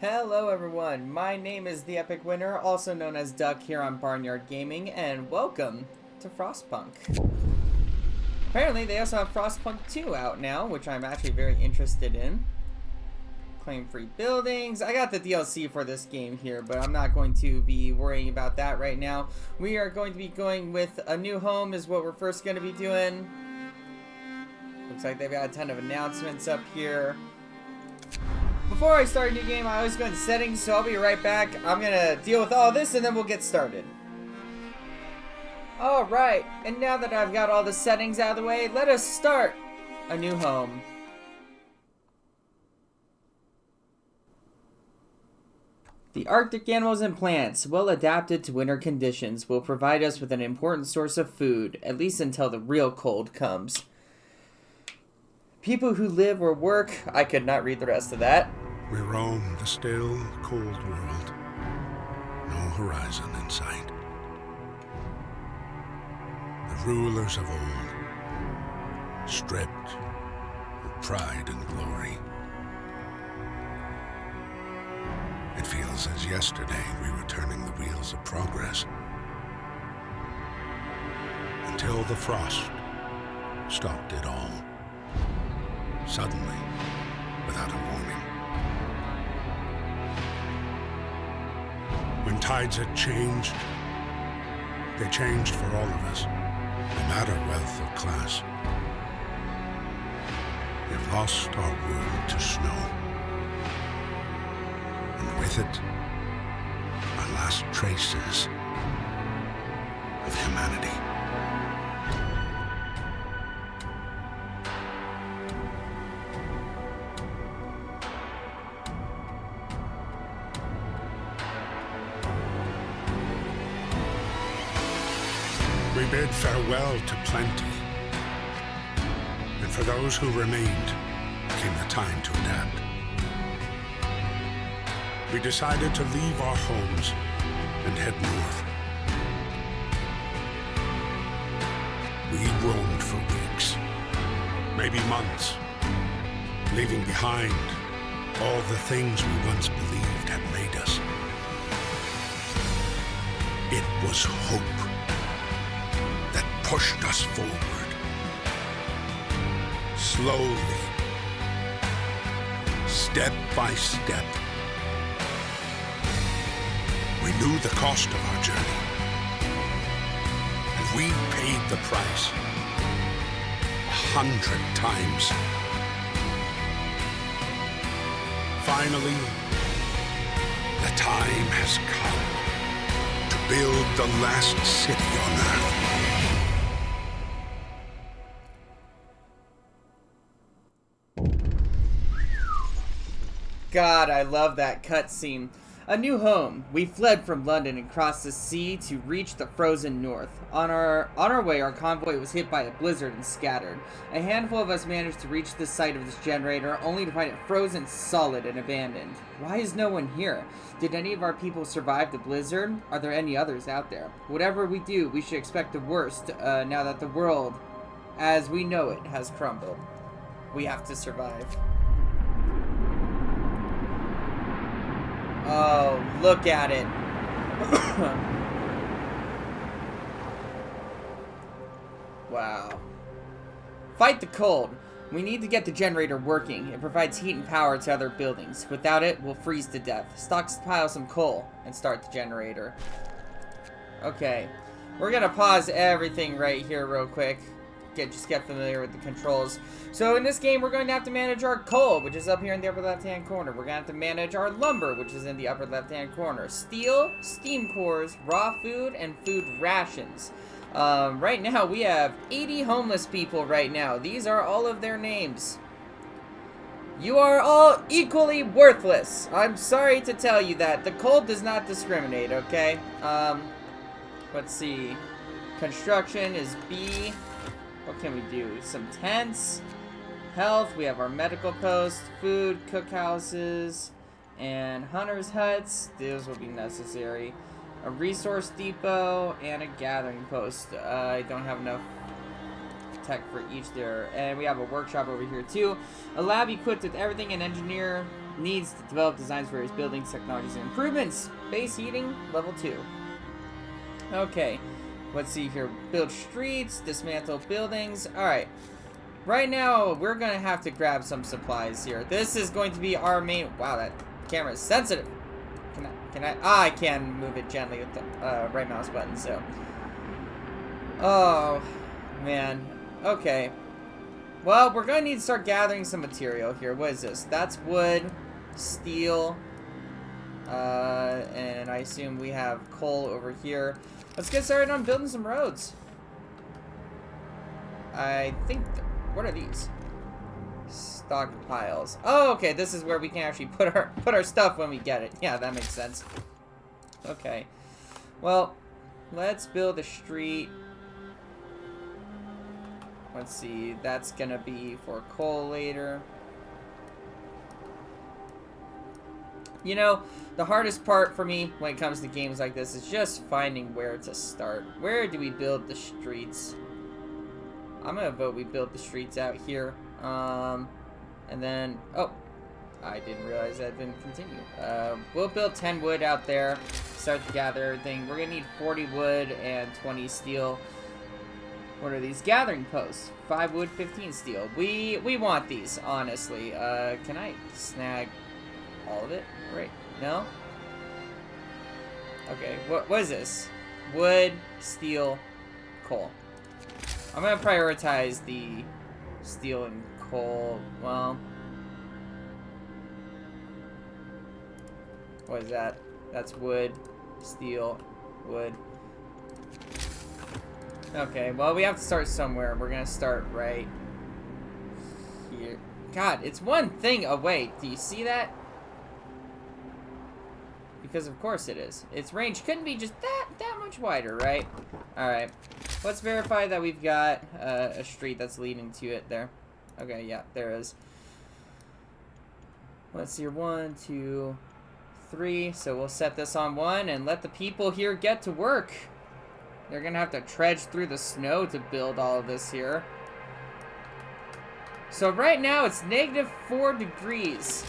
Hello everyone, my name is the Epic Winner, also known as Duck here on Barnyard Gaming, and welcome to Frostpunk. Apparently they also have Frostpunk 2 out now, which I'm actually very interested in. Claim free buildings. I got the DLC for this game here, but I'm not going to be worrying about that right now. We are going to be going with a new home is what we're first going to be doing. Looks like they've got a ton of announcements up here. Before I start a new game, I always go into settings, so I'll be right back. I'm going to deal with all this and then we'll get started. Alright, and now that I've got all the settings out of the way, let us start a new home. The Arctic animals and plants, well adapted to winter conditions, will provide us with an important source of food, at least until the real cold comes. People who live or work, I could not read the rest of that. We roam the still, cold world. No horizon in sight. The rulers of old, stripped of pride and glory. It feels as yesterday we were turning the wheels of progress. Until the frost stopped it all. Suddenly, without a warning. When tides had changed, they changed for all of us, no matter wealth or class. We've lost our world to snow. And with it, our last traces of humanity. We bid farewell to plenty, and for those who remained, came the time to adapt. We decided to leave our homes and head north. We roamed for weeks, maybe months, leaving behind all the things we once believed had made us. It was hope that pushed us forward. Slowly, step by step. We knew the cost of our journey, and we paid the price 100 times. Finally, the time has come to build the last city on Earth. God, I love that cutscene. A new home. We fled from London and crossed the sea to reach the frozen north. On our way, our convoy was hit by a blizzard and scattered. A handful of us managed to reach the site of this generator, only to find it frozen solid and abandoned. Why is no one here? Did any of our people survive the blizzard? Are there any others out there? Whatever we do, we should expect the worst, now that the world, as we know it, has crumbled. We have to survive. Oh, look at it. Wow. Fight the cold. We need to get the generator working. It provides heat and power to other buildings. Without it, we'll freeze to death. Stockpile some coal and start the generator. Okay. We're gonna pause everything right here real quick. Just get familiar with the controls. So in this game, we're going to have to manage our coal, which is up here in the upper left-hand corner. We're going to have to manage our lumber, which is in the upper left-hand corner. Steel, steam cores, raw food, and food rations. Right now, we have 80 homeless people right now. These are all of their names. You are all equally worthless. I'm sorry to tell you that. The cold does not discriminate, okay? Let's see. Construction is B. What can we do? Some tents, health, we have our medical post, food, cookhouses, and hunters' huts. Those will be necessary. A resource depot, and a gathering post. I don't have enough tech for each there. And we have a workshop over here too. A lab equipped with everything an engineer needs to develop designs for various buildings, technologies, and improvements. Base heating, level 2. Okay, let's see here. Build streets, dismantle buildings. Alright. Right now, we're going to have to grab some supplies here. This is going to be our main... Wow, that camera is sensitive. I can move it gently with the right mouse button, so... Oh, man. Okay. Well, we're going to need to start gathering some material here. What is this? That's wood, steel, and I assume we have coal over here. Let's get started on building some roads. I think... What are these? Stockpiles. Oh, okay. This is where we can actually put our stuff when we get it. Yeah, that makes sense. Okay. Well, let's build a street. Let's see. That's gonna be for coal later. You know, the hardest part for me when it comes to games like this is just finding where to start. Where do we build the streets? I'm gonna vote we build the streets out here. And then, oh, I didn't realize that didn't continue. We'll build 10 wood out there, start to gather everything. We're gonna need 40 wood and 20 steel. What are these? Gathering posts. 5 wood, 15 steel. We want these, honestly. Can I snag all of it? Right, no? Okay, what is this? Wood, steel, coal. I'm gonna prioritize the steel and coal. Well, what is that? That's wood, steel, wood. Okay, well, we have to start somewhere. We're gonna start right here. God, it's one thing away. Do you see that? Because of course it is. Its range couldn't be just that much wider, right? Alright. Let's verify that we've got a street that's leading to it there. Okay, yeah, there is. Let's see here. 1, 2, 3. So we'll set this on 1 and let the people here get to work. They're gonna have to trudge through the snow to build all of this here. So right now it's -4 degrees.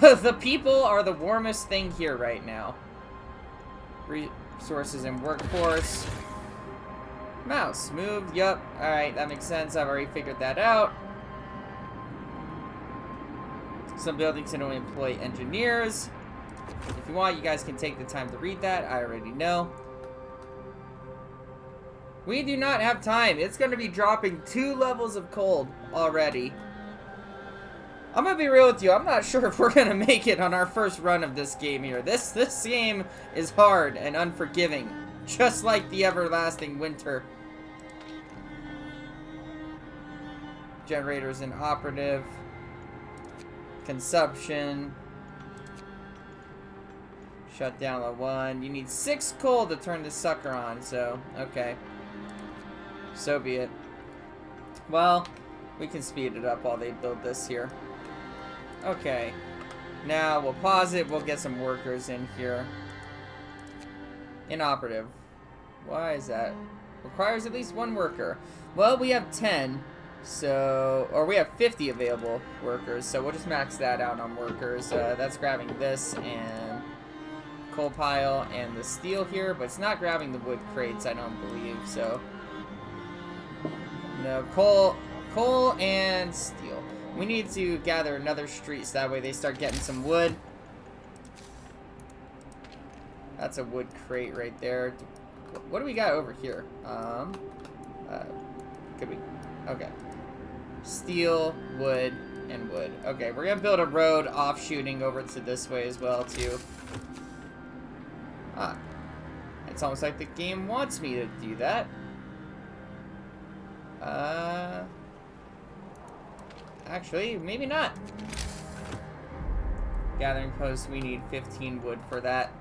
The people are the warmest thing here right now. Resources and workforce. Mouse, move, yup. Alright, that makes sense. I've already figured that out. Some buildings can only employ engineers. If you want, you guys can take the time to read that. I already know. We do not have time. It's going to be dropping 2 levels of cold already. I'm going to be real with you. I'm not sure if we're going to make it on our first run of this game here. This game is hard and unforgiving. Just like the everlasting winter. Generators inoperative. Consumption. Shut down at 1. You need 6 coal to turn this sucker on, so, okay. So be it. Well, we can speed it up while they build this here. Okay. Now, we'll pause it. We'll get some workers in here. Inoperative. Why is that? Requires at least 1 worker. Well, we have 10. So, or we have 50 available workers. So, we'll just max that out on workers. That's grabbing this and coal pile and the steel here. But it's not grabbing the wood crates, I don't believe. So, no, coal and steel. We need to gather another street so that way they start getting some wood. That's a wood crate right there. What do we got over here? Could we? Okay. Steel, wood, and wood. Okay, we're gonna build a road offshooting over to this way as well, too. Ah. It's almost like the game wants me to do that. Actually, maybe not. Gathering posts, we need 15 wood for that.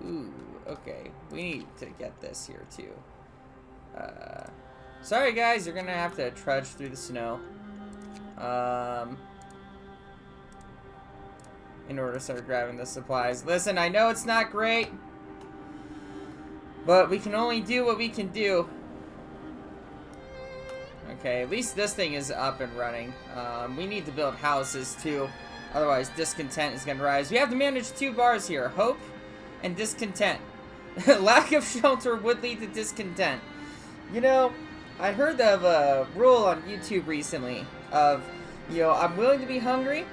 Ooh, okay. We need to get this here, too. Sorry, guys. You're gonna have to trudge through the snow. In order to start grabbing the supplies. Listen, I know it's not great. But we can only do what we can do. Okay, at least this thing is up and running. We need to build houses too. Otherwise, discontent is gonna rise. We have to manage 2 bars here. Hope and discontent. Lack of shelter would lead to discontent. You know, I heard of a rule on YouTube recently of, you know, I'm willing to be hungry,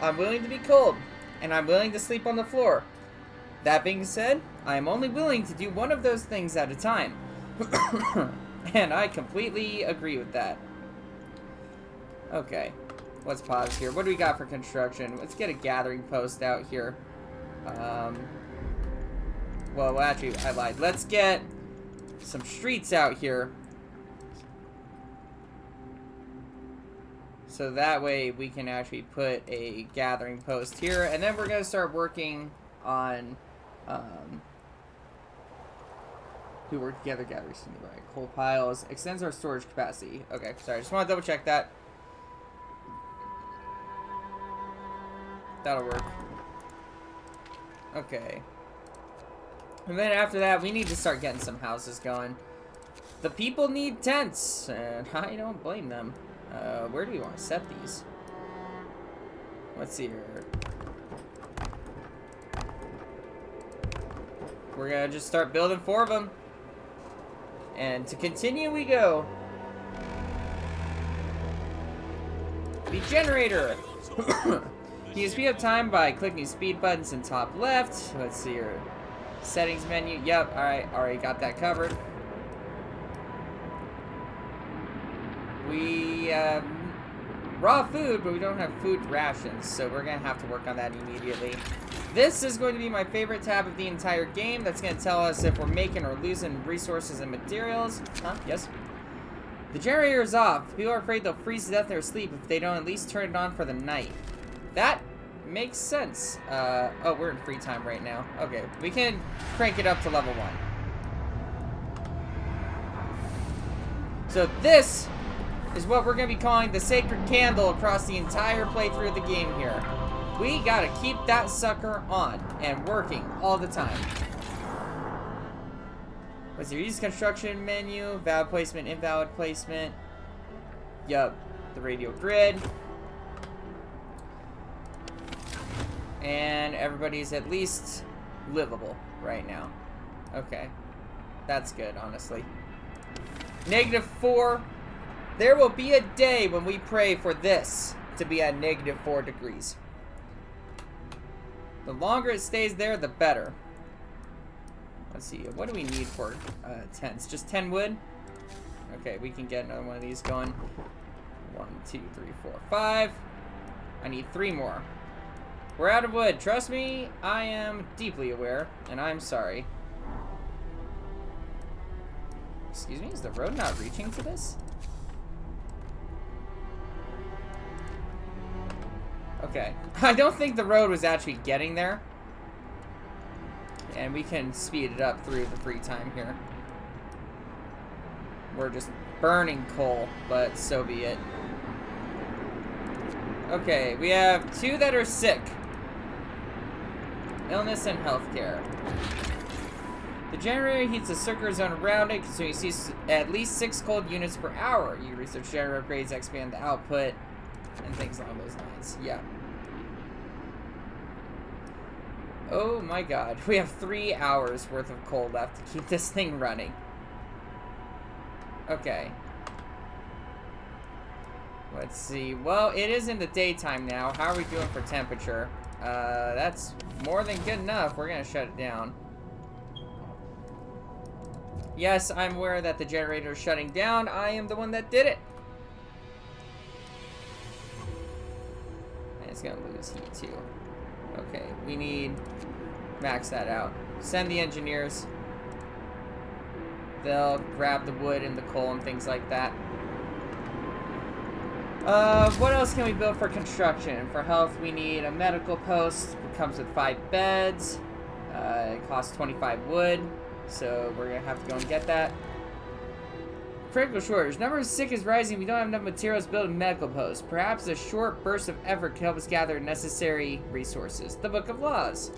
I'm willing to be cold, and I'm willing to sleep on the floor. That being said, I am only willing to do one of those things at a time. And I completely agree with that. Okay, let's pause here. What do we got for construction? Let's get a gathering post out here. Well, actually, I lied. Let's get some streets out here. So that way we can actually put a gathering post here. And then we're going to start working on... who work together, gathers in the right. Coal piles. Extends our storage capacity. Okay, sorry. Just want to double check that. That'll work. Okay. And then after that, we need to start getting some houses going. The people need tents, and I don't blame them. Where do you want to set these? Let's see here. We're gonna just start building 4 of them. And to continue we go. The generator. You can speed up time by clicking speed buttons in top left. Let's see here. Settings menu. Yep, alright, already got that covered. We have raw food, but we don't have food rations, so we're gonna have to work on that immediately. This is going to be my favorite tab of the entire game. That's going to tell us if we're making or losing resources and materials. Huh? Yes. The generator is off. People are afraid they'll freeze to death in their sleep if they don't at least turn it on for the night. That makes sense. Oh, we're in free time right now. Okay, we can crank it up to level 1. So this is what we're going to be calling the sacred candle across the entire playthrough of the game here. We gotta keep that sucker on and working all the time. Let's see, use construction menu, valid placement, invalid placement. Yup, the radio grid. And everybody's at least livable right now. Okay, that's good, honestly. -4. There will be a day when we pray for this to be at -4 degrees. The longer it stays there, the better. Let's see, what do we need for tents? Just 10 wood? Okay, we can get another one of these going. 1, 2, 3, 4, 5. I need 3 more. We're out of wood. Trust me, I am deeply aware, and I'm sorry. Excuse me, is the road not reaching to this? Okay, I don't think the road was actually getting there. And we can speed it up through the free time here. We're just burning coal, but so be it. Okay, we have 2 that are sick. Illness and healthcare. The generator heats a circular zone around it, so you see at least 6 cold units per hour. You research generator upgrades, expand the output, and things along those lines. Yeah. Oh my god. We have 3 hours worth of coal left to keep this thing running. Okay. Let's see. Well, it is in the daytime now. How are we doing for temperature? That's more than good enough. We're gonna shut it down. Yes, I'm aware that the generator is shutting down. I am the one that did it. And it's gonna lose heat too. Okay, we need max that out. Send the engineers. They'll grab the wood and the coal and things like that. What else can we build for construction? For health, we need a medical post. It comes with 5 beds. It costs 25 wood, so we're gonna have to go and get that. Critical shortage. Number of sick is rising. We don't have enough materials to build a medical post. Perhaps a short burst of effort can help us gather necessary resources. The Book of Laws.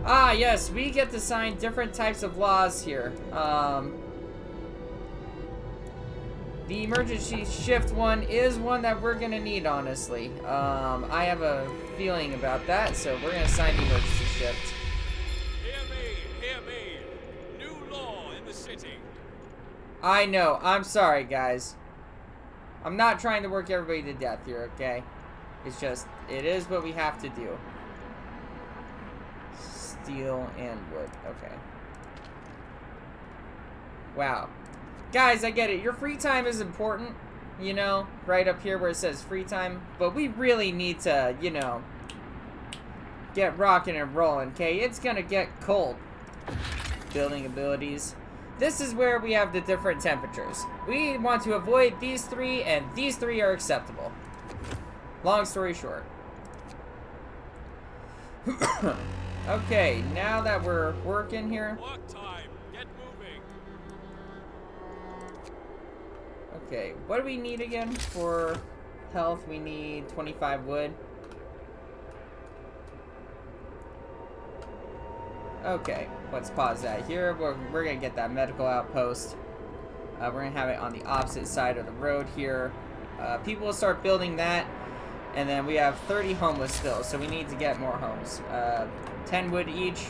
Ah, yes, we get to sign different types of laws here. The emergency shift one is one that we're gonna need, honestly. I have a feeling about that, so we're gonna sign the emergency shift. Hear me. New law in the city. I know. I'm sorry, guys. I'm not trying to work everybody to death here, okay? It's just, it is what we have to do. Steel and wood. Okay. Wow. Guys, I get it. Your free time is important, you know, right up here where it says free time. But we really need to, you know, get rocking and rolling, okay? It's gonna get cold. Building abilities. This is where we have the different temperatures. We want to avoid these three, and these three are acceptable. Long story short. Okay, now that we're working here. Work time. Get moving. Okay, what do we need again for health? We need 25 wood. Okay, let's pause that here. We're gonna get that medical outpost. We're gonna have it on the opposite side of the road here. People will start building that, and then we have 30 homeless still, so we need to get more homes. 10 wood each.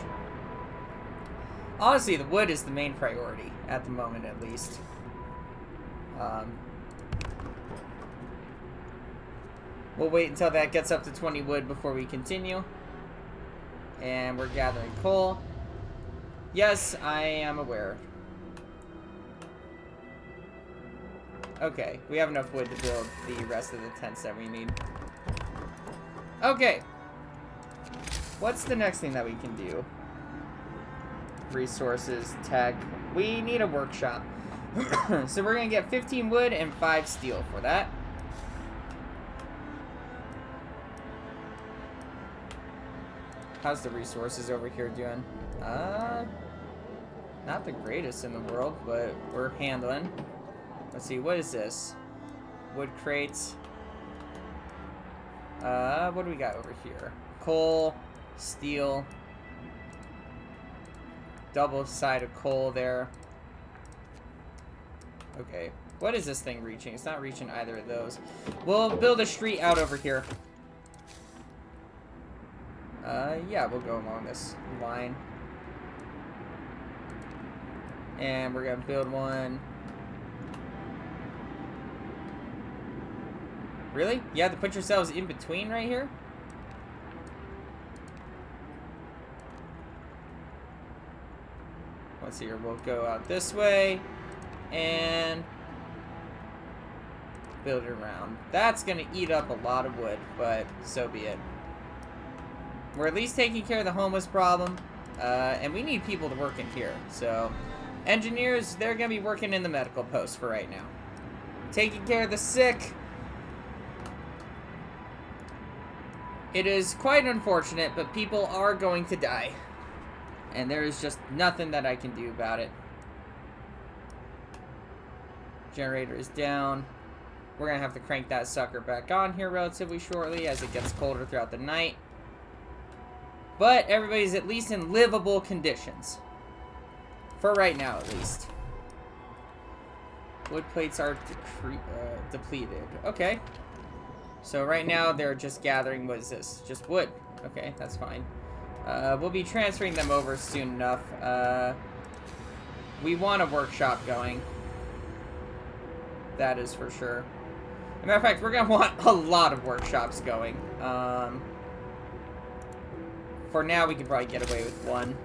Honestly, the wood is the main priority at the moment, at least. We'll wait until that gets up to 20 wood before we continue. And we're gathering coal. Yes, I am aware. Okay, we have enough wood to build the rest of the tents that we need. Okay. What's the next thing that we can do? Resources, tech. We need a workshop. So we're gonna get 15 wood and 5 steel for that. How's the resources over here doing? Not the greatest in the world, but we're handling. Let's see, what is this? Wood crates. What do we got over here? Coal, steel. Double-sided coal there. Okay, what is this thing reaching? It's not reaching either of those. We'll build a street out over here. Yeah, we'll go along this line. And we're gonna build one. Really? You have to put yourselves in between right here? Let's see here, we'll go out this way. And build it around. That's gonna eat up a lot of wood, but so be it. We're at least taking care of the homeless problem, and we need people to work in here. So, engineers, they're gonna be working in the medical post for right now. Taking care of the sick. It is quite unfortunate, but people are going to die. And there is just nothing that I can do about it. Generator is down. We're gonna have to crank that sucker back on here relatively shortly as it gets colder throughout the night. But everybody's at least in livable conditions. For right now, at least. Wood plates are depleted. Okay. So right now, they're just gathering, what is this? Just wood. Okay, that's fine. We'll be transferring them over soon enough. We want a workshop going. That is for sure. As a matter of fact, we're going to want a lot of workshops going. For now, we can probably get away with one.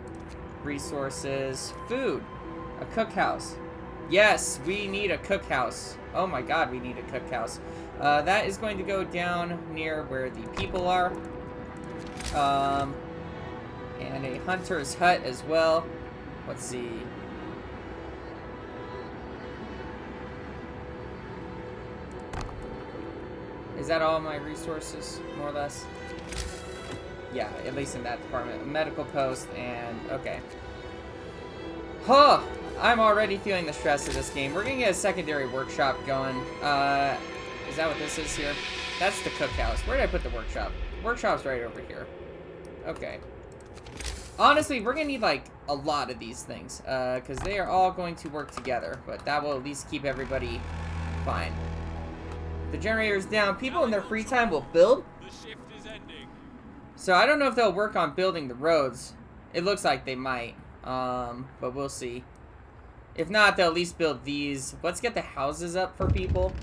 Resources. Food. A cookhouse. Yes, we need a cookhouse. Oh my god, we need a cookhouse. That is going to go down near where the people are. And a hunter's hut as well. Let's see. Is that all my resources, more or less? Yeah, at least in that department. Medical post and... okay. Huh! I'm already feeling the stress of this game. We're gonna get a secondary workshop going. Is that what this is here? That's the cookhouse. Where did I put the workshop? Workshop's right over here. Okay. Honestly, we're gonna need, like, a lot of these things. Because they are all going to work together. But that will at least keep everybody fine. The generator's down. People in their free time will build. The shift is ending. So I don't know if they'll work on building the roads. It looks like they might. But we'll see. If not, they'll at least build these. Let's get the houses up for people.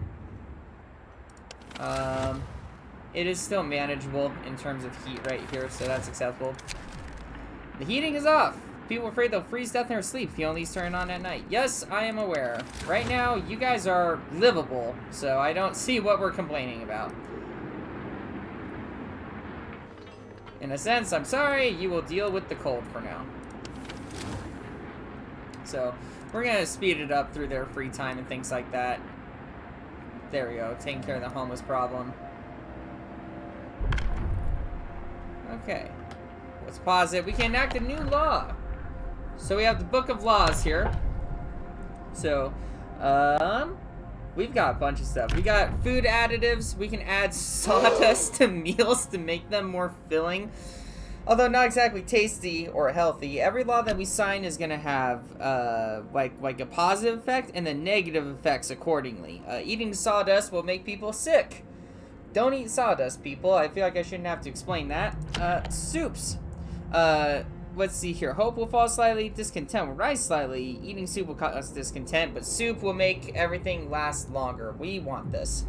It is still manageable in terms of heat right here, so that's acceptable. The heating is off. People are afraid they'll freeze to death in their sleep if you only turn it on at night. Yes, I am aware. Right now, you guys are livable, so I don't see what we're complaining about. In a sense, I'm sorry, you will deal with the cold for now. So, we're gonna speed it up through their free time and things like that. There we go, taking care of the homeless problem. Okay. Let's pause it. We can enact a new law. So we have the Book of Laws here. So, we've got a bunch of stuff. We got food additives. We can add sawdust to meals to make them more filling. Although not exactly tasty or healthy. Every law that we sign is going to have, like a positive effect and then negative effects accordingly. Eating sawdust will make people sick. Don't eat sawdust, people. I feel like I shouldn't have to explain that. Soups. Let's see here. Hope will fall slightly. Discontent will rise slightly. Eating soup will cause discontent, but soup will make everything last longer. We want this.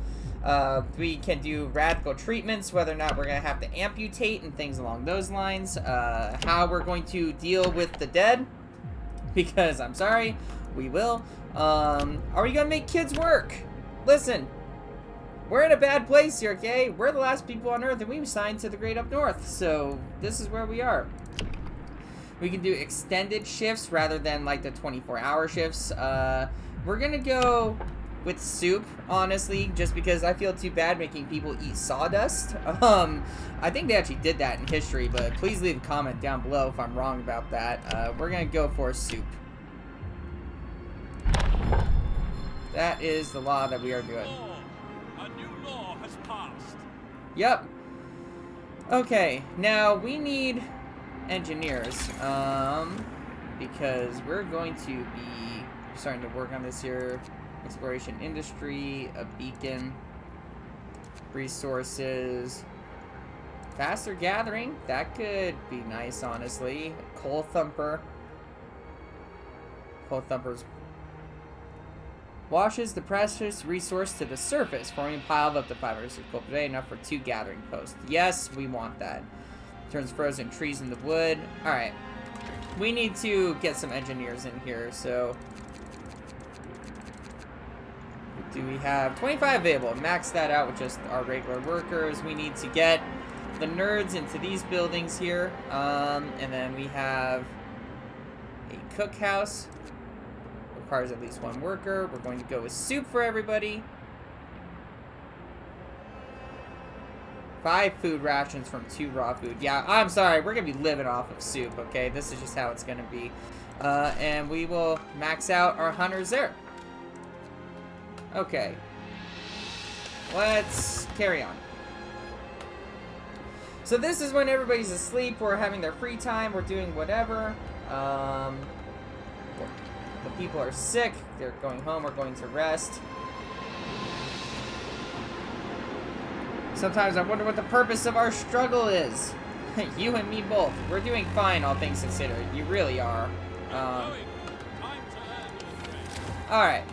We can do radical treatments, whether or not we're going to have to amputate and things along those lines. How we're going to deal with the dead. Because, I'm sorry, we will. Are we going to make kids work? Listen. We're in a bad place here, okay? We're the last people on Earth, and we signed to the Great Up North, so this is where we are. We can do extended shifts rather than, like, the 24-hour shifts. We're gonna go with soup, honestly, just because I feel too bad making people eat sawdust. I think they actually did that in history, but please leave a comment down below if I'm wrong about that. We're gonna go for soup. That is the law that we are doing. A new law has passed. Yep. Okay, now we need engineers, because we're going to be starting to work on this here. Exploration industry, a beacon, resources, faster gathering. That could be nice, honestly. Coal thumper. Coal thumper's washes the precious resource to the surface, forming a pile of up to 500 coal per day, enough for 2 gathering posts. Yes, we want that. Turns frozen trees into wood. Alright. We need to get some engineers in here, so... do we have 25 available? Max that out with just our regular workers. We need to get the nerds into these buildings here. And then we have a cookhouse. Requires at least 1 worker. We're going to go with soup for everybody. 5 food rations from 2 raw food. Yeah, I'm sorry. We're going to be living off of soup, okay? This is just how it's going to be. And we will max out our hunters there. Okay. Let's carry on. So this is when everybody's asleep. We're having their free time. We're doing whatever. The people are sick. They're going home or going to rest. Sometimes I wonder what the purpose of our struggle is. You and me both. We're doing fine, all things considered. You really are. Alright.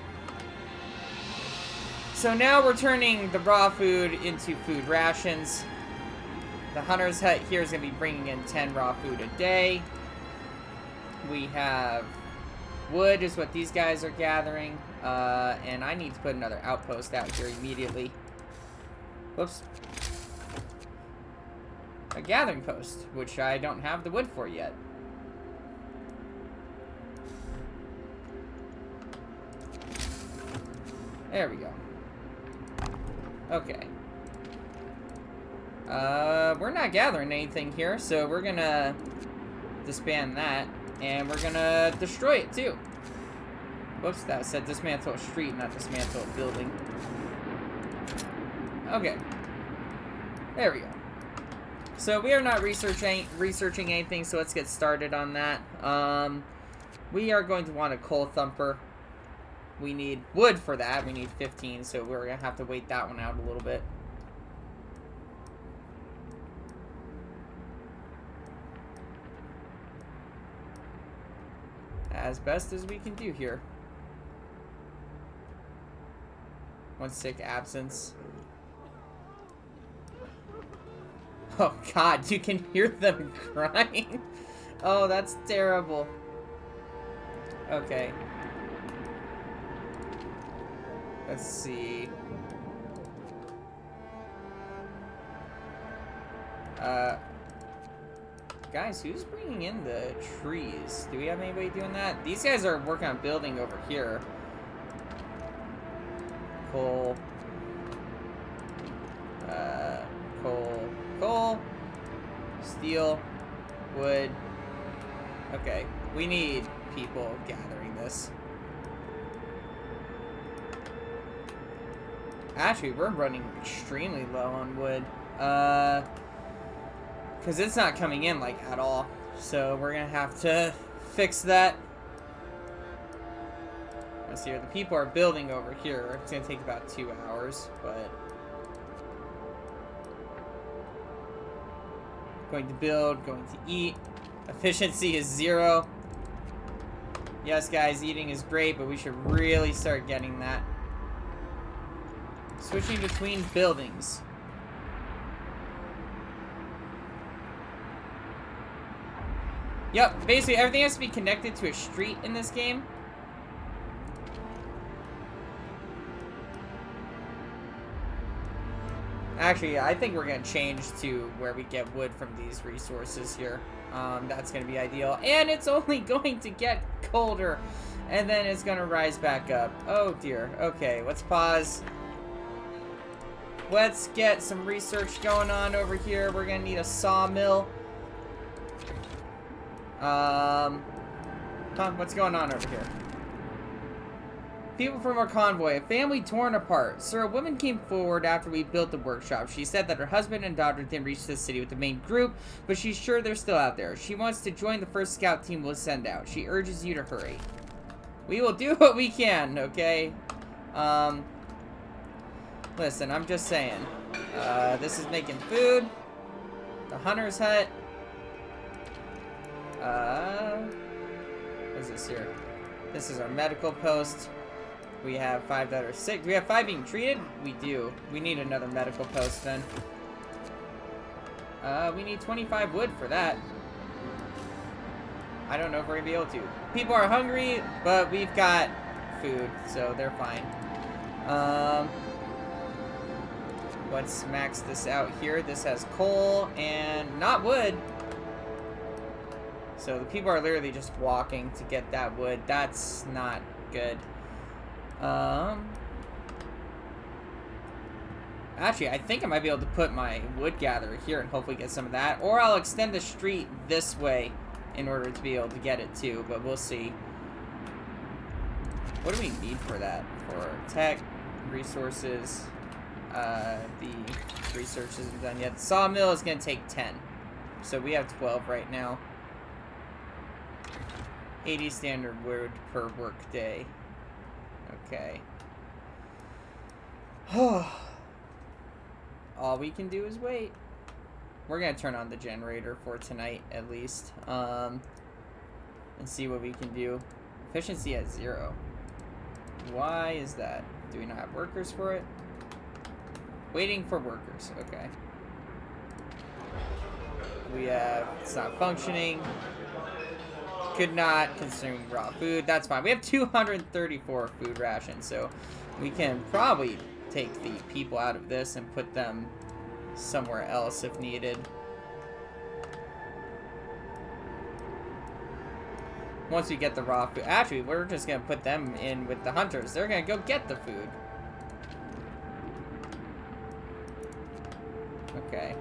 So now we're turning the raw food into food rations. The hunter's hut here is going to be bringing in 10 raw food a day. We have wood is what these guys are gathering. And I need to put another outpost out here immediately. Whoops. A gathering post, which I don't have the wood for yet. There we go. Okay. We're not gathering anything here, so we're gonna disband that, and we're gonna destroy it too. Whoops, that said dismantle a street, not dismantle a building. Okay. There we go. So we are not researching anything, so let's get started on that. We are going to want a coal thumper. we need wood for that. We need 15, so we're gonna have to wait that one out a little bit. As best as we can do here. One sick absence. Oh god, you can hear them crying. Oh, that's terrible. Okay. Let's see. Guys, who's bringing in the trees? Do we have anybody doing that? These guys are working on building over here. Coal. Coal. Steel. Wood. Okay. We need people gathering this. Actually, we're running extremely low on wood. Because it's not coming in, like, at all. So, we're gonna have to fix that. Let's see here. The people are building over here. It's gonna take about 2 hours, but... Going to build, going to eat. Efficiency is 0. Yes, guys, eating is great, but we should really start getting that. Switching between buildings. Yep, basically everything has to be connected to a street in this game. Actually, I think we're going to change to where we get wood from these resources here. That's going to be ideal. And it's only going to get colder. And then it's going to rise back up. Oh, dear. Okay, let's pause. Let's get some research going on over here. We're going to need a sawmill. What's going on over here? People from our convoy, a family torn apart. Sir, a woman came forward after we built the workshop. She said that her husband and daughter didn't reach the city with the main group, but she's sure they're still out there. She wants to join the first scout team we'll send out. She urges you to hurry. We will do what we can, okay? Listen, I'm just saying. This is making food. The hunter's hut. What is this here? This is our medical post. We have 5 that are sick. Do we have 5 being treated? We do. We need another medical post then. We need 25 wood for that. I don't know if we're gonna be able to. People are hungry, but we've got food, so they're fine. Let's max this out here. This has coal and not wood. So the people are literally just walking to get that wood. That's not good. Actually, I think I might be able to put my wood gatherer here and hopefully get some of that. Or I'll extend the street this way in order to be able to get it too, but we'll see. What do we need for that? For tech, resources, the research isn't done yet. The sawmill is going to take 10. So we have 12 right now. 80 standard wood per work day. Okay. All we can do is wait. We're gonna turn on the generator for tonight at least. And see what we can do. Efficiency at 0. Why is that? Do we not have workers for it? Waiting for workers. Okay. We have... It's not functioning. Could not consume raw food. That's fine. We have 234 food rations, so we can probably take the people out of this and put them somewhere else if needed. Once we get the raw food. Actually, we're just going to put them in with the hunters. They're going to go get the food. Okay.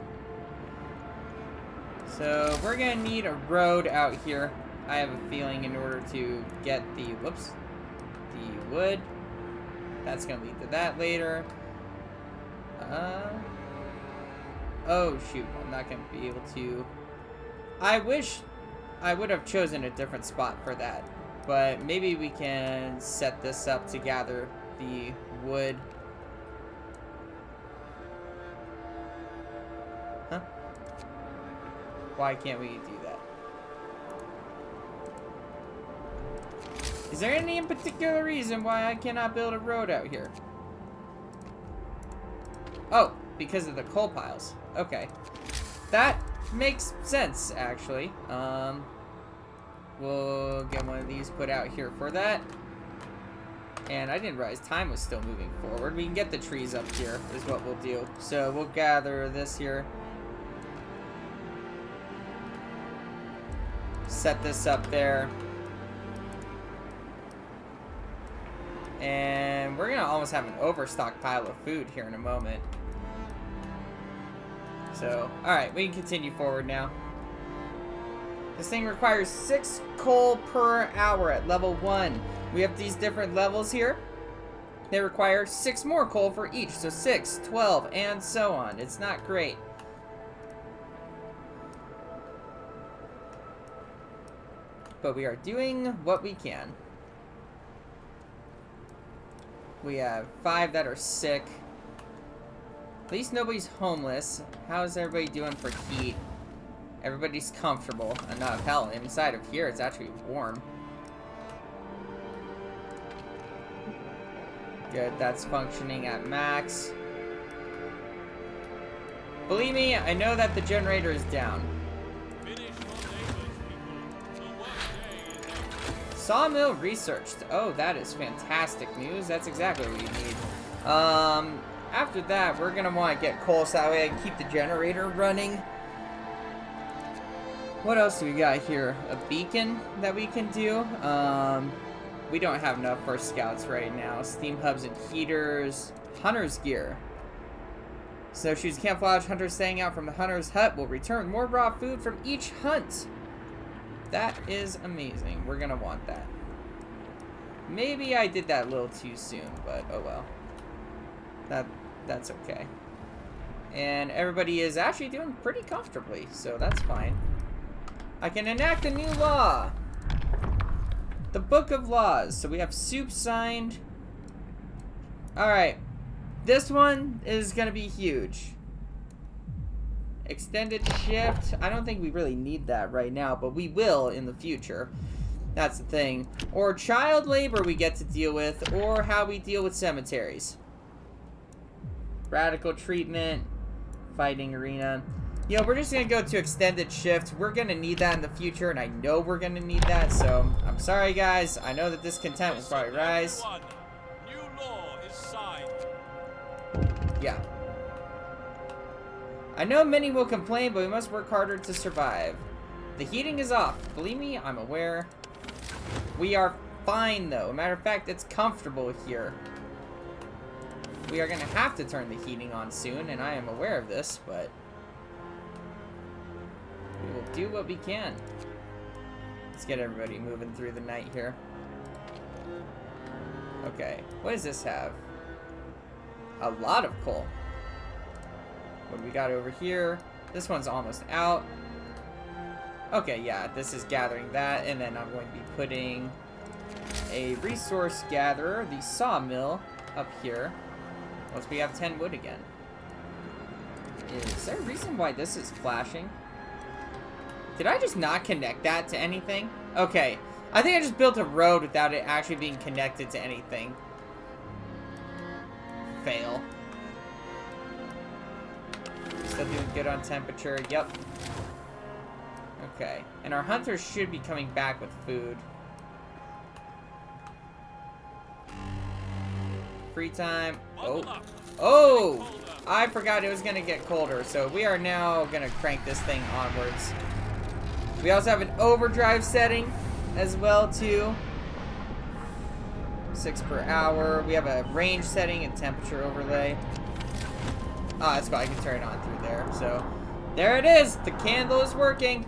So, we're going to need a road out here. I have a feeling in order to get the, whoops, the wood. That's going to lead to that later. Oh, shoot. I'm not going to be able to... I wish I would have chosen a different spot for that. But maybe we can set this up to gather the wood. Huh? Why can't we do that? Is there any in particular reason why I cannot build a road out here? Oh, because of the coal piles. Okay. That makes sense, actually. We'll get one of these put out here for that. And I didn't realize time was still moving forward. We can get the trees up here, is what we'll do. So we'll gather this here. Set this up there. And we're gonna almost have an overstock pile of food here in a moment. So, alright, we can continue forward now. This thing requires 6 coal per hour at level 1. We have these different levels here. They require 6 more coal for each. So 6, 12, and so on. It's not great. But we are doing what we can. We have 5 that are sick. At least nobody's homeless. How's everybody doing for heat? Everybody's comfortable enough. Hell, inside of here it's actually warm. Good, that's functioning at max. Believe me, I know that the generator is down. Sawmill researched. Oh, that is fantastic news. That's exactly what we need. After that, we're gonna want to get coal so that way I can keep the generator running. What else do we got here? A beacon that we can do. We don't have enough for scouts right now. Steam hubs and heaters. Hunter's gear. Snowshoes, camouflage. Hunters staying out from the hunter's hut will return more raw food from each hunt. That is amazing. We're gonna want that. Maybe I did that a little too soon, but oh well. That's okay. And everybody is actually doing pretty comfortably, so that's fine. I can enact a new law. The Book of Laws. So we have soup signed. Alright. This one is gonna be huge. Extended shift. I don't think we really need that right now, but we will in the future. That's the thing. Or child labor we get to deal with, or how we deal with cemeteries. Radical treatment. Fighting arena. You know, we're just going to go to extended shift. We're going to need that in the future, and I know we're going to need that, so I'm sorry, guys. I know that discontent will probably rise. New law is signed. Yeah. I know many will complain, but we must work harder to survive. The heating is off. Believe me, I'm aware. We are fine, though. Matter of fact, it's comfortable here. We are going to have to turn the heating on soon, and I am aware of this, but we will do what we can. Let's get everybody moving through the night here. Okay, what does this have? A lot of coal. What do we got over here? This one's almost out. Okay, yeah, this is gathering that, and then I'm going to be putting a resource gatherer, the sawmill, up here. Once we have 10 wood again. Is there a reason why this is flashing? Did I just not connect that to anything? Okay. I think I just built a road without it actually being connected to anything. Fail. Still doing good on temperature. Yep. Okay. And our hunters should be coming back with food. Free time. Oh, I forgot it was gonna get colder, so we are now gonna crank this thing onwards. We also have an overdrive setting as well too. 6 per hour. We have a range setting and temperature overlay. Ah, that's cool. I can turn it on through there. So there it is. The candle is working.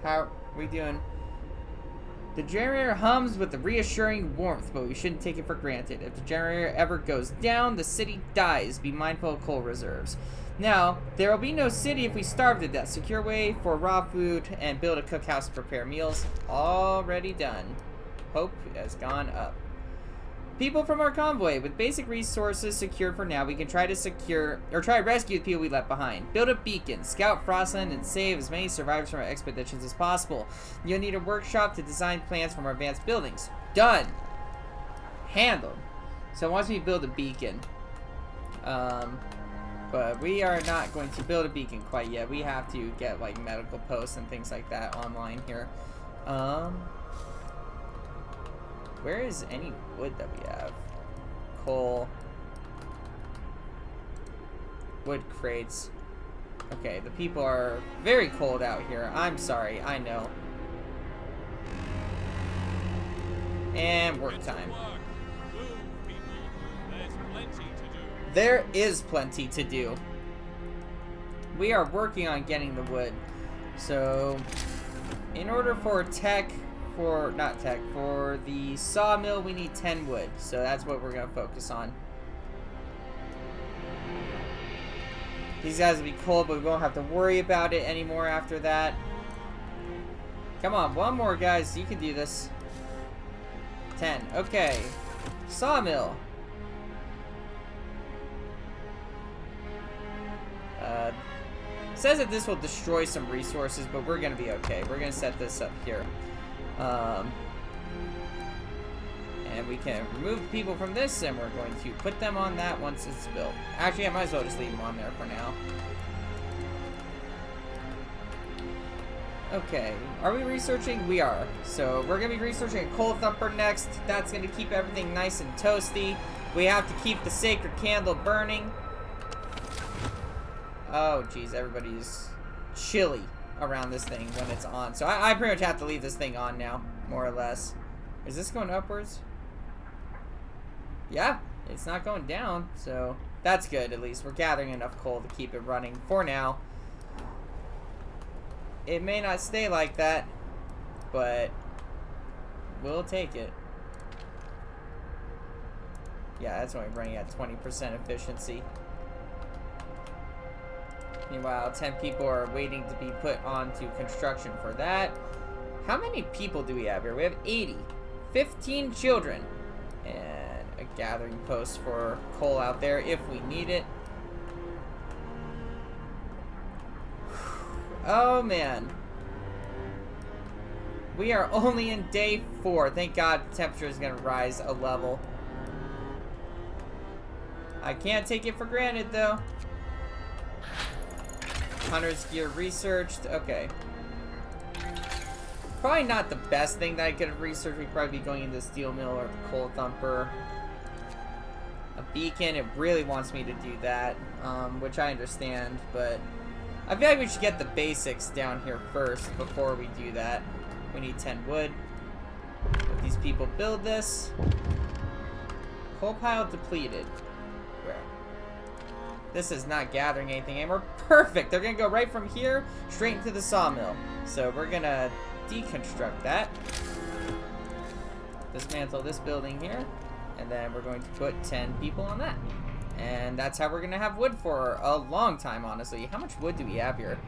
How are we doing? The generator hums with a reassuring warmth, but we shouldn't take it for granted. If the generator ever goes down, the city dies. Be mindful of coal reserves. Now, there will be no city if we starve to death. Secure way for raw food and build a cookhouse to prepare meals. Already done. Hope has gone up. People from our convoy. With basic resources secured for now, we can try to rescue the people we left behind. Build a beacon, scout Frostland, and save as many survivors from our expeditions as possible. You'll need a workshop to design plans from our advanced buildings. Done. Handled. So once we build a beacon, but we are not going to build a beacon quite yet. We have to get like medical posts and things like that online here. Where is any wood that we have? Coal. Wood crates. Okay, the people are very cold out here. I'm sorry, I know. And work time. There is plenty to do. We are working on getting the wood. So, in order for for the sawmill, we need 10 wood. So that's what we're going to focus on. These guys will be cold, but we won't have to worry about it anymore after that. Come on, one more, guys. You can do this. 10. Okay. Sawmill. Says that this will destroy some resources, but we're gonna be okay. We're gonna set this up here. And we can remove the people from this, and we're going to put them on that once it's built. Actually, I might as well just leave them on there for now. Okay, are we researching? We are. So we're gonna be researching a coal thumper next. That's gonna keep everything nice and toasty. We have to keep the sacred candle burning. Oh, geez, everybody's chilly around this thing when it's on. So I pretty much have to leave this thing on now, more or less. Is this going upwards? Yeah, it's not going down, so that's good, at least. We're gathering enough coal to keep it running for now. It may not stay like that, but we'll take it. Yeah, that's only running at 20% efficiency. Meanwhile, 10 people are waiting to be put onto construction for that. How many people do we have here? We have 80. 15 children. And a gathering post for coal out there if we need it. Oh, man. We are only in day 4. Thank God the temperature is going to rise a level. I can't take it for granted, though. Hunter's gear researched. Okay. Probably not the best thing that I could have researched. We'd probably be going into the steel mill or the coal thumper. A beacon, it really wants me to do that, which I understand, but I feel like we should get the basics down here first before we do that. We need 10 wood. Let these people build this. Coal pile depleted. Where? This is not gathering anything anymore. Perfect! They're gonna go right from here straight into the sawmill. So we're gonna deconstruct that. Dismantle this building here. And then we're going to put 10 people on that. And that's how we're gonna have wood for a long time, honestly. How much wood do we have here?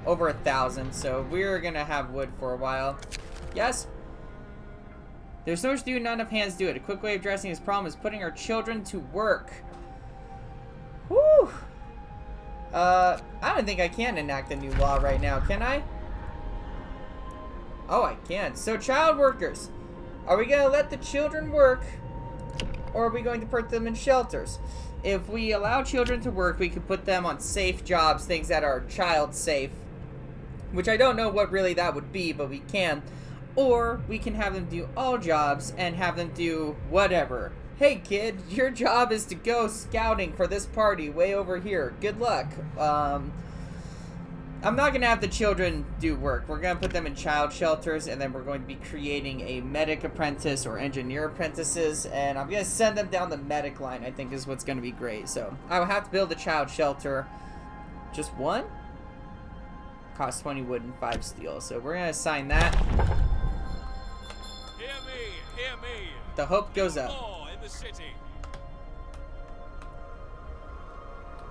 Over 1,000. So we're gonna have wood for a while. Yes? There's so much to do, not enough hands do it. A quick way of addressing this problem is putting our children to work. Whew. I don't think I can enact a new law right now, can I? Oh, I can. So, child workers. Are we going to let the children work, or are we going to put them in shelters? If we allow children to work, we can put them on safe jobs, things that are child safe, which I don't know what really that would be, but we can. Or we can have them do all jobs and have them do whatever. Hey kid, your job is to go scouting for this party way over here. Good luck. I'm not going to have the children do work. We're going to put them in child shelters, and then we're going to be creating a medic apprentice or engineer apprentices, and I'm going to send them down the medic line, I think is what's going to be great. So I will have to build a child shelter. Just one? Costs 20 wood and 5 steel. So we're going to assign that. Hear me. The hope goes up. Law in the city.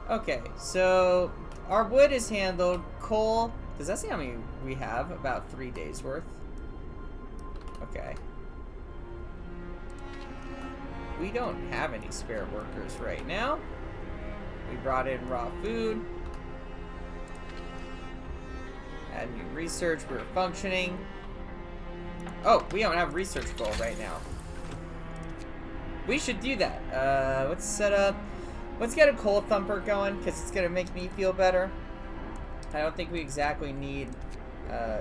Okay, so our wood is handled. Coal, does that say how many we have? About 3 days worth. Okay. We don't have any spare workers right now. We brought in raw food. Add new research, we're functioning. Oh, we don't have research goal right now. We should do that. Let's set up, let's get a coal thumper going, because it's gonna make me feel better. I don't think we exactly need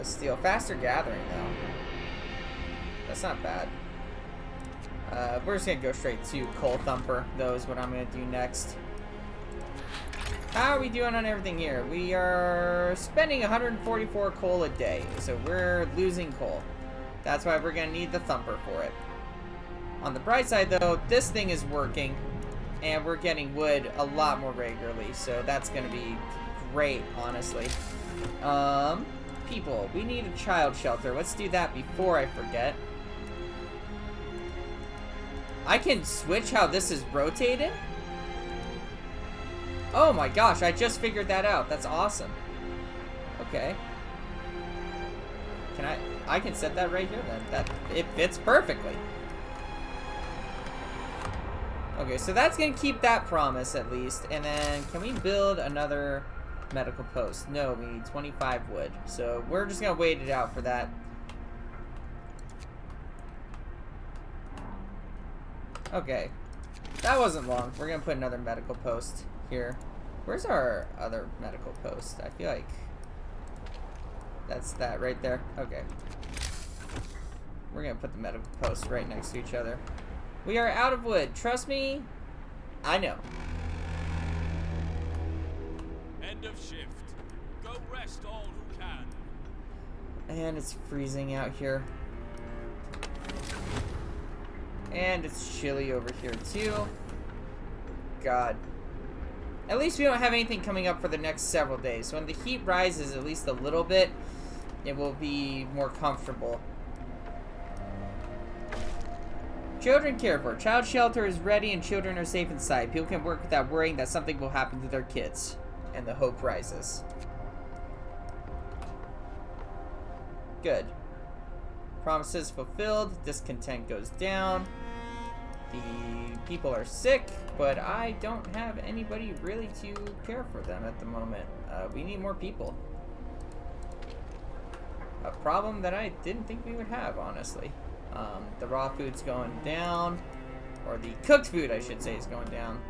steel. Faster gathering though. That's not bad. We're just gonna go straight to coal thumper. Though is what I'm gonna do next. How are we doing on everything here? We are spending 144 coal a day, so we're losing coal. That's why we're gonna need the thumper for it. On the bright side though, this thing is working, and we're getting wood a lot more regularly, so that's gonna be great, honestly. People, we need a child shelter. Let's do that before I forget. I can switch how this is rotated? Oh my gosh, I just figured that out. That's awesome. Okay. Can I can set that right here then. It fits perfectly. Okay, so that's gonna keep that promise at least. And then can we build another medical post? No, we need 25 wood. So we're just gonna wait it out for that. Okay. That wasn't long. We're gonna put another medical post here. Where's our other medical post? I feel like that's that right there. Okay. We're gonna put the medical posts right next to each other. We are out of wood. Trust me, I know. End of shift. Go rest all who can. And it's freezing out here. And it's chilly over here too. God. At least we don't have anything coming up for the next several days. So when the heat rises at least a little bit, it will be more comfortable. Children cared for. Child shelter is ready and children are safe inside. People can work without worrying that something will happen to their kids. And the hope rises. Good. Promises fulfilled. Discontent goes down. The people are sick, but I don't have anybody really to care for them at the moment. We need more people. A problem that I didn't think we would have, honestly. The raw food's going down, or the cooked food, I should say, is going down.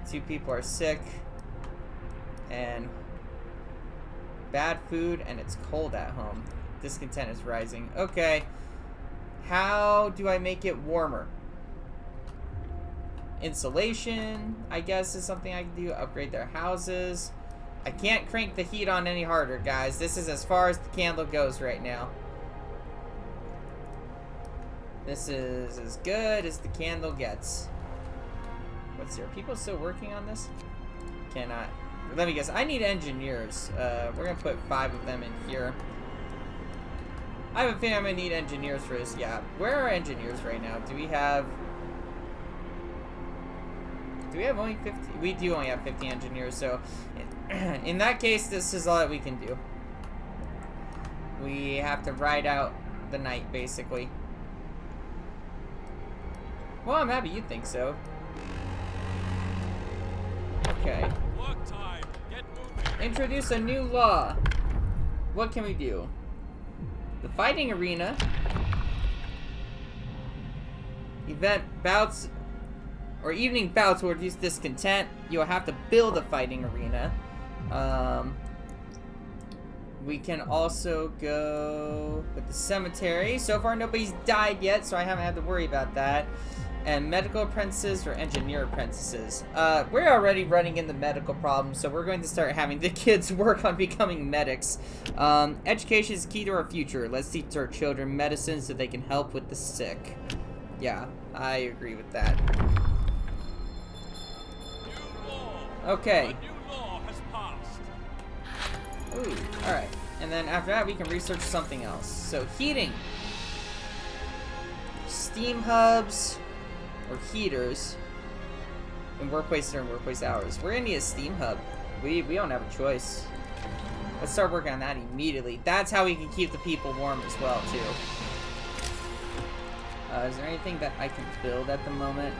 2 people are sick, and bad food, and it's cold at home. Discontent is rising. Okay. How do I make it warmer? Insulation, I guess, is something I can do. Upgrade their houses. I can't crank the heat on any harder, guys. This is as far as the candle goes right now. This is as good as the candle gets. What's here? Are people still working on this? Cannot. Let me guess. I need engineers. We're going to put 5 of them in here. I have a feeling I'm going to need engineers for this. Yeah. Where are engineers right now? Do we have only 50? We do only have 50 engineers, so in that case, this is all that we can do. We have to ride out the night, basically. Well, I'm happy you think so. Okay. Work time. Get moving. Introduce a new law. What can we do? The fighting arena. Event bouts or evening bouts will reduce discontent. You'll have to build a fighting arena. We can also go with the cemetery. So far, nobody's died yet, so I haven't had to worry about that. And medical apprentices or engineer apprentices. We're already running into medical problems, so we're going to start having the kids work on becoming medics. Education is key to our future. Let's teach our children medicine so they can help with the sick. Yeah, I agree with that. New law. Okay. A new law has passed. Ooh, alright. And then after that, we can research something else. So, heating. Steam hubs or heaters. in workplace during workplace hours. We're gonna need a steam hub. We don't have a choice. Let's start working on that immediately. That's how we can keep the people warm as well, too. Is there anything that I can build at the moment?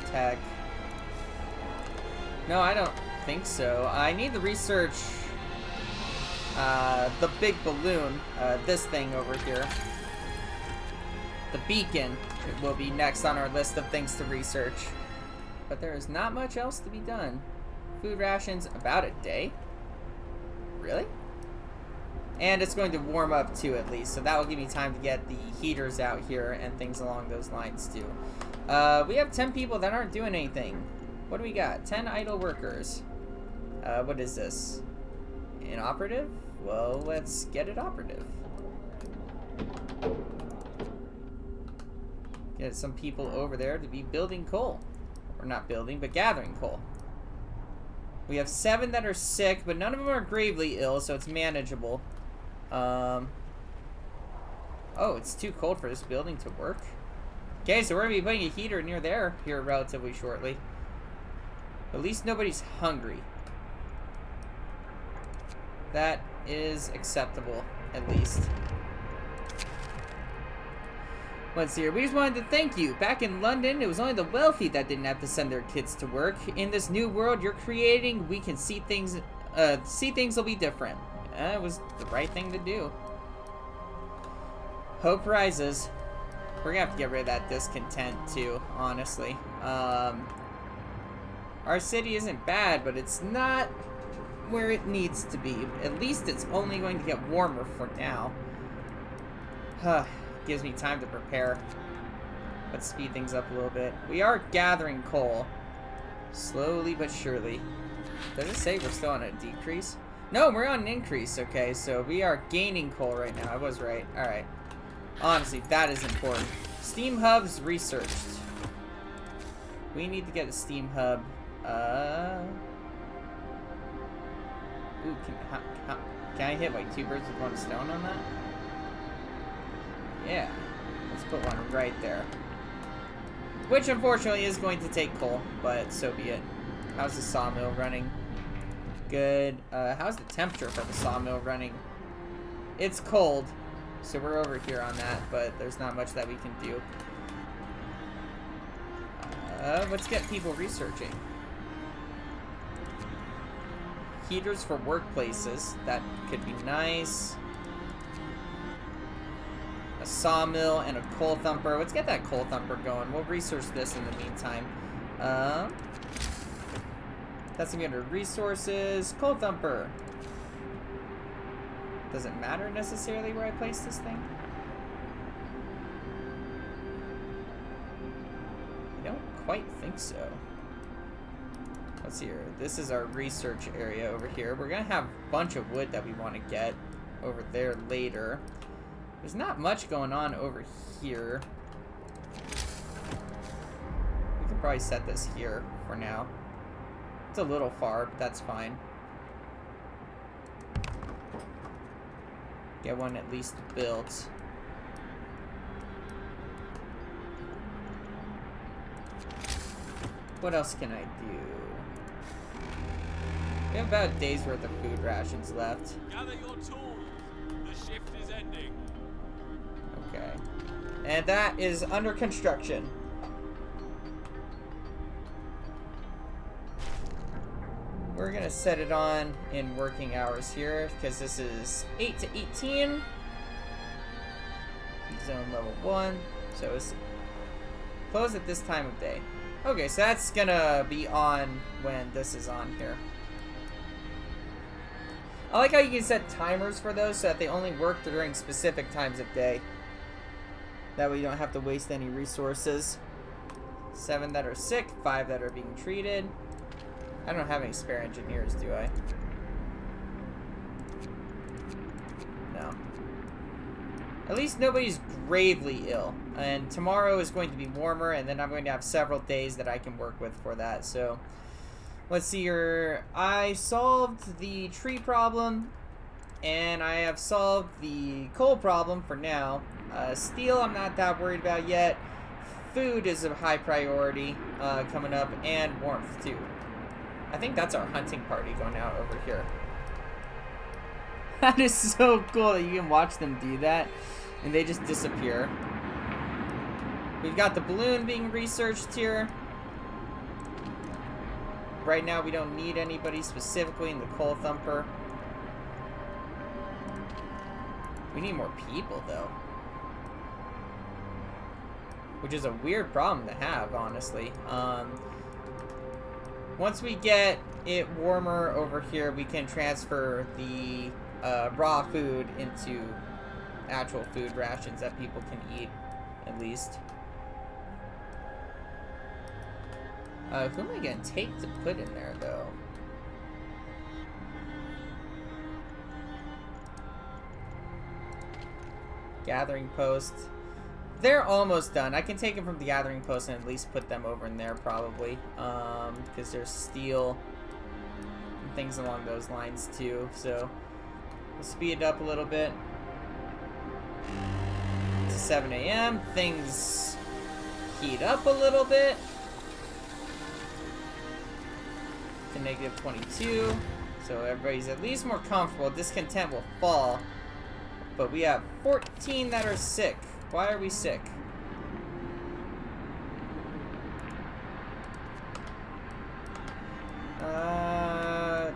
Tech. No, I don't think so. I need to research the big balloon, this thing over here. The beacon will be next on our list of things to research. But there is not much else to be done. Food rations, about a day. Really? And it's going to warm up too, at least. So that will give me time to get the heaters out here and things along those lines too. We have 10 people that aren't doing anything. What do we got? 10 idle workers. What is this? Inoperative? Well, let's get it operative. Get some people over there to be building coal. Or not building, but gathering coal. We have 7 that are sick, but none of them are gravely ill, so it's manageable. Oh, it's too cold for this building to work. Okay, so we're going to be putting a heater near there here relatively shortly. At least nobody's hungry. That is acceptable, at least. Let's see here. We just wanted to thank you. Back in London, it was only the wealthy that didn't have to send their kids to work. In this new world you're creating, we can see things will be different. It was the right thing to do. Hope rises. We're gonna have to get rid of that discontent too, honestly. Our city isn't bad, but it's not where it needs to be. At least it's only going to get warmer for now. Gives me time to prepare. Let's speed things up a little bit. We are gathering coal. Slowly but surely. Does it say we're still on a decrease? No, we're on an increase. Okay, so we are gaining coal right now. I was right. Alright. Honestly, that is important. Steam hubs researched. We need to get a steam hub. Ooh, can I hit like 2 birds with 1 stone on that? Yeah. Let's put one right there. Which, unfortunately, is going to take coal, but so be it. How's the sawmill running? Good. How's the temperature for the sawmill running? It's cold, so we're over here on that, but there's not much that we can do. Let's get people researching. Heaters for workplaces. That could be nice. A sawmill and a coal thumper. Let's get that coal thumper going. We'll research this in the meantime. That's gonna be under resources. Coal thumper. Does it matter necessarily where I place this thing? I don't quite think so. Let's see here. This is our research area over here. We're gonna have a bunch of wood that we want to get over there later. There's not much going on over here. We could probably set this here for now. It's a little far, but that's fine. Get one at least built. What else can I do? We have about a day's worth of food rations left. Gather your tools. The shift is ending. Okay. And that is under construction. We're gonna set it on in working hours here, because this is 8 to 18. Zone level 1. So it's closed at this time of day. Okay, so that's gonna be on when this is on here. I like how you can set timers for those so that they only work during specific times of day. That way you don't have to waste any resources. 7 that are sick, 5 that are being treated. I don't have any spare engineers, do I? No. At least nobody's gravely ill. And tomorrow is going to be warmer, and then I'm going to have several days that I can work with for that. So, let's see here. I solved the tree problem, and I have solved the coal problem for now. Steel, I'm not that worried about yet. food is a high priority coming up, and warmth too. I think that's our hunting party going out over here. That is so cool that you can watch them do that, and they just disappear. We've got the balloon being researched here. Right now, we don't need anybody specifically in the coal thumper. We need more people, though. Which is a weird problem to have, honestly. Once we get it warmer over here, we can transfer the raw food into actual food rations that people can eat, at least. Who am I gonna take to put in there, though? Gathering post. They're almost done. I can take them from the gathering post and at least put them over in there, probably. Because there's steel and things along those lines, too. So, we'll speed it up a little bit. To 7 a.m. Things heat up a little bit. To negative 22. So everybody's at least more comfortable. Discontent will fall. But we have 14 that are sick. Why are we sick?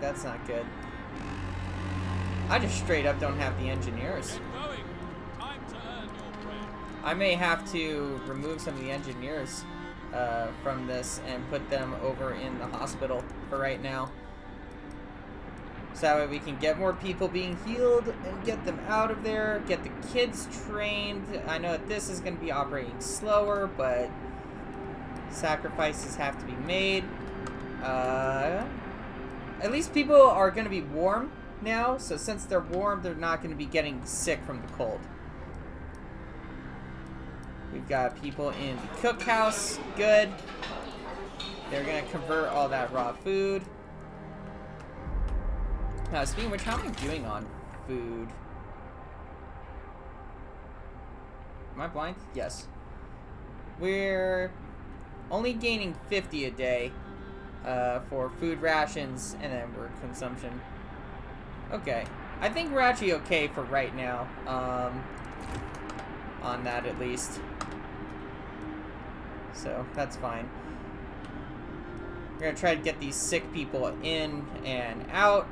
That's not good. I just straight up don't have the engineers. Time to earn your bread. I may have to remove some of the engineers from this and put them over in the hospital for right now. So that way we can get more people being healed and get them out of there, get the kids trained. I know that this is going to be operating slower, but sacrifices have to be made. At least people are going to be warm now, so since they're warm, they're not going to be getting sick from the cold. We've got people in the cookhouse. Good. They're going to convert all that raw food. Speaking of which, how am I doing on food? Am I blind? Yes. We're only gaining 50 a day for food rations and then work consumption. Okay. I think we're actually okay for right now. On that at least. So, that's fine. We're going to try to get these sick people in and out.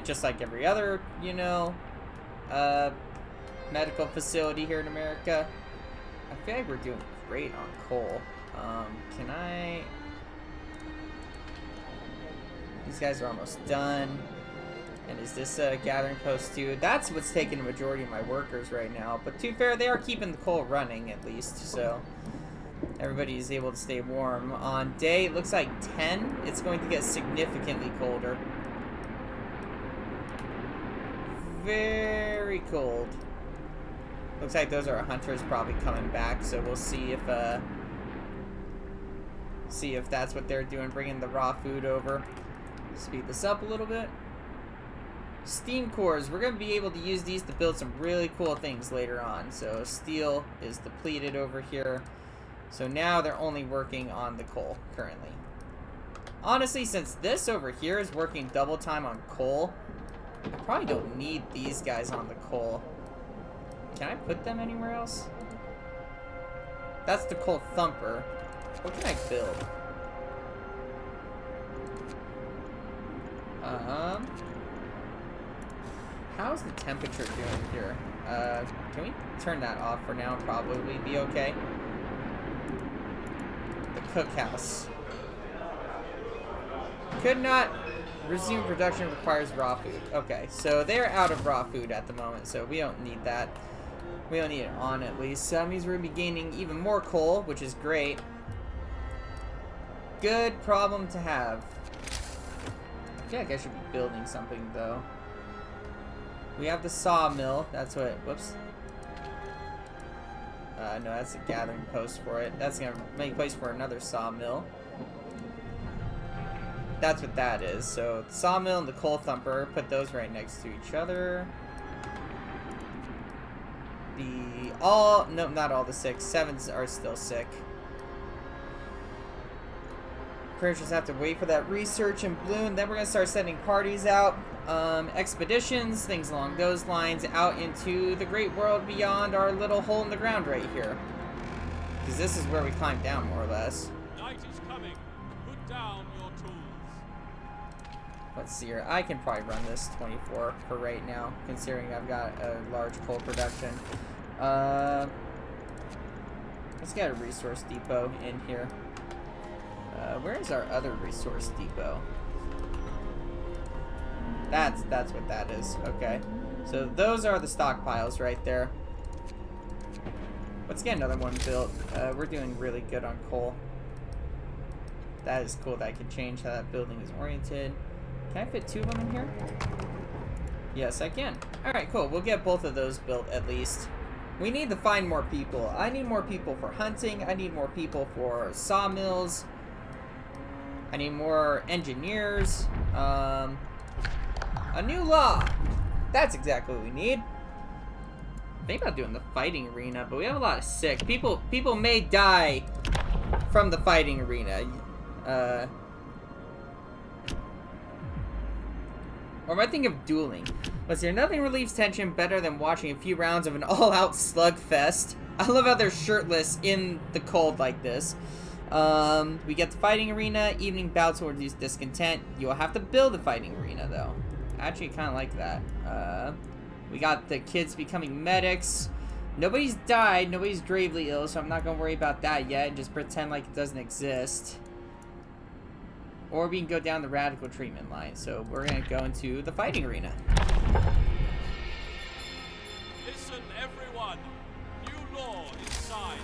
Just like every other, you know, medical facility here in America. I feel like we're doing great on coal. Can I... These guys are almost done. And is this a gathering post too? That's what's taking the majority of my workers right now. But to be fair, they are keeping the coal running at least, so everybody is able to stay warm. On day, it looks like 10, it's going to get significantly colder. Very cold. Looks like those are hunters probably coming back, so we'll see if that's what they're doing, bringing the raw food over. Speed this up a little bit. Steam cores, we're going to be able to use these to build some really cool things later on. So steel is depleted over here. So now they're only working on the coal currently. Honestly, since this over here is working double time on coal, I probably don't need these guys on the coal. Can I put them anywhere else? That's the coal thumper. What can I build? How's the temperature doing here? Can we turn that off for now and probably be okay? The cookhouse. Could not resume production, requires raw food. Okay, so they're out of raw food at the moment, so we don't need that. We don't need it on at least. So that means we're going to be gaining even more coal, which is great. Good problem to have. I feel like I should be building something, though. We have the sawmill. That's what... Whoops. No, that's a gathering post for it. That's going to make place for another sawmill. That's what that is. So, the sawmill and the coal thumper, put those right next to each other. Nope, not all the 6. 7s are still sick. Pretty just have to wait for that research and bloom. Then we're gonna start sending parties out, expeditions, things along those lines, out into the great world beyond our little hole in the ground right here. Because this is where we climb down, more or less. Night is coming. Put down your tools. Let's see here. I can probably run this 24 for right now, considering I've got a large coal production. Let's get a resource depot in here. Where is our other resource depot? That's what that is. Okay. So those are the stockpiles right there. Let's get another one built. We're doing really good on coal. That is cool that I can change how that building is oriented. Can I fit 2 of them in here? Yes, I can. Alright, cool. We'll get both of those built at least. We need to find more people. I need more people for hunting. I need more people for sawmills. I need more engineers. A new law. That's exactly what we need. Think about doing the fighting arena, but we have a lot of sick people. People may die from the fighting arena. Or am I thinking of dueling? Let's see, nothing relieves tension better than watching a few rounds of an all-out slugfest. I love how they're shirtless in the cold like this. We get the fighting arena. Evening bouts will reduce discontent. You'll have to build a fighting arena, though. Actually, kind of like that. We got the kids becoming medics. Nobody's died. Nobody's gravely ill, so I'm not going to worry about that yet and just pretend like it doesn't exist. Or we can go down the radical treatment line. So we're going to go into the fighting arena. Listen, everyone. New law is signed.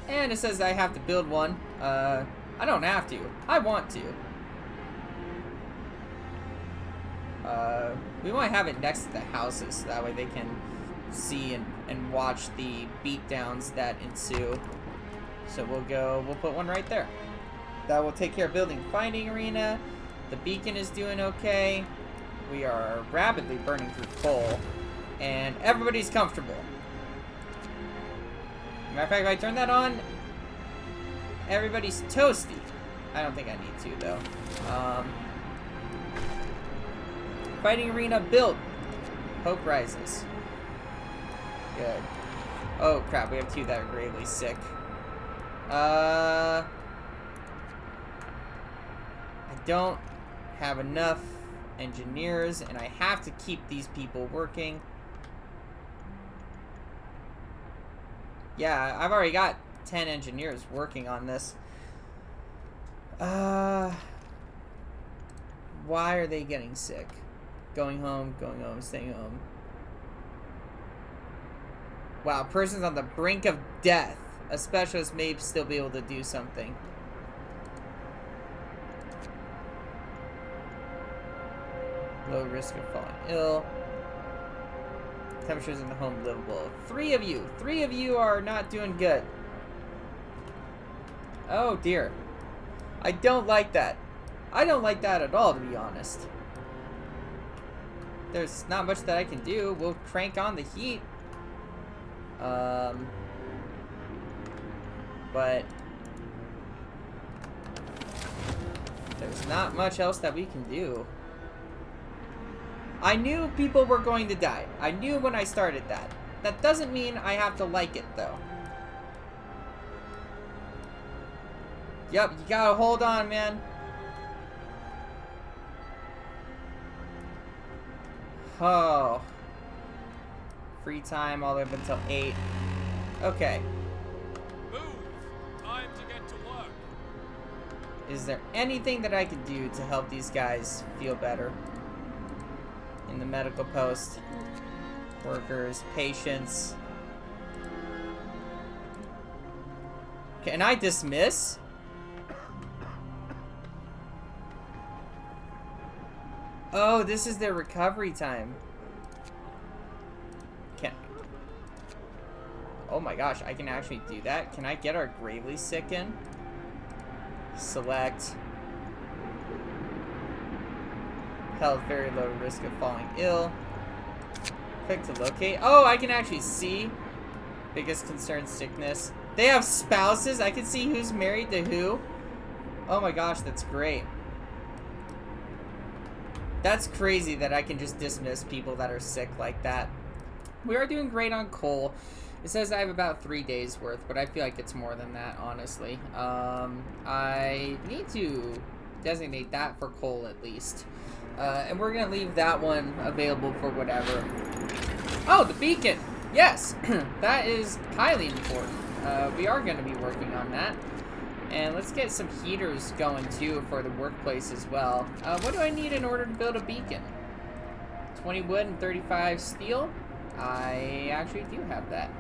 And it says I have to build one. I don't have to. I want to. We might have it next to the houses, so that way they can see and watch the beatdowns that ensue. So we'll put one right there. That will take care of building fighting arena. The beacon is doing okay. We are rapidly burning through coal. And everybody's comfortable. Matter of fact, if I turn that on, everybody's toasty. I don't think I need to, though. Fighting arena built. Hope rises. Good. Oh, crap. We have 2 that are gravely sick. I don't have enough engineers, and I have to keep these people working. Yeah, I've already got 10 engineers working on this. Why are they getting sick? Going home, staying home. Wow, person's on the brink of death. A specialist may still be able to do something. Low risk of falling ill. Temperatures in the home livable. 3 of you. 3 of you are not doing good. Oh dear. I don't like that. I don't like that at all, to be honest. There's not much that I can do. We'll crank on the heat. But there's not much else that we can do. I knew people were going to die. I knew when I started that. That doesn't mean I have to like it, though. Yep, you gotta hold on, man. Oh. Free time all the way up until 8. Okay. Move. Time to get to work. Is there anything that I can do to help these guys feel better? In the medical post. Workers, patients. Can I dismiss? Oh, this is their recovery time. Oh my gosh, I can actually do that. Can I get our gravely sick in? Select. Health, very low risk of falling ill. Click to locate. Oh, I can actually see. Biggest concern, sickness. They have spouses. I can see who's married to who. Oh my gosh, that's great. That's crazy that I can just dismiss people that are sick like that. We are doing great on coal. It says I have about 3 days worth, but I feel like it's more than that, honestly. I need to designate that for coal at least. And we're gonna leave that one available for whatever. Oh, the beacon! Yes! That is highly important. We are gonna be working on that. And let's get some heaters going too for the workplace as well. What do I need in order to build a beacon? 20 wood and 35 steel? I actually do have that.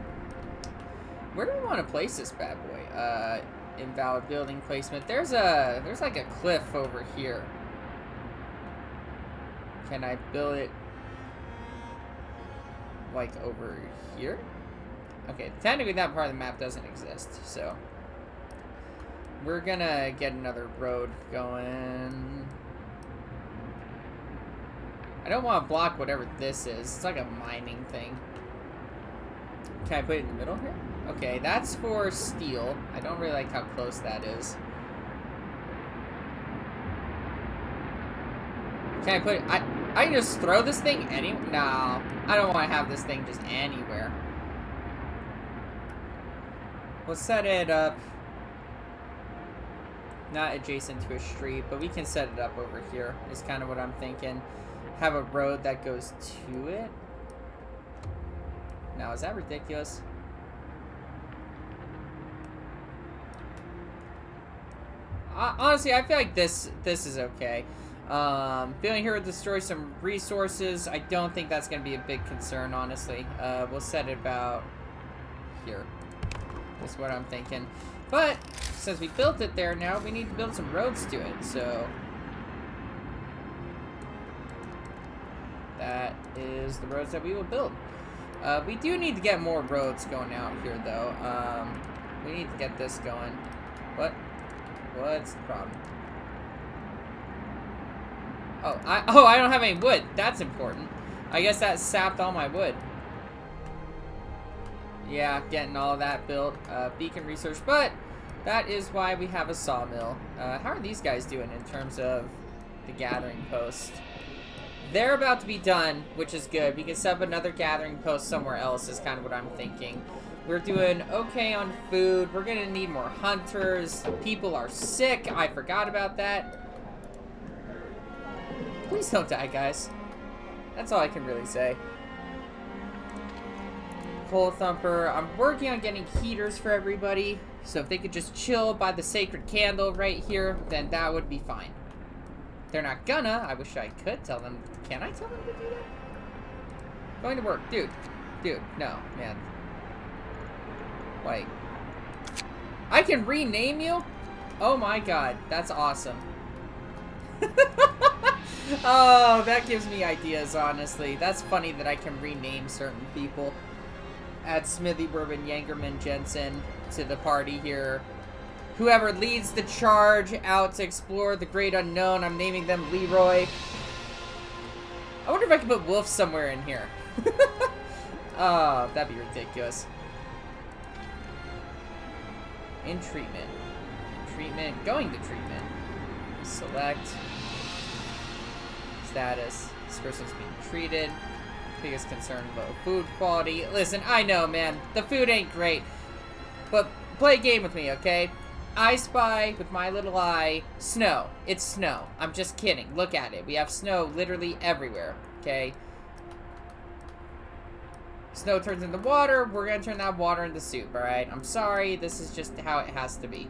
Where do we want to place this bad boy? Invalid building placement. There's like a cliff over here. Can I build it like over here? Okay, technically that part of the map doesn't exist, so we're gonna get another road going. I don't want to block whatever this is. It's like a mining thing. Can I put it in the middle here? Okay, that's for steel. I don't really like how close that is. Can I put it... I can just throw this thing anywhere? No, I don't want to have this thing just anywhere. We'll set it up... not adjacent to a street, but we can set it up over here, is kind of what I'm thinking. Have a road that goes to it. Now, is that ridiculous? Honestly, I feel like this is okay. Feeling here will destroy some resources. I don't think that's going to be a big concern, honestly. We'll set it about here. That's what I'm thinking. But, since we built it there now, we need to build some roads to it, so... that is the roads that we will build. We do need to get more roads going out here, though. We need to get this going. What? What's the problem? Oh, I don't have any wood. That's important. I guess that sapped all my wood. Yeah, getting all of that built. Beacon research, but that is why we have a sawmill. How are these guys doing in terms of the gathering post? They're about to be done, which is good. We can set up another gathering post somewhere else is kind of what I'm thinking. We're doing okay on food. We're going to need more hunters. People are sick. I forgot about that. Please don't die, guys. That's all I can really say. Coal Thumper. I'm working on getting heaters for everybody. So if they could just chill by the sacred candle right here, then that would be fine. They're not gonna. I wish I could tell them. Can I tell them to do that? Going to work. Dude. Dude. No, man. Like, I can rename you? Oh my god. That's awesome. Oh, that gives me ideas, honestly. That's funny that I can rename certain people. Add Smithy, Bourbon, Yangerman, Jensen to the party here. Whoever leads the charge out to explore the great unknown, I'm naming them Leroy. I wonder if I can put Wolf somewhere in here. Oh, that'd be ridiculous. In treatment. In treatment. Going to treatment. Select. Status. This person's being treated. Biggest concern about food quality. Listen, I know, man. The food ain't great. But play a game with me, okay? I spy with my little eye snow. It's snow. I'm just kidding. Look at it. We have snow literally everywhere, okay? Snow turns into water. We're going to turn that water into soup, alright? I'm sorry. This is just how it has to be.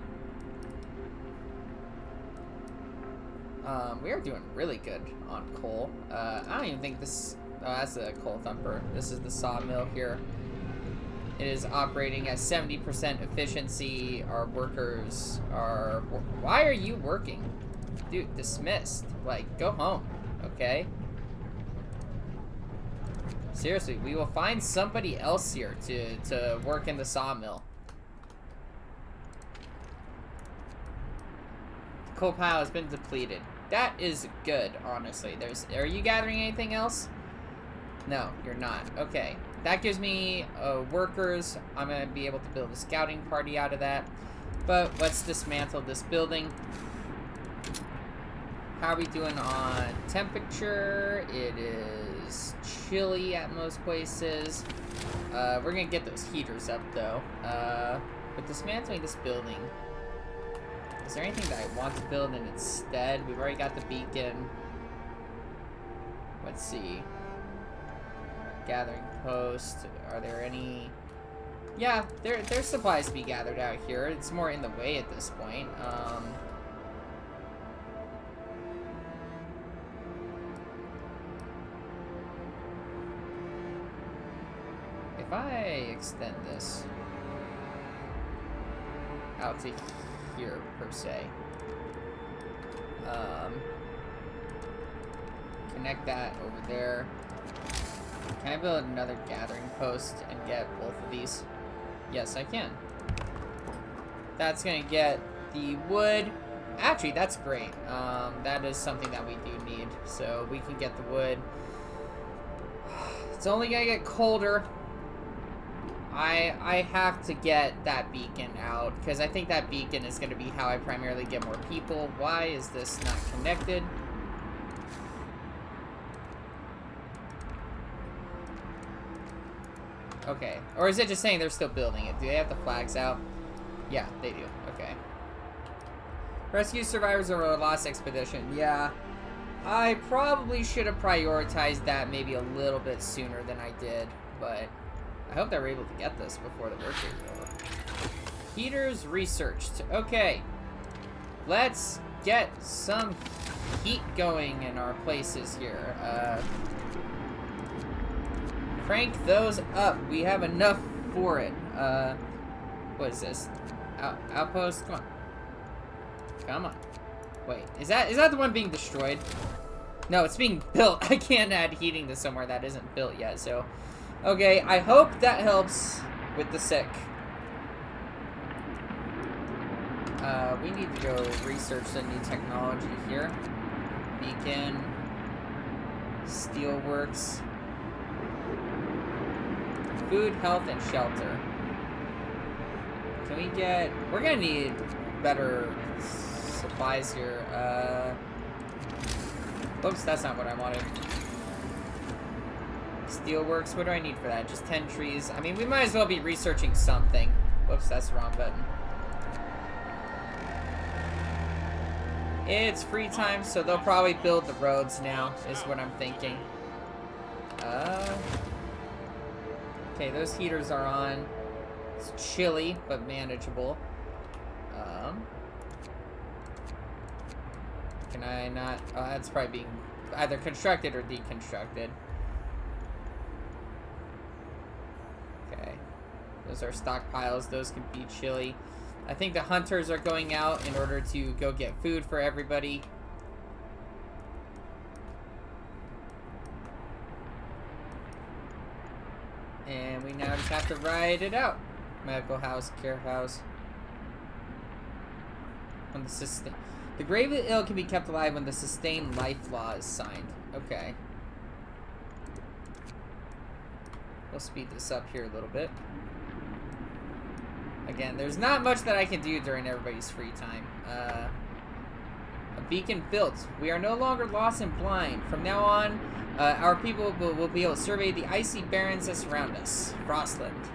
We are doing really good on coal. I don't even think this... oh, that's a coal thumper. This is the sawmill here. It is operating at 70% efficiency. Our workers are... why are you working? Dude, dismissed. Like, go home, okay? Seriously, we will find somebody else here to work in the sawmill. The coal pile has been depleted. That is good, honestly. Are you gathering anything else? No, you're not. Okay. That gives me workers. I'm going to be able to build a scouting party out of that. But let's dismantle this building. How are we doing on temperature? It is chilly at most places. We're gonna get those heaters up though. With dismantling this building, is there anything that I want to build in instead? We've already got the beacon. Let's see. Gathering post. Are there any? Yeah, there's supplies to be gathered out here. It's more in the way at this point. If I extend this out to here, per se, connect that over there. Can I build another gathering post and get both of these? Yes, I can. That's gonna get the wood. Actually, that's great. That is something that we do need, so we can get the wood. It's only gonna get colder. I have to get that beacon out, because I think that beacon is going to be how I primarily get more people. Why is this not connected? Okay. Or is it just saying they're still building it? Do they have the flags out? Yeah, they do. Okay. Rescue survivors of a lost expedition. Yeah. I probably should have prioritized that maybe a little bit sooner than I did, but I hope they were able to get this before the workday is over. Heaters researched. Okay. Let's get some heat going in our places here. Crank those up. We have enough for it. What is this? Outpost? Come on. Come on. Wait, is that the one being destroyed? No, it's being built. I can't add heating to somewhere that isn't built yet, so... Okay, I hope that helps with the sick. We need to go research some new technology here. Beacon. Steelworks. Food, health, and shelter. Can we get... We're gonna need better supplies here. Oops, that's not what I wanted. Steelworks, what do I need for that? Just 10 trees. I mean, we might as well be researching something. Whoops, that's the wrong button. It's free time, so they'll probably build the roads now, is what I'm thinking. Okay, those heaters are on. It's chilly, but manageable. Can I not? Oh, that's probably being either constructed or deconstructed. Okay. Those are stockpiles. Those can be chilly. I think the hunters are going out in order to go get food for everybody. And we now just have to ride it out. Medical house, care house. When the gravely ill can be kept alive when the sustained life law is signed. Okay. We'll speed this up here a little bit. Again, there's not much that I can do during everybody's free time. A beacon built. We are no longer lost and blind. From now on, our people will be able to survey the icy barrens that surround us. Frostland.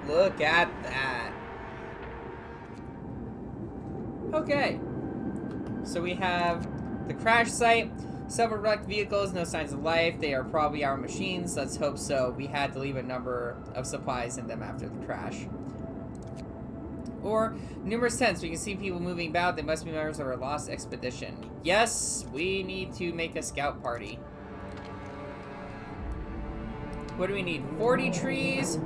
Look at that. Okay. So we have the crash site. Several wrecked vehicles, no signs of life. They are probably our machines. Let's hope so. We had to leave a number of supplies in them after the crash. Or numerous tents. We can see people moving about. They must be members of our lost expedition. Yes, we need to make a scout party. What do we need? 40 trees.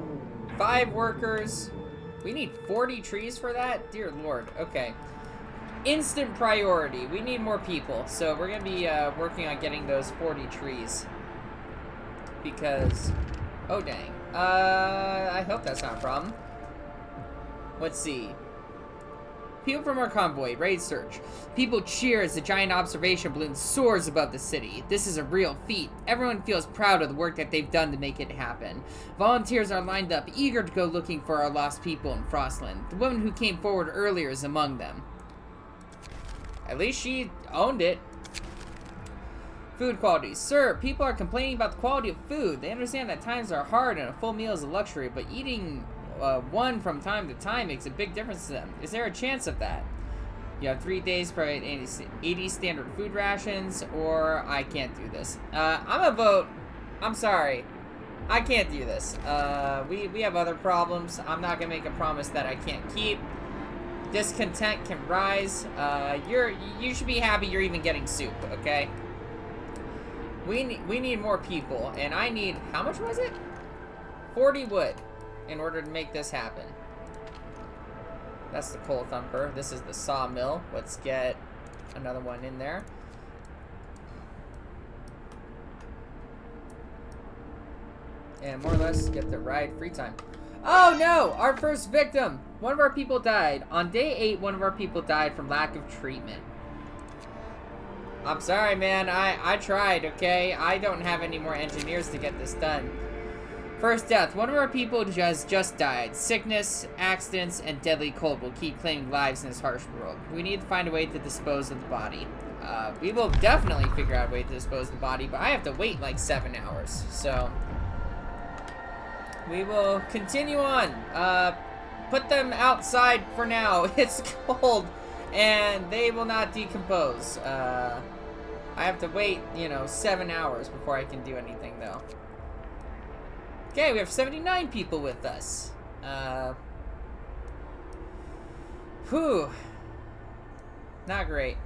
5 workers. We need 40 trees for that? Dear Lord. Okay. Instant priority. We need more people. So we're going to be working on getting those 40 trees. Because... Oh, dang. I hope that's not a problem. Let's see. People from our convoy, raid search. People cheer as the giant observation balloon soars above the city. This is a real feat. Everyone feels proud of the work that they've done to make it happen. Volunteers are lined up, eager to go looking for our lost people in Frostland. The woman who came forward earlier is among them. At least she owned it. Food quality. Sir, people are complaining about the quality of food. They understand that times are hard and a full meal is a luxury, but eating one from time to time makes a big difference to them. Is there a chance of that? You have 3 days, provide 80 standard food rations, or I can't do this. I'm gonna vote. I'm sorry. I can't do this. We have other problems. I'm not gonna make a promise that I can't keep. Discontent can rise. You should be happy you're even getting soup, okay? We need more people, and I need, how much was it? 40 wood in order to make this happen. That's the coal thumper. This is the sawmill. Let's get another one in there. And more or less get the ride free time. Oh no! Our first victim! One of our people died. On day 8, one of our people died from lack of treatment. I'm sorry, man. I tried, okay? I don't have any more engineers to get this done. First death. One of our people just died. Sickness, accidents, and deadly cold will keep claiming lives in this harsh world. We need to find a way to dispose of the body. We will definitely figure out a way to dispose of the body, but I have to wait like 7 hours. So, we will continue on. Put them outside for now. It's cold, and they will not decompose. I have to wait, 7 hours before I can do anything, though. Okay, we have 79 people with us. Whew. Not great.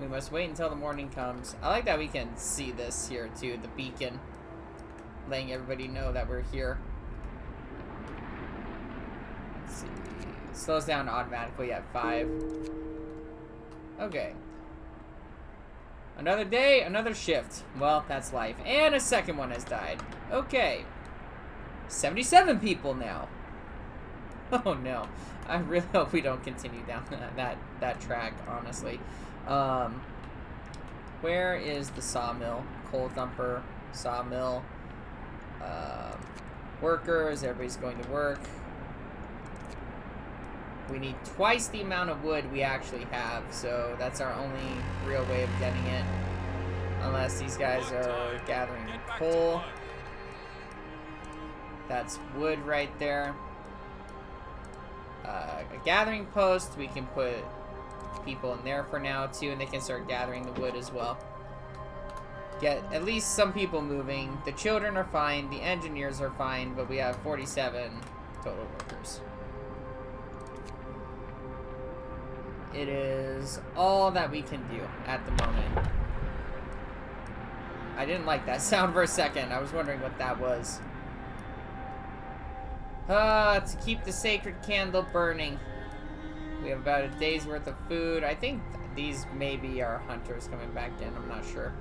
We must wait until the morning comes. I like that we can see this here, too, the beacon. Letting everybody know that we're here. Let's see. It slows down automatically at 5. Okay. Another day, another shift. Well, that's life. And a second one has died. Okay. 77 people now. Oh no. I really hope we don't continue down that track, honestly. Where is the sawmill? Coal thumper, sawmill. Workers, everybody's going to work. We need twice the amount of wood we actually have, so that's our only real way of getting it. Unless these guys are gathering coal. That's wood right there. A gathering post, we can put people in there for now too, and they can start gathering the wood as well. Get at least some people moving. The children are fine, the engineers are fine, but we have 47 total workers. It is all that we can do at the moment. I didn't like that sound for a second. I was wondering what that was. To keep the sacred candle burning. We have about a day's worth of food. I think these may be our hunters coming back in. I'm not sure.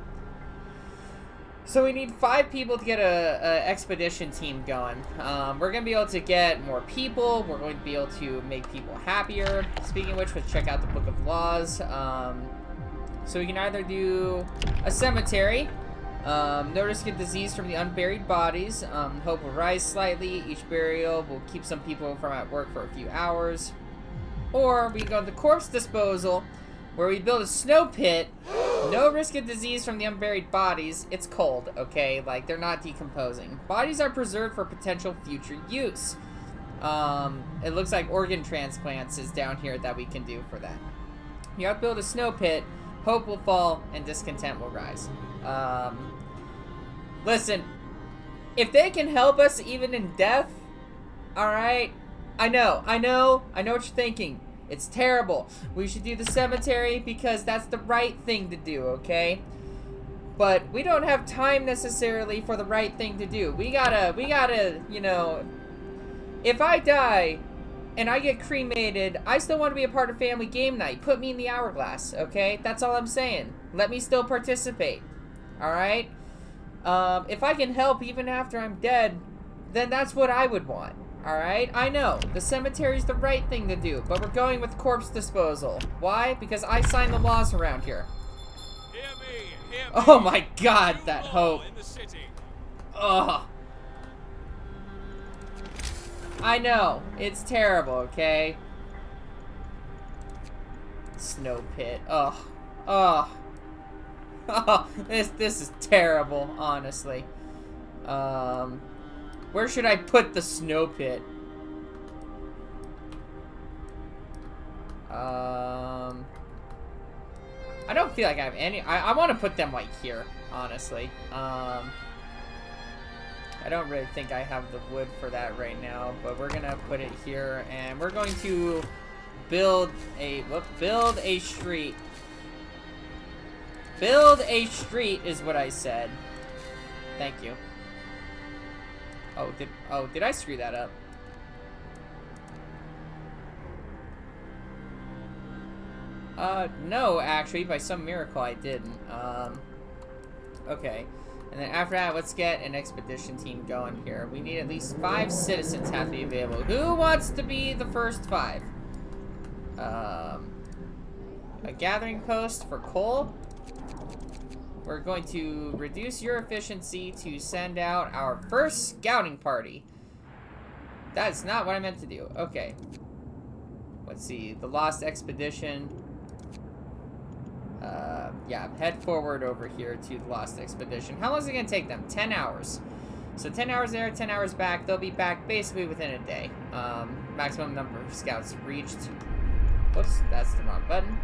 So we need 5 people to get a expedition team going. We're going to be able to get more people. We're going to be able to make people happier. Speaking of which, let's check out the Book of Laws. So we can either do a cemetery. No risk of disease from the unburied bodies. Hope will rise slightly. Each burial will keep some people from at work for a few hours. Or we can go to corpse disposal, where we build a snow pit. No risk of disease from the unburied bodies. It's cold, okay? Like, they're not decomposing. Bodies are preserved for potential future use. It looks like organ transplants is down here that we can do for that. You have to build a snow pit. Hope will fall, and discontent will rise. Listen, if they can help us even in death, alright? I know what you're thinking. It's terrible. We should do the cemetery because that's the right thing to do, okay? But we don't have time necessarily for the right thing to do. We gotta, if I die and I get cremated, I still want to be a part of family game night. Put me in the hourglass, okay? That's all I'm saying. Let me still participate, alright? If I can help even after I'm dead, then that's what I would want. Alright, I know. The cemetery's the right thing to do, but we're going with corpse disposal. Why? Because I signed the laws around here. Hear me. Oh my god, New that law hope. in the city. Ugh. I know. It's terrible, okay? Snow pit. Ugh. Ugh. Oh, this is terrible, honestly. Where should I put the snow pit? I don't feel like I have any. I want to put them like here, honestly. I don't really think I have the wood for that right now, but we're gonna put it here, and we're going to build a street. Build a street is what I said. Thank you. Oh, did I screw that up? No, actually, by some miracle I didn't. Okay. And then after that, let's get an expedition team going here. We need at least 5 citizens have to be available. Who wants to be the first 5? A gathering post for coal. We're going to reduce your efficiency to send out our first scouting party. That's not what I meant to do. Okay. Let's see. The Lost Expedition. Yeah, head forward over here to the Lost Expedition. How long is it going to take them? 10 hours. So 10 hours there, 10 hours back. They'll be back basically within a day. Maximum number of scouts reached. Whoops, that's the wrong button.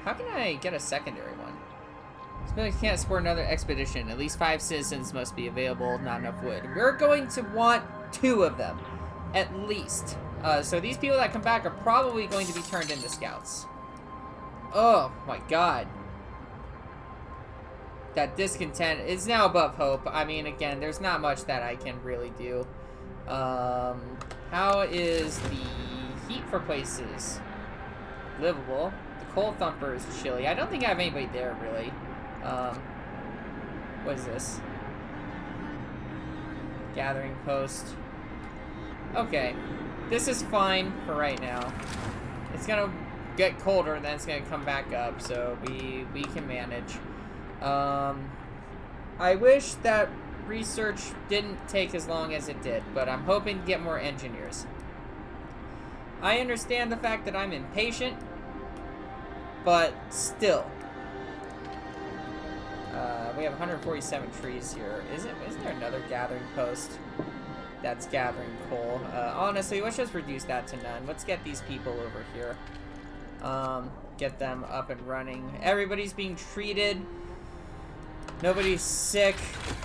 How can I get a secondary one? Spillers can't support another expedition. At least 5 citizens must be available. Not enough wood. We're going to want 2 of them. At least. So these people that come back are probably going to be turned into scouts. Oh my god. That discontent is now above hope. I mean, again, there's not much that I can really do. How is the heat for places? Livable. The coal thumper is chilly. I don't think I have anybody there, really. What is this? Gathering post. Okay. This is fine for right now. It's gonna get colder and then it's gonna come back up, so we can manage. I wish that research didn't take as long as it did, but I'm hoping to get more engineers. I understand the fact that I'm impatient, but still. We have 147 trees here. Isn't there another gathering post that's gathering coal? Honestly, let's just reduce that to none. Let's get these people over here. Get them up and running. Everybody's being treated. Nobody's sick.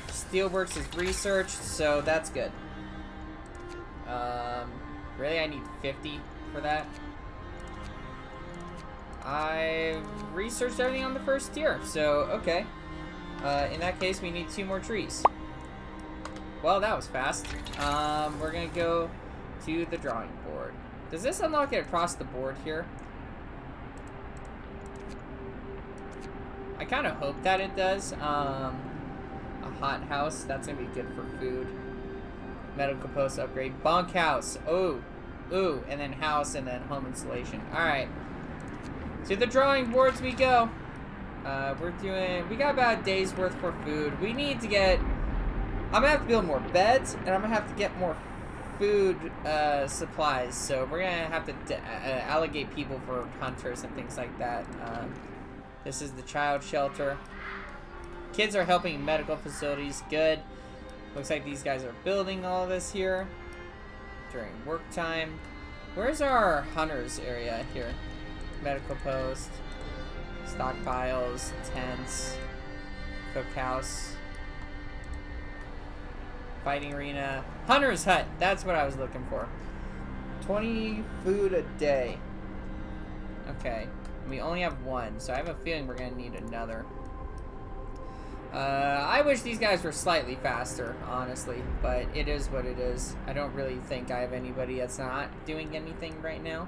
Steelworks is researched, so that's good. Really, I need 50 for that. I've researched everything on the first tier, so okay. In that case, we need 2 more trees. Well, that was fast. We're gonna go to the drawing board. Does this unlock it across the board here? I kind of hope that it does. A hot house, that's gonna be good for food. Medical post upgrade. Bunkhouse. Ooh. Ooh. And then house and then home installation. Alright. To the drawing boards we go. We got about a day's worth for food. We need to get, I'm gonna have to build more beds, and I'm gonna have to get more food supplies. So we're gonna have to allocate people for hunters and things like that. This is the child shelter. Kids are helping in medical facilities. Good. Looks like these guys are building all this here during work time. Where's our hunters area here? Medical post. Stockpiles, tents, cookhouse, fighting arena, hunter's hut. That's what I was looking for. 20 food a day. Okay, we only have 1, so I have a feeling we're gonna need another. I wish these guys were slightly faster, honestly, but it is what it is. I don't really think I have anybody that's not doing anything right now.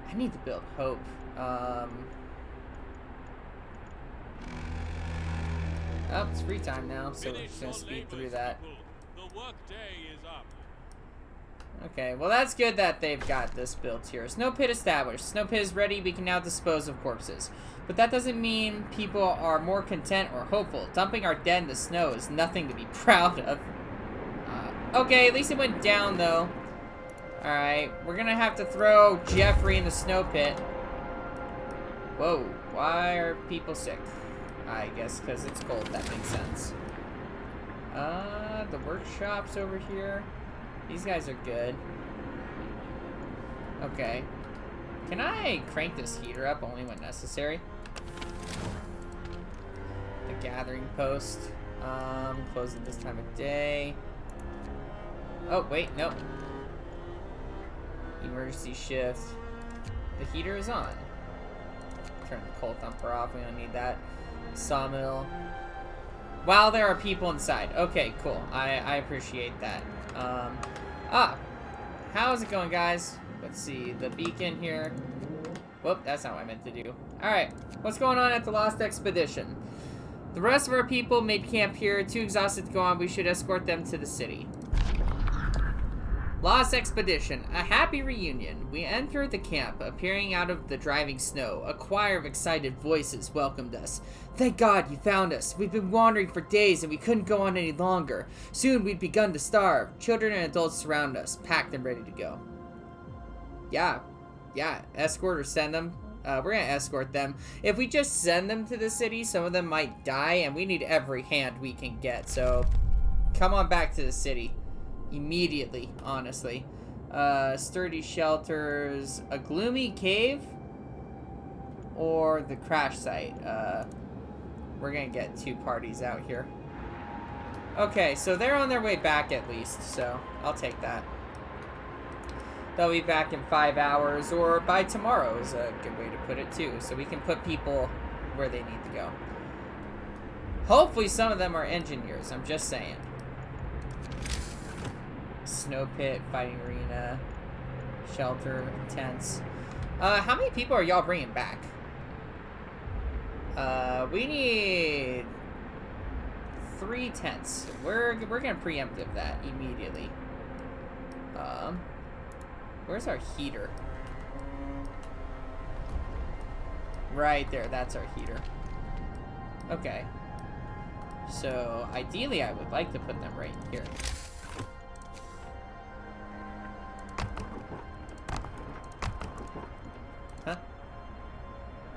I need to build hope. Oh, it's free time now, so we're just gonna speed through that. workday is up. Okay, well that's good that they've got this built here. Snow pit established. Snow pit is ready. We can now dispose of corpses. But that doesn't mean people are more content or hopeful. Dumping our dead in the snow is nothing to be proud of. Okay, at least it went down though. Alright, we're gonna have to throw Jeffrey in the snow pit. Whoa, why are people sick? I guess because it's cold, that makes sense. The workshop's over here. These guys are good. Okay. Can I crank this heater up only when necessary? The gathering post. Closed at this time of day. Oh, wait, nope. Emergency shift. The heater is on. Turn the coal thumper off. We don't need that. Sawmill. While there are people inside. Okay, cool. I appreciate that. How's it going, guys? Let's see. The beacon here. Whoop, that's not what I meant to do. Alright, what's going on at the Lost Expedition? The rest of our people made camp here. Too exhausted to go on. We should escort them to the city. Lost Expedition, a happy reunion. We entered the camp, appearing out of the driving snow. A choir of excited voices welcomed us. Thank God you found us. We've been wandering for days and we couldn't go on any longer. Soon we'd begun to starve. Children and adults surround us, packed and ready to go. Yeah, escort or send them. We're gonna escort them. If we just send them to the city, some of them might die and we need every hand we can get. So, come on back to the city. Immediately, honestly. Sturdy shelters, a gloomy cave, or the crash site. We're gonna get two parties out here. Okay, so they're on their way back at least, so I'll take that. They'll be back in 5 hours, or by tomorrow is a good way to put it too, so we can put people where they need to go. Hopefully some of them are engineers, I'm just saying. Snow pit, fighting arena, shelter, tents. How many people are y'all bringing back? We need 3 tents. We're gonna preemptive that immediately. Where's our heater? Right there, that's our heater. Okay. So, ideally I would like to put them right here. Huh?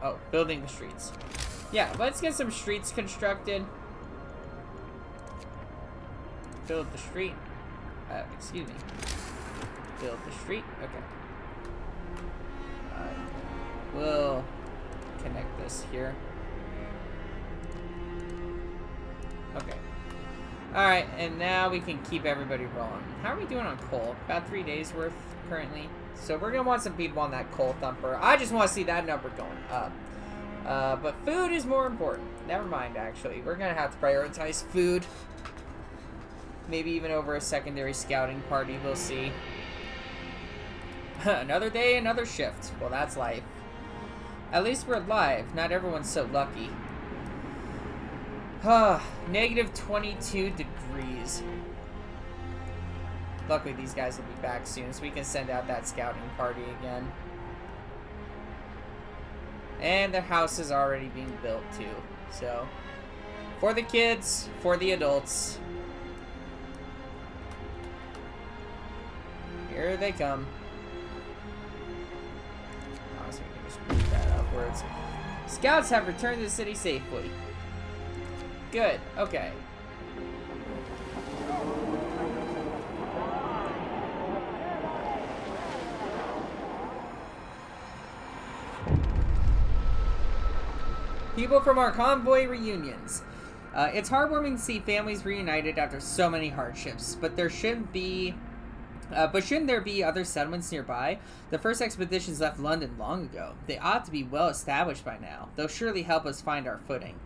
Oh, building the streets. Yeah, let's get some streets constructed. Build the street. Excuse me. Build the street. Okay. We'll connect this here. Okay. Alright, and now we can keep everybody rolling. How are we doing on coal? About 3 days worth currently. So we're going to want some people on that coal thumper. I just want to see that number going up. But food is more important. Never mind, actually. We're going to have to prioritize food. Maybe even over a secondary scouting party. We'll see. Another day, another shift. Well, that's life. At least we're alive. Not everyone's so lucky. Negative 22 degrees. Luckily, these guys will be back soon, so we can send out that scouting party again. And their house is already being built, too. So, for the kids, for the adults. Here they come. Oh, so we can just move that upwards. Scouts have returned to the city safely. Good, okay. People from our convoy reunions. It's heartwarming to see families reunited after so many hardships, but shouldn't there be other settlements nearby? The first expeditions left London long ago. They ought to be well established by now. They'll surely help us find our footing.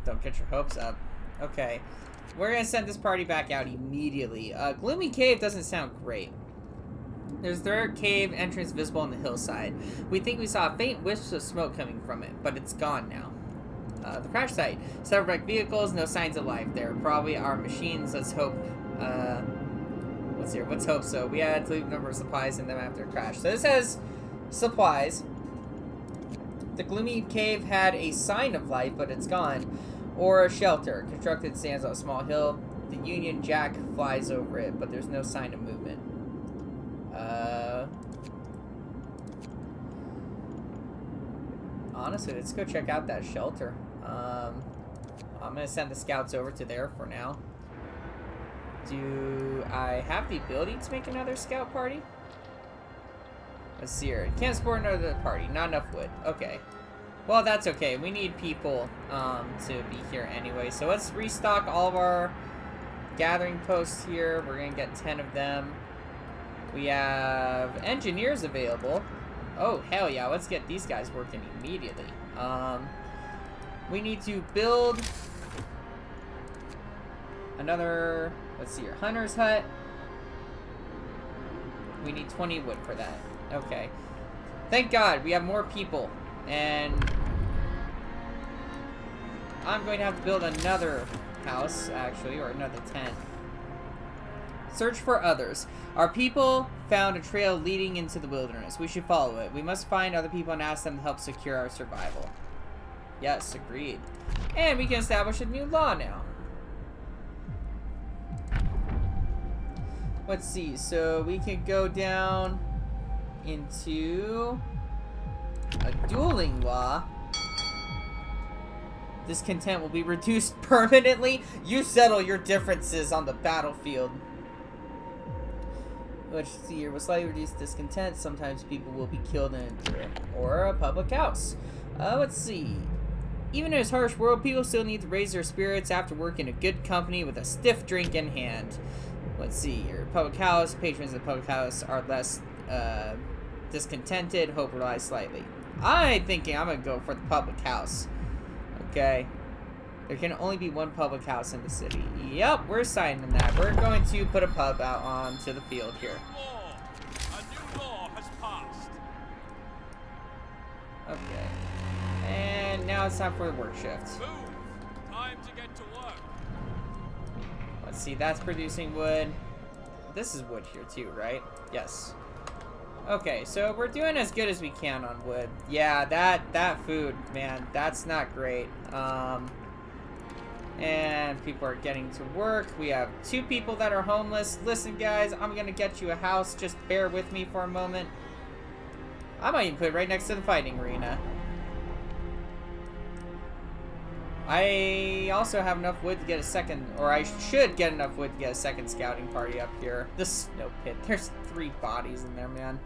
Don't get your hopes up. Okay. We're gonna send this party back out immediately. Gloomy Cave doesn't sound great. There's a third cave entrance visible on the hillside. We think we saw faint wisps of smoke coming from it, but it's gone now. The crash site. Several wrecked vehicles, no signs of life there. Probably our machines. Let's hope. What's here? Let's hope so. We had to leave a number of supplies in them after a crash. So this has supplies. The gloomy cave had a sign of life, but it's gone. Or a shelter. Constructed stands on a small hill. The Union Jack flies over it, but there's no sign of movement. Honestly, let's go check out that shelter. I'm gonna send the scouts over to there for now. Do I have the ability to make another scout party? Let's see here. Can't support another party. Not enough wood. Okay. Well, that's okay. We need people to be here anyway. So let's restock all of our gathering posts here. We're gonna get 10 of them. We have engineers available. Oh, hell yeah. Let's get these guys working immediately. We need to build another, let's see here, hunter's hut. We need 20 wood for that. Okay. Thank God we have more people. And I'm going to have to build another house, actually, or another tent. Search for others. Our people found a trail leading into the wilderness. We should follow it. We must find other people and ask them to help secure our survival. Yes, agreed. And we can establish a new law now. Let's see. So we can go down into a dueling law. Discontent will be reduced permanently. You settle your differences on the battlefield. Let's see here. With slightly reduced discontent, sometimes people will be killed in a duel or a public house. Let's see. Even in this harsh world, people still need to raise their spirits after work in a good company with a stiff drink in hand. Let's see here. Public house. Patrons of the public house are less discontented. Hope relies slightly. I'm thinking I'm going to go for the public house. Okay. There can only be one public house in the city. Yep, we're signing that. We're going to put a pub out onto the field here. A new law has passed. Okay. And now it's time for the work shift. Move. Time to get to work. Let's see, that's producing wood. This is wood here too, right? Yes. Okay, so we're doing as good as we can on wood. Yeah, that food, man, that's not great. And people are getting to work. We have 2 people that are homeless. Listen, guys, I'm gonna get you a house. Just bear with me for a moment. I might even put it right next to the fighting arena. I also have enough wood to get a second, or I should get enough wood to get a second scouting party up here. The snow pit. There's 3 bodies in there, man.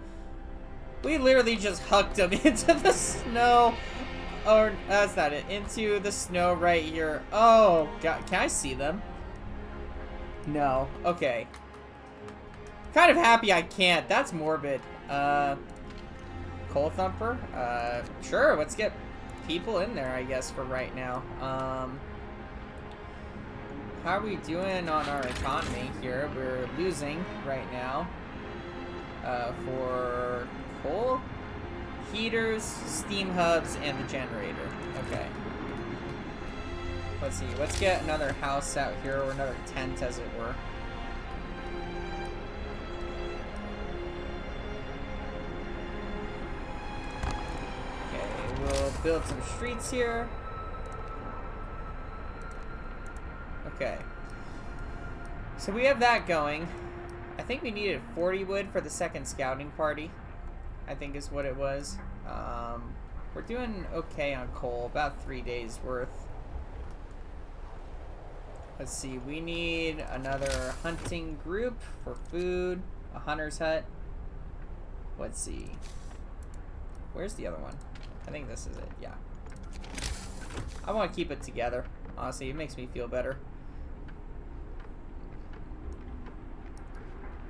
We literally just hucked them into the snow. Or, that's not it. Into the snow right here. Oh, God. Can I see them? No. Okay. Kind of happy I can't. That's morbid. Coal Thumper? Sure. Let's get people in there, I guess, for right now. How are we doing on our economy here? We're losing right now. For coal, heaters, steam hubs, and the generator. Okay. Let's see. Let's get another house out here, or another tent, as it were. Okay, we'll build some streets here. Okay. So we have that going. I think we needed 40 wood for the second scouting party, I think is what it was. We're doing okay on coal, about 3 days worth. Let's see, we need another hunting group for food, a hunter's hut. Let's see. Where's the other one? I think this is it, yeah. I want to keep it together, honestly, it makes me feel better.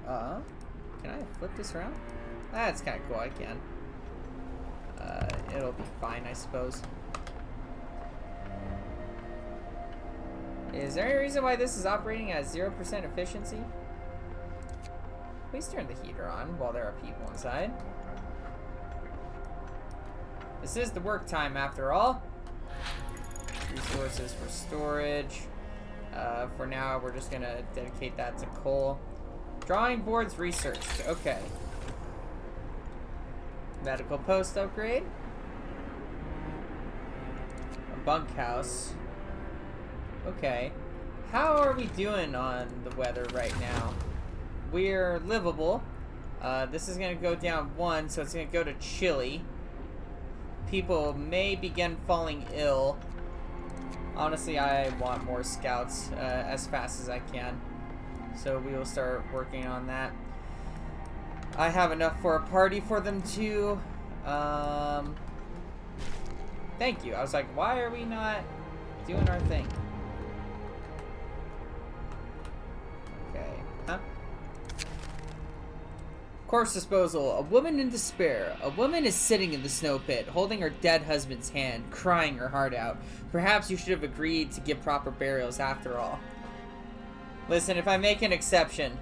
Can I flip this around? That's kind of cool, I can. It'll be fine, I suppose. Is there any reason why this is operating at 0% efficiency? Please turn the heater on while there are people inside. This is the work time, after all. Resources for storage. For now, we're just gonna dedicate that to coal. Drawing boards researched. Okay. Medical post upgrade. A bunkhouse. Okay. How are we doing on the weather right now? We're livable. This is gonna go down 1, so it's gonna go to chilly. People may begin falling ill. Honestly, I want more scouts as fast as I can. So we will start working on that. I have enough for a party for them too. Thank you. I was like, why are we not doing our thing? Okay. Huh? Corpse disposal. A woman in despair. A woman is sitting in the snow pit, holding her dead husband's hand, crying her heart out. Perhaps you should have agreed to give proper burials after all. Listen, if I make an exception,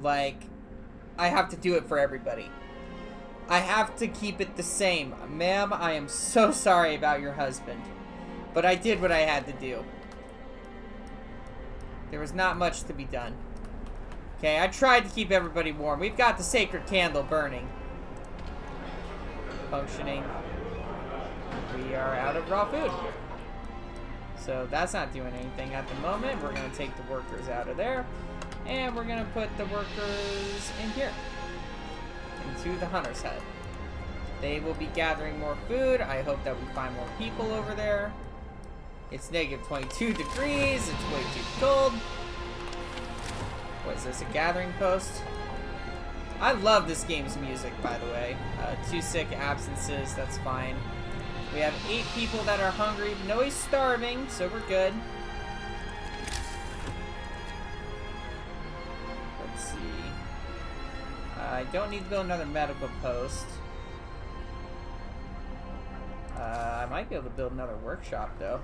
like, I have to do it for everybody. I have to keep it the same. Ma'am, I am so sorry about your husband, but I did what I had to do. There was not much to be done. Okay, I tried to keep everybody warm. We've got the sacred candle burning. Functioning. We are out of raw food. So that's not doing anything at the moment. We're going to take the workers out of there. And we're going to put the workers in here. Into the hunter's hut. They will be gathering more food. I hope that we find more people over there. It's negative 22 degrees. It's way too cold. What is this, a gathering post? I love this game's music, by the way. 2 sick absences, that's fine. We have 8 people that are hungry. Nobody's starving, so we're good. Let's see. I don't need to build another medical post. I might be able to build another workshop, though.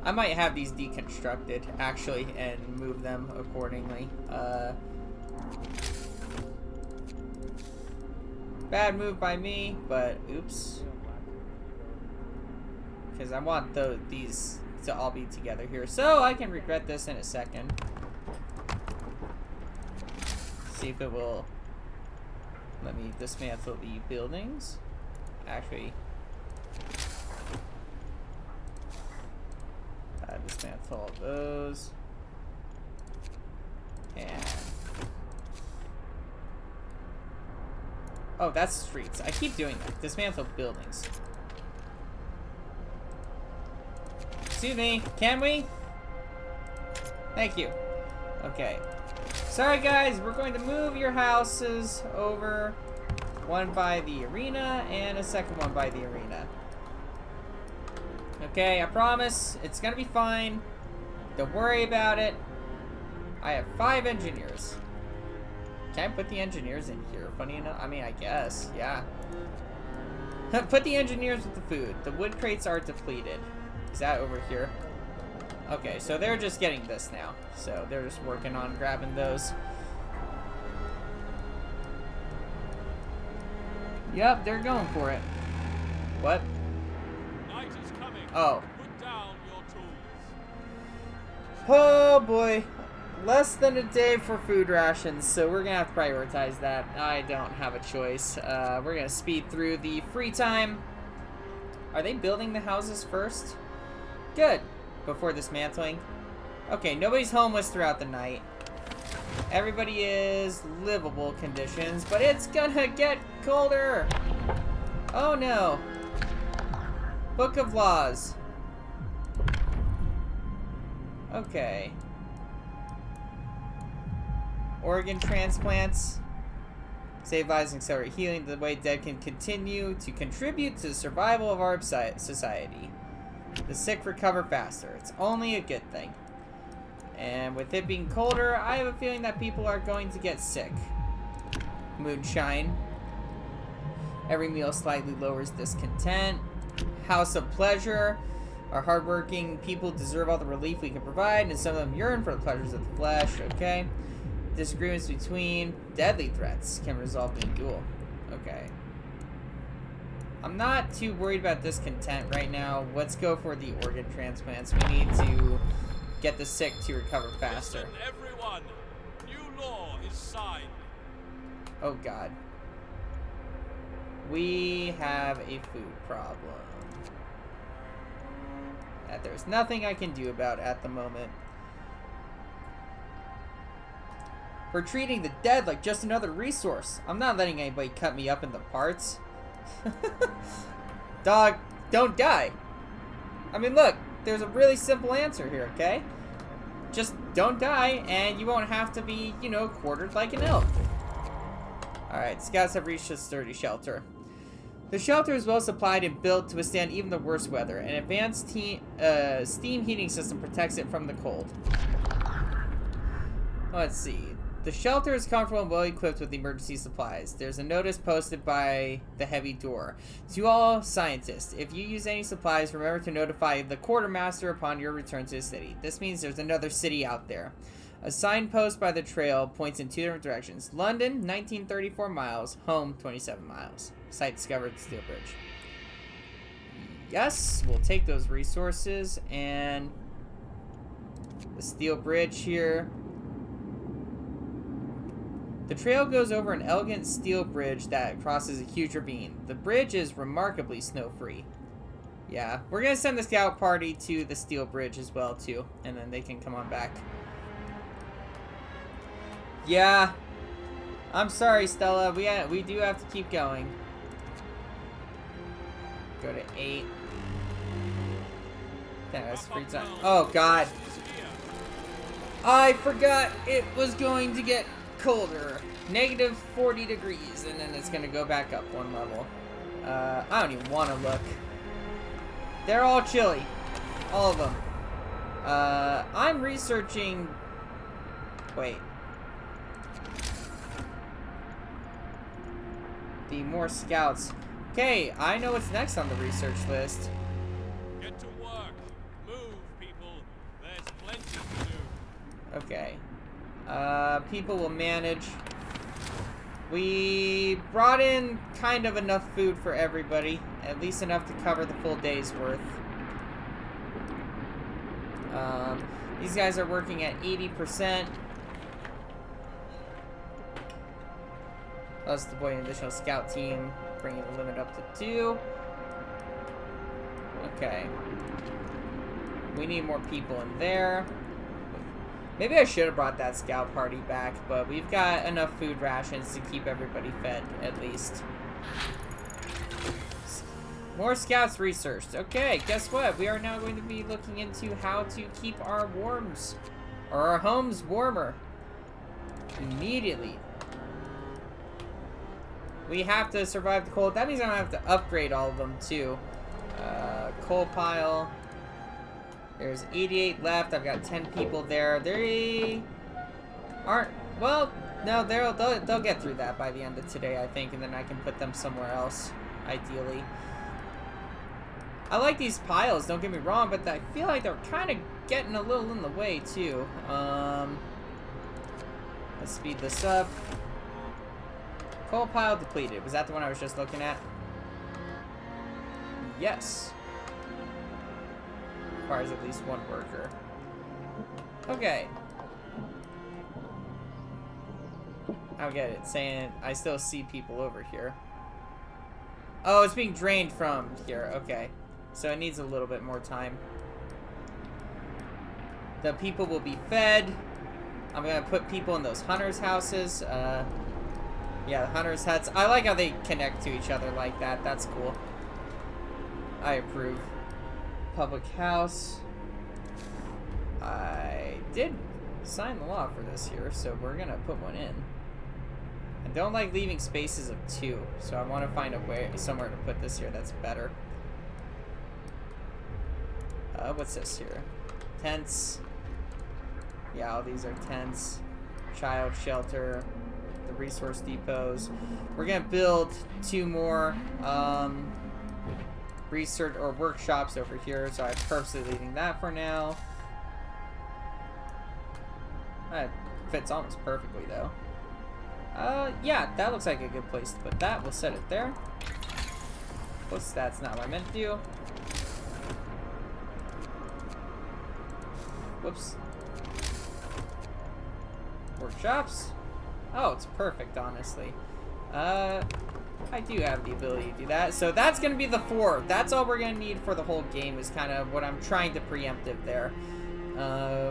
I might have these deconstructed, actually, and move them accordingly. Bad move by me, but oops. Because I want these to all be together here. So I can regret this in a second. See if it will let me dismantle the buildings. Actually, dismantle all those. And oh, that's streets. I keep doing that. Dismantle buildings. Excuse me, can we? Thank you. Okay. Sorry guys, we're going to move your houses over. One by the arena and a second one by the arena. Okay, I promise it's gonna be fine. Don't worry about it. I have 5 engineers. Can I put the engineers in here? Funny enough, I mean, I guess, yeah. Put the engineers with the food. The wood crates are depleted. Is that over here? Okay, so they're just getting this now. So they're just working on grabbing those. Yep, they're going for it. What? Night is coming. Oh. Put down your tools. Oh boy. Less than a day for food rations, so we're gonna have to prioritize that. I don't have a choice. We're gonna speed through the free time. Are they building the houses first? Good. Before dismantling. Okay, nobody's homeless throughout the night. Everybody is livable conditions, but it's gonna get colder. Oh no. Book of Laws. Okay. Organ transplants. Save lives and accelerate healing. The way dead can continue to contribute to the survival of our society. The sick recover faster. It's only a good thing. And with it being colder, I have a feeling that people are going to get sick. Moonshine. Every meal slightly lowers discontent. House of Pleasure. Our hardworking people deserve all the relief we can provide, and some of them yearn for the pleasures of the flesh. Okay. Disagreements between deadly threats can resolve in duel. Okay. I'm not too worried about discontent right now. Let's go for the organ transplants. We need to get the sick to recover faster. Listen, everyone. New law is signed. Oh god. We have a food problem that there's nothing I can do about at the moment. We're treating the dead like just another resource. I'm not letting anybody cut me up into parts. Dog, don't die. I mean, look, there's a really simple answer here, okay? Just don't die, and you won't have to be, you know, quartered like an elk. Alright, scouts have reached a sturdy shelter. The shelter is well supplied and built to withstand even the worst weather. An advanced steam heating system protects it from the cold. Let's see. The shelter is comfortable and well equipped with emergency supplies. There's a notice posted by the heavy door. To all scientists, if you use any supplies, remember to notify the quartermaster upon your return to the city. This means there's another city out there. A signpost by the trail points in 2 different directions. London, 1934 miles. Home, 27 miles. Site discovered, steel bridge. Yes, we'll take those resources and the steel bridge here. The trail goes over an elegant steel bridge that crosses a huge ravine. The bridge is remarkably snow-free. Yeah, we're going to send the scout party to the steel bridge as well, too. And then they can come on back. Yeah. I'm sorry, Stella. We do have to keep going. Go to 8. That's free time. Oh, God. I forgot it was going to get colder. Negative 40 degrees, and then it's going to go back up 1 level. I don't even want to look. They're all chilly. All of them. I'm researching... Wait. The more scouts. Okay, I know what's next on the research list. Get to work. Move, people. There's plenty to do. Okay. People will manage. We brought in kind of enough food for everybody. At least enough to cover the full day's worth. These guys are working at 80%. Let's deploy an additional scout team, bringing the limit up to 2. Okay. We need more people in there. Maybe I should have brought that scout party back, but we've got enough food rations to keep everybody fed, at least. More scouts researched. Okay, guess what? We are now going to be looking into how to keep our our homes warmer. Immediately. We have to survive the cold. That means I'm going to have to upgrade all of them, too. Coal pile. There's 88 left. I've got 10 people there. They aren't... Well, no, they'll get through that by the end of today, I think, and then I can put them somewhere else, ideally. I like these piles, don't get me wrong, but I feel like they're kind of getting a little in the way, too. Let's speed this up. Coal pile depleted. Was that the one I was just looking at? Yes. Requires at least 1 worker. Okay. I'll get it. Saying I still see people over here. Oh, it's being drained from here. Okay. So it needs a little bit more time. The people will be fed. I'm going to put people in those hunters' houses. Yeah, the hunters' huts. I like how they connect to each other like that. That's cool. I approve. Public house. I did sign the law for this here, so we're going to put one in. I don't like leaving spaces of 2, so I want to find a way, somewhere to put this here that's better. What's this here? Tents. Yeah, all these are tents. Child shelter. The resource depots. We're gonna build 2 more research or workshops over here, so I'm purposely leaving that for now. That fits almost perfectly though. Yeah, that looks like a good place to put that. We'll set it there. Whoops, that's not what I meant to do. Whoops. Workshops? Oh, it's perfect, honestly. I do have the ability to do that. So that's going to be the 4. That's all we're going to need for the whole game is kind of what I'm trying to preemptive there.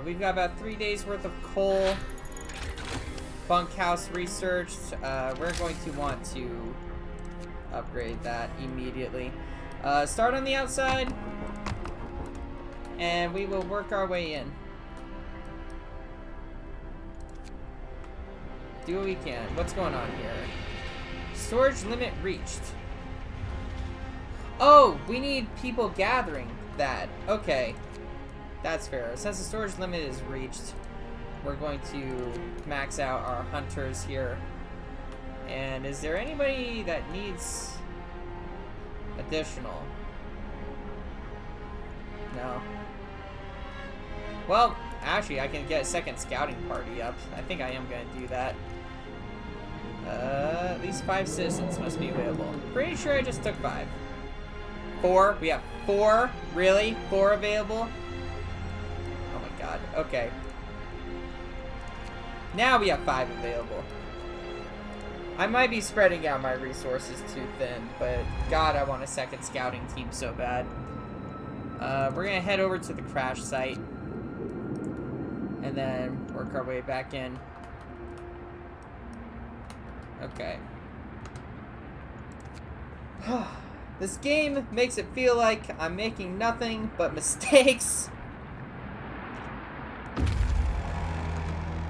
We've got about 3 days worth of coal. Bunkhouse researched. We're going to want to upgrade that immediately. Start on the outside. And we will work our way in. Do what we can. What's going on here? Storage limit reached. Oh, we need people gathering that. Okay. That's fair. Since the storage limit is reached, we're going to max out our hunters here. And is there anybody that needs additional? No. Well, actually, I can get a second scouting party up. I think I am going to do that. At least 5 citizens must be available. Pretty sure I just took 5. 4? We have 4? Really? 4 available? Oh my god. Okay. Now we have 5 available. I might be spreading out my resources too thin, but god, I want a second scouting team so bad. We're gonna head over to the crash site and then work our way back in. Okay. This game makes it feel like I'm making nothing but mistakes.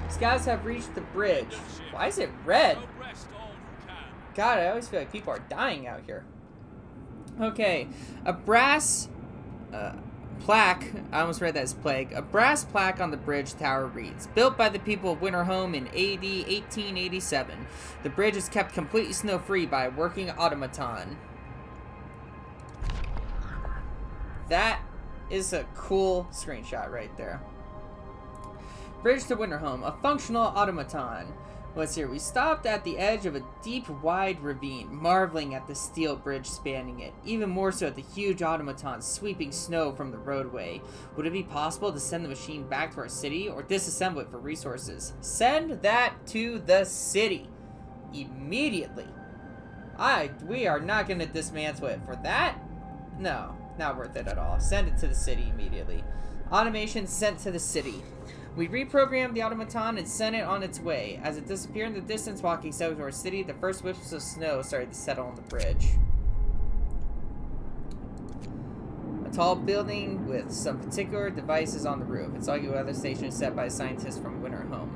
Scouts have reached the bridge. Why is it red? God, I always feel like people are dying out here. Okay. A brass plaque, I almost read that as plague. A brass plaque on the bridge tower reads, built by the people of Winterhome in AD 1887. The bridge is kept completely snow-free by a working automaton. That is a cool screenshot right there. Bridge to Winterhome, a functional automaton. Let's see here. We stopped at the edge of a deep, wide ravine, marveling at the steel bridge spanning it, even more so at the huge automaton sweeping snow from the roadway. Would it be possible to send the machine back to our city, or disassemble it for resources? Send that to the city. Immediately. We are not going to dismantle it for that. No, not worth it at all. Send it to the city immediately. Automation sent to the city. We reprogrammed the automaton and sent it on its way. As it disappeared in the distance walking south to our city, the first wisps of snow started to settle on the bridge. A tall building with some particular devices on the roof. Its audio weather station is set by a scientist from Winterhome.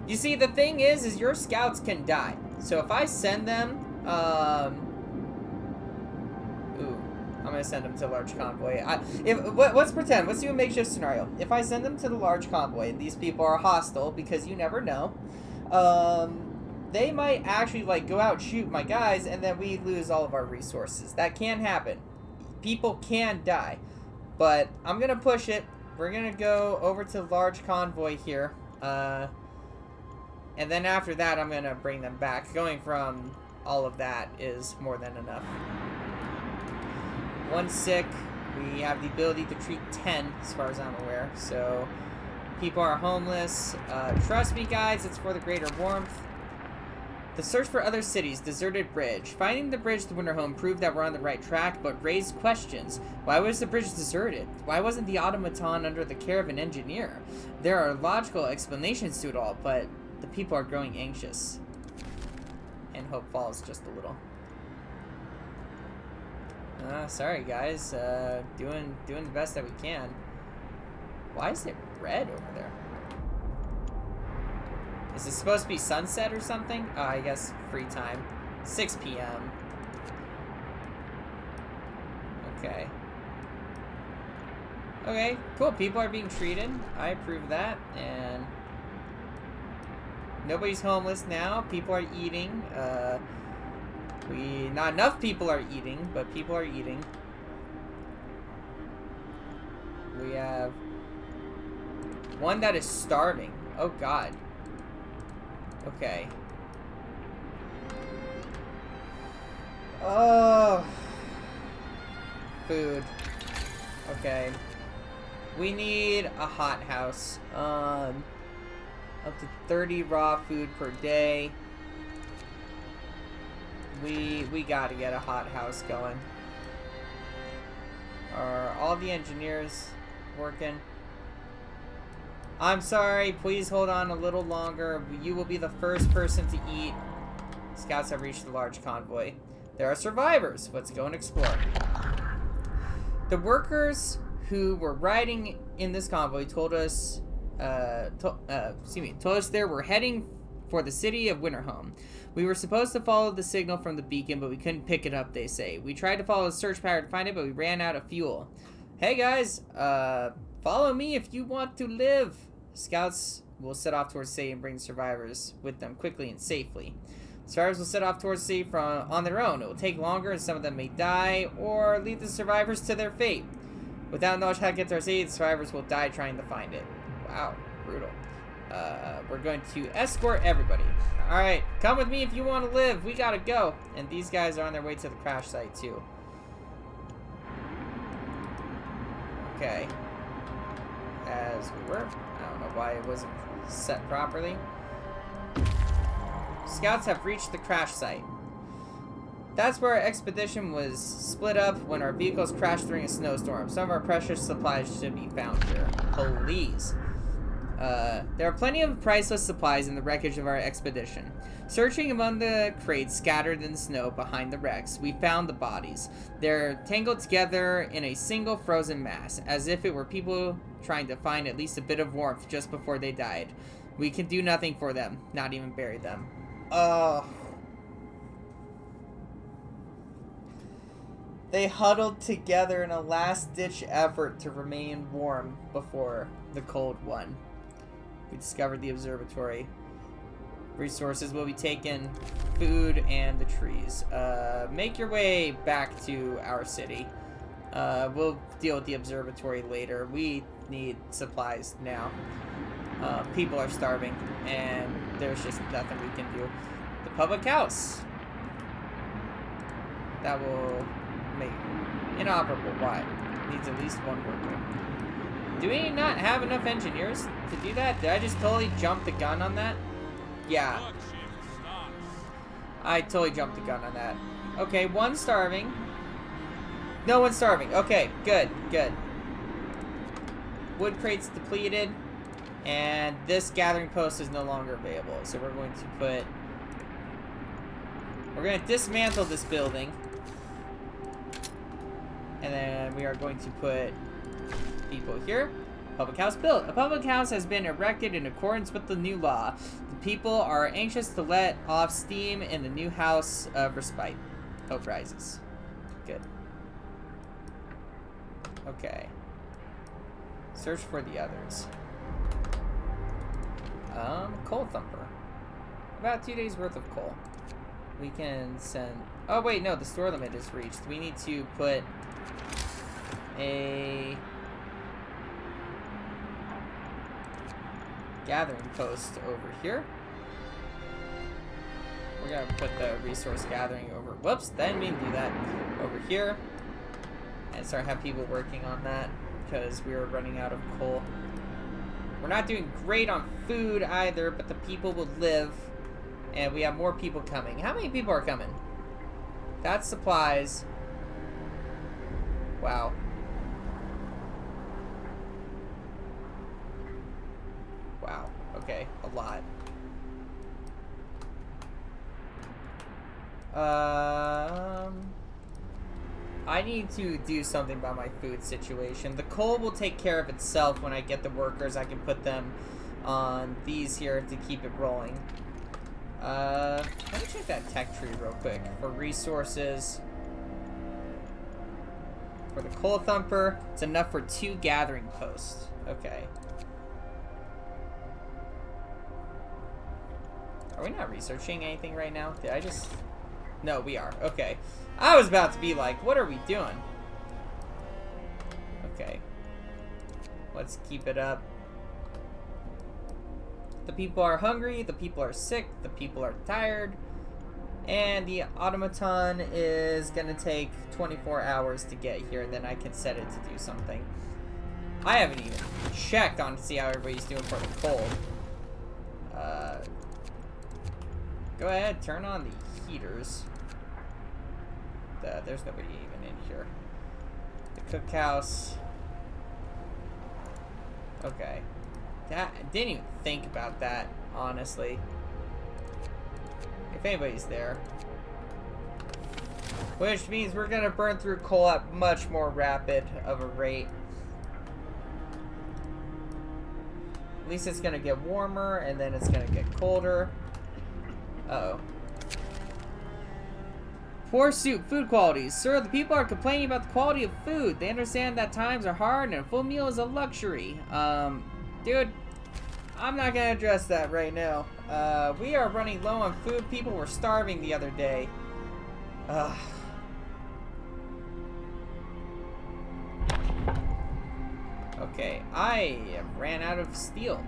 You see, the thing is your scouts can die. So if I send them, I'm gonna send them to a large convoy. Let's pretend. Let's do a makeshift scenario. If I send them to the large convoy, and these people are hostile, because you never know, they might actually like go out and shoot my guys, and then we lose all of our resources. That can happen. People can die, but I'm gonna push it. We're gonna go over to the large convoy here, and then after that, I'm gonna bring them back. Going from all of that is more than enough. 1 sick. We have the ability to treat 10, as far as I'm aware. So, people are homeless. Trust me, guys, it's for the greater warmth. The search for other cities. Deserted bridge. Finding the bridge to Winterhome proved that we're on the right track, but raised questions. Why was the bridge deserted? Why wasn't the automaton under the care of an engineer? There are logical explanations to it all, but the people are growing anxious. And hope falls just a little. Sorry guys, doing the best that we can. Why is it red over there? Is it supposed to be sunset or something? Oh, I guess free time. 6 p.m. Okay. Okay, cool. People are being treated. I approve that. And nobody's homeless now. People are eating. Not enough people are eating, but people are eating. We have one that is starving. Oh god. Okay. food. Okay. We need a hot house. Up to 30 raw food per day. We gotta get a hot house going. Are all the engineers working? I'm sorry, please hold on a little longer. You will be the first person to eat. Scouts have reached the large convoy. There are survivors. Let's go and explore. The workers who were riding in this convoy told us they were heading for the city of Winterhome. We were supposed to follow the signal from the beacon, but we couldn't pick it up, they say. We tried to follow the search pattern to find it, but we ran out of fuel. Hey guys, follow me if you want to live. Scouts will set off towards the city and bring the survivors with them quickly and safely. Survivors will set off towards the city on their own. It will take longer, and some of them may die, or leave the survivors to their fate. Without knowledge how to get to our city, the survivors will die trying to find it. Wow, brutal. We're going to escort everybody. Alright, come with me if you want to live. We gotta go. And these guys are on their way to the crash site, too. Okay. As we were. I don't know why it wasn't set properly. Scouts have reached the crash site. That's where our expedition was split up when our vehicles crashed during a snowstorm. Some of our precious supplies should be found here. Please. There are plenty of priceless supplies in the wreckage of our expedition. Searching among the crates scattered in the snow behind the wrecks, we found the bodies. They're tangled together in a single frozen mass, as if it were people trying to find at least a bit of warmth just before they died. We can do nothing for them, not even bury them. They huddled together in a last-ditch effort to remain warm before the cold one. We discovered the observatory. Resources will be taken, food and the trees. Make your way back to our city. We'll deal with the observatory later. We need supplies now. People are starving, and there's just nothing we can do. The public house. That will make inoperable. Why? Needs at least one worker. Do we not have enough engineers to do that? Did I just totally jump the gun on that? Yeah. I totally jumped the gun on that. Okay, one starving. No one's starving. Okay, good, good. Wood crates depleted. And this gathering post is no longer available. So we're going to dismantle this building. And then we are going to put people here. Public house built. A public house has been erected in accordance with the new law. The people are anxious to let off steam in the new house of respite. Hope rises. Good. Okay. Search for the others. Coal thumper. About 2 days worth of coal. We can send... Oh, wait, no, the store limit is reached. We need to put a gathering post over here. We're gonna put the resource gathering over... Whoops, didn't mean to do that. Over here. And start have people working on that because we are running out of coal. We're not doing great on food either, but the people will live. And we have more people coming. How many people are coming? That's supplies. Wow. Wow. Okay, a lot. I need to do something about my food situation. The coal will take care of itself when I get the workers. I can put them on these here to keep it rolling. Let me check that tech tree real quick for resources. For the coal thumper, it's enough for 2 gathering posts. Okay. Are we not researching anything right now? Did I just... No, we are. Okay. I was about to be like, what are we doing? Okay. Let's keep it up. The people are hungry. The people are sick. The people are tired. And the automaton is gonna take 24 hours to get here, then I can set it to do something. I haven't even checked on to see how everybody's doing for the cold. Go ahead, turn on the heaters. There's nobody even in here. The cookhouse. Okay. Didn't even think about that, honestly. If anybody's there. Which means we're gonna burn through coal at much more rapid of a rate. At least it's gonna get warmer, and then it's gonna get colder. Uh-oh. Poor soup food qualities. Sir, the people are complaining about the quality of food. They understand that times are hard and a full meal is a luxury. Dude, I'm not gonna address that right now. We are running low on food. People were starving the other day. Okay, I ran out of steel.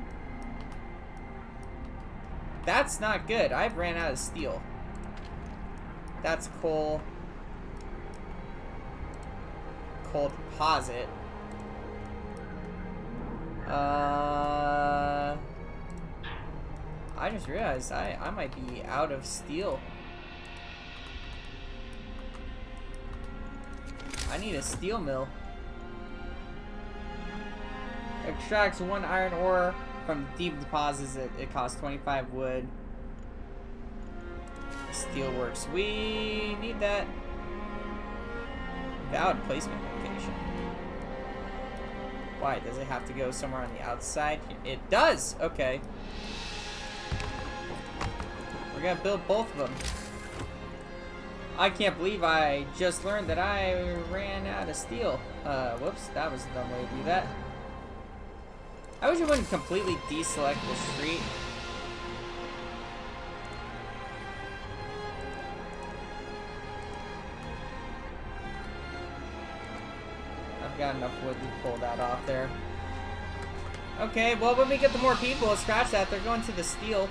That's not good. I've ran out of steel. That's coal. Coal deposit. I just realized I might be out of steel. I need a steel mill. Extracts 1 iron ore from deep deposits. It costs 25 wood. Steelworks. We need that. Valid placement location. Why? Does it have to go somewhere on the outside? It does! Okay. We're gonna build both of them. I can't believe I just learned that I ran out of steel. Whoops, that was a dumb way to do that. I wish I wouldn't completely deselect the street. I've got enough wood to pull that off there. Okay, well, when we get the more people, scratch that. They're going to the steel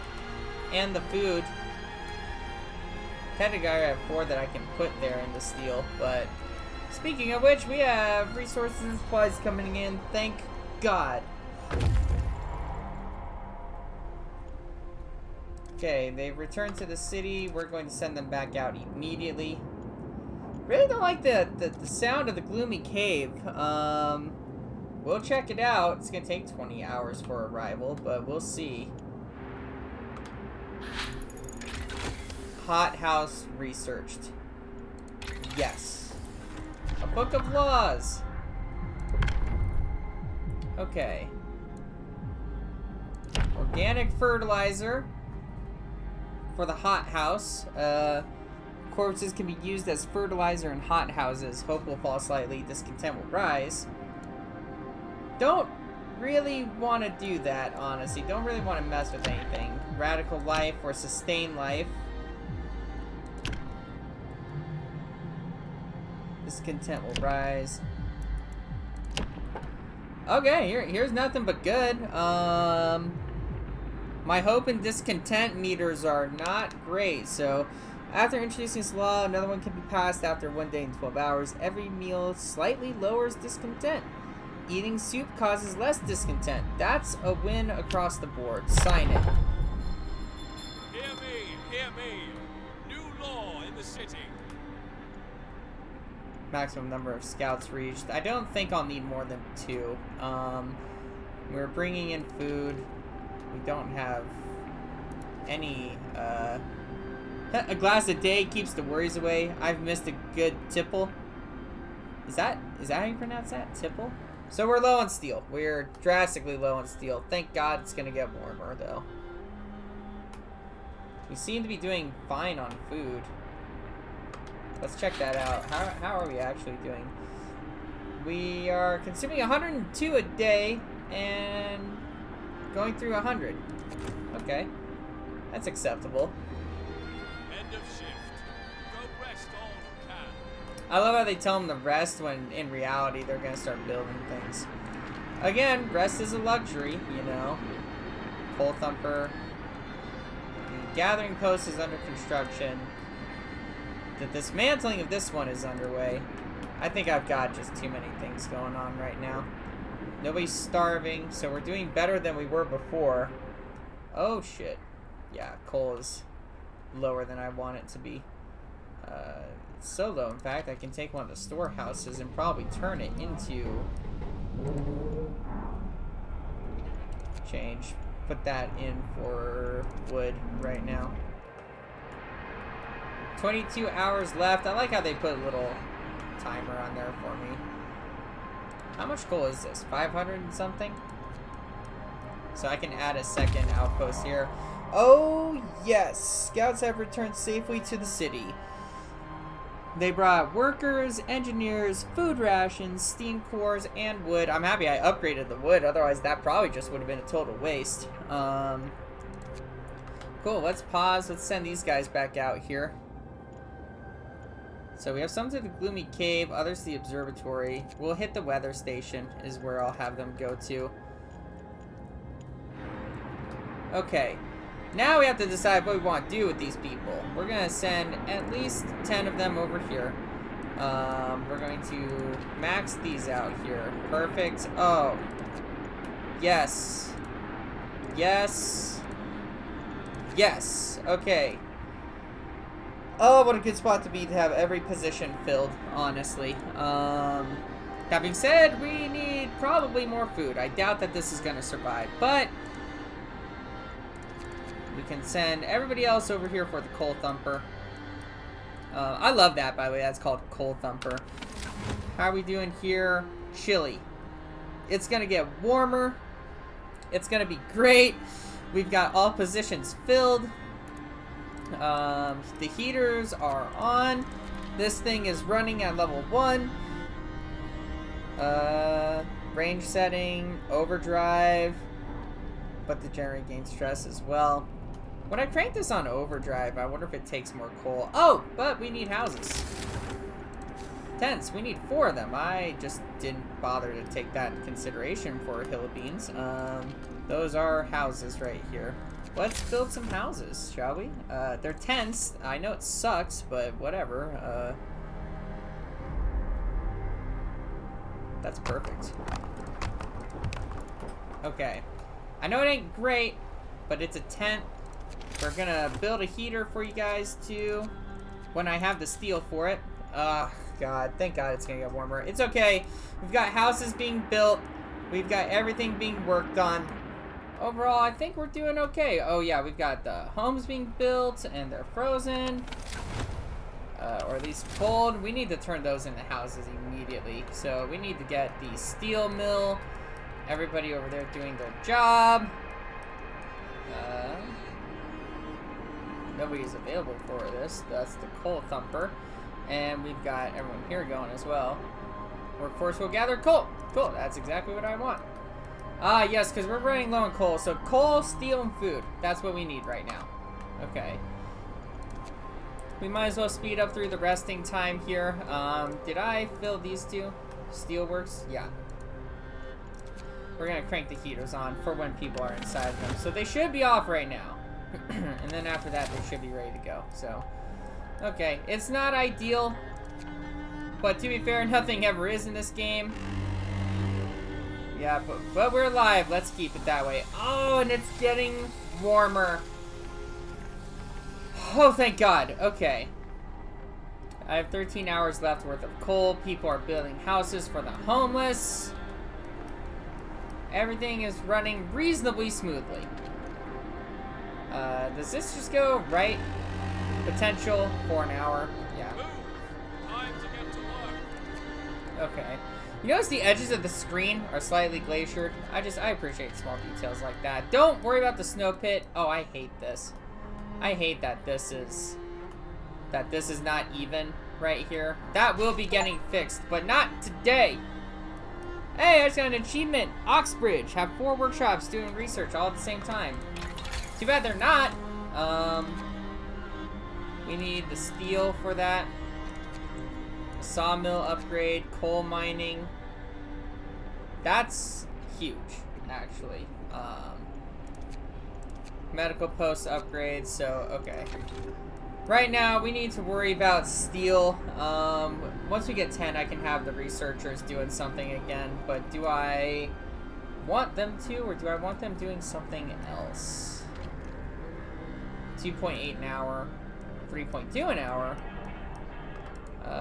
and the food. Technically, I have 4 that I can put there in the steel, but speaking of which, we have resources and supplies coming in. Thank God. Okay, they've returned to the city. We're going to send them back out immediately. Really don't like the sound of the gloomy cave. We'll check it out. It's gonna take 20 hours for arrival, but we'll see. Hothouse researched. Yes. A book of laws. Okay. Organic fertilizer for the hothouse. Corpses can be used as fertilizer in hothouses. Hope will fall slightly. Discontent will rise. Don't really want to do that, honestly. Don't really want to mess with anything. Radical life or sustain life. Discontent will rise. Okay, here's nothing but good. My hope and discontent meters are not great, so after introducing this law, another one can be passed after 1 day and 12 hours. Every meal slightly lowers discontent. Eating soup causes less discontent. That's a win across the board. Sign it. Hear me, hear me. New law in the city. Maximum number of scouts reached. I don't think I'll need more than 2. We're bringing in food. We don't have any, a glass a day keeps the worries away. I've missed a good tipple. Is that how you pronounce that? Tipple? So we're low on steel. We're drastically low on steel. Thank God it's gonna get warmer, though. We seem to be doing fine on food. Let's check that out. How are we actually doing? We are consuming 102 a day and going through 100. Okay. That's acceptable. End of shift. Go rest all you can. I love how they tell them to rest when in reality they're going to start building things. Again, rest is a luxury, you know. Coal thumper. The gathering post is under construction. the dismantling of this one is underway. I think I've got just too many things going on right now. Nobody's starving, so we're doing better than we were before. Oh, shit. Yeah, coal is lower than I want it to be. It's so low, in fact, I can take one of the storehouses and probably turn it into... change. Put that in for wood right now. 22 hours left. I like how they put a little timer on there for me. How much coal is this? 500 and something? So I can add a second outpost here. Oh, yes. Scouts have returned safely to the city. They brought workers, engineers, food rations, steam cores, and wood. I'm happy I upgraded the wood. Otherwise, that probably just would have been a total waste. Cool. Let's pause. Let's send these guys back out here. So we have some to the gloomy cave, others to the observatory. We'll hit the weather station is where I'll have them go to. Okay. Now we have to decide what we want to do with these people. We're going to send at least 10 of them over here. We're going to max these out here. Perfect. Oh. Yes. Yes. Yes. Okay. Oh, what a good spot to be to have every position filled, honestly. That being said, we need probably more food. I doubt that this is going to survive, but we can send everybody else over here for the coal thumper. I love that, by the way. That's called coal thumper. How are we doing here? Chilly. It's going to get warmer. It's going to be great. We've got all positions filled. The heaters are on. This thing is running at level 1. Range setting, overdrive, but the generator gains stress as well. When I crank this on overdrive, I wonder if it takes more coal. Oh, but we need houses. Tents, we need 4 of them. I just didn't bother to take that in consideration for hill of beans. Those are houses right here. Let's build some houses, shall we? They're tents. I know it sucks, but whatever. That's perfect. Okay. I know it ain't great, but it's a tent. We're gonna build a heater for you guys, too, when I have the steel for it. God. Thank God it's gonna get warmer. It's okay. We've got houses being built. We've got everything being worked on. Overall, I think we're doing okay. Oh, yeah, we've got the homes being built, and they're frozen. Or at least cold. We need to turn those into houses immediately. So we need to get the steel mill. Everybody over there doing their job. Nobody's available for this. That's the coal thumper. And we've got everyone here going as well. Workforce will gather coal. Cool, that's exactly what I want. Yes, because we're running low on coal. So coal, steel, and food. That's what we need right now. Okay. We might as well speed up through the resting time here. Did I fill these 2? Steelworks? Yeah. We're going to crank the heaters on for when people are inside them. So they should be off right now. And then after that, they should be ready to go. So, okay. It's not ideal. But to be fair, nothing ever is in this game. Yeah, but we're alive. Let's keep it that way. Oh, and it's getting warmer. Oh, thank God. Okay. I have 13 hours left worth of coal. People are building houses for the homeless. Everything is running reasonably smoothly. Does this just go right? Potential for an hour. Yeah. Move. Time to get to work. Okay. You notice the edges of the screen are slightly glaciered? I appreciate small details like that. Don't worry about the snow pit. Oh, I hate this. I hate that this is not even right here. That will be getting fixed, but not today. Hey, I just got an achievement. Oxbridge. Have 4 workshops doing research all at the same time. Too bad they're not. We need the steel for that. Sawmill upgrade, coal mining. That's huge, actually. Medical post upgrade, so, okay. Right now, we need to worry about steel. Once we get 10, I can have the researchers doing something again. But do I want them to, or do I want them doing something else? 2.8 an hour, 3.2 an hour.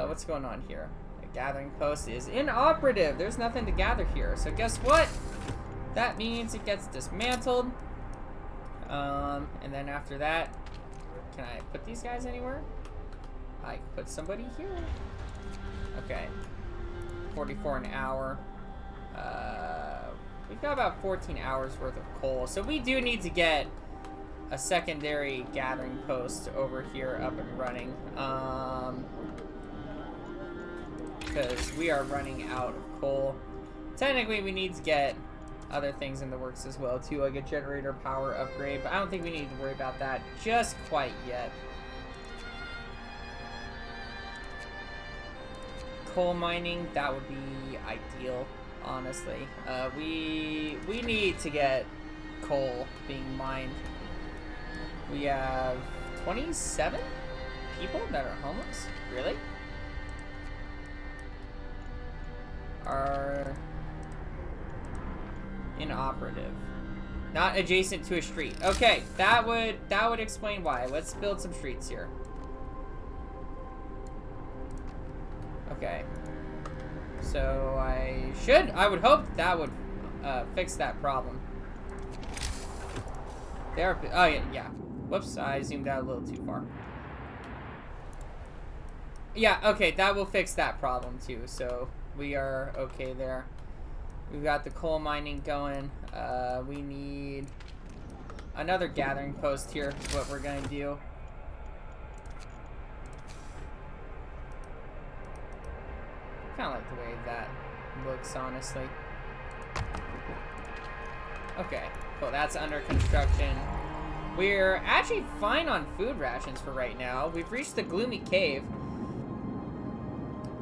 What's going on here? A gathering post is inoperative. There's nothing to gather here. So guess what? That means it gets dismantled. And then after that, can I put these guys anywhere? I can put somebody here. Okay. 44 an hour. We've got about 14 hours worth of coal. So we do need to get a secondary gathering post over here up and running. Because we are running out of coal. Technically, we need to get other things in the works as well too, like a generator power upgrade, but I don't think we need to worry about that just quite yet. Coal mining, that would be ideal, honestly. We need to get coal being mined. We have 27 people that are homeless? Really? Are inoperative. Not adjacent to a street. Okay, that would explain why. Let's build some streets here. Okay. So I would hope that would fix that problem. There. Oh yeah. Whoops, I zoomed out a little too far. Yeah, okay, that will fix that problem too. So we are okay there. We've got the coal mining going. We need another gathering post here is what we're gonna do. Kinda like the way that looks, honestly. Okay, cool, that's under construction. We're actually fine on food rations for right now. We've reached the gloomy cave.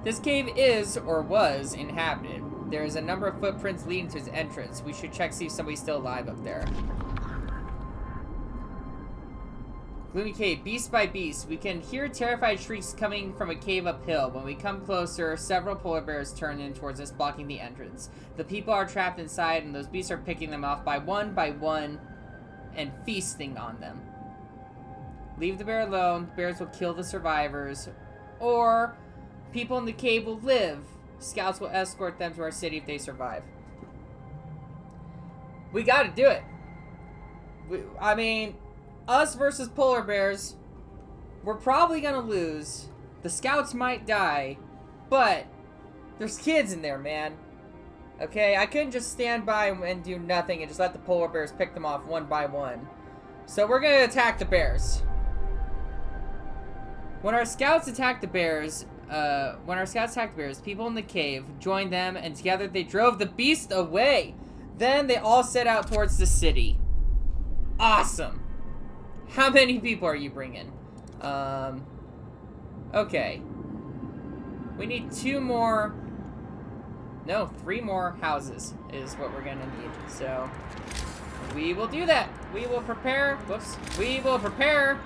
This cave is, or was, inhabited. There is a number of footprints leading to its entrance. We should check, see if somebody's still alive up there. Gloomy cave, beast by beast. We can hear terrified shrieks coming from a cave uphill. When we come closer, several polar bears turn in towards us, blocking the entrance. The people are trapped inside, and those beasts are picking them off by one, and feasting on them. Leave the bear alone. The bears will kill the survivors. Or people in the cave will live. Scouts will escort them to our city if they survive. We gotta do it. I mean, us versus polar bears, we're probably gonna lose. The scouts might die, but there's kids in there, man. Okay, I couldn't just stand by and do nothing and just let the polar bears pick them off one by one. So we're gonna attack the bears. When our scouts attack the bears, people in the cave joined them, and together they drove the beast away. Then they all set out towards the city. Awesome. How many people are you bringing? Okay. We need 3 more houses is what we're gonna need. So we will do that. We will prepare. We will prepare.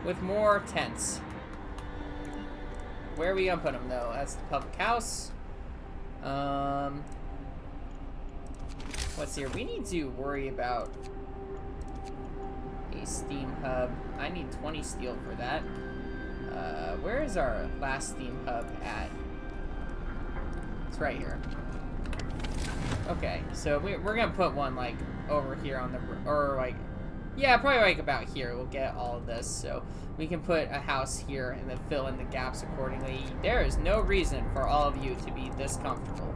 With more tents. Where are we gonna put them, though? That's the public house. Let's see here. We need to worry about a steam hub. I need 20 steel for that. Where is our last steam hub at? It's right here. Okay, so we're gonna put one, like, over here on the... Or, like... Yeah, probably like about here. We'll get all of this, so we can put a house here and then fill in the gaps accordingly. There is no reason for all of you to be this comfortable.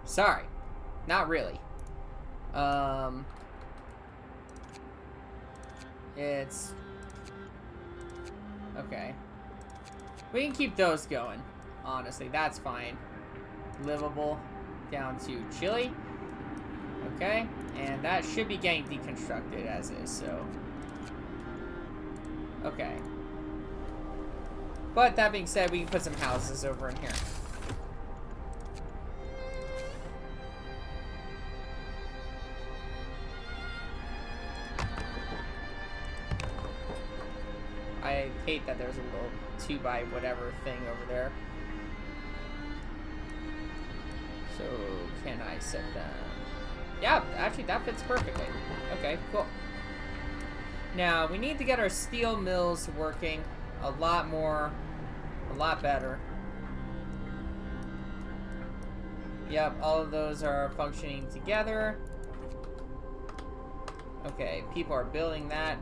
Sorry. Not really. It's... Okay. We can keep those going. Honestly, that's fine. Livable. Down to chilly. Okay. And that should be getting deconstructed as is, so... Okay. But that being said, we can put some houses over in here. I hate that there's a little 2x whatever thing over there. So, can I set them? Yeah, actually that fits perfectly. Okay, cool. Now, we need to get our steel mills working a lot more, a lot better. Yep, all of those are functioning together. Okay, people are building that.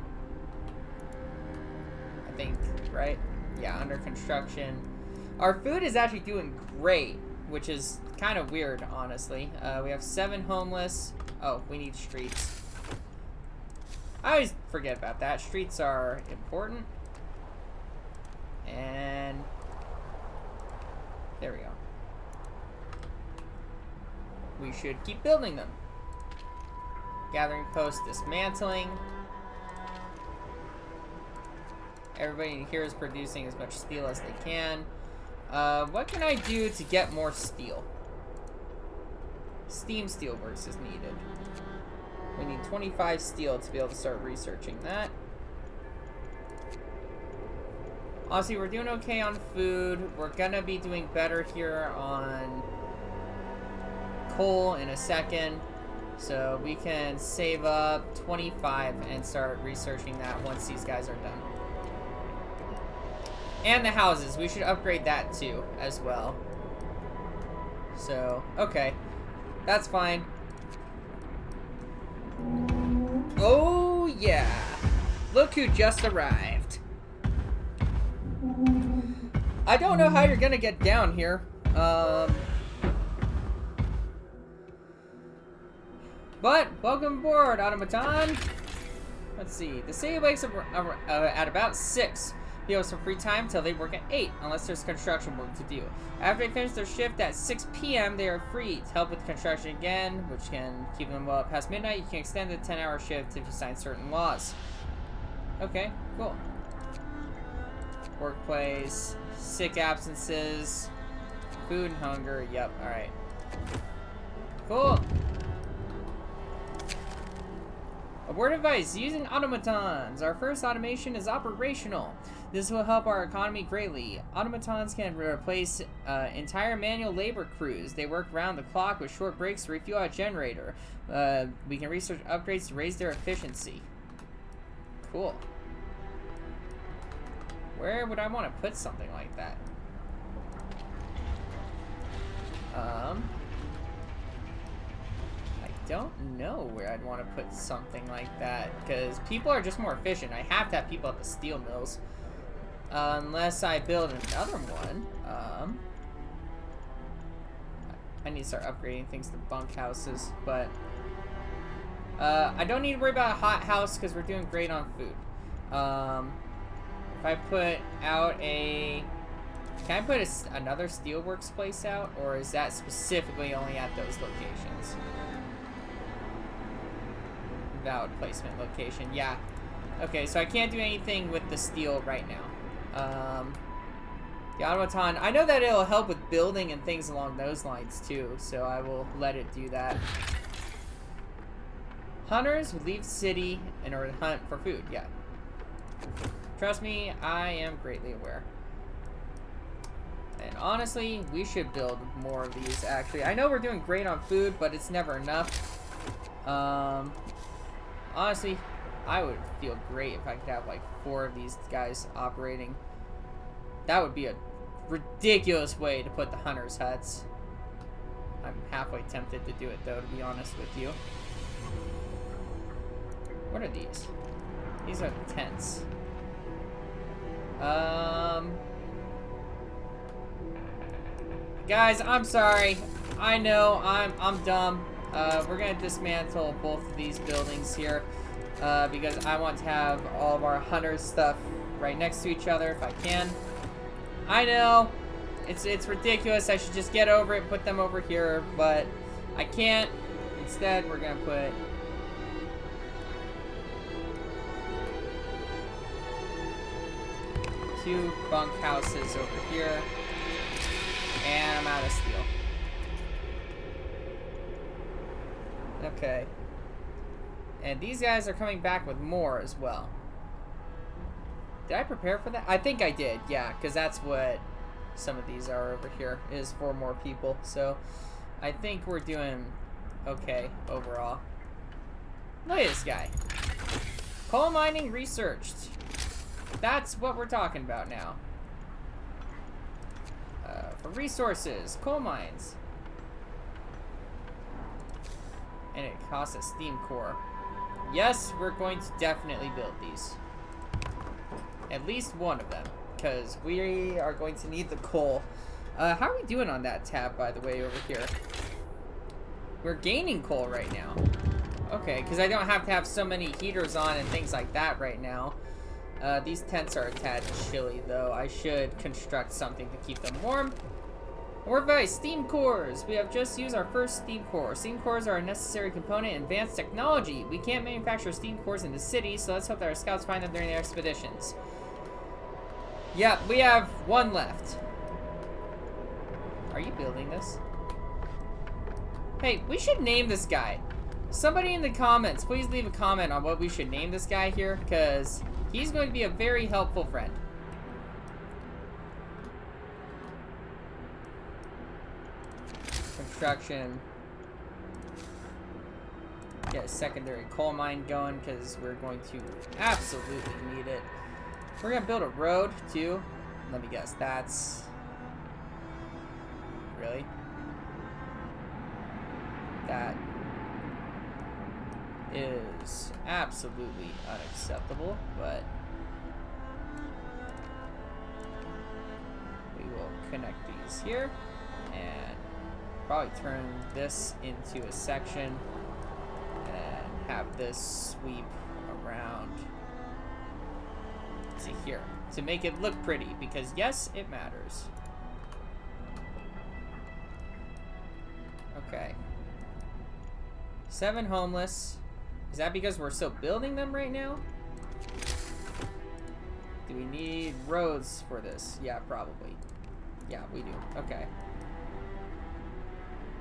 I think, right? Yeah, under construction. Our food is actually doing great, which is kind of weird, honestly. We have 7 homeless. Oh, we need streets. I always forget about that. Streets are important. And there we go. We should keep building them. Gathering post dismantling. Everybody here is producing as much steel as they can. What can I do to get more steel? Steam steelworks is needed. We need 25 steel to be able to start researching that. Honestly, we're doing okay on food. We're gonna be doing better here on coal in a second. So we can save up 25 and start researching that once these guys are done. And the houses, we should upgrade that too, as well. So, okay. That's fine. Oh, yeah. Look who just arrived. I don't know how you're gonna get down here. But, welcome aboard, Automaton. Let's see. The city wakes up at about 6. You have some free time until they work at 8, unless there's construction work to do. After they finish their shift at 6 p.m., they are free to help with construction again, which can keep them well past midnight. You can extend the 10-hour shift if you sign certain laws. Okay, cool. Workplace, sick absences, food and hunger. Yep, alright. Cool. A word of advice, using automatons. Our first automation is operational. This will help our economy greatly. Automatons can replace entire manual labor crews. They work round the clock with short breaks to refuel our generator. We can research upgrades to raise their efficiency. Cool. Where would I want to put something like that? I don't know where I'd want to put something like that, because people are just more efficient. I have to have people at the steel mills. Unless I build another one. I need to start upgrading things to bunkhouses, but I don't need to worry about a hot house because we're doing great on food. If I put out a... Can I put another steelworks place out, or is that specifically only at those locations? Valid placement location, yeah. Okay, so I can't do anything with the steel right now. The automaton, I know that it'll help with building and things along those lines too, so I will let it do that. Hunters would leave the city in order to hunt for food, yeah. Trust me, I am greatly aware. And honestly, we should build more of these, actually. I know we're doing great on food, but it's never enough. Honestly, I would feel great if I could have like 4 of these guys operating. That would be a ridiculous way to put the hunters' huts. I'm halfway tempted to do it though, to be honest with you. What are these? These are tents. Guys, I'm sorry. I know I'm dumb. We're gonna dismantle both of these buildings here because I want to have all of our hunters' stuff right next to each other if I can. I know it's ridiculous. I should just get over it and put them over here, but I can't. Instead, we're gonna put two bunkhouses over here, and I'm out of steel. Okay. And these guys are coming back with more as well. Did I prepare for that? I think I did, yeah, because that's what some of these are over here, is for more people. So I think we're doing okay overall. Look at this guy. Coal mining researched. That's what we're talking about now. For resources, coal mines. And it costs a steam core. Yes, we're going to definitely build these. At least one of them. Because we are going to need the coal. How are we doing on that tab, by the way, over here? We're gaining coal right now. Okay, because I don't have to have so many heaters on and things like that right now. These tents are a tad chilly, though. I should construct something to keep them warm. Or advice, steam cores. We have just used our first steam core. Steam cores are a necessary component in advanced technology. We can't manufacture steam cores in the city, so let's hope that our scouts find them during their expeditions. Yep, we have one left. Are you building this? Hey, we should name this guy. Somebody in the comments, please leave a comment on what we should name this guy here, because he's going to be a very helpful friend. Construction. Get a secondary coal mine going, because we're going to absolutely need it. We're going to build a road, too. Let me guess, that's... Really? That is absolutely unacceptable, but we will connect these here and probably turn this into a section and have this sweep around to here to make it look pretty, because yes, it matters. Okay. 7 homeless. Is that because we're still building them right now? Do we need roads for this? Yeah, probably. Yeah, we do. Okay.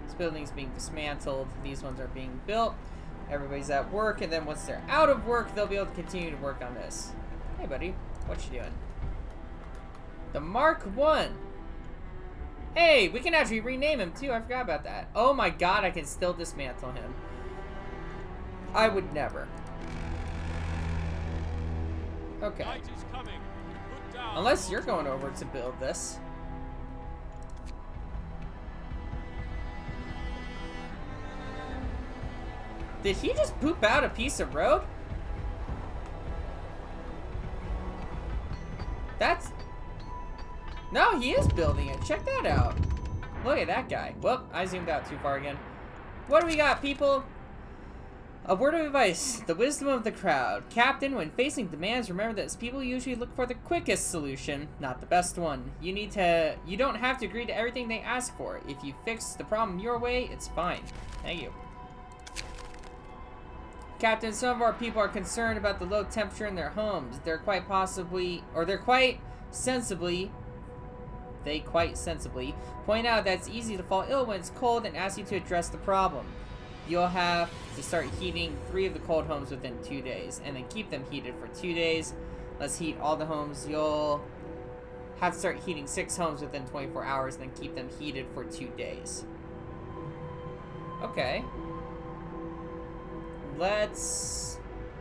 This building's being dismantled. These ones are being built. Everybody's at work, and then once they're out of work, they'll be able to continue to work on this. Hey, buddy. What you doing? The Mark 1. Hey, we can actually rename him, too. I forgot about that. Oh, my God. I can still dismantle him. I would never. Okay. Night is coming. Look down. Unless you're going over to build this. Did he just poop out a piece of road? That's... No, he is building it. Check that out. Look at that guy. Whoop, I zoomed out too far again. What do we got, people? A word of advice. The wisdom of the crowd. Captain, when facing demands, remember that people usually look for the quickest solution, not the best one. You don't have to agree to everything they ask for. If you fix the problem your way, it's fine. Thank you. Captain, some of our people are concerned about the low temperature in their homes. They quite sensibly point out that it's easy to fall ill when it's cold and ask you to address the problem. You'll have to start heating 3 of the cold homes within 2 days, and then keep them heated for 2 days. Let's heat all the homes. You'll have to start heating 6 homes within 24 hours, and then keep them heated for 2 days. Okay. Let's...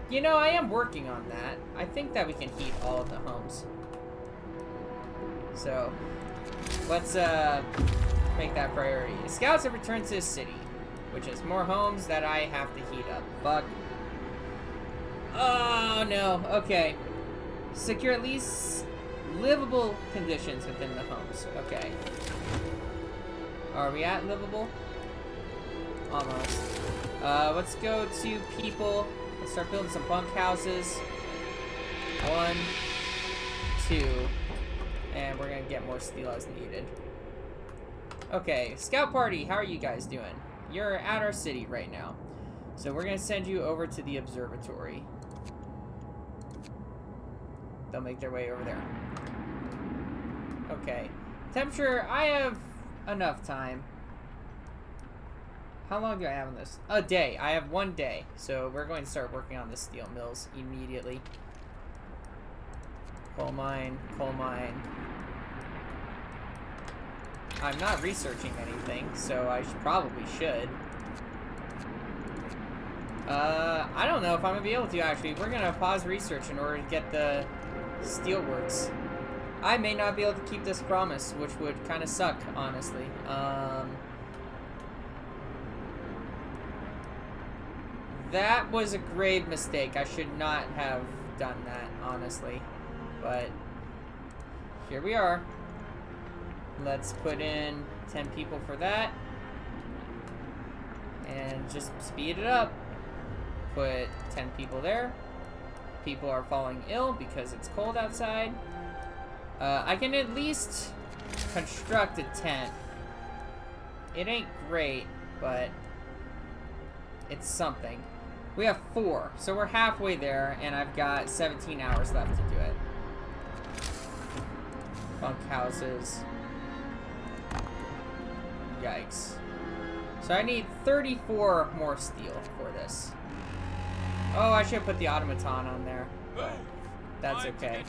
You know, I am working on that. I think that we can heat all of the homes. So, let's make that priority. Scouts have returned to the city, which is more homes that I have to heat up. Fuck. Oh, no. Okay. Secure at least livable conditions within the homes. Okay. Are we at livable? Almost. Let's go to people. Let's start building some bunk houses. 1, 2, and we're gonna get more steel as needed. Okay, scout party, how are you guys doing? You're at our city right now. So we're gonna send you over to the observatory. They'll make their way over there. Okay. Temperature, I have enough time. How long do I have on this? A day. I have 1 day. So we're going to start working on the steel mills immediately. Coal mine, coal mine. I'm not researching anything, so I probably should. I don't know if I'm gonna be able to, actually. We're gonna pause research in order to get the steelworks. I may not be able to keep this promise, which would kind of suck, honestly. That was a grave mistake. I should not have done that, honestly. But here we are. Let's put in 10 people for that. And just speed it up. Put 10 people there. People are falling ill because it's cold outside. I can at least construct a tent. It ain't great, but it's something. We have 4, so we're halfway there, and I've got 17 hours left to do it. Bunk houses. Yikes. So I need 34 more steel for this. Oh, I should put the automaton on there. But that's okay.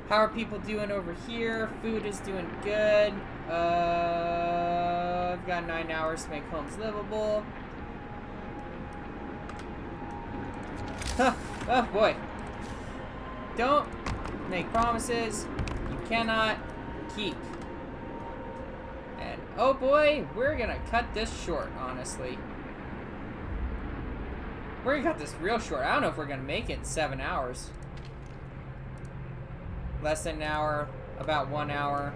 How are people doing over here? Food is doing good. I've got 9 hours to make homes livable. Huh. Oh boy. Don't make promises you cannot keep. And oh boy, we're gonna cut this short, honestly. We're gonna cut this real short. I don't know if we're gonna make it in 7 hours. Less than an hour, about 1 hour.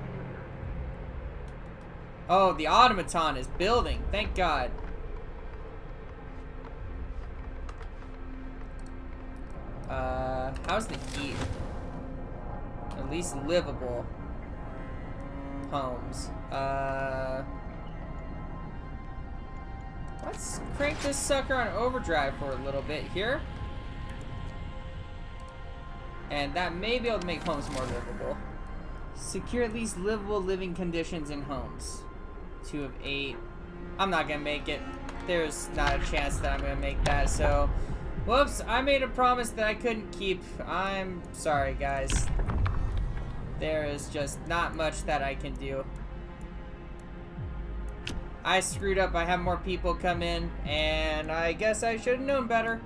Oh, the automaton is building. Thank God. How's the heat? At least livable homes. Let's crank this sucker on overdrive for a little bit here. And that may be able to make homes more livable. Secure at least livable living conditions in homes. 2 of 8. I'm not gonna make it. There's not a chance that I'm gonna make that, so... Whoops, I made a promise that I couldn't keep. I'm sorry, guys. There is just not much that I can do. I screwed up. I have more people come in, and I guess I should have known better.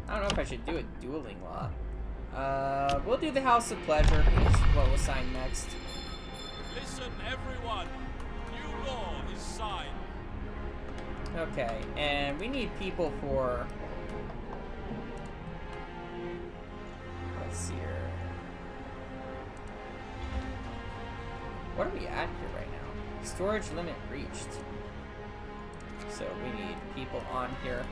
I don't know if I should do a dueling law. We'll do the House of Pleasure, is what we'll sign next. Listen, everyone. New law is signed. Okay, and we need people for... Let's see here. What are we at here right now? Storage limit reached. So we need people on here.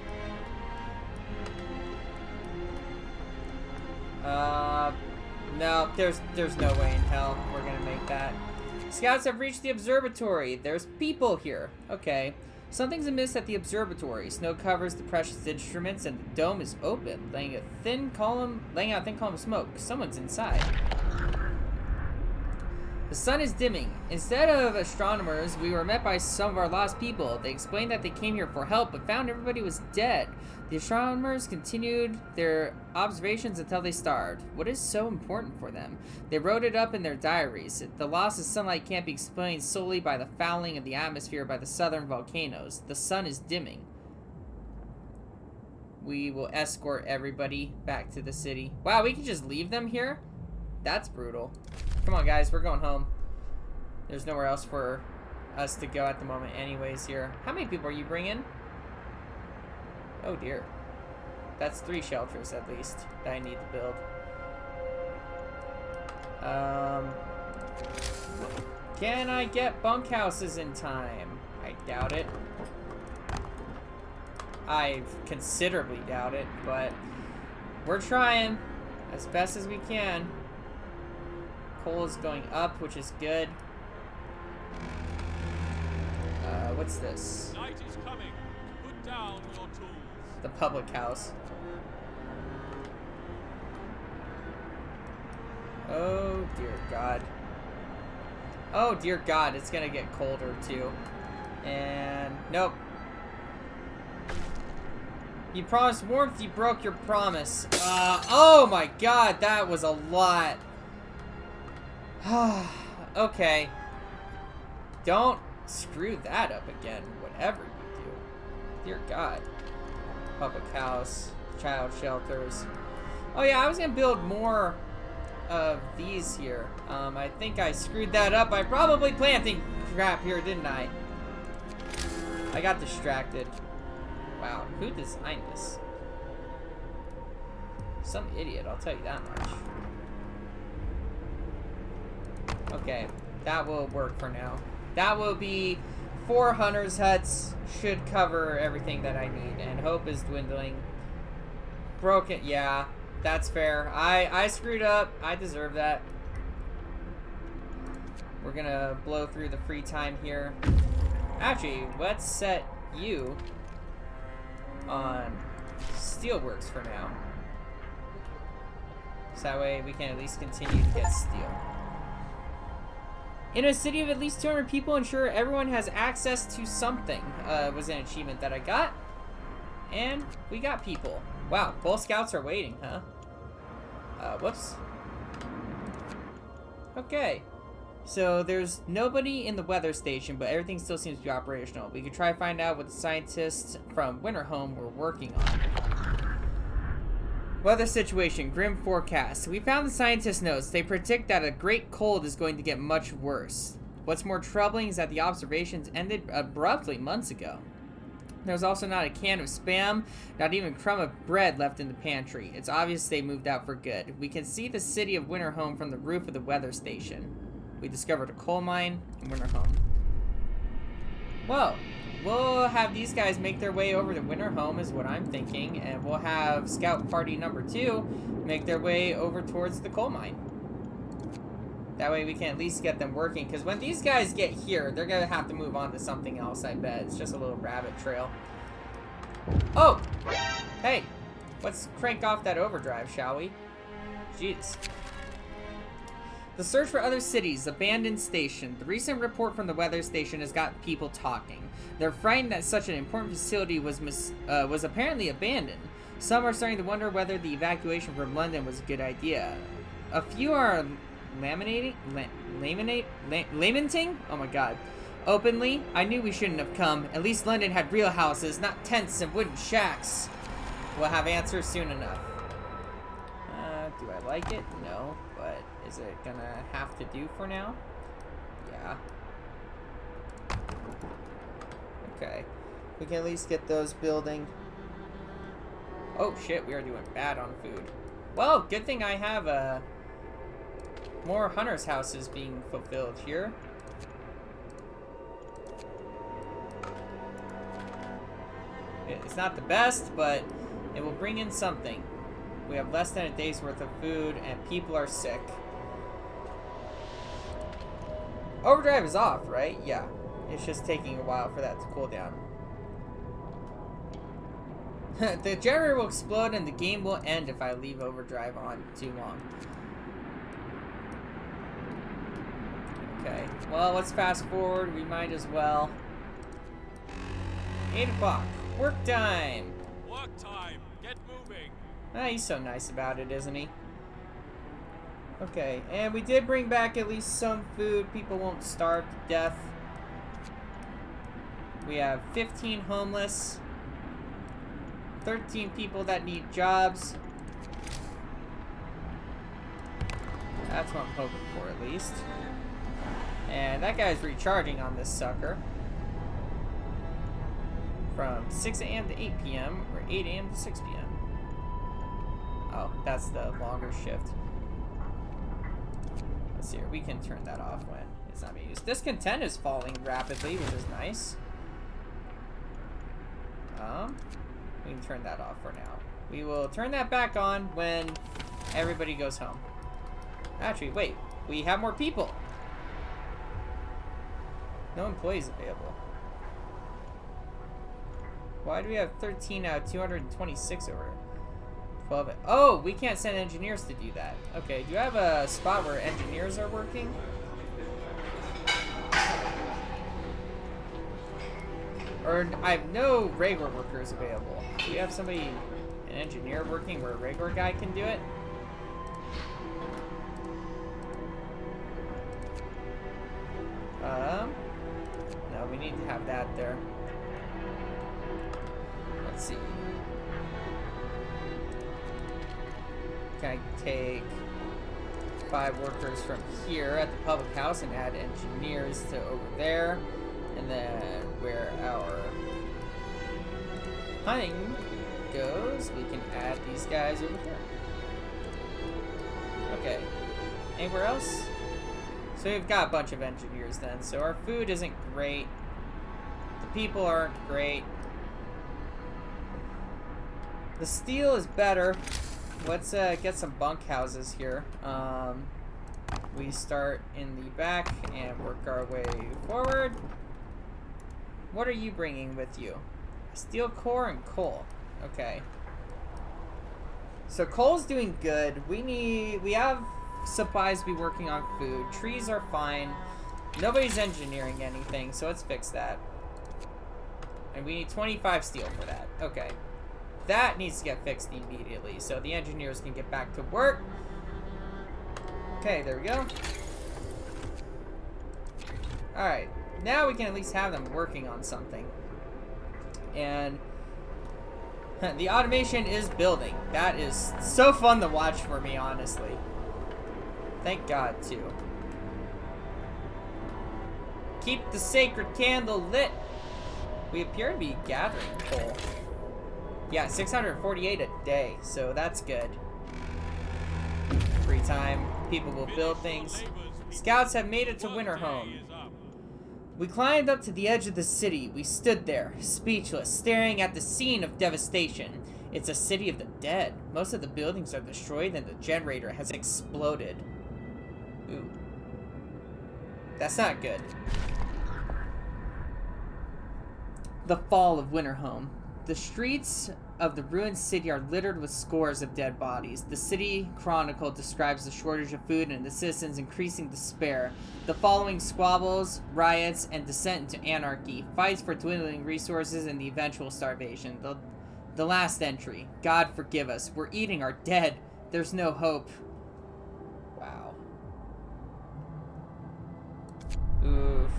No, there's no way in hell we're gonna make that. Scouts have reached the observatory. There's people here. Okay. Something's amiss at the observatory. Snow covers the precious instruments, and the dome is open, laying out a thin column of smoke. Someone's inside. The sun is dimming. Instead of astronomers, we were met by some of our lost people. They explained that they came here for help, but found everybody was dead. The astronomers continued their observations until they starved. What is so important for them? They wrote it up in their diaries. The loss of sunlight can't be explained solely by the fouling of the atmosphere by the southern volcanoes. The sun is dimming. We will escort everybody back to the city. Wow, we can just leave them here? That's brutal. Come on, guys, we're going home. There's nowhere else for us to go at the moment anyways here. How many people are you bringing? Oh, dear. That's 3 shelters, at least, that I need to build. Can I get bunkhouses in time? I doubt it. I considerably doubt it, but we're trying as best as we can. Coal is going up, which is good. What's this? Night is coming. Put down your tools. The public house. Oh, dear God. Oh, dear God, it's gonna get colder, too. And, nope. You promised warmth, you broke your promise. Oh my god, that was a lot. Okay. Don't screw that up again, whatever you do. Dear God. Public house, child shelters. Oh yeah, I was gonna build more of these here. I think I screwed that up by probably planting crap here, didn't I? I got distracted. Wow, who designed this? Some idiot, I'll tell you that much. Okay, that will work for now. That will be 4 hunters' huts. Should cover everything that I need. And hope is dwindling. Broken, yeah, that's fair. I screwed up. I deserve that. We're gonna blow through the free time here. Actually, let's set you on steelworks for now. So that way we can at least continue to get steel. In a city of at least 200 people, ensure everyone has access to something. Was an achievement that I got. And we got people. Wow, both scouts are waiting, huh? Whoops. Okay. So there's nobody in the weather station, but everything still seems to be operational. We could try to find out what the scientists from Winterhome were working on. Weather situation, grim forecast. We found the scientist notes. They predict that a great cold is going to get much worse. What's more troubling is that the observations ended abruptly months ago. There's also not a can of Spam, not even a crumb of bread left in the pantry. It's obvious they moved out for good. We can see the city of Winterhome from the roof of the weather station. We discovered a coal mine in Winterhome. Whoa. We'll have these guys make their way over to Winterhome is what I'm thinking, and we'll have Scout Party number 2 make their way over towards the coal mine. That way we can at least get them working, because when these guys get here, they're going to have to move on to something else, I bet. It's just a little rabbit trail. Oh! Hey! Let's crank off that overdrive, shall we? Jeez. The search for other cities, abandoned station. The recent report from the weather station has got people talking. They're frightened that such an important facility was apparently abandoned. Some are starting to wonder whether the evacuation from London was a good idea. A few are lamenting? Oh my god. Openly, I knew we shouldn't have come. At least London had real houses, not tents and wooden shacks. We'll have answers soon enough. Do I like it? No, but is it gonna have to do for now? Yeah. Okay. We can at least get those building. Oh shit, we are doing bad on food. Well, good thing I have more hunters' houses being fulfilled here. It's not the best, but it will bring in something. We have less than a day's worth of food, and people are sick. Overdrive is off, right? Yeah. It's just taking a while for that to cool down. The generator will explode and the game will end if I leave overdrive on too long. Okay. Well, let's fast forward. We might as well. 8 o'clock. Work time. Work time. Get moving. Ah, he's so nice about it, isn't he? Okay, and we did bring back at least some food. People won't starve to death. We have 15 homeless. 13 people that need jobs. That's what I'm hoping for, at least. And that guy's recharging on this sucker. From 6 a.m. to 8 p.m. or 8 a.m. to 6 p.m. Oh, that's the longer shift. Let's see here. We can turn that off when it's not being used. Discontent is falling rapidly, which is nice. We can turn that off for now. We will turn that back on when everybody goes home. Actually, wait. We have more people. No employees available. Why do we have 13 out of 226 over 12? Oh, we can't send engineers to do that. Okay, do you have a spot where engineers are working? Or I have no regular workers available. Do we have somebody, an engineer working where a regular guy can do it? No, we need to have that there. Let's see. Can I take 5 workers from here at the public house and add engineers to over there? And then where our hunting goes, we can add these guys over here. Okay. Anywhere else? So we've got a bunch of engineers then. So our food isn't great. The people aren't great. The steel is better. Let's get some bunk houses here. We start in the back and work our way forward. What are you bringing with you? Steel core and coal. Okay. So coal's doing good. We have supplies to be working on food. Trees are fine. Nobody's engineering anything, so let's fix that. And we need 25 steel for that. Okay. That needs to get fixed immediately, so the engineers can get back to work. Okay, there we go. Alright. Now we can at least have them working on something. And the automation is building. That is so fun to watch for me, honestly. Thank God, too. Keep the sacred candle lit. We appear to be gathering coal. Yeah, 648 a day, so that's good. Free time, people will build things. Scouts have made it to Winterhome. We climbed up to the edge of the city. We stood there, speechless, staring at the scene of devastation. It's a city of the dead. Most of the buildings are destroyed and the generator has exploded. Ooh. That's not good. The fall of Winterhome. The streets of the ruined city are littered with scores of dead bodies. The city chronicle describes the shortage of food and the citizens' increasing despair. The following squabbles, riots, and descent into anarchy, fights for dwindling resources, and the eventual starvation. The last entry. God forgive us. We're eating our dead. There's no hope. Wow. Oof.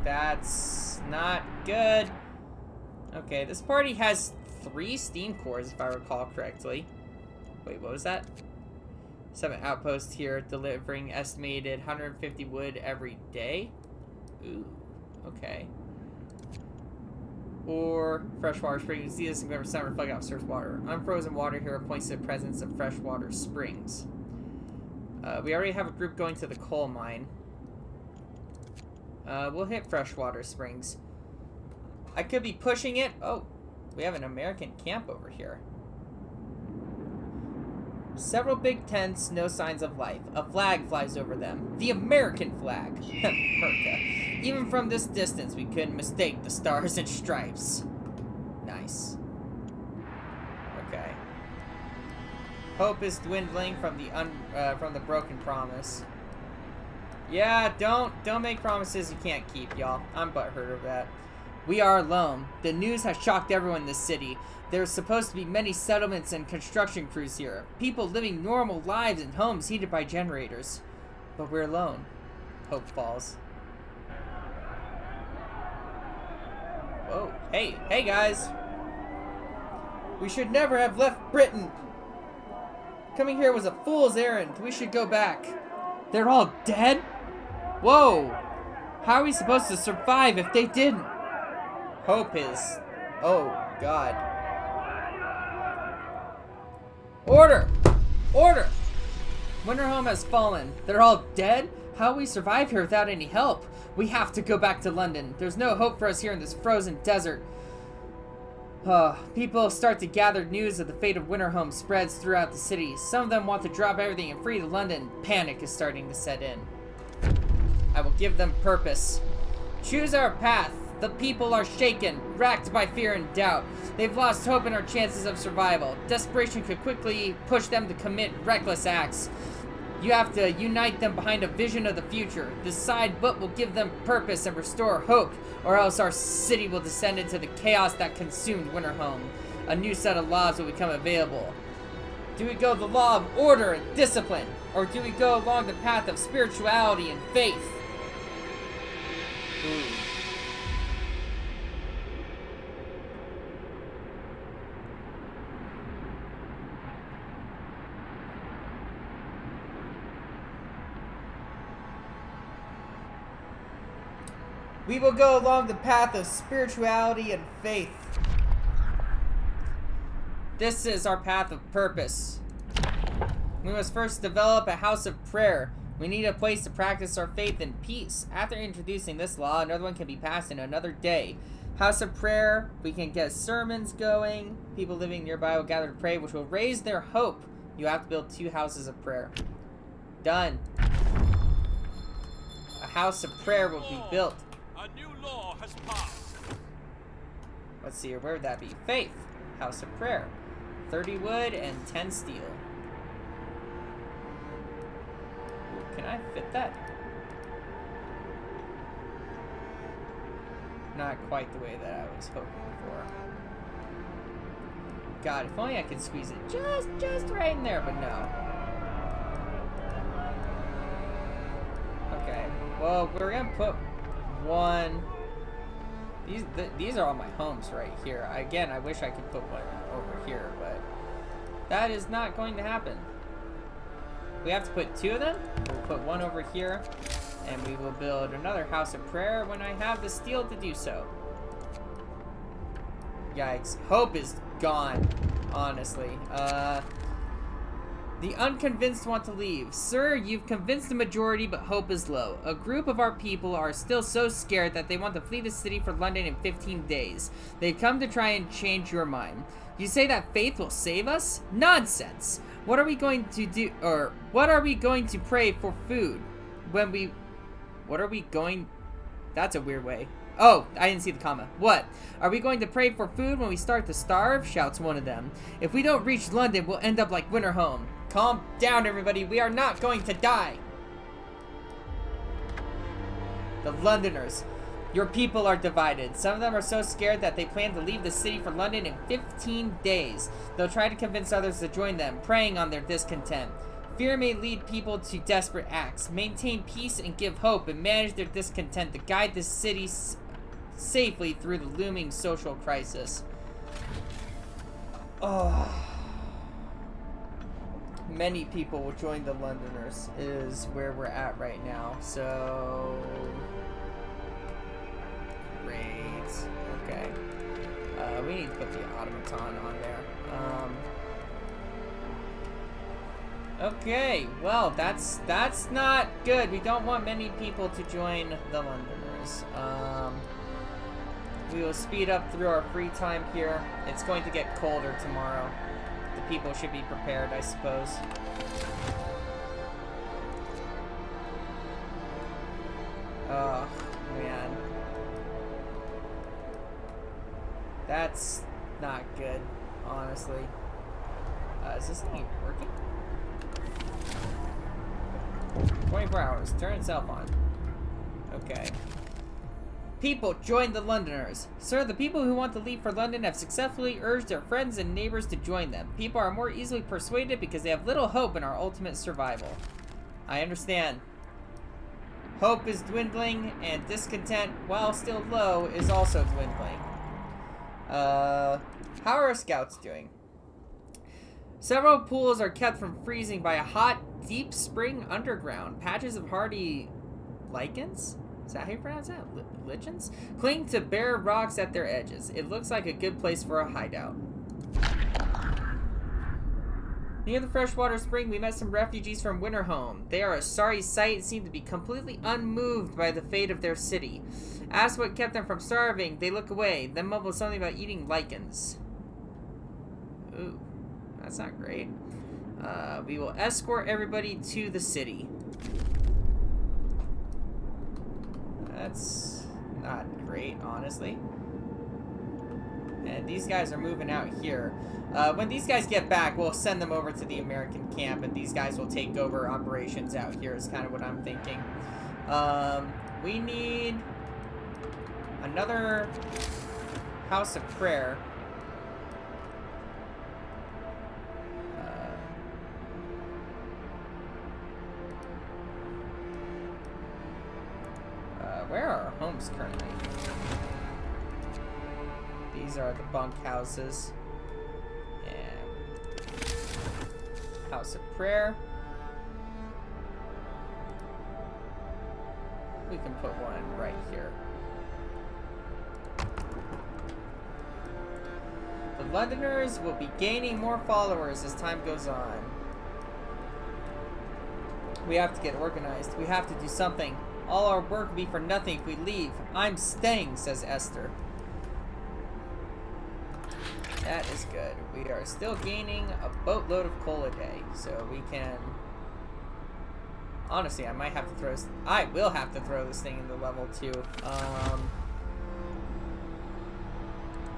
That's not good. Okay, this party has 3 steam cores, if I recall correctly. Wait, what was that? 7 outposts here, delivering estimated 150 wood every day. Ooh, okay. Or freshwater springs. You see this in summer reflect off surface water. Unfrozen water here points to the presence of freshwater springs. We already have a group going to the coal mine. We'll hit freshwater springs. I could be pushing it. Oh, we have an American camp over here. Several big tents, no signs of life. A flag flies over them. The American flag. America. Even from this distance, we couldn't mistake the stars and stripes. Nice. Okay. Hope is dwindling from the broken promise. Yeah, don't make promises you can't keep, y'all. I'm butthurt over that. We are alone. The news has shocked everyone in this city. There's supposed to be many settlements and construction crews here. People living normal lives in homes heated by generators. But we're alone. Hope falls. Whoa. Hey guys. We should never have left Britain. Coming here was a fool's errand. We should go back. They're all dead? Whoa. How are we supposed to survive if they didn't? Hope is... Oh, God. Order! Order! Winterhome has fallen. They're all dead? How will we survive here without any help? We have to go back to London. There's no hope for us here in this frozen desert. People start to gather news of the fate of Winterhome spreads throughout the city. Some of them want to drop everything and flee to London. Panic is starting to set in. I will give them purpose. Choose our path. The people are shaken, racked by fear and doubt. They've lost hope in our chances of survival. Desperation could quickly push them to commit reckless acts. You have to unite them behind a vision of the future. Decide what will give them purpose and restore hope, or else our city will descend into the chaos that consumed Winterhome. A new set of laws will become available. Do we go the law of order and discipline, or do we go along the path of spirituality and faith? Ooh. We will go along the path of spirituality and faith. This is our path of purpose. We must first develop a house of prayer. We need a place to practice our faith in peace. After introducing this law, another one can be passed in another day. House of prayer, we can get sermons going. People living nearby will gather to pray, which will raise their hope. You have to build 2 houses of prayer. Done. A house of prayer will be built. A new law has passed. Let's see here, where would that be? Faith. House of prayer. 30 wood and 10 steel. Ooh, can I fit that? Not quite the way that I was hoping for. God, if only I could squeeze it just right in there, but no. Okay, well, we're gonna put one. These are all my homes right here. Again, I wish I could put one over here, but that is not going to happen. We have to put 2 of them. We'll put one over here, and we will build another house of prayer when I have the steel to do so. Yikes. Hope is gone, honestly. The unconvinced want to leave. Sir, you've convinced the majority, but hope is low. A group of our people are still so scared that they want to flee the city for London in 15 days. They've come to try and change your mind. You say that faith will save us? Nonsense! What are we going to do, or what are we going to pray for food when we... What are we going... That's a weird way. Oh, I didn't see the comma. What? Are we going to pray for food when we start to starve? Shouts one of them. If we don't reach London, we'll end up like Winterhome. Calm down, everybody. We are not going to die. The Londoners. Your people are divided. Some of them are so scared that they plan to leave the city for London in 15 days. They'll try to convince others to join them, preying on their discontent. Fear may lead people to desperate acts. Maintain peace and give hope, and manage their discontent to guide the city safely through the looming social crisis. Oh. Many people will join the Londoners is where we're at right now. So great. Okay. We need to put the automaton on there. Okay, well, that's not good. We don't want many people to join the Londoners. We will speed up through our free time here. It's going to get colder tomorrow. The people should be prepared, I suppose. Oh, man. That's not good, honestly. Is this thing working? 24 hours. Turn itself on. Okay. People, join the Londoners. Sir, the people who want to leave for London have successfully urged their friends and neighbors to join them. People are more easily persuaded because they have little hope in our ultimate survival. I understand. Hope is dwindling, and discontent, while still low, is also dwindling. How are our scouts doing? Several pools are kept from freezing by a hot, deep spring underground. Patches of hardy lichens? Is that how you pronounce that? Lichens? Cling to bare rocks at their edges. It looks like a good place for a hideout. Near the freshwater spring, we met some refugees from Winterhome. They are a sorry sight and seem to be completely unmoved by the fate of their city. Asked what kept them from starving, they look away, then mumble something about eating lichens. Ooh, that's not great. We will escort everybody to the city. That's not great, honestly. And these guys are moving out here. When these guys get back, we'll send them over to the American camp, and these guys will take over operations out here is kind of what I'm thinking. We need another house of prayer. Where are our homes currently? These are the bunk houses. And house of prayer. We can put one right here. The Londoners will be gaining more followers as time goes on. We have to get organized. We have to do something. All our work will be for nothing if we leave. I'm staying, says Esther. That is good. We are still gaining a boatload of coal a day, so we can... Honestly, I might have to throw... I will have to throw this thing into level 2.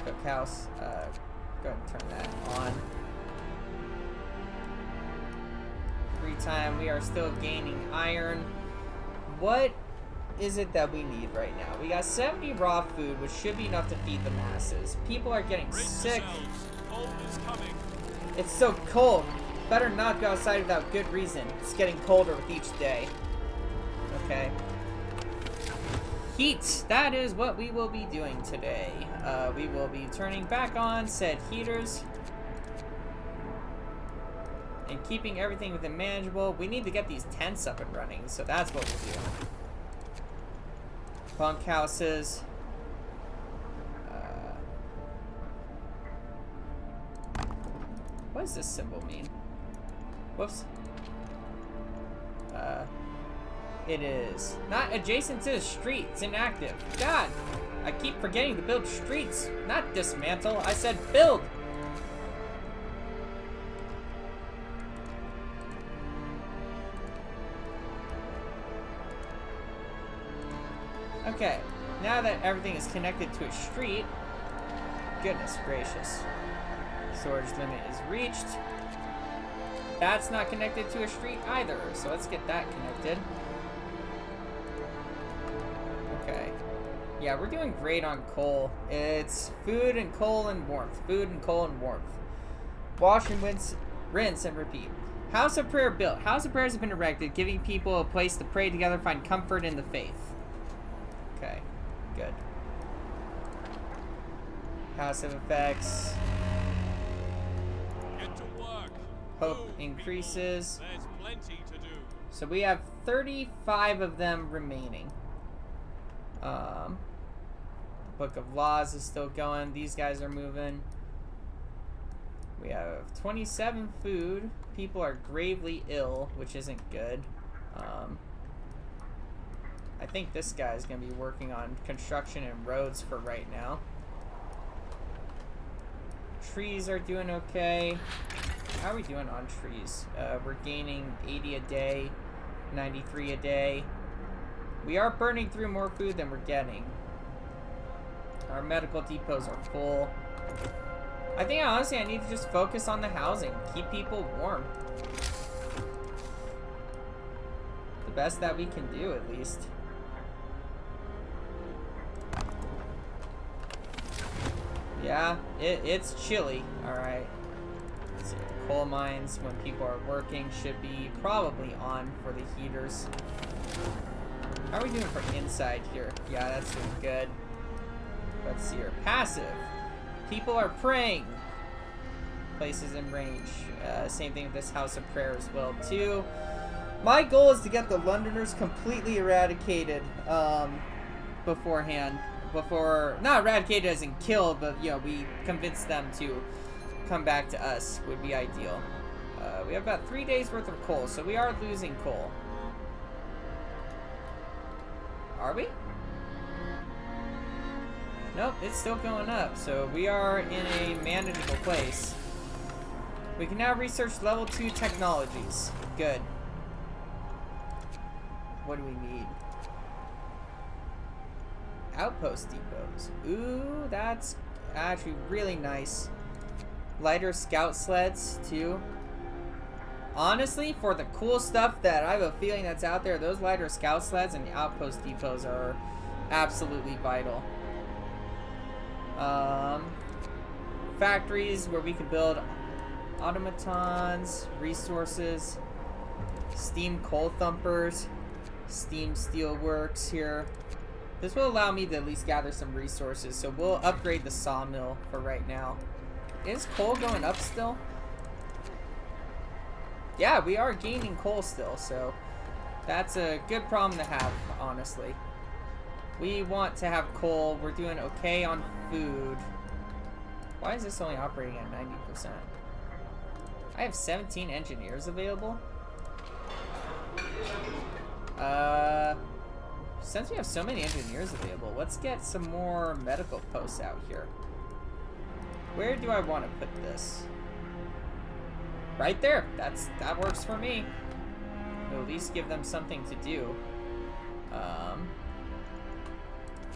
Cookhouse. Go ahead and turn that on. Free time. We are still gaining iron. What is it that we need right now? We got 70 raw food, which should be enough to feed the masses. People are getting sick. Cold is coming. It's so cold. Better not go outside without good reason. It's getting colder with each day. Okay. Heat. That is what we will be doing today. We will be turning back on said heaters. And keeping everything within manageable. We need to get these tents up and running, so that's what we'll do. Bunkhouses. What does this symbol mean? Whoops. It is not adjacent to the street. It's inactive. God, I keep forgetting to build streets. Not dismantle. I said build. Okay, now that everything is connected to a street, goodness gracious. Storage limit is reached. That's not connected to a street either, so let's get that connected. Okay. Yeah, we're doing great on coal. It's food and coal and warmth. Food and coal and warmth. Wash and rinse and repeat. House of prayer built. House of prayers has been erected, giving people a place to pray together, find comfort in the faith. Okay, good. House of effects. Get to work. Hope Move, increases. people. There's plenty to do. So we have 35 of them remaining. Book of Laws is still going. These guys are moving. We have 27 food. People are gravely ill, which isn't good. I think this guy is going to be working on construction and roads for right now. Trees are doing okay. How are we doing on trees? We're gaining 80 a day, 93 a day. We are burning through more food than we're getting. Our medical depots are full. I think honestly I need to just focus on the housing. Keep people warm. The best that we can do, at least. Yeah, it's chilly. Alright. Let's see. Coal mines, when people are working, should be probably on for the heaters. How are we doing for inside here? Yeah, that's doing good. Let's see here. Passive. People are praying. Places in range. Same thing with this house of prayer as well, too. My goal is to get the Londoners completely eradicated beforehand. Not eradicated as in killed, but, you know, we convince them to come back to us would be ideal. We have about 3 days worth of coal, so we are losing coal. Are we? Nope, it's still going up, so we are in a manageable place. We can now research level 2 technologies. Good. What do we need? Outpost depots. Ooh, that's actually really nice. Lighter scout sleds, too. Honestly, for the cool stuff that I have a feeling that's out there, those lighter scout sleds and the outpost depots are absolutely vital. Factories where we can build automatons, resources, steam coal thumpers, steam steel works here. This will allow me to at least gather some resources, so we'll upgrade the sawmill for right now. Is coal going up still? Yeah, we are gaining coal still, so that's a good problem to have, honestly. We want to have coal. We're doing okay on food. Why is this only operating at 90%? I have 17 engineers available. Since we have so many engineers available, let's get some more medical posts out here. Where do I want to put this? Right there. That works for me. We'll at least give them something to do.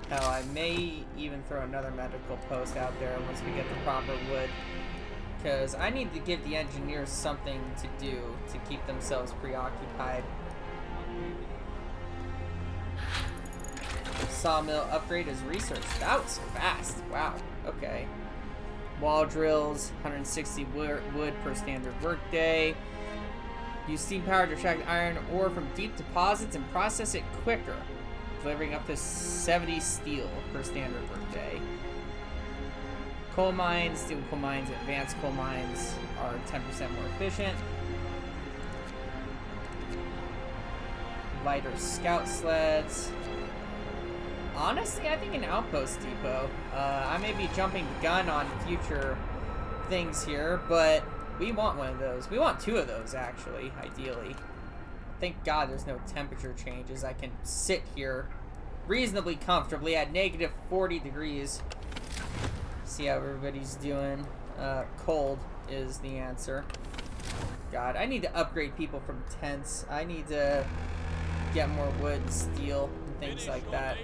Hell, I may even throw another medical post out there once we get the proper wood. Because I need to give the engineers something to do to keep themselves preoccupied. Sawmill upgrade is research. That was fast. Wow. Okay. Wall drills, 160 wood per standard workday. Use steam power to extract iron ore from deep deposits and process it quicker, delivering up to 70 steel per standard workday. Coal mines, steel coal mines, and advanced coal mines are 10% more efficient. Lighter scout sleds. Honestly, I think an outpost depot. I may be jumping the gun on future things here, but we want one of those. We want two of those, actually, ideally. Thank God there's no temperature changes. I can sit here reasonably comfortably at negative 40 degrees. See how everybody's doing. Cold is the answer. God, I need to upgrade people from tents. I need to get more wood and steel and things like that.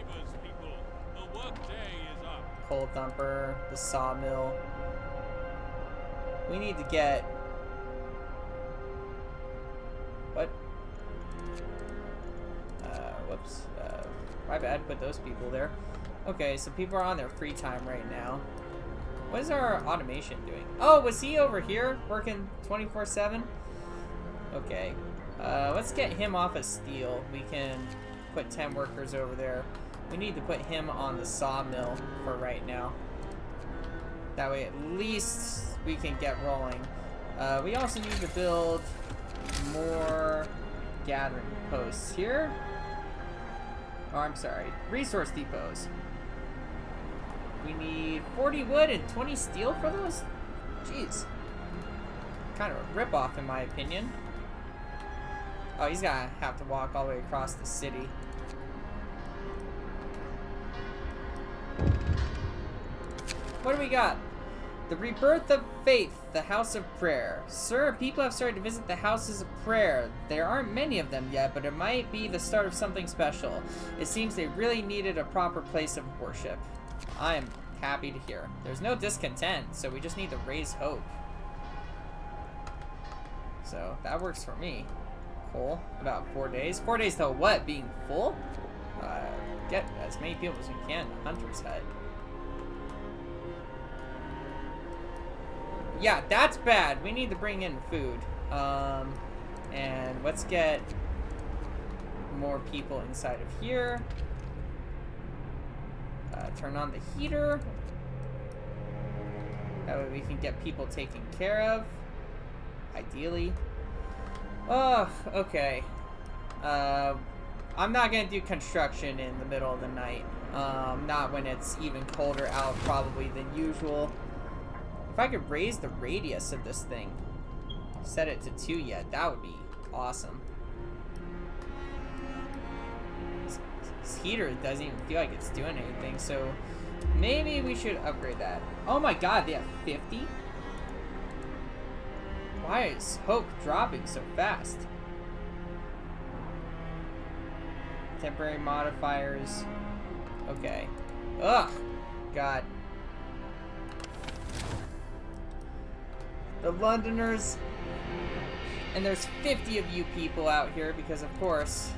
Coal thumper, the sawmill. We need to get... What? Whoops. My bad, put those people there. Okay, so people are on their free time right now. What is our automation doing? Oh, was he over here working 24/7? Okay. Let's get him off of steel. We can put 10 workers over there. We need to put him on the sawmill for right now. That way at least we can get rolling. We also need to build more gathering posts here. Oh, I'm sorry. Resource depots. We need 40 wood and 20 steel for those? Jeez. Kind of a ripoff in my opinion. Oh, he's gonna have to walk all the way across the city. What do we got? The rebirth of faith, the house of prayer. Sir, people have started to visit the houses of prayer. There aren't many of them yet, but it might be the start of something special. It seems they really needed a proper place of worship. I am happy to hear. There's no discontent, so we just need to raise hope. So, that works for me. Cool. About 4 days. 4 days till what? Being full? Get as many people as we can to Hunter's Hut. Yeah, that's bad. We need to bring in food. And let's get more people inside of here. Turn on the heater. That way we can get people taken care of. Ideally. Oh, okay. I'm not gonna do construction in the middle of the night. Not when it's even colder out probably than usual. If I could raise the radius of this thing, set it to 2 yet, that would be awesome. This heater doesn't even feel like it's doing anything, so maybe we should upgrade that. Oh my god, they have 50? Why is hope dropping so fast? Temporary modifiers. Okay. Ugh. God. The Londoners. And there's 50 of you people out here because, of course.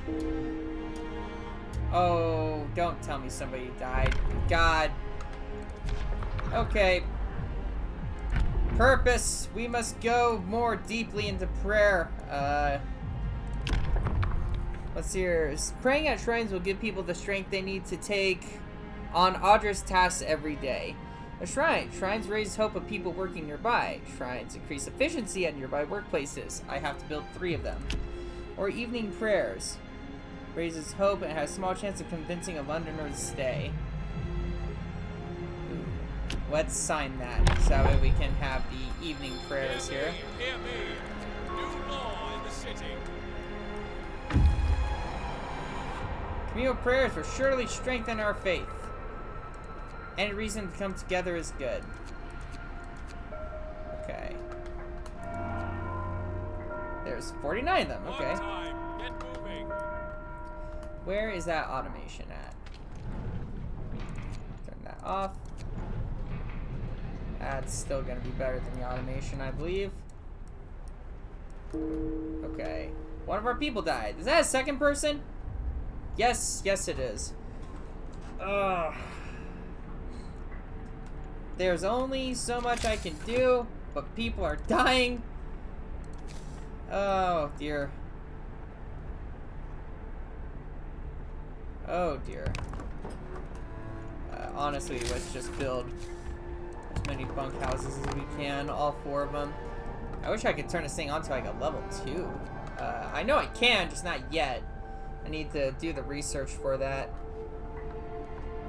Oh, don't tell me somebody died. God. Okay. Purpose. We must go more deeply into prayer. Let's see here. Praying at shrines will give people the strength they need to take on Audra's tasks every day. A shrine. Shrines raise hope of people working nearby. Shrines increase efficiency at nearby workplaces. I have to build 3 of them. Or evening prayers. Raises hope and has a small chance of convincing a Londoner to stay. Ooh. Let's sign that so that way we can have the evening prayers here. Hear me. Do law in the city. Communal prayers will surely strengthen our faith. Any reason to come together is good. Okay. There's 49 of them. Okay. One time. Get moving. Where is that automation at? Turn that off. That's still gonna be better than the automation, I believe. Okay. One of our people died. Is that a second person? Yes, yes it is. Ugh. There's only so much I can do, but people are dying. Oh dear. Oh dear. Honestly, let's just build as many bunkhouses as we can, all 4 of them. I wish I could turn this thing on to like a level 2. I know I can, just not yet. I need to do the research for that.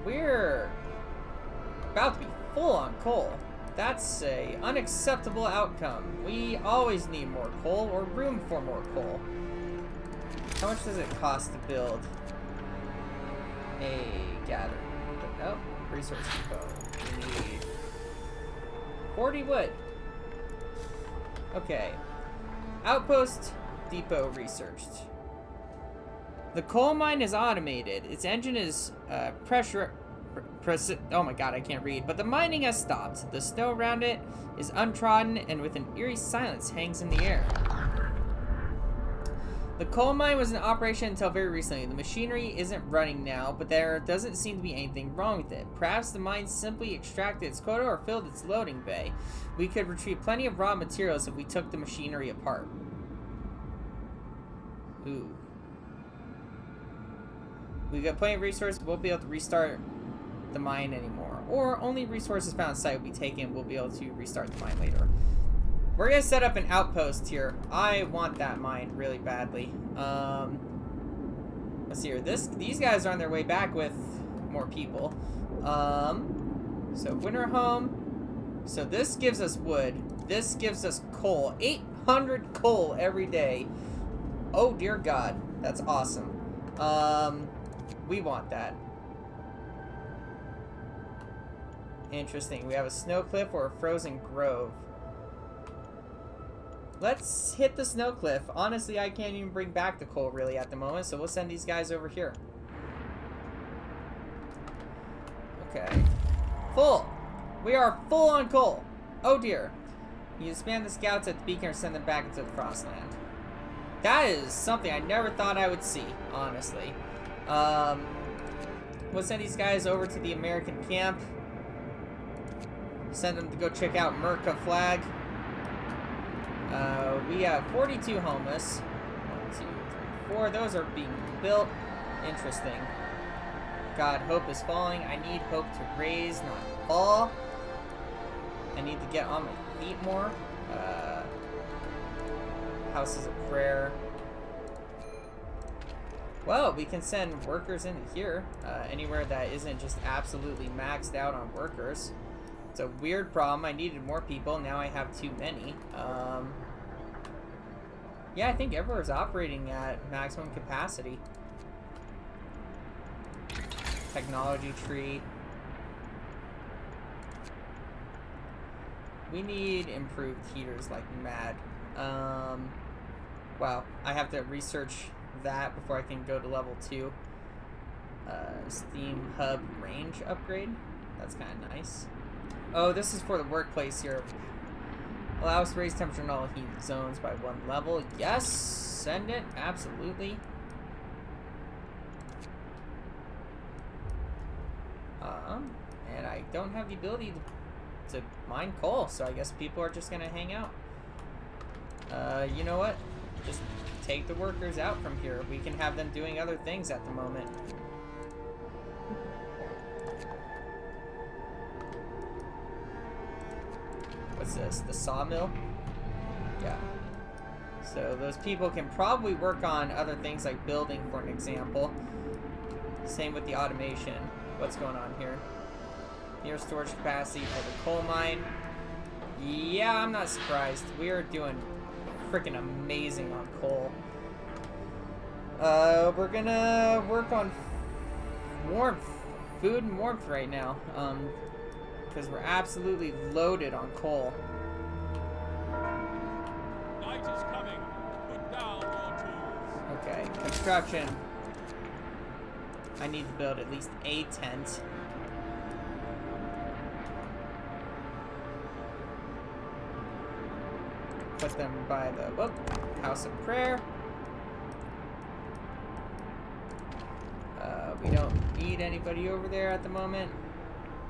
We're about to be full on coal. That's a unacceptable outcome. We always need more coal or room for more coal. How much does it cost to build a gathering? Oh, resource depot. We need 40 wood. Okay. Outpost depot researched. The coal mine is automated. Its engine is oh my god, I can't read. But the mining has stopped. The snow around it is untrodden and with an eerie silence hangs in the air. The coal mine was in operation until very recently. The machinery isn't running now, but there doesn't seem to be anything wrong with it. Perhaps the mine simply extracted its quota or filled its loading bay. We could retrieve plenty of raw materials if we took the machinery apart. Ooh. We got plenty of resources, but we'll be able to restart the mine anymore. Or only resources found on site will be taken. We'll be able to restart the mine later. We're gonna set up an outpost here. I want that mine really badly. Let's see here. These guys are on their way back with more people. So winter home. So this gives us wood. This gives us coal. 800 coal every day. Oh dear God, that's awesome. We want that. Interesting. We have a snow cliff or a frozen grove. Let's hit the snow cliff. Honestly, I can't even bring back the coal really at the moment, so we'll send these guys over here. Okay. Full. We are full on coal. Oh dear. You expand the scouts at the beacon or send them back into the Frostland. That is something I never thought I would see, honestly. We'll send these guys over to the American camp. Send them to go check out Merca flag. We have 42 homeless. 1, 2, 3, 4. Those are being built. Interesting. God, hope is falling. I need hope to raise, not fall. I need to get on my feet more. Houses of prayer. Well, we can send workers into here. Anywhere that isn't just absolutely maxed out on workers. It's a weird problem. I needed more people. Now I have too many. Yeah, I think everywhere's operating at maximum capacity. Technology tree. We need improved heaters like mad. Wow, I have to research that before I can go to level 2. Steam hub range upgrade. That's kind of nice. Oh, this is for the workplace here. Allow us to raise temperature in all heat zones by 1 level. Yes! Send it. Absolutely. And I don't have the ability to mine coal, so I guess people are just gonna hang out. You know what? Just take the workers out from here. We can have them doing other things at the moment. What's this? The sawmill? Yeah. So those people can probably work on other things like building, for an example. Same with the automation. What's going on here? Near storage capacity for the coal mine. Yeah, I'm not surprised. We are doing freaking amazing on coal. We're gonna work on warmth, food and warmth right now. Because we're absolutely loaded on coal. Night is coming. Put down your tools. Okay, construction. I need to build at least a tent. Put them by the house of prayer. We don't need anybody over there at the moment.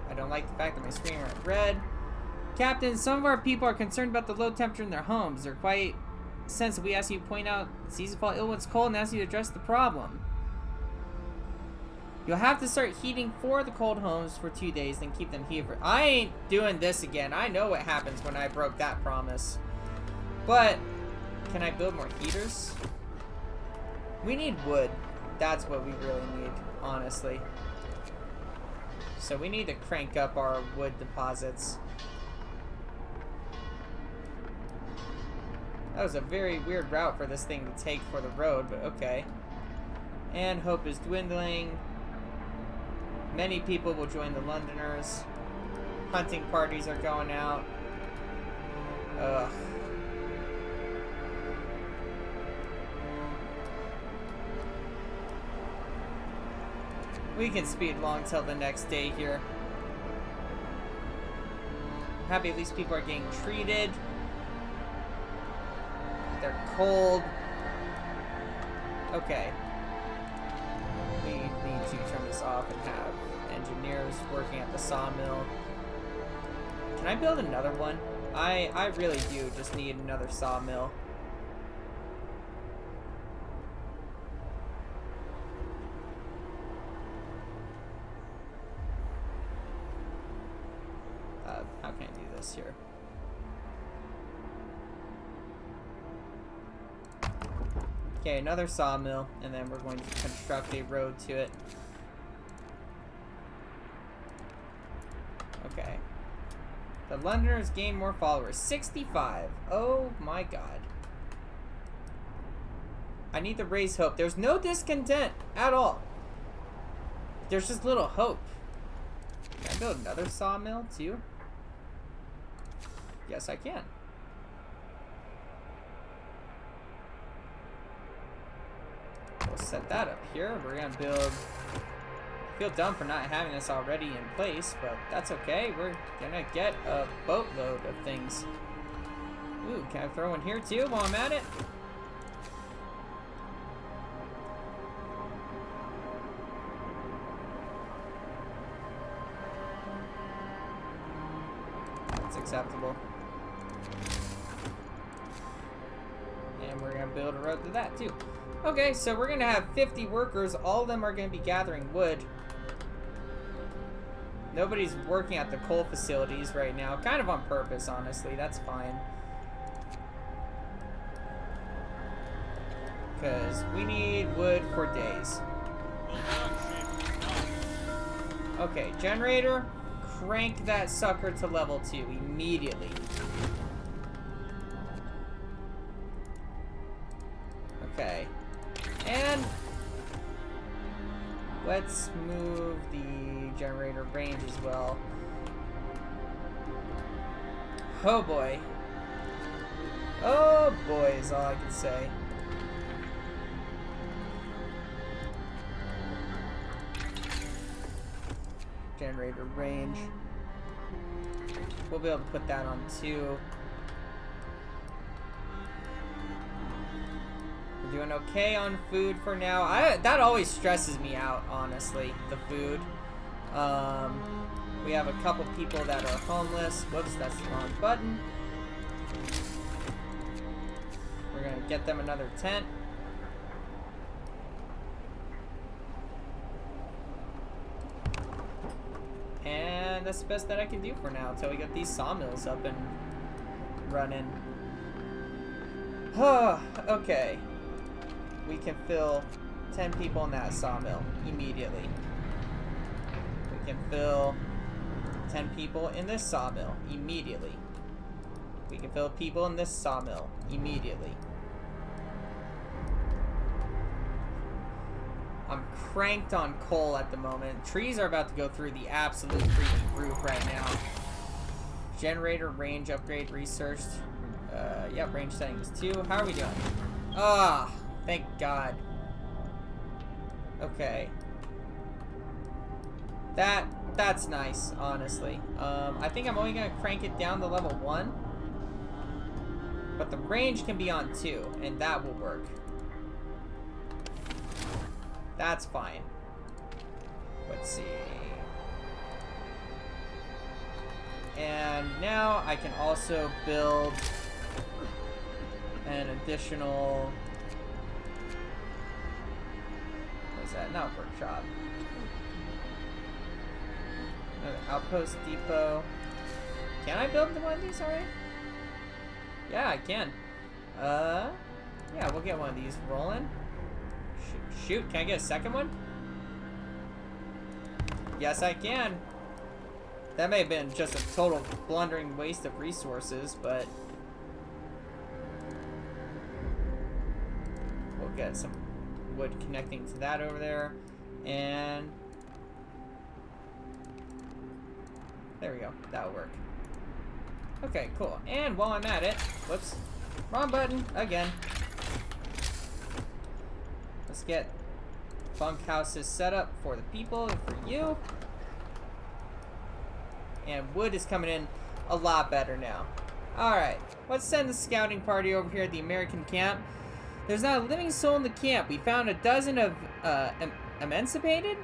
I don't like the fact that my screen went red. Captain, some of our people are concerned about the low temperature in their homes. They're quite sensitive. We ask you to point out it's easy to fall ill when it's cold and ask you to address the problem. You'll have to start heating for the cold homes for 2 days, then keep them heated for... I ain't doing this again. I know what happens when I broke that promise. But, can I build more heaters? We need wood. That's what we really need, honestly. So we need to crank up our wood deposits. That was a very weird route for this thing to take for the road, but okay. And hope is dwindling. Many people will join the Londoners. Hunting parties are going out. Ugh. We can speed along till the next day here. I'm happy at least people are getting treated. They're cold. Okay. We need to turn this off and have engineers working at the sawmill. Can I build another one? I really do just need another sawmill. How can I do this here? Okay, another sawmill, and then we're going to construct a road to it. Okay. The Londoners gain more followers. 65. Oh my god. I need to raise hope. There's no discontent at all. There's just little hope. Can I build another sawmill too? Yes, I can. We'll set that up here. We're gonna build... I feel dumb for not having this already in place, but that's okay. We're gonna get a boatload of things. Ooh, can I throw one here too while I'm at it? That's acceptable. And we're gonna build a road to that too. Okay, so we're gonna have 50 workers. All of them are gonna be gathering wood. Nobody's working at the coal facilities right now. Kind of on purpose, honestly. That's fine. Because we need wood for days. Okay, generator. Crank that sucker to level 2 immediately. Okay. And let's move the generator range as well. Oh boy. Oh boy is all I can say. Generator range. we'll be able to put that on too. We're doing okay on food for now. That always stresses me out, honestly, the food. We have a couple people that are homeless. Whoops, that's the wrong button. We're gonna get them another tent. And that's the best that I can do for now until we get these sawmills up and running. Okay. We can fill 10 people in that sawmill immediately. We can fill 10 people in this sawmill immediately. We can fill people in this sawmill immediately. I'm cranked on coal at the moment. Trees are about to go through the absolute freaking roof right now. Generator range upgrade researched. Yep, range settings 2. How are we doing? Ah, thank God. Okay. That's nice, honestly. I think I'm only gonna crank it down to level 1. But the range can be on 2, and that will work. That's fine. Let's see. And now I can also build an additional... What is that? Not workshop. Another outpost depot. Can I build one of these already? Yeah, I can. Yeah, we'll get one of these rolling. Shoot, can I get a second one? Yes, I can. That may have been just a total blundering waste of resources, but we'll get some wood connecting to that over there. And there we go. That'll work. Okay, cool. And while I'm at it, whoops, wrong button again. Let's get bunkhouses set up for the people and for you. And wood is coming in a lot better now. Alright, let's send the scouting party over here at the American camp. There's not a living soul in the camp. We found a dozen of emancipated?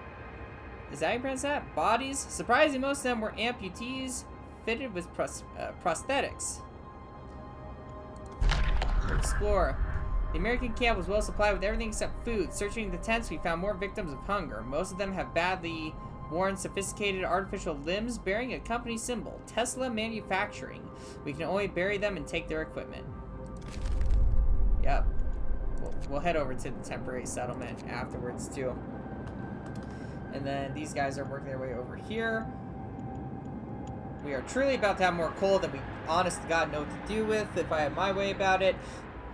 Is that how you pronounce that? Bodies? Surprisingly, most of them were amputees fitted with prosthetics. Explore. The American camp was well supplied with everything except food. Searching the tents, we found more victims of hunger. Most of them have badly worn, sophisticated artificial limbs bearing a company symbol, Tesla Manufacturing. We can only bury them and take their equipment. Yep. We'll head over to the temporary settlement afterwards, too. And then these guys are working their way over here. We are truly about to have more coal than we, honest to God, know what to do with if I had my way about it.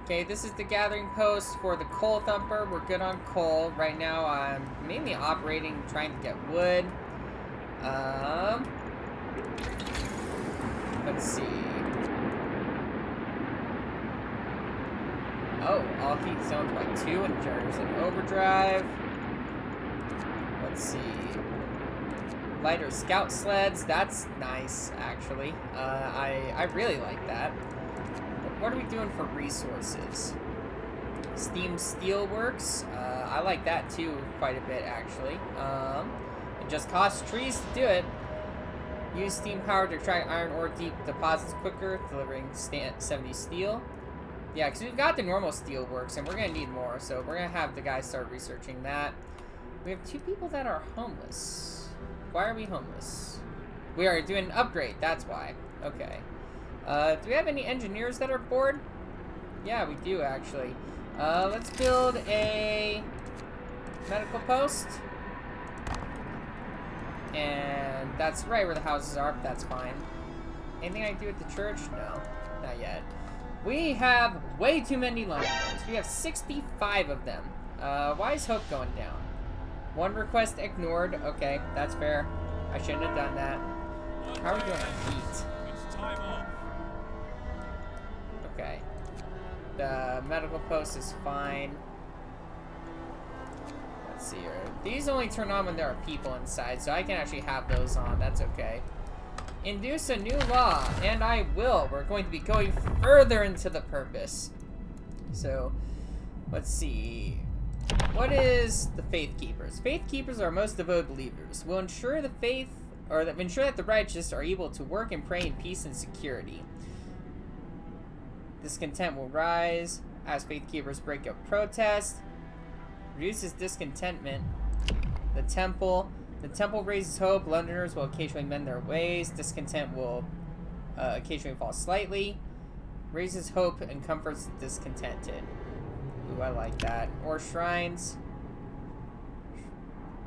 Okay, this is the gathering post for the coal thumper. We're good on coal. Right now, I'm mainly operating, trying to get wood. Let's see. Oh, all heat zones by 2 and generators in overdrive. Let's see. Lighter scout sleds. That's nice, actually. I really like that. What are we doing for resources? Steam Steelworks. I like that too quite a bit, actually. It just costs trees to do it. Use steam power to extract iron ore deep deposits quicker, delivering 70 steel. Yeah, because we've got the normal steelworks, and we're going to need more, so we're going to have the guys start researching that. We have 2 people that are homeless. Why are we homeless? We are doing an upgrade, that's why. Okay. Do we have any engineers that are bored? Yeah, we do, actually. Let's build a medical post. And that's right where the houses are, but that's fine. Anything I can do at the church? No, not yet. We have way too many loans. We have 65 of them. Why is hope going down? 1 request ignored. Okay, that's fair. I shouldn't have done that. How are we doing on heat? It's time off. Okay. The medical post is fine. Let's see here. These only turn on when there are people inside, so I can actually have those on. That's okay. Induce a new law, and I will. We're going to be going further into the purpose. So, let's see. What is the Faith Keepers? Faith Keepers are most devoted believers. Will ensure the faith, or that ensure that the righteous are able to work and pray in peace and security. Discontent will rise as Faith Keepers break up protest. Reduces discontentment. The temple raises hope. Londoners will occasionally mend their ways. Discontent will occasionally fall slightly. Raises hope and comforts the discontented. Ooh, I like that. Or shrines.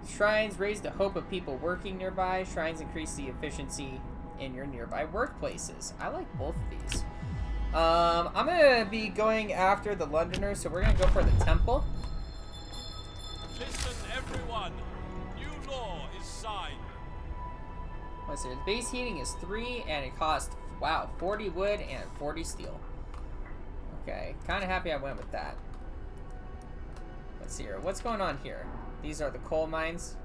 Shrines raise the hope of people working nearby. Shrines increase the efficiency in your nearby workplaces. I like both of these. I'm gonna be going after the Londoners, so we're gonna go for the temple. Listen, everyone. New law is signed. Let's see. The base heating is 3, and it costs, wow, 40 wood and 40 steel. Okay, kind of happy I went with that. Let's see here. What's going on here? These are the coal mines.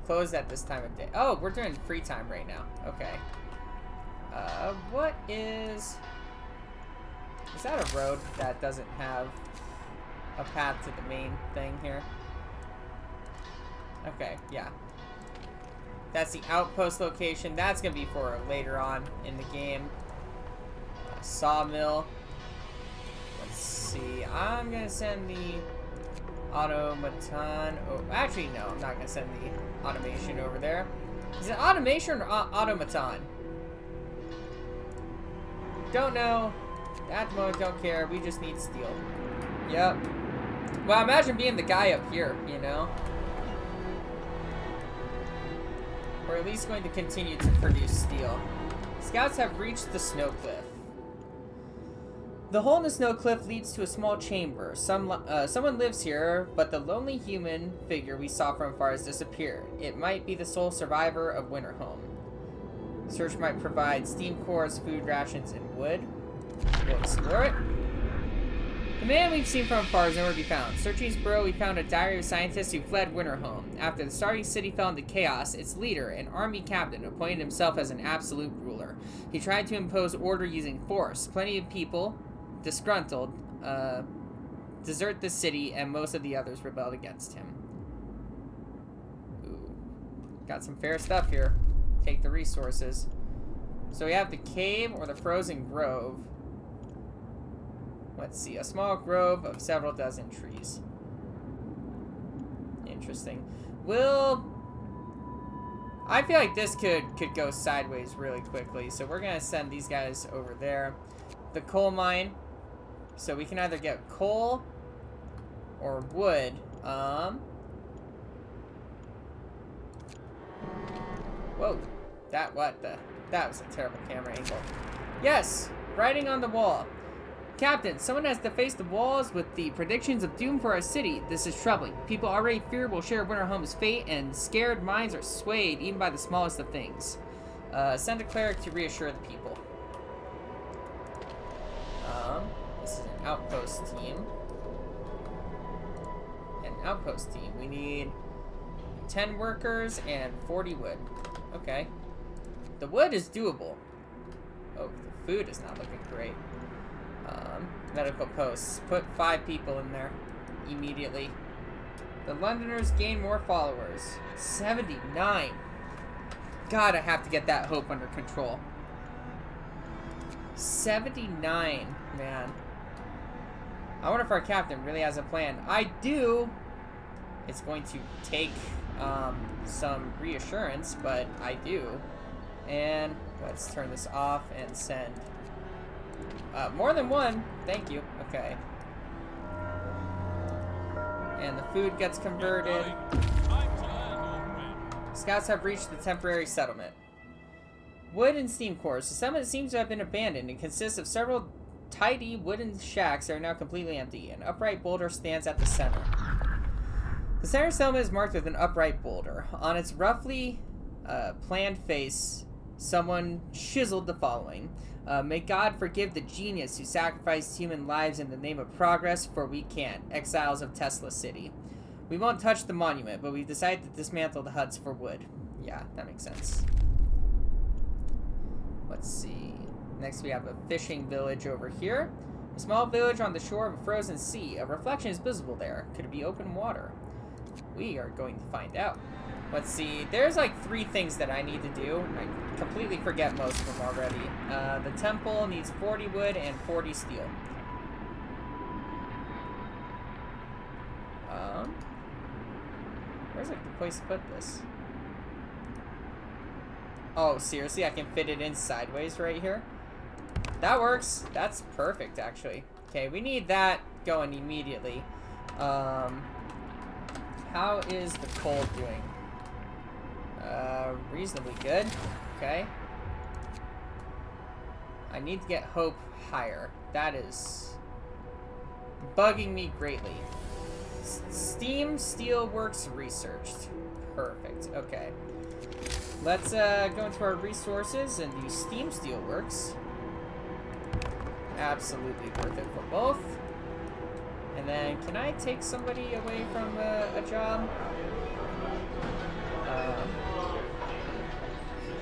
Closed at this time of day. Oh, we're doing free time right now. Okay. What is... Is that a road that doesn't have a path to the main thing here? Okay, yeah. That's the outpost location. That's going to be for later on in the game. Sawmill. Let's see. I'm going to send the automaton. Oh, actually, no. I'm not going to send the automation over there. Is it automation or automaton? Don't know. At the moment, don't care. We just need steel. Yep. Well, imagine being the guy up here, you know? We're at least going to continue to produce steel. Scouts have reached the snow cliff. The hole in the snow cliff leads to a small chamber. Someone lives here, but the lonely human figure we saw from afar has disappeared. It might be the sole survivor of Winterhome. Search might provide steam cores, food rations, and wood. We'll explore it. The man we've seen from afar is nowhere to be found. Searching his burrow, we found a diary of scientists who fled Winterhome. After the starving city fell into chaos, its leader, an army captain, appointed himself as an absolute ruler. He tried to impose order using force. Plenty of people, disgruntled, desert the city, and most of the others rebelled against him. Ooh. Got some fair stuff here. Take the resources. So we have the cave or the frozen grove. Let's see, a small grove of several dozen trees. Interesting. I feel like this could go sideways really quickly, so we're gonna send these guys over there. The coal mine. So we can either get coal or wood. Whoa. That was a terrible camera angle. Yes! Writing on the wall. Captain, someone has defaced the walls with the predictions of doom for our city. This is troubling. People already fear will share Winterhome's fate, and scared minds are swayed even by the smallest of things. Send a cleric to reassure the people. This is an outpost team. An outpost team. We need 10 workers and 40 wood. Okay. The wood is doable. Oh, the food is not looking great. Medical posts. Put 5 people in there immediately. The Londoners gain more followers. 79. God, I have to get that hope under control. 79, man. I wonder if our captain really has a plan. I do. It's going to take some reassurance, but I do. And let's turn this off and send more than one. Thank you. Okay. And the food gets converted. Scouts have reached the temporary settlement. Wood and steam cores. The settlement seems to have been abandoned and consists of several tidy wooden shacks that are now completely empty. An upright boulder stands at the center. The center settlement is marked with an upright boulder. On its roughly planned face, someone chiseled the following. May God forgive the genius who sacrificed human lives in the name of progress, for we can't. Exiles of Tesla City. We won't touch the monument, but we've decided to dismantle the huts for wood. Yeah, that makes sense. Let's see. Next we have a fishing village over here. A small village on the shore of a frozen sea. A reflection is visible there. Could it be open water? We are going to find out. Let's see. There's like 3 things that I need to do. I completely forget most of them already. The temple needs 40 wood and 40 steel. Where's like the place to put this? Oh, seriously? I can fit it in sideways right here? That works. That's perfect, actually. Okay, we need that going immediately. How is the coal doing? Reasonably good. Okay. I need to get hope higher. That is bugging me greatly. Steam Steelworks researched. Perfect. Okay. Let's go into our resources and do Steam Steelworks. Absolutely worth it for both. And then, can I take somebody away from a job?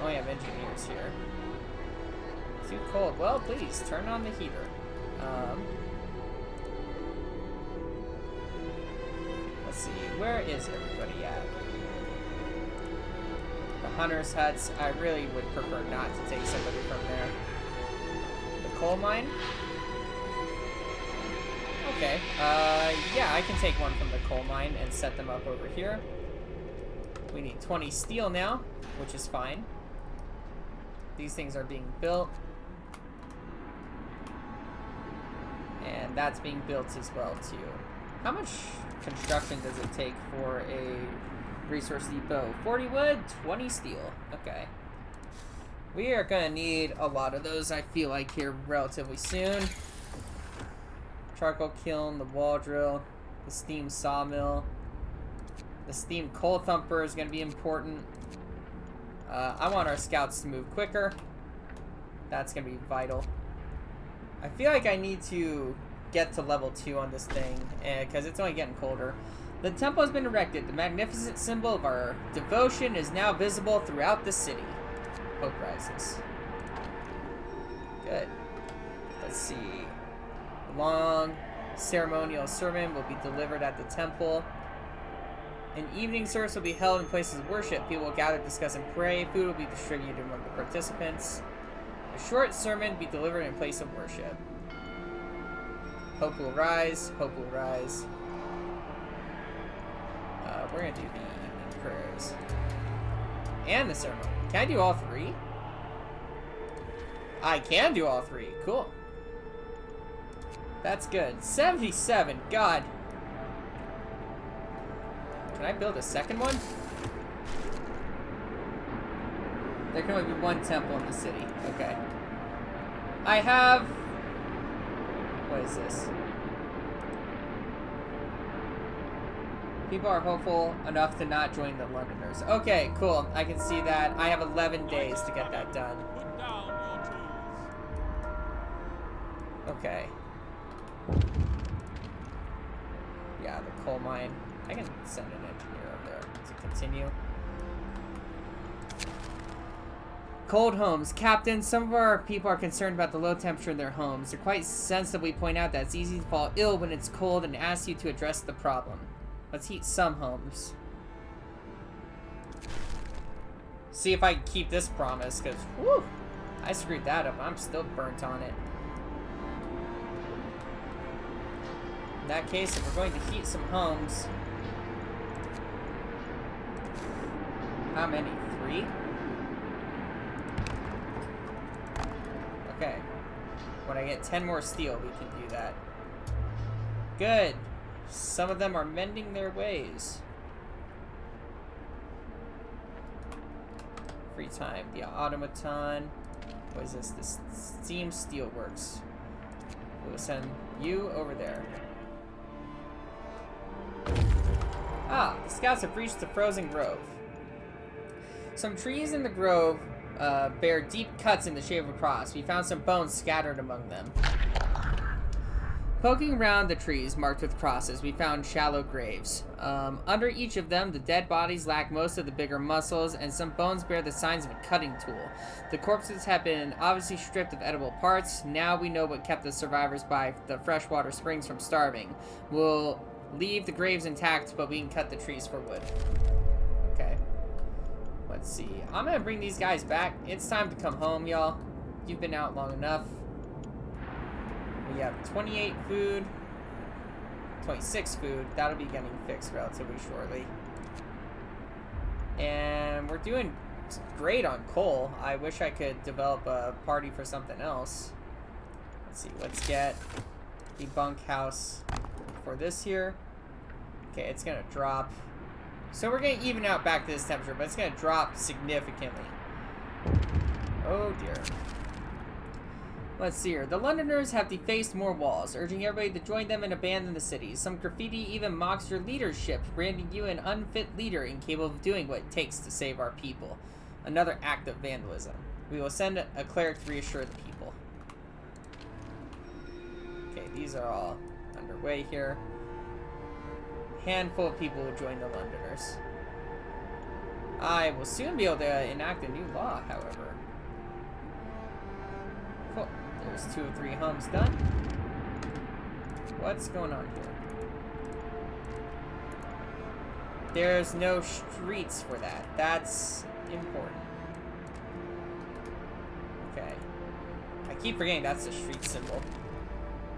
Oh, I have engineers here. Too cold. Well, please, turn on the heater. Let's see, where is everybody at? The hunter's huts. I really would prefer not to take somebody from there. The coal mine? Okay, yeah, I can take one from the coal mine and set them up over here. We need 20 steel now, which is fine. These things are being built. And that's being built as well, too. How much construction does it take for a resource depot? 40 wood, 20 steel. Okay. We are going to need a lot of those, I feel like, here relatively soon. Charcoal kiln, the wall drill, the steam sawmill. The steam coal thumper is going to be important. I want our scouts to move quicker. That's going to be vital. I feel like I need to get to level 2 on this thing, because it's only getting colder. The temple has been erected. The magnificent symbol of our devotion is now visible throughout the city. Hope rises. Good. Let's see. A long ceremonial sermon will be delivered at the temple. An evening service will be held in places of worship. People will gather, discuss, and pray. Food will be distributed among the participants. A short sermon will be delivered in place of worship. Hope will rise. Hope will rise. We're going to do the evening prayers. And the ceremony. Can I do all 3? I can do all 3. Cool. That's good. 77. God. Can I build a second one? There can only be one temple in the city. Okay. I have... What is this? People are hopeful enough to not join the Londoners. Okay, cool. I can see that. I have 11 days to get that done. Put down your tools. Okay. Yeah, the coal mine. I can send an engineer over there to continue. Cold homes. Captain, some of our people are concerned about the low temperature in their homes. They're quite sensibly point out that it's easy to fall ill when it's cold and ask you to address the problem. Let's heat some homes. See if I can keep this promise, because, whew, I screwed that up. I'm still burnt on it. In that case, if we're going to heat some homes... How many? 3? Okay. When I get 10 more steel, we can do that. Good. Some of them are mending their ways. Free time. The automaton. What is this? This Steam Steelworks. We'll send you over there. Ah, the scouts have reached the frozen grove. Some trees in the grove bear deep cuts in the shape of a cross. We found some bones scattered among them. Poking around the trees marked with crosses, we found shallow graves. Under each of them, the dead bodies lack most of the bigger muscles, and some bones bear the signs of a cutting tool. The corpses have been obviously stripped of edible parts. Now we know what kept the survivors by the freshwater springs from starving. We'll leave the graves intact, but we can cut the trees for wood. Okay. Let's see. I'm gonna bring these guys back. It's time to come home, y'all. You've been out long enough. We have 28 food, 26 food. That'll be getting fixed relatively shortly. And we're doing great on coal. I wish I could develop a party for something else. Let's see, let's get the bunkhouse for this here. Okay, it's gonna drop. So we're gonna even out back to this temperature, but it's gonna drop significantly. Oh dear. Let's see here. The Londoners have defaced more walls, urging everybody to join them and abandon the city. Some graffiti even mocks your leadership, branding you an unfit leader incapable of doing what it takes to save our people. Another act of vandalism. We will send a cleric to reassure the people. Okay, these are all underway here. Handful of people will join the Londoners. I will soon be able to enact a new law, however. Cool. There's 2 of 3 homes done. What's going on here? There's no streets for that. That's important. Okay. I keep forgetting that's the street symbol.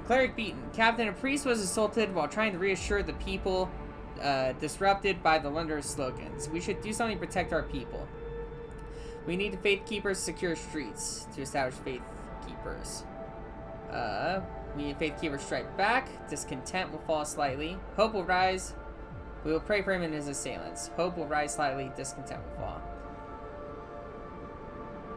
Cleric beaten. Captain, a priest was assaulted while trying to reassure the people, disrupted by the Londoners' slogans. We should do something to protect our people. We need the Faith Keepers to secure streets to establish Faith Keepers. We need Faith Keepers strike back. Discontent will fall slightly. Hope will rise. We will pray for him and his assailants. Hope will rise slightly. Discontent will fall.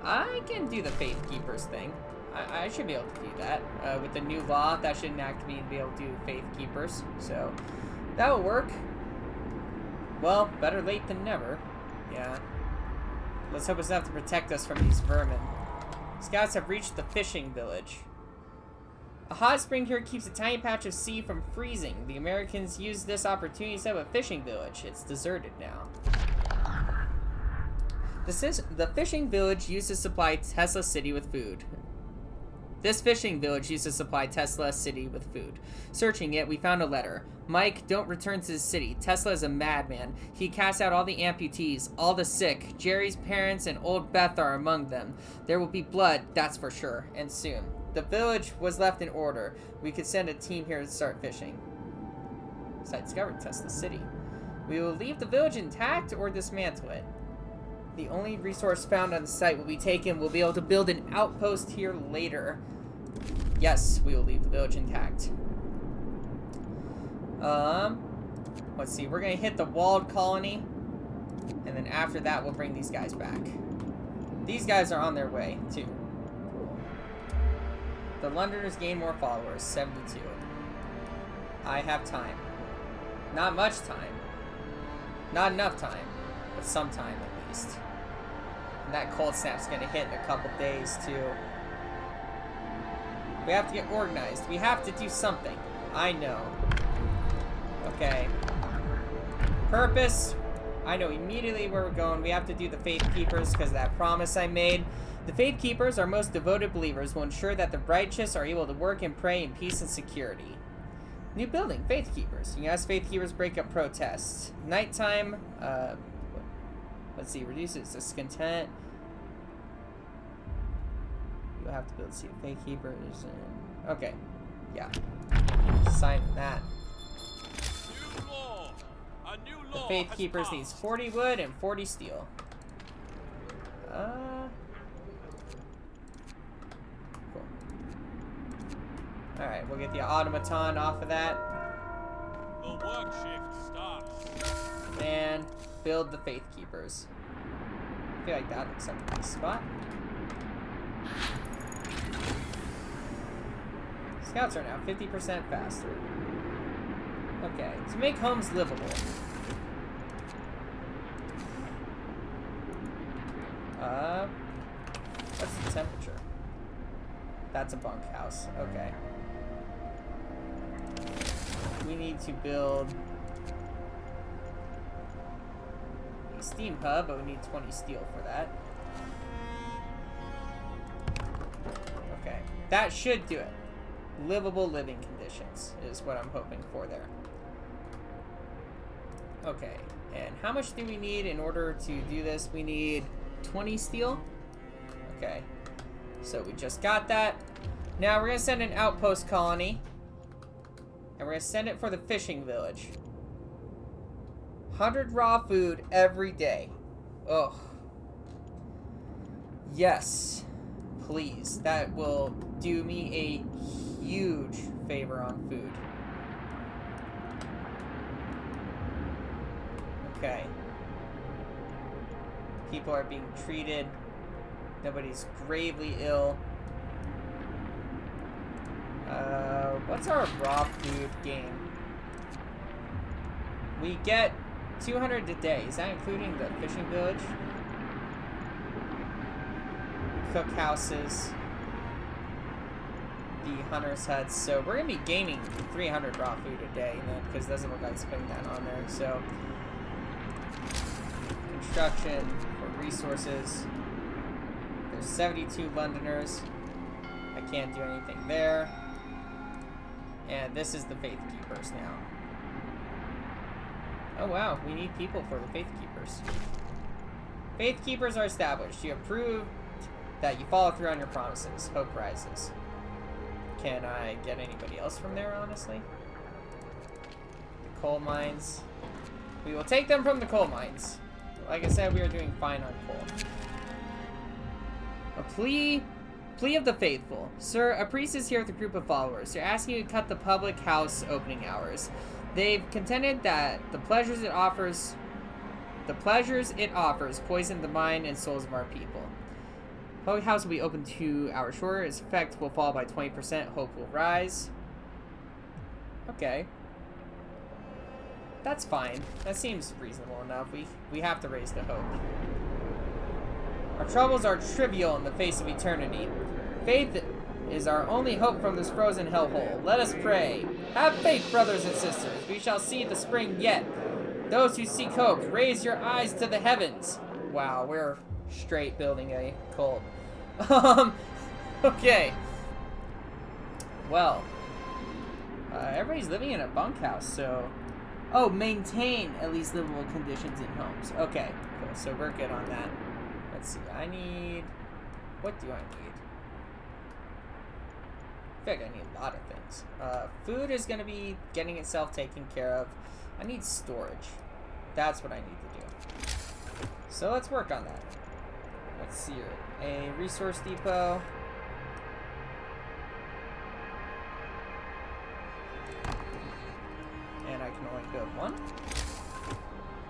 I can do the Faith Keepers thing. I should be able to do that. With the new law, that should enact me to be able to do Faith Keepers. So, that will work. Well, better late than never. Yeah. Let's hope it's enough to protect us from these vermin. Scouts have reached the fishing village. A hot spring here keeps a tiny patch of sea from freezing. The Americans used this opportunity to set up a fishing village. It's deserted now. The fishing village used to supply Tesla City with food. This fishing village used to supply Tesla City with food. Searching it, we found a letter. Mike, don't return to the city. Tesla is a madman. He cast out all the amputees, all the sick. Jerry's parents and old Beth are among them. There will be blood, that's for sure, and soon. The village was left in order. We could send a team here to start fishing. Site discovered, Tesla City. We will leave the village intact or dismantle it. The only resource found on the site will be taken. We'll be able to build an outpost here later. Yes, we will leave the village intact. Let's see. We're going to hit the walled colony. And then after that, we'll bring these guys back. These guys are on their way, too. Cool. The Londoners gain more followers. 72. I have time. Not much time. Not enough time. But some time, at least. And that cold snap's going to hit in a couple days, too. We have to get organized. We have to do something. I know. Okay. Purpose. I know immediately where we're going. We have to do the Faith Keepers because of that promise I made. The Faith Keepers, our most devoted believers, will ensure that the righteous are able to work and pray in peace and security. New building, Faith Keepers. You can ask Faith Keepers break up protests. Nighttime, let's see, reduces discontent. You'll have to build the Faith Keepers. And, okay, yeah. Sign that. New law. A new The law Faith has Keepers passed. needs 40 wood and 40 steel. Cool. Alright, we'll get the automaton off of that. The work shift starts. And build the Faith Keepers. I feel like that looks like a nice spot. Scouts are now 50% faster. Okay, to make homes livable. What's the temperature? That's a bunkhouse. Okay. we need to build a steam hub, but we need 20 steel for that. Okay, that should do it. Livable living conditions is what I'm hoping for there. Okay, and how much do we need in order to do this? We need 20 steel. Okay, so we just got that. Now we're gonna send an outpost colony, and we're gonna send it for the fishing village. 100 raw food every day. Ugh. Yes, please. That will do me a huge favor on food. Okay. People are being treated. Nobody's gravely ill. What's our raw food gain? We get 200 a day. Is that including the fishing village? Cookhouses. The hunter's huts. So we're going to be gaining 300 raw food a day then, because it doesn't look like it's putting that on there. So construction for resources. There's 72 Londoners. I can't do anything there. And this is the Faith Keepers now. Oh wow, we need people for the Faith Keepers. Faith Keepers are established. You have proved that you follow through on your promises. Hope rises. Can I get anybody else from there, honestly? The coal mines. We will take them from the coal mines. Like I said, we are doing fine on coal. A plea of the faithful. Sir, a priest is here with a group of followers. They're asking you to cut the public house opening hours. They've contended that the pleasures it offers poison the mind and souls of our people. Public house will be open 2 hours shorter. Its effect will fall by 20%. Hope will rise. Okay. That's fine. That seems reasonable enough. We have to raise the hope. Our troubles are trivial in the face of eternity. Faith is our only hope from this frozen hellhole. Let us pray. Have faith, brothers and sisters. We shall see the spring yet. Those who seek hope, raise your eyes to the heavens. Wow, we're straight building a cult. Okay. Well, everybody's living in a bunkhouse, so... Oh, maintain at least livable conditions in homes. Okay, cool. So we're good on that. Let's see. I need... What do I need? I feel like I need a lot of things. Food is going to be getting itself taken care of. I need storage. That's what I need to do. So let's work on that. Let's see here. A resource depot. And I can only build one.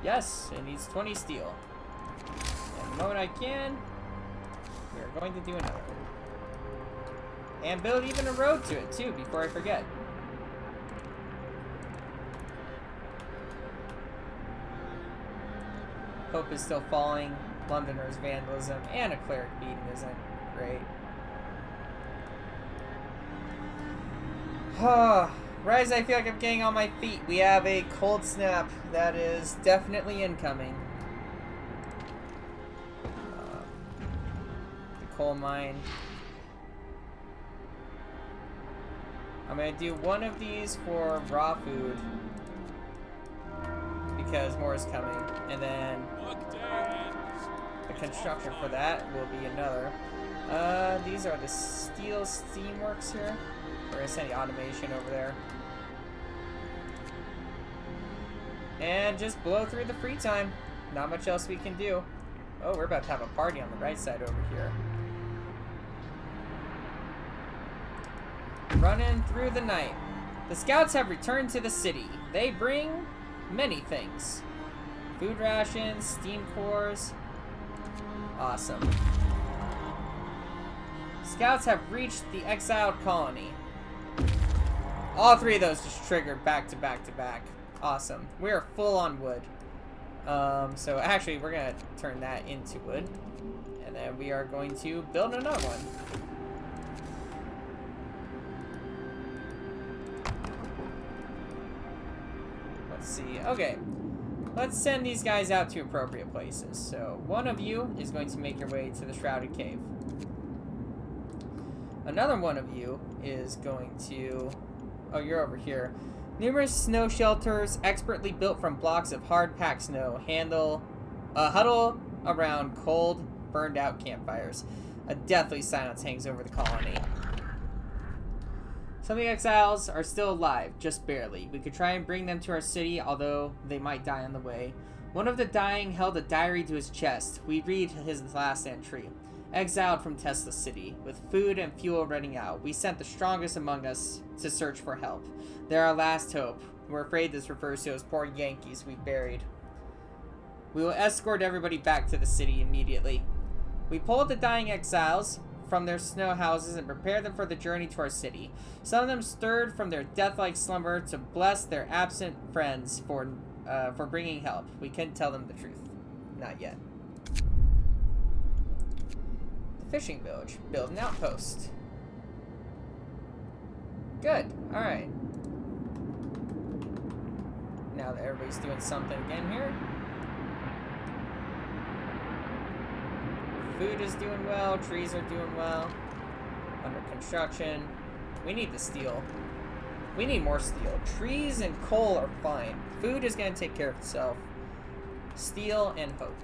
Yes, it needs 20 steel. And the moment I can, we are going to do another. And build even a road to it, too, before I forget. Hope is still falling. Londoners' vandalism and a cleric beating isn't great. Rise, I feel like I'm getting on my feet. We have a cold snap that is definitely incoming. The coal mine. I'm gonna do one of these for raw food because more is coming, and then the construction for that will be another. These are the steel steamworks here. We're gonna send the automation over there. And just blow through the free time. Not much else we can do. Oh, we're about to have a party on the right side over here. Running through the night. The scouts have returned to the city. They bring many things. Food rations, steam cores. Awesome. Scouts have reached the exiled colony. All three of those just triggered back to back to back. Awesome. We are full on wood. So actually, we're going to turn that into wood. And then we are going to build another one. Let's see. Okay. Let's send these guys out to appropriate places. So, one of you is going to make your way to the Shrouded Cave. Another one of you is going to... Oh, you're over here. Numerous snow shelters, expertly built from blocks of hard-packed snow, huddle around cold, burned-out campfires. A deathly silence hangs over the colony. Some of the exiles are still alive, just barely. We could try and bring them to our city, although they might die on the way. One of the dying held a diary to his chest. We read his last entry. Exiled from Tesla City, with food and fuel running out, we sent the strongest among us to search for help. They're our last hope. We're afraid this refers to those poor Yankees we buried. We will escort everybody back to the city immediately. We pulled the dying exiles from their snow houses and prepared them for the journey to our city. Some of them stirred from their death-like slumber to bless their absent friends for bringing help. We couldn't tell them the truth. Not yet. The fishing village. Build an outpost. Good. Alright. Now that everybody's doing something again here. Food is doing well, trees are doing well. Under construction. We need the steel. We need more steel. Trees and coal are fine. Food is going to take care of itself. Steel and hope.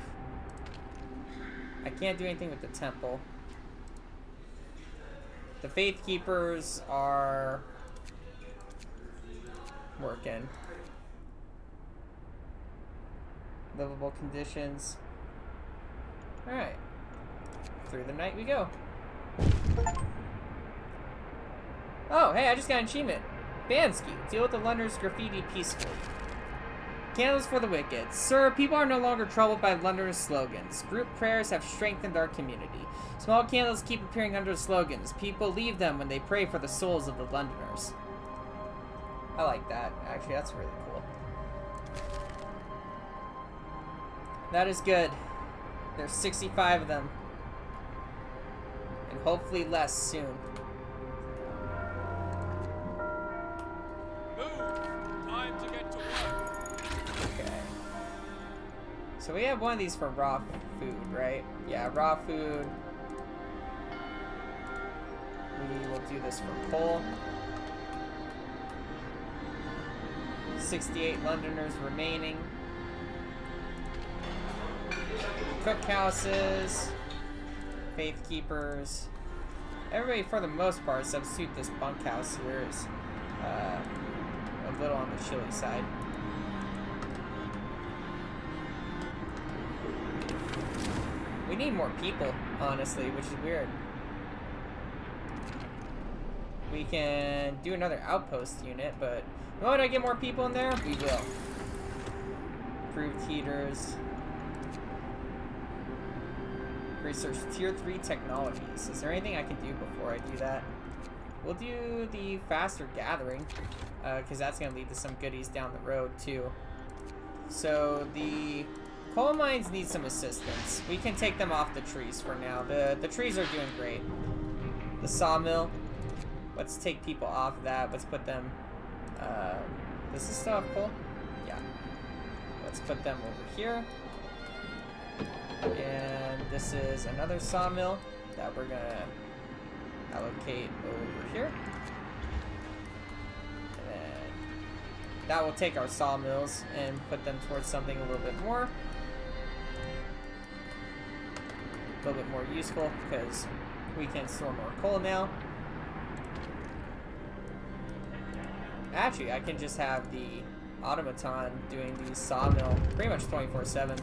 I can't do anything with the temple. The Faith Keepers are working. Livable conditions. Alright. Through the night we go. Oh, hey, I just got an achievement. Bansky, deal with the Londoners' graffiti peacefully. Candles for the wicked. Sir, people are no longer troubled by Londoners' slogans. Group prayers have strengthened our community. Small candles keep appearing under slogans. People leave them when they pray for the souls of the Londoners. I like that. Actually, that's really cool. That is good. There's 65 of them. And hopefully less soon. Move! Time to get to work. Okay. So we have one of these for raw food, right? Yeah, raw food. We will do this for coal. 68 Londoners remaining. Cookhouses. Faith Keepers. Everybody, for the most part, substitute this bunkhouse here is a little on the chilly side. We need more people, honestly, which is weird. We can do another outpost unit, but would I get more people in there? We will. Improved heaters. Research tier 3 technologies. Is there anything I can do before I do that? We'll do the faster gathering, because that's going to lead to some goodies down the road too. So the coal mines need some assistance. We can take them off the trees for now. The trees are doing great. The sawmill. Let's take people off of that. Let's put them... does this still have coal? Yeah. Let's put them over here. And this is another sawmill that we're gonna allocate over here. And then that will take our sawmills and put them towards something a little bit more. A little bit more useful because we can store more coal now. Actually, I can just have the automaton doing the sawmill pretty much 24/7.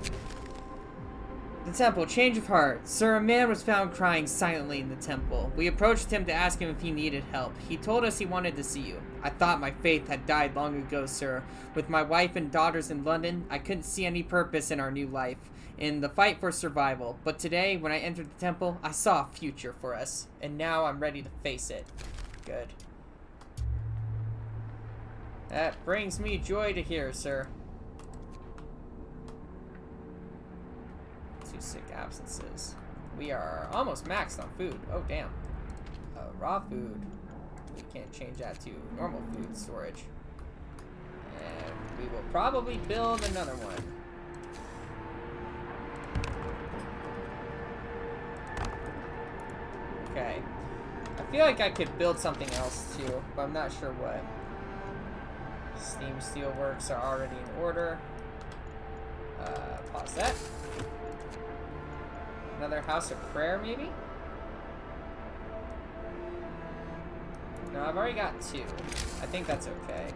The temple, change of heart. Sir, a man was found crying silently in the temple. We approached him to ask him if he needed help. He told us he wanted to see you. I thought my faith had died long ago, sir. With my wife and daughters in London, I couldn't see any purpose in our new life, in the fight for survival. But today, when I entered the temple, I saw a future for us. And now I'm ready to face it. Good. That brings me joy to hear, sir. 2 sick absences. We are almost maxed on food. Oh, damn. Raw food. We can't change that to normal food storage. And we will probably build another one. Okay. I feel like I could build something else too, but I'm not sure what. Steam steelworks are already in order. Pause that. Another house of prayer, maybe? No, I've already got 2. I think that's okay.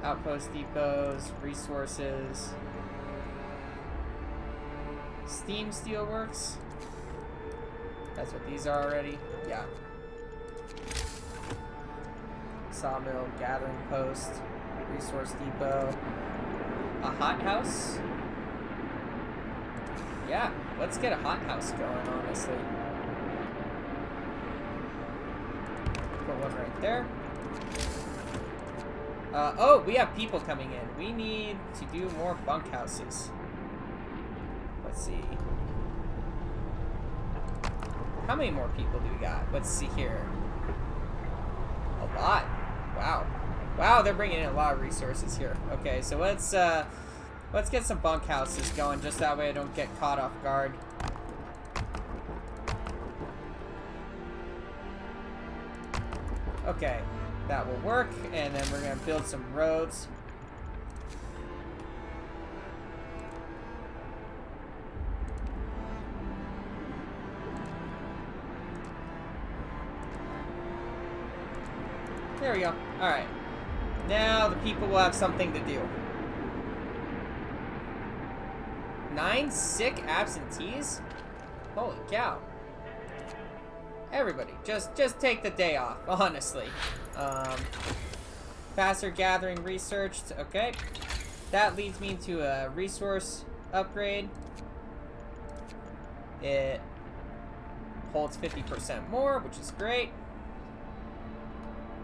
Outpost depots, resources. Steam steelworks. That's what these are already. Yeah. Sawmill, gathering post, resource depot, a hothouse. Yeah, let's get a hothouse going, honestly. Put one right there. Oh, we have people coming in. We need to do more bunkhouses. Let's see. How many more people do we got? Let's see here. A lot. Wow. Wow, they're bringing in a lot of resources here. Okay, so let's get some bunkhouses going, just that way I don't get caught off guard. Okay, that will work, and then we're gonna build some roads. There we go. Alright. Now the people will have something to do. 9 sick absentees? Holy cow. Everybody, just take the day off, honestly. Faster gathering researched. Okay. That leads me to a resource upgrade. It holds 50% more, which is great.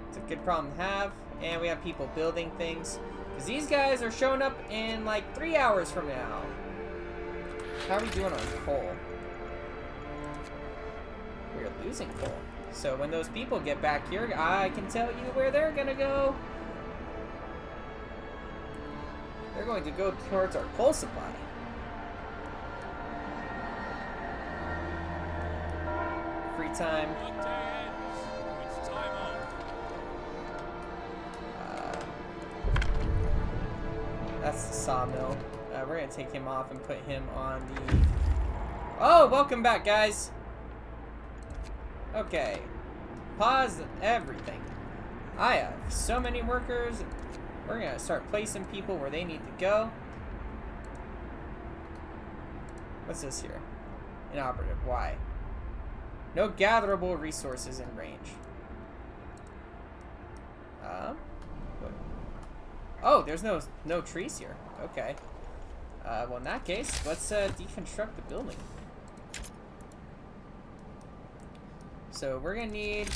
It's a good problem to have. And we have people building things. Because these guys are showing up in like 3 hours from now. How are we doing on coal? We're losing coal. So when those people get back here, I can tell you where they're gonna go. They're going to go towards our coal supply. Free time. It's time off. That's the sawmill. We're gonna take him off and put him on the... Oh, welcome back, guys. Okay. Pause everything. I have so many workers. We're gonna start placing people where they need to go. What's this here? Inoperative. Why? No gatherable resources in range. What? Oh, there's no trees here. Okay. Well, in that case, let's deconstruct the building. So we're gonna need.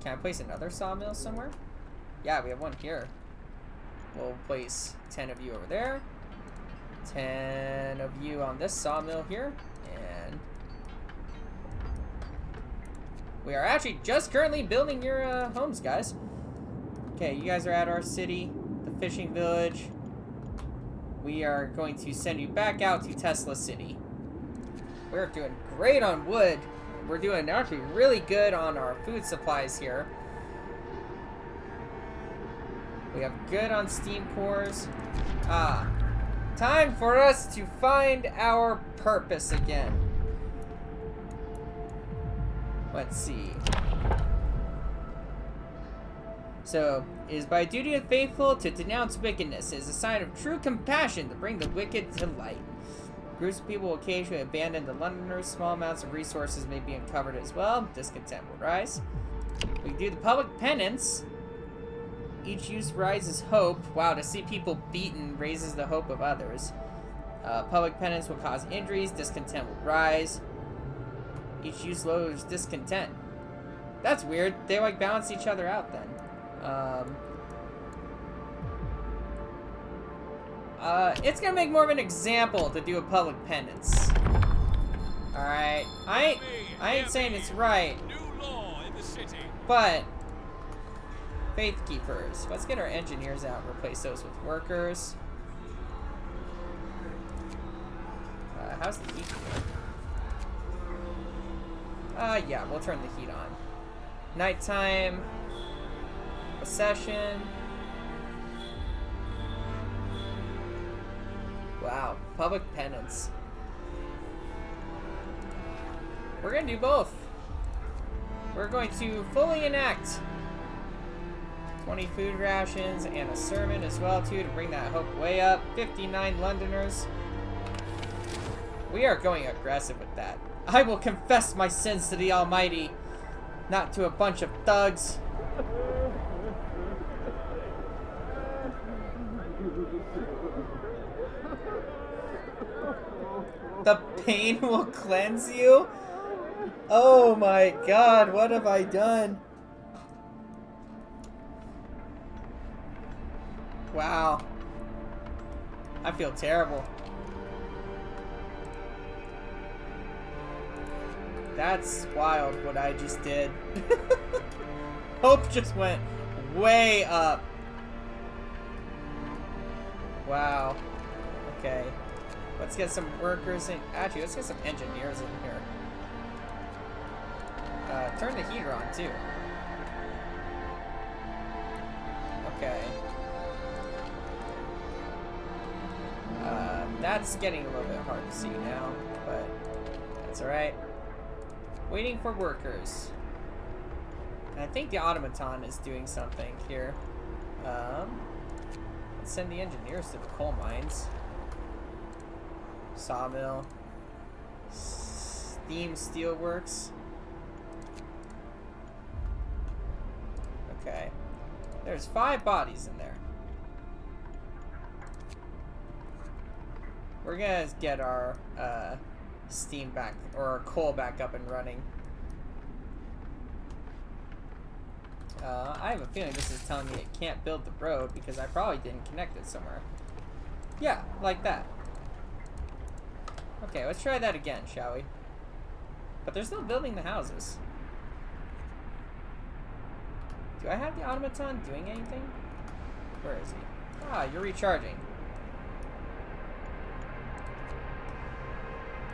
Can I place another sawmill somewhere? Yeah, we have one here. We'll place 10 of you over there. 10 of you on this sawmill here, and we are actually just currently building your homes, guys. Okay, you guys are at our city, the fishing village. We are going to send you back out to Tesla City. We're doing great on wood. We're doing actually really good on our food supplies here. We have good on steam cores. Time for us to find our purpose again. Let's see. So, it is by duty of faithful to denounce wickedness. It is a sign of true compassion to bring the wicked to light. Groups of people will occasionally abandon the Londoners. Small amounts of resources may be uncovered as well. Discontent will rise. We do the public penance. Each use rises hope. Wow, to see people beaten raises the hope of others. Public penance will cause injuries. Discontent will rise. Each use lowers discontent. That's weird. They like balance each other out then. It's gonna make more of an example to do a public penance. Alright. I ain't saying it's right. New law in the city. But Faith keepers. Let's get our engineers out and replace those with workers. How's the heat doing? Yeah, we'll turn the heat on. Nighttime. Recession. Wow, public penance. We're gonna do both. We're going to fully enact 20 food rations and a sermon as well too to bring that hope way up. 59 Londoners. We are going aggressive with that. I will confess my sins to the Almighty, not to a bunch of thugs. The pain will cleanse you? Oh my god, what have I done? Wow. I feel terrible. That's wild what I just did. Hope just went way up. Wow. Okay. Let's get some workers in. Actually, let's get some engineers in here. Turn the heater on too. Okay. That's getting a little bit hard to see now, but that's alright. Waiting for workers. And I think the automaton is doing something here. Let's send the engineers to the coal mines. Sawmill. Steam steelworks. Okay. There's 5 bodies in there. We're gonna get our steam back, or our coal back up and running. I have a feeling this is telling me it can't build the road because I probably didn't connect it somewhere. Yeah, like that. Okay, let's try that again, shall we? But they're still building the houses. Do I have the automaton doing anything? Where is he? Ah, you're recharging.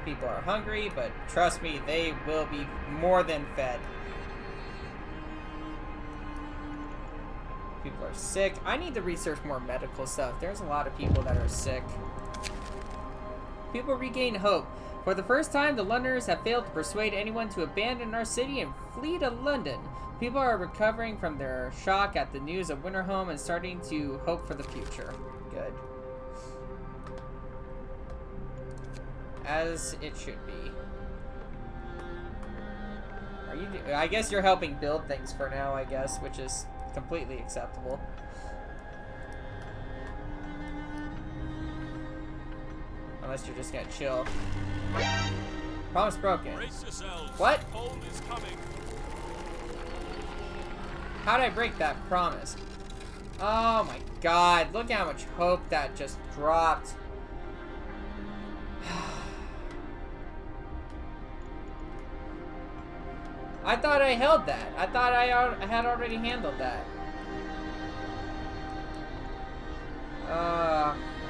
People are hungry, but trust me, they will be more than fed. People are sick. I need to research more medical stuff. There's a lot of people that are sick. People regain hope. For the first time, the Londoners have failed to persuade anyone to abandon our city and flee to London. People are recovering from their shock at the news of Winterhome and starting to hope for the future. Good. As it should be. Are you? I guess you're helping build things for now, I guess, which is completely acceptable. Unless you're just gonna chill. Promise broken. Brace yourselves. What? Cold is coming. How'd I break that promise? Oh my god, look how much hope that just dropped. I thought I held that. I thought I had already handled that.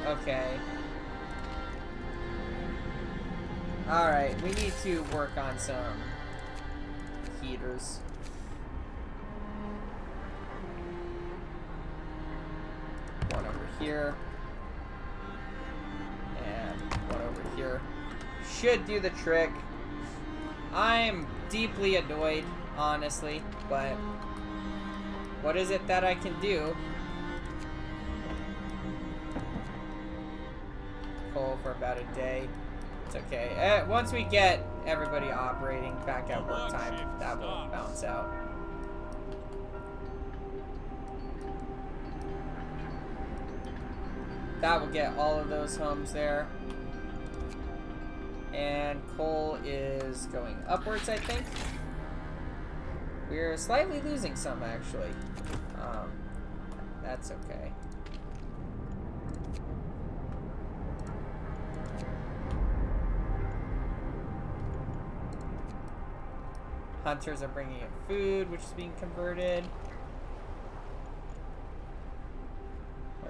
Okay. Alright, we need to work on some heaters. One over here. And one over here. Should do the trick. I'm deeply annoyed, honestly, but what is it that I can do? Coal for about a day. It's okay. Once we get everybody operating back at work time, that will bounce out. That will get all of those homes there. And coal is going upwards, I think. We're slightly losing some, actually. That's okay. Hunters are bringing in food, which is being converted.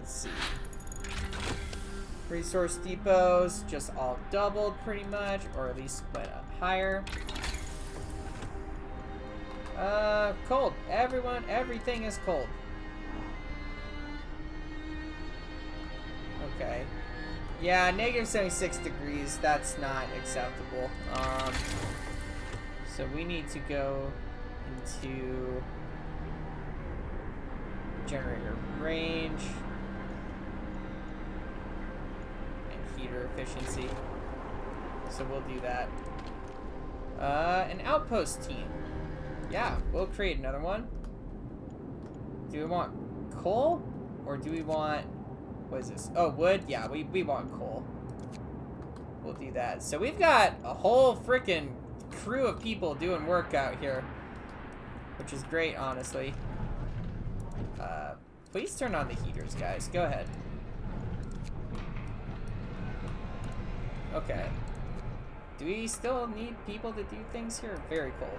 let's see. Resource depots just all doubled pretty much, or at least went up higher. Cold. Everything is cold. Okay. Yeah, negative 76 degrees. That's not acceptable. So we need to go into generator range and heater efficiency. So we'll do that. An outpost team. Yeah, we'll create another one. Do we want coal? Or do we want... What is this? Oh, wood? Yeah, we want coal. We'll do that. So we've got a whole freaking crew of people doing work out here. Which is great, honestly. Please turn on the heaters, guys. Go ahead. Okay. Do we still need people to do things here? Very cold.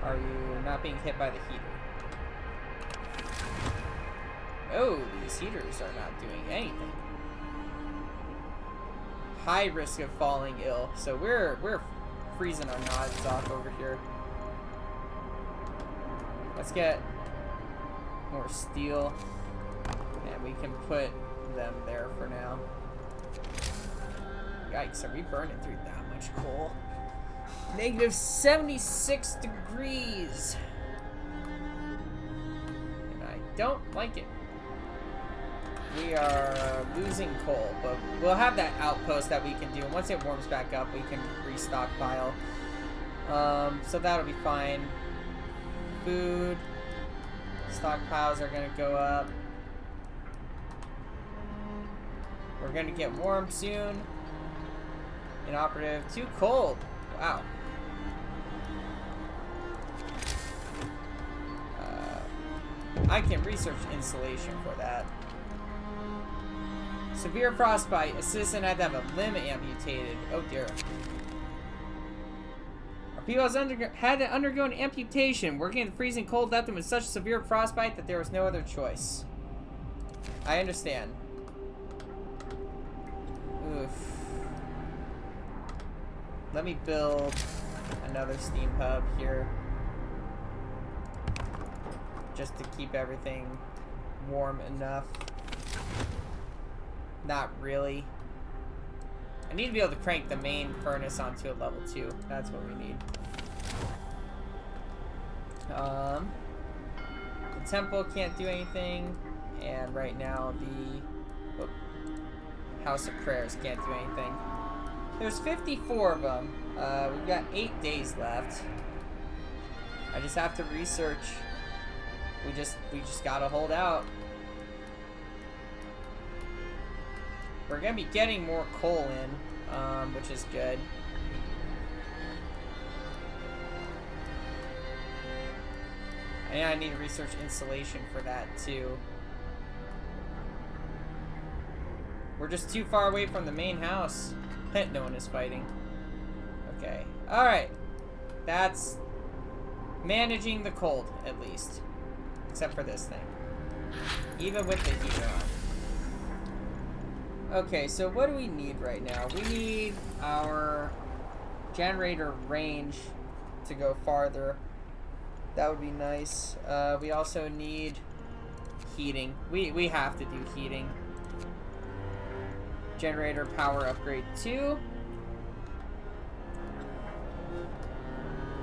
Are you not being hit by the heater? Oh, these heaters are not doing anything. High risk of falling ill. So we're freezing our nods off over here. Let's get more steel. And we can put them there for now. Yikes, are we burning through that much coal? Negative 76 degrees. And I don't like it. We are losing coal, but we'll have that outpost that we can do. And once it warms back up, we can restockpile. So that'll be fine. Food. Stockpiles are going to go up. We're going to get warm soon. Inoperative. Too cold. Wow. I can research insulation for that. Severe frostbite. Assistant had to have a limb amputated. Oh dear. Our people had to undergo an amputation. Working in the freezing cold left them with such severe frostbite that there was no other choice. I understand. Oof. Let me build another steam hub here. Just to keep everything warm enough. Not really. I need to be able to crank the main furnace onto a level 2. That's what we need. The temple can't do anything. And right now the House of Prayers can't do anything. There's 54 of them. We've got 8 days left. I just have to research. We just gotta hold out. We're gonna be getting more coal in, which is good. And I need to research insulation for that too. We're just too far away from the main house. No one is fighting. Okay. Alright. That's managing the cold, at least. Except for this thing. Even with the heater on. Okay, so what do we need right now? We need our generator range to go farther. That would be nice. We also need heating. We have to do heating. Generator power upgrade 2.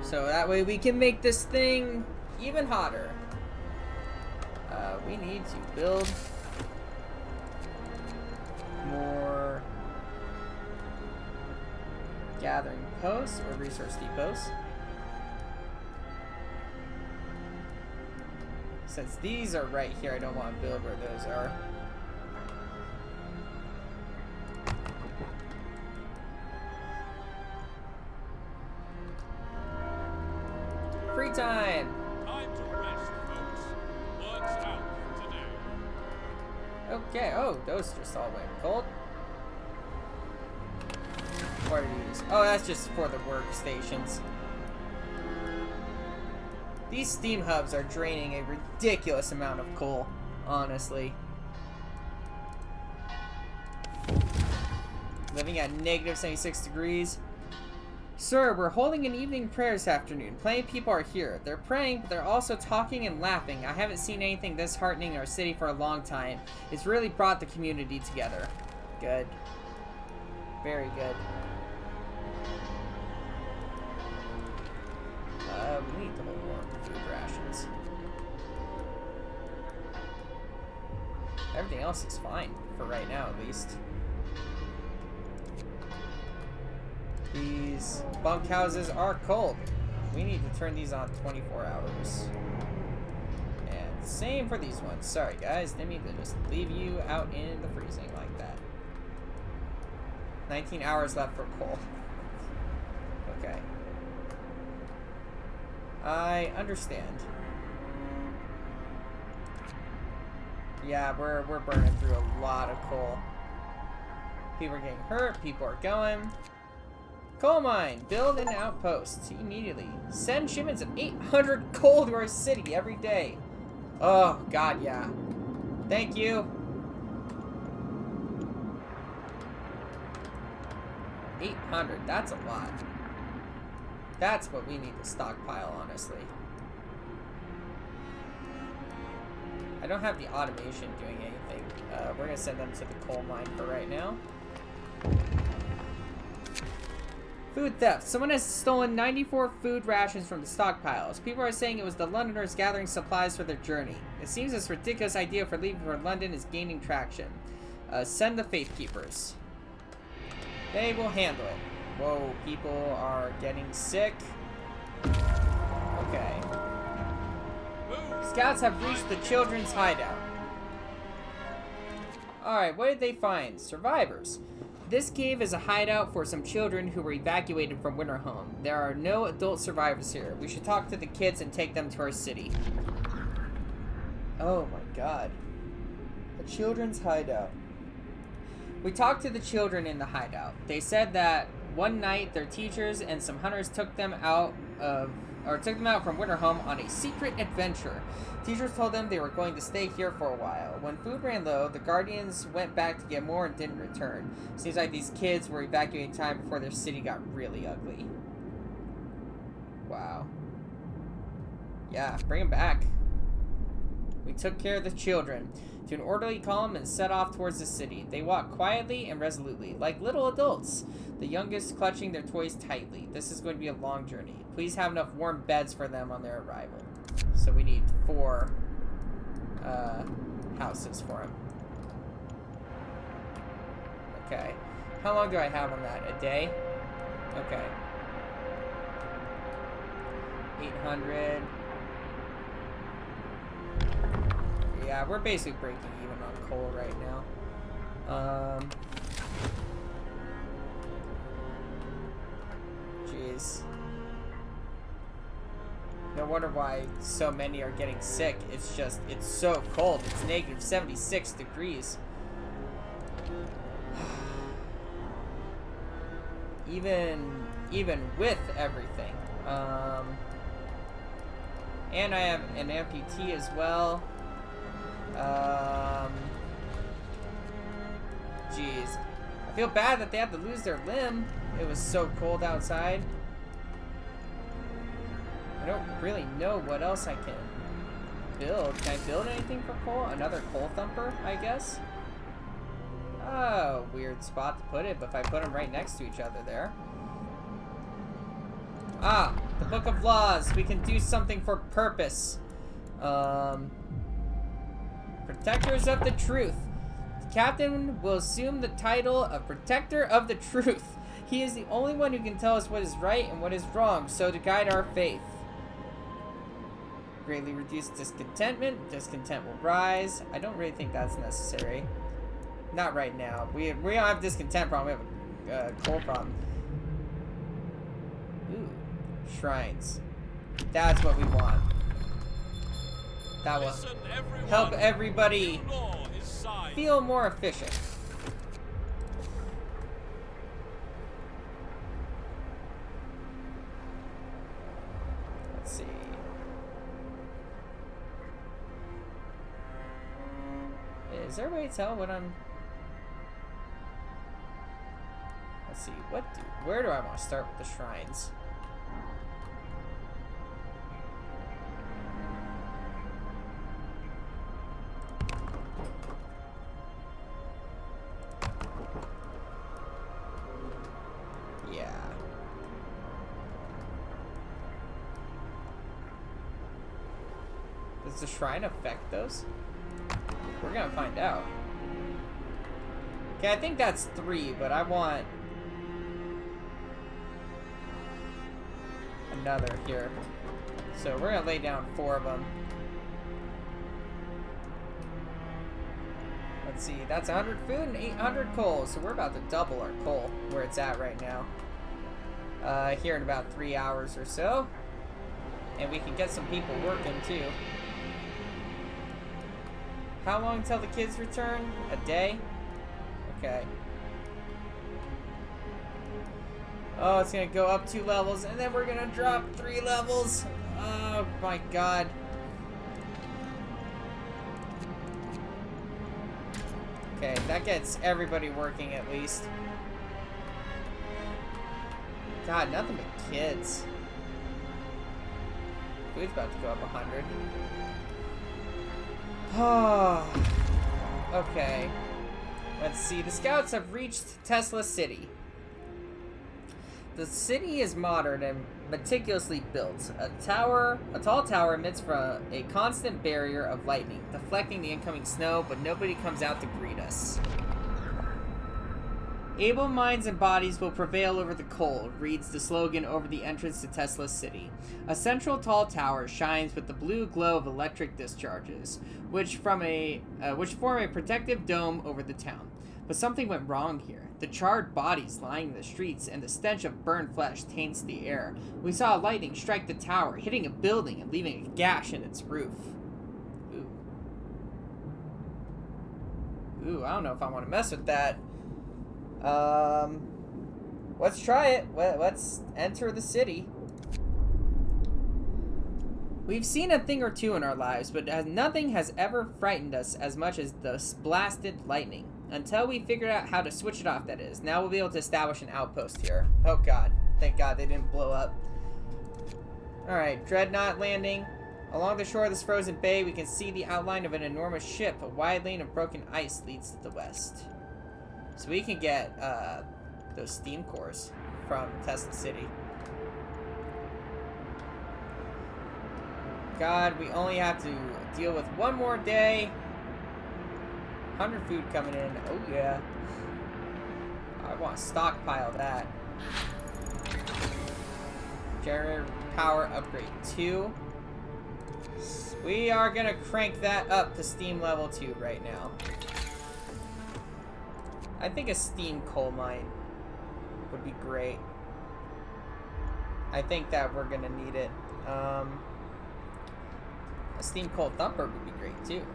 So that way we can make this thing even hotter. We need to build more gathering posts or resource depots. Since these are right here, I don't want to build where those are. Free time! Time to rest, folks. Work's out for today. Okay, oh, those just all went cold. What are these? Oh, that's just for the workstations. These steam hubs are draining a ridiculous amount of coal, honestly. living at negative 76 degrees. Sir, we're holding an evening prayer this afternoon. Plenty of people are here. They're praying, but they're also talking and laughing. I haven't seen anything this heartening in our city for a long time. It's really brought the community together. Good. Very good. We need to hold more food rations. Everything else is fine, for right now at least. These bunkhouses are cold. We need to turn these on 24 hours. And same for these ones. Sorry guys, didn't mean to just leave you out in the freezing like that. 19 hours left for coal. Okay. I understand. Yeah, we're burning through a lot of coal. People are getting hurt, people are going. Coal mine, build an outpost immediately. Send shipments of 800 coal to our city every day. Oh, God, yeah. Thank you. 800, that's a lot. That's what we need to stockpile, honestly. I don't have the automation doing anything. We're gonna send them to the coal mine for right now. Food theft. Someone has stolen 94 food rations from the stockpiles. People are saying it was the Londoners gathering supplies for their journey. It seems this ridiculous idea for leaving for London is gaining traction. Send the Faith Keepers. They will handle it. Whoa, people are getting sick. Okay. Scouts have reached the children's hideout. Alright, what did they find? Survivors. This cave is a hideout for some children who were evacuated from Winterhome. There are no adult survivors here. We should talk to the kids and take them to our city. Oh my god. A children's hideout. We talked to the children in the hideout. They said that one night their teachers and some hunters took them out from Winterhome on a secret adventure. Teachers told them they were going to stay here for a while. When food ran low, the Guardians went back to get more and didn't return. Seems like these kids were evacuating time before their city got really ugly. Wow. Yeah, bring them back. We took care of the children to an orderly column and set off towards the city. They walked quietly and resolutely, like little adults, the youngest clutching their toys tightly. This is going to be a long journey. Please have enough warm beds for them on their arrival. So we need 4 houses for them. Okay. How long do I have on that? A day? Okay. 800. Yeah, we're basically breaking even on coal right now. Jeez. No wonder why so many are getting sick. It's just, it's so cold. It's negative 76 degrees. Even with everything. And I have an amputee as well. Jeez. I feel bad that they have to lose their limb. It was so cold outside. I don't really know what else I can build. Can I build anything for coal? Another coal thumper, I guess? Oh, weird spot to put it, but if I put them right next to each other there. Ah, the Book of Laws. We can do something for purpose. Protectors of the Truth. The captain will assume the title of Protector of the Truth. He is the only one who can tell us what is right and what is wrong, so to guide our faith. Greatly reduce discontentment. Discontent will rise. I don't really think that's necessary. Not right now. We don't have a discontent problem. We have a coal problem. Ooh. Shrines. That's what we want. That will help everybody feel more efficient. Let's see. Is there a way to tell what I'm... Let's see, where do I want to start with the shrines? Yeah. Does the shrine affect those? We're gonna find out. Okay, I think that's 3, but I want another here. So we're gonna lay down 4 of them. Let's see, that's 100 food and 800 coal. So we're about to double our coal where it's at right now. Here in about 3 hours or so. And we can get some people working too. How long till the kids return? A day? Okay. Oh, it's gonna go up 2 levels, and then we're gonna drop 3 levels. Oh my god. Okay, that gets everybody working at least. God, nothing but kids. Food's about to go up 100. Oh. Okay. Let's see. The scouts have reached Tesla City. The city is modern and meticulously built. A tall tower emits from a constant barrier of lightning, deflecting the incoming snow, but nobody comes out to greet us. Able minds and bodies will prevail over the cold, reads the slogan over the entrance to Tesla City. A central tall tower shines with the blue glow of electric discharges, which form a protective dome over the town. But something went wrong here. The charred bodies lying in the streets and the stench of burned flesh taints the air. We saw lightning strike the tower, hitting a building and leaving a gash in its roof. Ooh, I don't know if I want to mess with that. Let's try it. Let's enter the city. We've seen a thing or two in our lives, but nothing has ever frightened us as much as the blasted lightning. Until we figured out how to switch it off, that is. Now we'll be able to establish an outpost here. Oh god. Thank god they didn't blow up. Alright, Dreadnought landing. Along the shore of this frozen bay, we can see the outline of an enormous ship. A wide lane of broken ice leads to the west. So we can get those steam cores from Tesla City. God, we only have to deal with one more day. 100 food coming in. Oh yeah. I want to stockpile that. Generator power upgrade 2. We are gonna crank that up to steam level 2 right now. I think a steam coal mine would be great. I think that we're gonna need it. A steam coal thumper would be great too.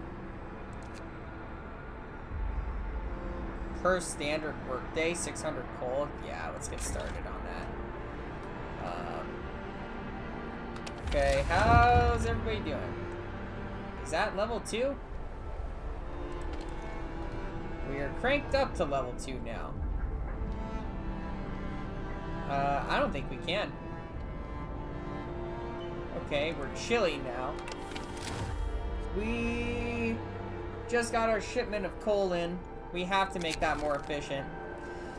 Per standard workday, 600 coal. Yeah, let's get started on that. Okay, how's everybody doing? Is that level 2? We are cranked up to level 2 now. I don't think we can. Okay, we're chilly now. We just got our shipment of coal in. We have to make that more efficient.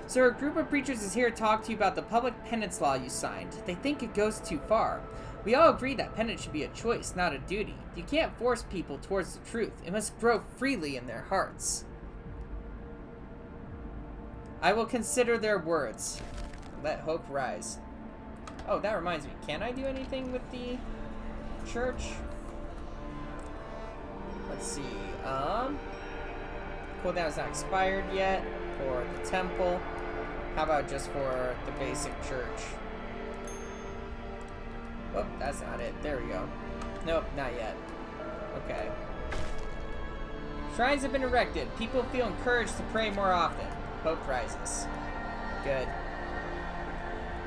Sir, a group of preachers is here to talk to you about the public penance law you signed. They think it goes too far. We all agree that penance should be a choice, not a duty. You can't force people towards the truth. It must grow freely in their hearts. I will consider their words. Let hope rise. Oh, that reminds me. Can I do anything with the church? Let's see. Cooldown's not expired yet for the temple. How about just for the basic church? Oh, that's not it. There we go. Nope, not yet. Okay. Shrines have been erected. People feel encouraged to pray more often. Hope rises. Good.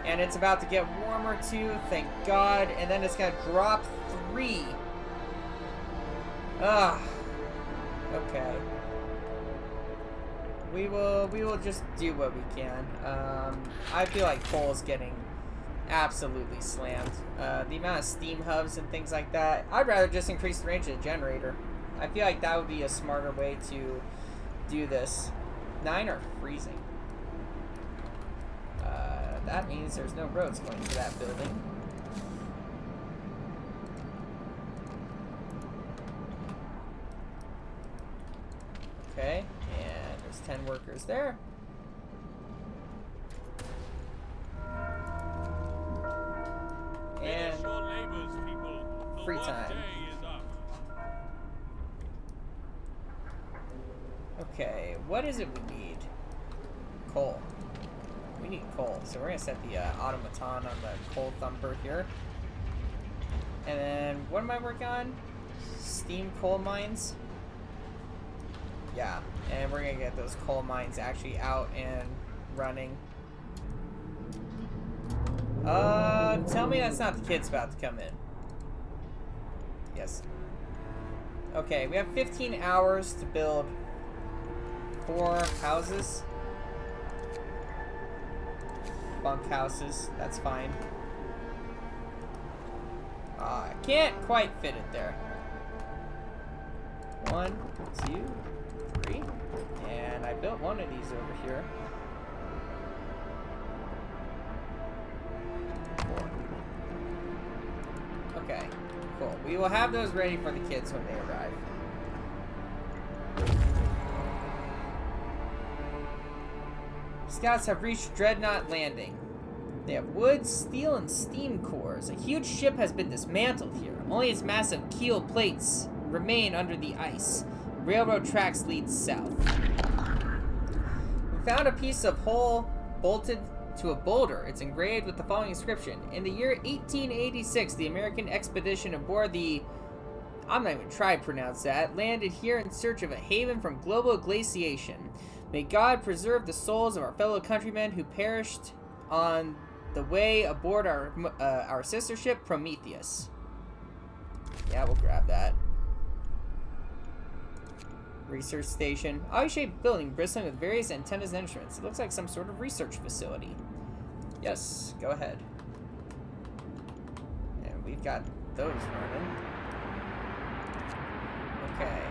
And it's about to get warmer too, thank God. And then it's gonna drop 3. Ugh. Okay. We will just do what we can. I feel like coal's getting absolutely slammed. The amount of steam hubs and things like that. I'd rather just increase the range of the generator. I feel like that would be a smarter way to do this. 9 are freezing. That means there's no roads going to that building. Okay, and there's 10 workers there. And Finish your labors, people. The free time. workday is up. Okay, what is it we need? Coal. We need coal, so we're gonna set the automaton on the coal thumper here. And then, what am I working on? Steam coal mines? Yeah, and we're gonna get those coal mines actually out and running. Tell me that's not the kids about to come in. Yes. Okay, we have 15 hours to build 4 houses. Bunk houses, that's fine. I can't quite fit it there. 1, 2, 3. And I built one of these over here. 4. Okay, cool. We will have those ready for the kids when they arrive. Scouts have reached Dreadnought Landing. They have wood, steel, and steam cores. A huge ship has been dismantled here. Only its massive keel plates remain under the ice. Railroad tracks lead south. We found a piece of hull bolted to a boulder. It's engraved with the following inscription. In the year 1886, the American expedition aboard the... I'm not even trying to pronounce that. Landed here in search of a haven from global glaciation. May God preserve the souls of our fellow countrymen who perished on the way aboard our sister ship, Prometheus. Yeah, we'll grab that. Research station. Odd-shaped building bristling with various antennas and instruments. It looks like some sort of research facility. Yes, go ahead. And we've got those running. Okay.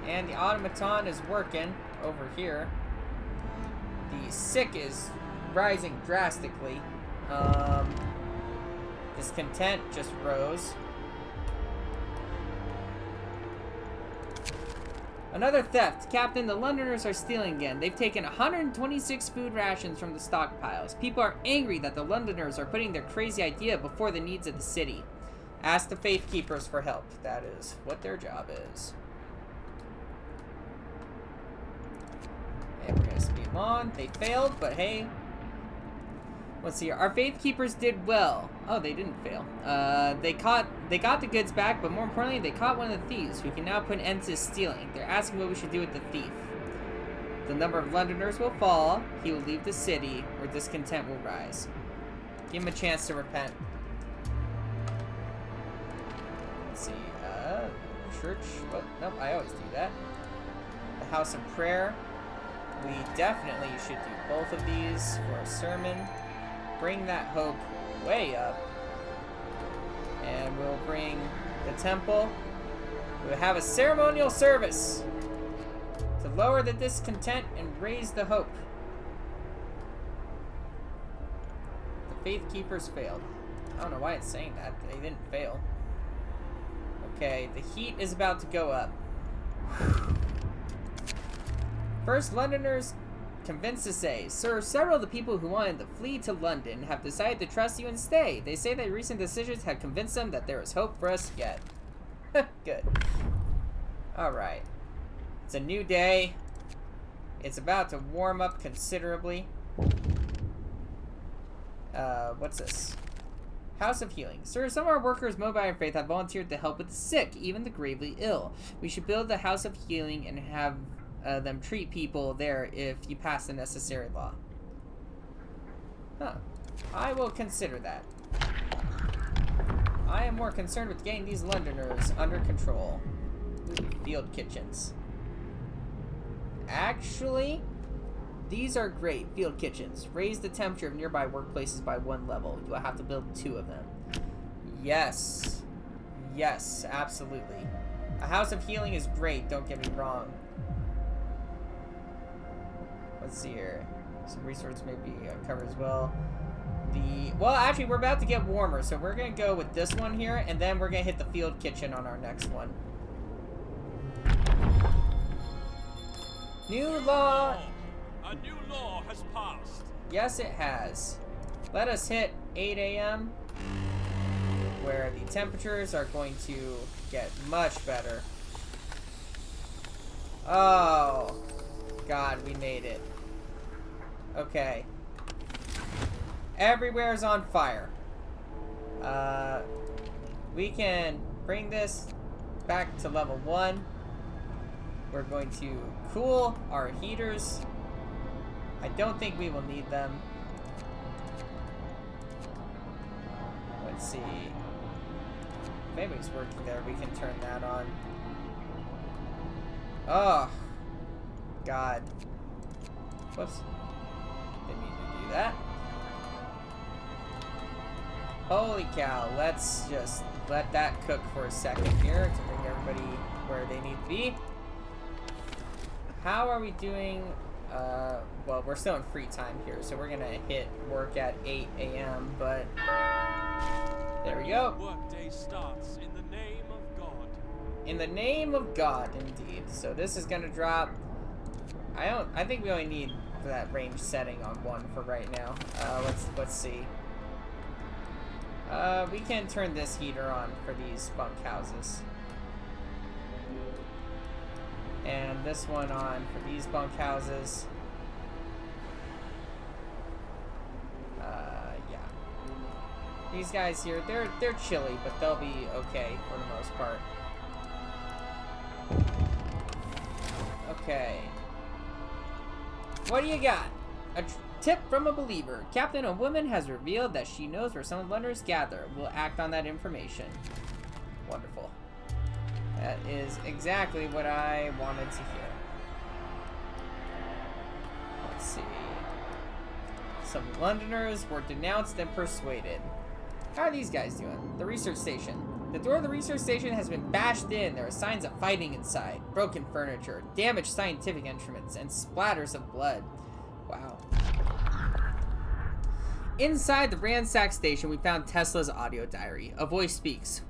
And the automaton is working over here. The sick is rising drastically. Discontent just rose. Another theft. Captain, the Londoners are stealing again. They've taken 126 food rations from the stockpiles. People are angry that the Londoners are putting their crazy idea before the needs of the city. Ask the Faith Keepers for help. That is what their job is. And we're gonna speed on. They failed, but hey. Let's see here. Our Faith Keepers did well. Oh, they didn't fail. They got the goods back, but more importantly, they caught one of the thieves who can now put an end to stealing. They're asking what we should do with the thief. The number of Londoners will fall. He will leave the city, where discontent will rise. Give him a chance to repent. Let's see. Church. Oh, nope, I always do that. The House of Prayer. We definitely should do both of these for a sermon. Bring that hope way up. And we'll bring the temple. We'll have a ceremonial service to lower the discontent and raise the hope. The Faith Keepers failed. I don't know why it's saying that. They didn't fail. Okay, the heat is about to go up. First, Londoners convinced to say, Sir, several of the people who wanted to flee to London have decided to trust you and stay. They say that recent decisions have convinced them that there is hope for us yet. Good. Alright. It's a new day. It's about to warm up considerably. What's this? House of Healing. Sir, some of our workers moved by our faith have volunteered to help with the sick, even the gravely ill. We should build the House of Healing and have them treat people there if you pass the necessary law. Huh. I will consider that. I am more concerned with getting these Londoners under control. Ooh, field kitchens. Actually, these are great. Field kitchens. Raise the temperature of nearby workplaces by 1 level. You will have to build 2 of them. Yes. Yes, absolutely. A house of healing is great, don't get me wrong. Let's see here. Some resources may be covered as well. Well, actually, we're about to get warmer, so we're going to go with this one here, and then we're going to hit the field kitchen on our next one. New law. A new law has passed. Yes, it has. Let us hit 8 a.m. where the temperatures are going to get much better. Oh, God, we made it. Okay. Everywhere is on fire. We can bring this back to level 1. We're going to cool our heaters. I don't think we will need them. Let's see. If anybody's working there, we can turn that on. Oh, God. Whoops. Didn't mean to do that. Holy cow. Let's just let that cook for a second here to bring everybody where they need to be. How are we doing? Well, we're still in free time here, so we're gonna hit work at 8 a.m., but there we go. Workday starts in the name of God. In the name of God, indeed. So this is gonna drop. I think we only need that range setting on 1 for right now. Let's see. We can turn this heater on for these bunkhouses. And this one on for these bunkhouses. Yeah. These guys here, they're chilly, but they'll be okay for the most part. Okay. What do you got? A tip from a believer. Captain, a woman has revealed that she knows where some Londoners gather. We'll act on that information. Wonderful. That is exactly what I wanted to hear. Let's see. Some Londoners were denounced and persuaded. How are these guys doing? The research station. The door of the research station has been bashed in. There are signs of fighting inside. Broken furniture, damaged scientific instruments, and splatters of blood. Wow. Inside the ransacked station, we found Tesla's audio diary. A voice speaks.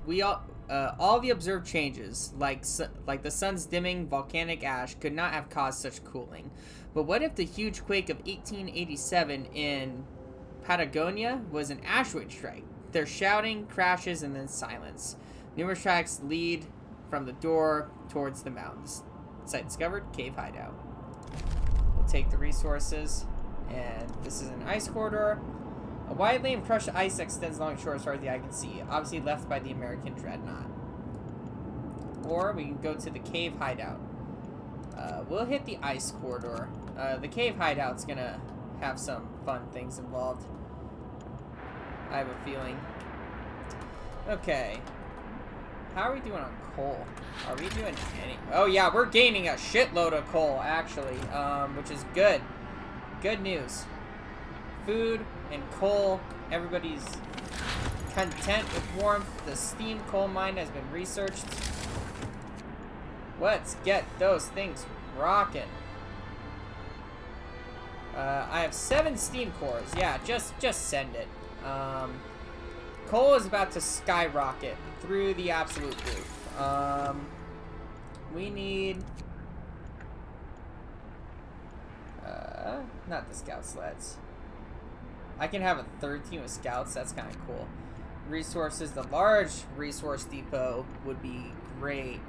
All the observed changes, like the sun's dimming volcanic ash, could not have caused such cooling. But what if the huge quake of 1887 in Patagonia was an asteroid strike? There's shouting, crashes, and then silence. Numerous tracks lead from the door towards the mountains. Site discovered, cave hideout. We'll take the resources, and this is an ice corridor. A wide lane of crushed ice extends along shore as far as the eye can see, obviously left by the American dreadnought. Or we can go to the cave hideout. We'll hit the ice corridor. The cave hideout's gonna have some fun things involved. I have a feeling. Okay. How are we doing on coal? Are we doing any? Oh yeah, we're gaining a shitload of coal, actually, which is good. Good news. Food and coal. Everybody's content with warmth. The steam coal mine has been researched. Let's get those things rocking. I have 7 steam cores. Yeah, just send it. Coal is about to skyrocket through the absolute roof. We need not the scout sleds. I can have a 3rd team of scouts. That's kind of cool. Resources. The large resource depot would be great.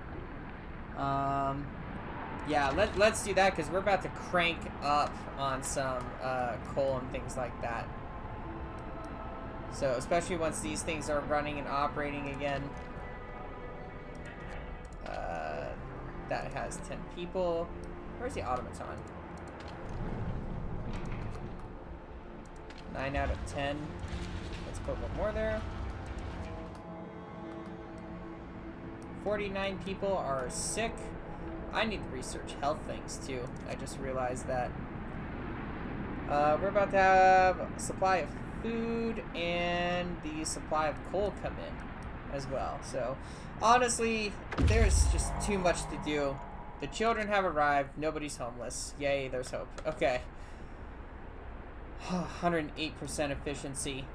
Yeah, let's do that because we're about to crank up on some coal and things like that. So, especially once these things are running and operating again. That has 10 people. Where's the automaton? 9 out of 10. Let's put one more there. 49 people are sick. I need to research health things too. I just realized that. We're about to have a supply of food and the supply of coal come in as well. So, honestly, there's just too much to do. The children have arrived. Nobody's homeless. Yay, there's hope. Okay. 108% efficiency.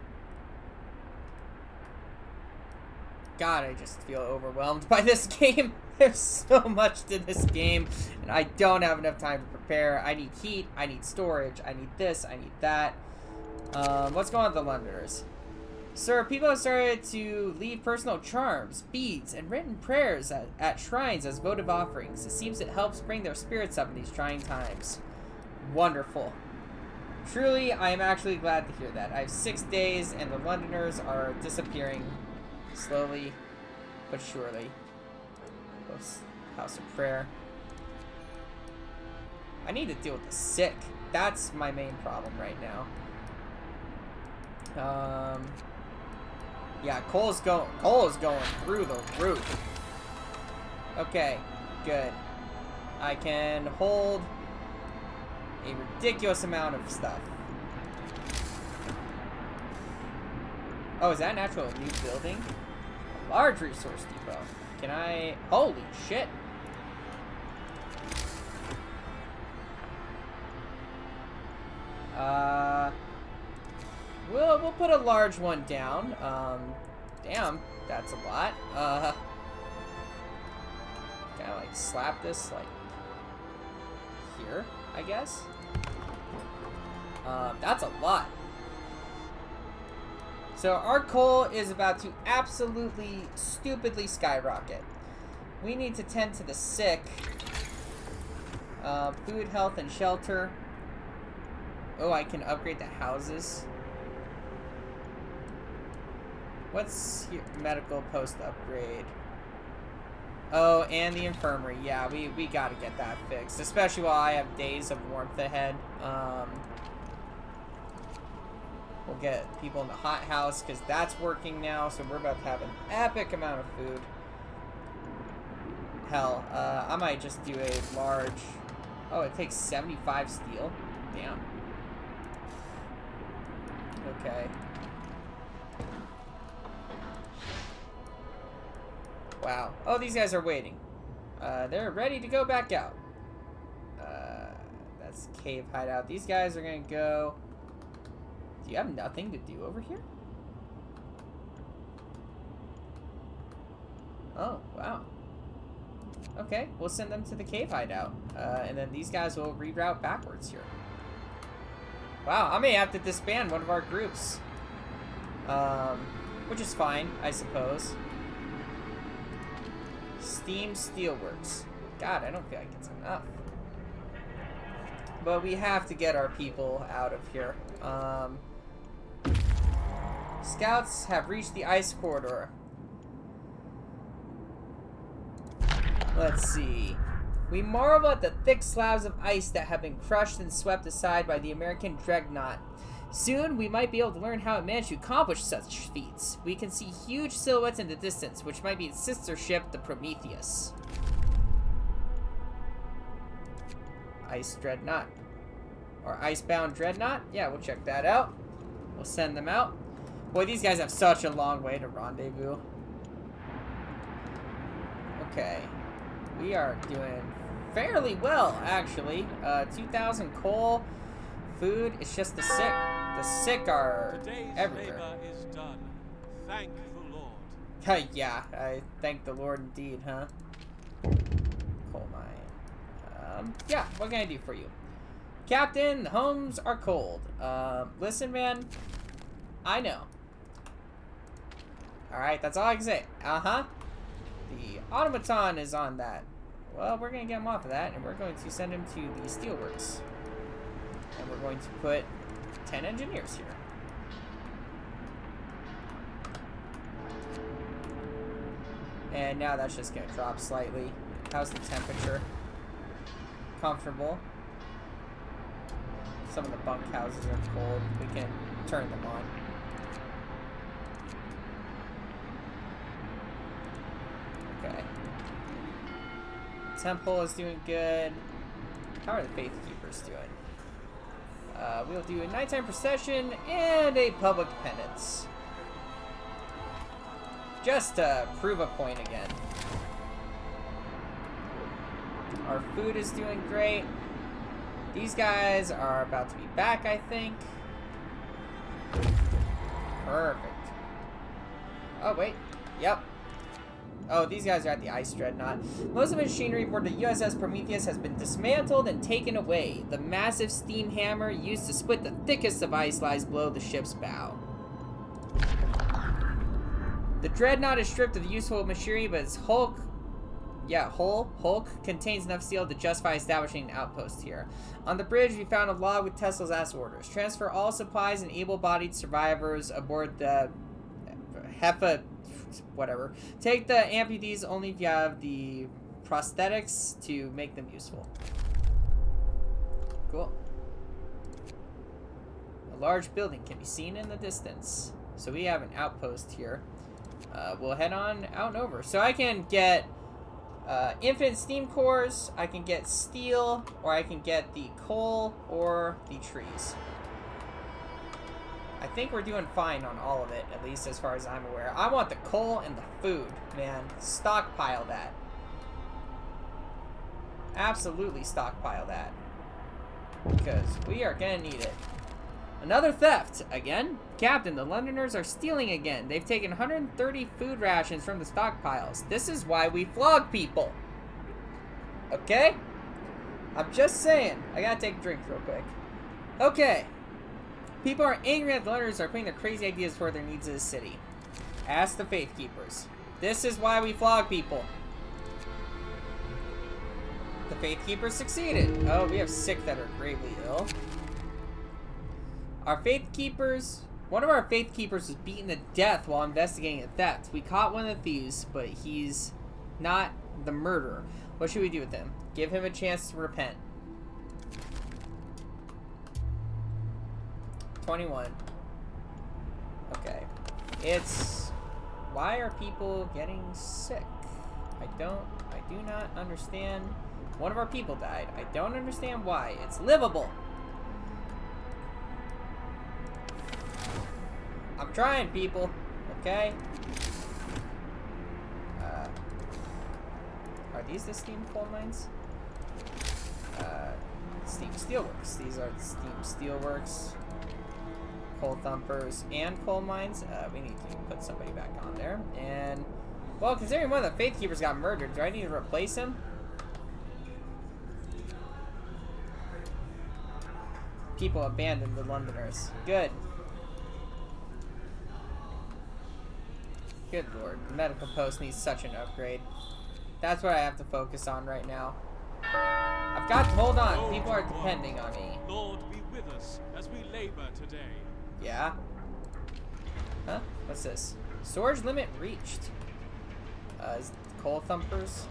God, I just feel overwhelmed by this game. There's so much to this game, and I don't have enough time to prepare. I need heat, I need storage, I need this, I need that. What's going on with the Londoners? Sir, people have started to leave personal charms, beads, and written prayers at shrines as votive offerings. It seems it helps bring their spirits up in these trying times. Wonderful. Truly, I am actually glad to hear that. I have 6 days, and the Londoners are disappearing slowly but surely. House of prayer. I need to deal with the sick. That's my main problem right now. Yeah, coal is going through the roof. Okay, good. I can hold a ridiculous amount of stuff. Oh, is that an actual new building? A large resource depot. Can I... Holy shit. We'll put a large one down. Damn, that's a lot. Can I, like, slap this, like, here, I guess? That's a lot. So our coal is about to absolutely, stupidly skyrocket. We need to tend to the sick. Food, health, and shelter. Oh, I can upgrade the houses. What's here? Medical post upgrade. Oh, and the infirmary. Yeah, we gotta get that fixed. Especially while I have days of warmth ahead. We'll get people in the hot house because that's working now. So we're about to have an epic amount of food. Hell, I might just do a large... Oh, it takes 75 steel. Damn. Okay. Wow. Oh, these guys are waiting. They're ready to go back out. That's cave hideout. These guys are gonna go... Do you have nothing to do over here? Oh, wow. Okay, we'll send them to the cave hideout. And then these guys will reroute backwards here. Wow, I may have to disband one of our groups. Which is fine, I suppose. Steam Steelworks. God, I don't feel like it's enough. But we have to get our people out of here. Scouts have reached the ice corridor. Let's see. We marvel at the thick slabs of ice that have been crushed and swept aside by the American dreadnought. Soon, we might be able to learn how it managed to accomplish such feats. We can see huge silhouettes in the distance, which might be its sister ship, the Prometheus. Ice Dreadnought. Or Icebound Dreadnought? Yeah, we'll check that out. We'll send them out. Boy, these guys have such a long way to rendezvous. Okay. We are doing fairly well, actually. 2,000 coal. Food. It's just the sick. The sick are Today's everywhere. labor is done. Thank the Lord. Yeah, I thank the Lord indeed, huh? Coal mine. Yeah, what can I do for you? Captain, the homes are cold. Listen, man. I know. Alright, that's all I can say. Uh-huh. The automaton is on that. Well, we're going to get him off of that, and we're going to send him to the steelworks. And we're going to put 10 engineers here. And now that's just going to drop slightly. How's the temperature? Comfortable. Some of the bunkhouses are cold. We can turn them on. Okay. Temple is doing good. How are the Faith Keepers doing? We'll do a nighttime procession and a public penance. Just to prove a point again. Our food is doing great. These guys are about to be back, I think. Perfect. Oh, wait. Yep. Oh, these guys are at the Ice Dreadnought. Most of the machinery aboard the USS Prometheus has been dismantled and taken away. The massive steam hammer used to split the thickest of ice lies below the ship's bow. The Dreadnought is stripped of useful machinery, but its hulk contains enough steel to justify establishing an outpost here. On the bridge, we found a log with Tesla's last orders. Transfer all supplies and able-bodied survivors aboard the whatever. Take the amputees only if you have the prosthetics to make them useful. Cool. A large building can be seen in the distance. So we have an outpost here. We'll head on out and over. So I can get infinite steam cores, I can get steel, or I can get the coal or the trees. I think we're doing fine on all of it, at least as far as I'm aware. I want the coal and the food, man. Stockpile that. Absolutely stockpile that. Because we are gonna need it. Another theft! Again? Captain, the Londoners are stealing again. They've taken 130 food rations from the stockpiles. This is why we flog people. Okay? I'm just saying. I gotta take a drink real quick. Okay. People are angry that the Londoners are putting their crazy ideas toward their needs of the city. Ask the Faith Keepers. This is why we flog people. The Faith Keepers succeeded. Oh, we have sick that are gravely ill. Our Faith Keepers... One of our Faith Keepers was beaten to death while investigating a theft. We caught one of the thieves, but he's not the murderer. What should we do with him? Give him a chance to repent. 21. Okay. It's... Why are people getting sick? I do not understand. One of our people died. I don't understand why. It's livable. I'm trying, people. Okay? Are these the steam coal mines? Steam steelworks. These are steam steelworks. Coal thumpers and coal mines. We need to put somebody back on there. And, well, considering one of the Faith Keepers got murdered, do I need to replace him? People abandoned the Londoners. Good. Good lord. The medical post needs such an upgrade. That's what I have to focus on right now. I've got to hold on. People are depending on me. Lord be with us as we labor today. Yeah? Huh? What's this? Storage limit reached. Coal thumpers.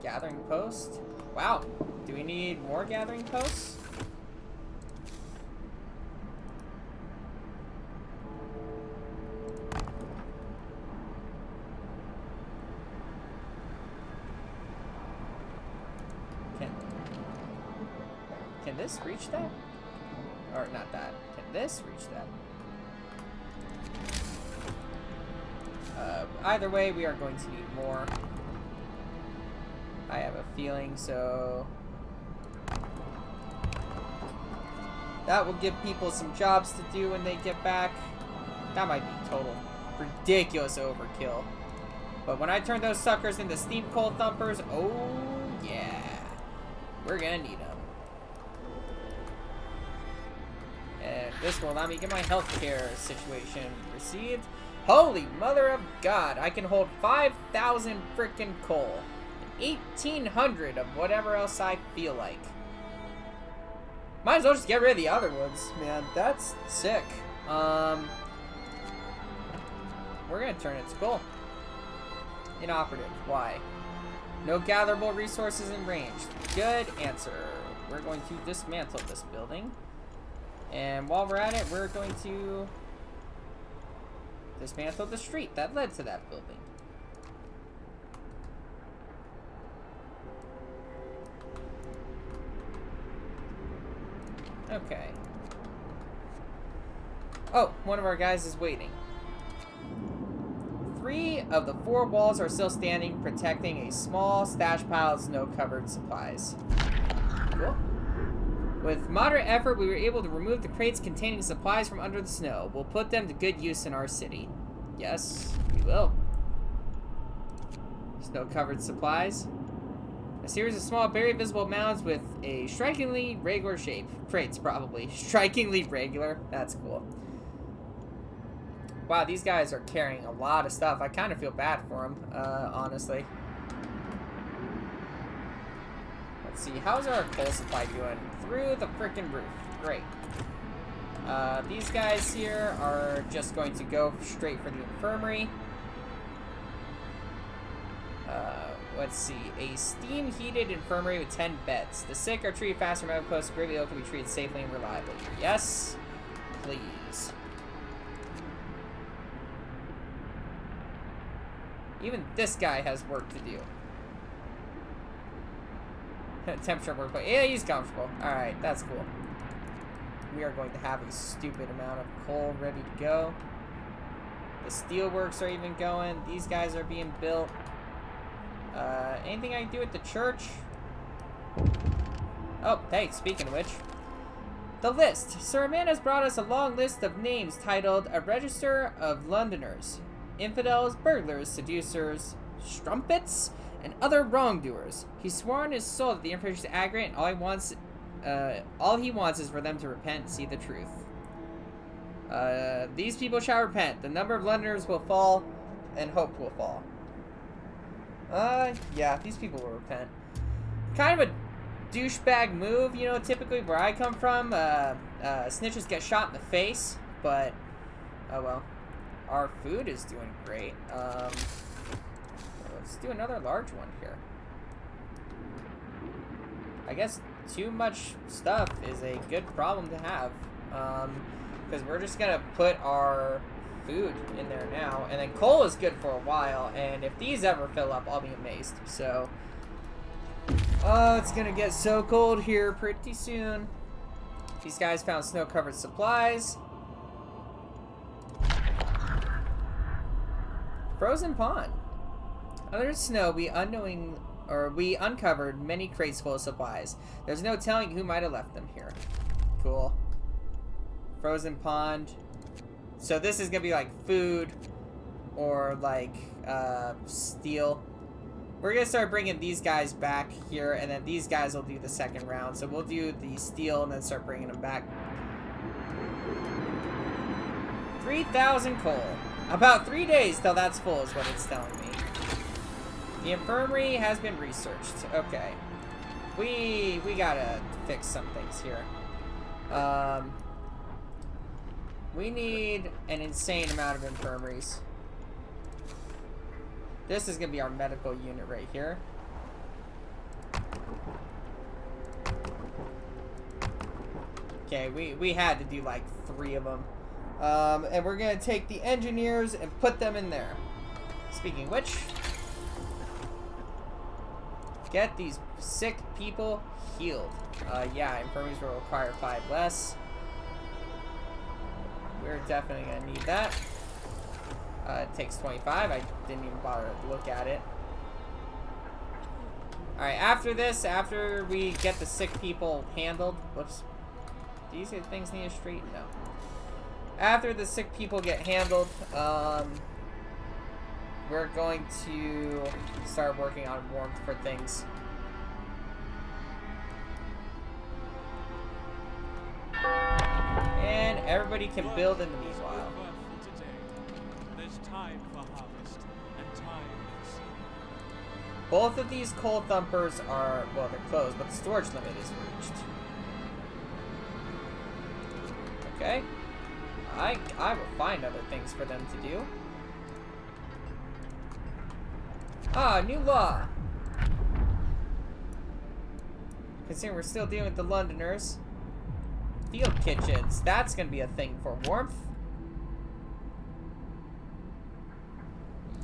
Gathering post. Wow. Do we need more gathering posts? Can this reach that? Or not that. Can this reach that? Either way, we are going to need more. I have a feeling so. That will give people some jobs to do when they get back. That might be total ridiculous overkill. But when I turn those suckers into steam coal thumpers, oh yeah. We're gonna need them. And this will allow me to get my healthcare situation received. Holy mother of God, I can hold 5,000 frickin' coal. 1,800 of whatever else I feel like. Might as well just get rid of the other ones, man. That's sick. We're gonna turn it to coal. Inoperative. Why? No gatherable resources in range. Good answer. We're going to dismantle this building. And while we're at it, we're going to dismantle the street that led to that building. Okay. Oh, one of our guys is waiting. 3 of the 4 walls are still standing, protecting a small stash pile of snow-covered supplies. Cool. With moderate effort, we were able to remove the crates containing supplies from under the snow. We'll put them to good use in our city. Yes, we will. Snow-covered supplies. A series of small, very visible mounds with a strikingly regular shape. Crates, probably. Strikingly regular. That's cool. Wow, these guys are carrying a lot of stuff. I kind of feel bad for them, honestly. Let's see, how's our coal supply doing? Through the freaking roof. Great. These guys here are just going to go straight for the infirmary. Let's see, a steam-heated infirmary with 10 beds. The sick are treated faster, medical posts, gravely ill can be treated safely and reliably. Yes, please. Even this guy has work to do. Temperature workplace. Yeah, he's comfortable. Alright, that's cool. We are going to have a stupid amount of coal ready to go. The steelworks are even going. These guys are being built. Anything I can do at the church? Oh, hey, speaking of which. The list. Sir Man has brought us a long list of names titled A Register of Londoners. Infidels, burglars, seducers, strumpets, and other wrongdoers. He's sworn his soul that the information is accurate, and all he wants is for them to repent and see the truth. These people shall repent. The number of Londoners will fall, and hope will fall. Yeah, these people will repent. Kind of a douchebag move, you know, typically where I come from, snitches get shot in the face, but, oh well. Our food is doing great. Let's do another large one here. I guess too much stuff is a good problem to have. Because we're just gonna put our food in there now. And then coal is good for a while. And if these ever fill up, I'll be amazed. So, it's gonna get so cold here pretty soon. These guys found snow-covered supplies. Frozen pond. Under the snow, we uncovered many crates full of supplies. There's no telling who might have left them here. Cool. Frozen pond. So this is gonna be like food or like steel. We're gonna start bringing these guys back here, and then these guys will do the second round. So we'll do the steel and then start bringing them back. 3,000 coal. About 3 days till that's full is what it's telling me. The infirmary has been researched. Okay. We gotta fix some things here. We need an insane amount of infirmaries. This is gonna be our medical unit right here. Okay, we had to do like 3 of them. And we're gonna take the engineers and put them in there. Speaking of which, get these sick people healed. Yeah, infirmaries will require 5 less. We're definitely gonna need that. It takes 25. I didn't even bother to look at it. Alright, after this, after we get the sick people handled, whoops. These things need a street? No. After the sick people get handled, we're going to start working on warmth for things. And everybody can build in the meanwhile. There's time for harvest and time for seed. Both of these coal thumpers are, well, they're closed, but the storage limit is reached. Okay. I will find other things for them to do. Ah, new law. Considering we're still dealing with the Londoners. Field kitchens. That's going to be a thing for warmth.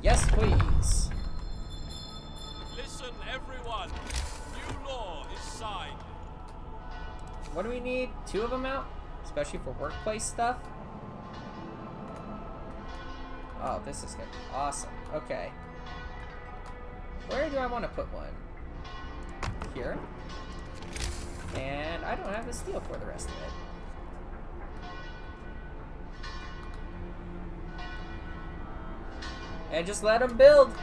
Yes, please. Listen, everyone. New law is signed. What do we need? 2 of them out? Especially for workplace stuff? Oh, this is gonna be awesome. Okay. Where do I want to put one? Here. And I don't have the steel for the rest of it. And just let them build.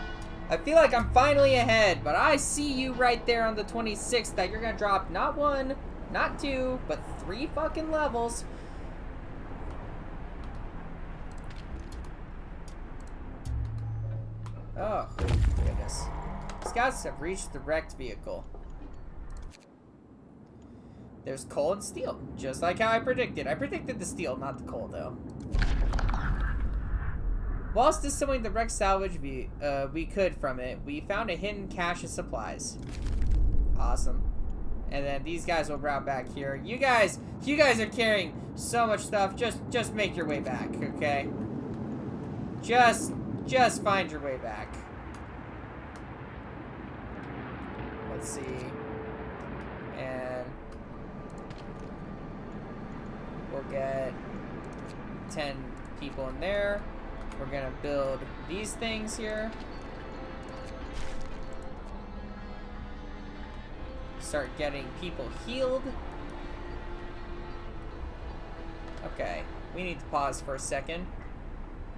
I feel like I'm finally ahead, but I see you right there on the 26th that you're gonna drop not 1, not 2, but 3 fucking levels. Oh, goodness. Scouts have reached the wrecked vehicle. There's coal and steel, just like how I predicted. I predicted the steel, not the coal, though. Whilst assembling the wrecked salvage we could from it, we found a hidden cache of supplies. Awesome. And then these guys will route back here. You guys are carrying so much stuff. Just make your way back, okay? Just find your way back. Let's see. And we'll get 10 people in there. We're gonna build these things here. Start getting people healed. Okay, we need to pause for a second.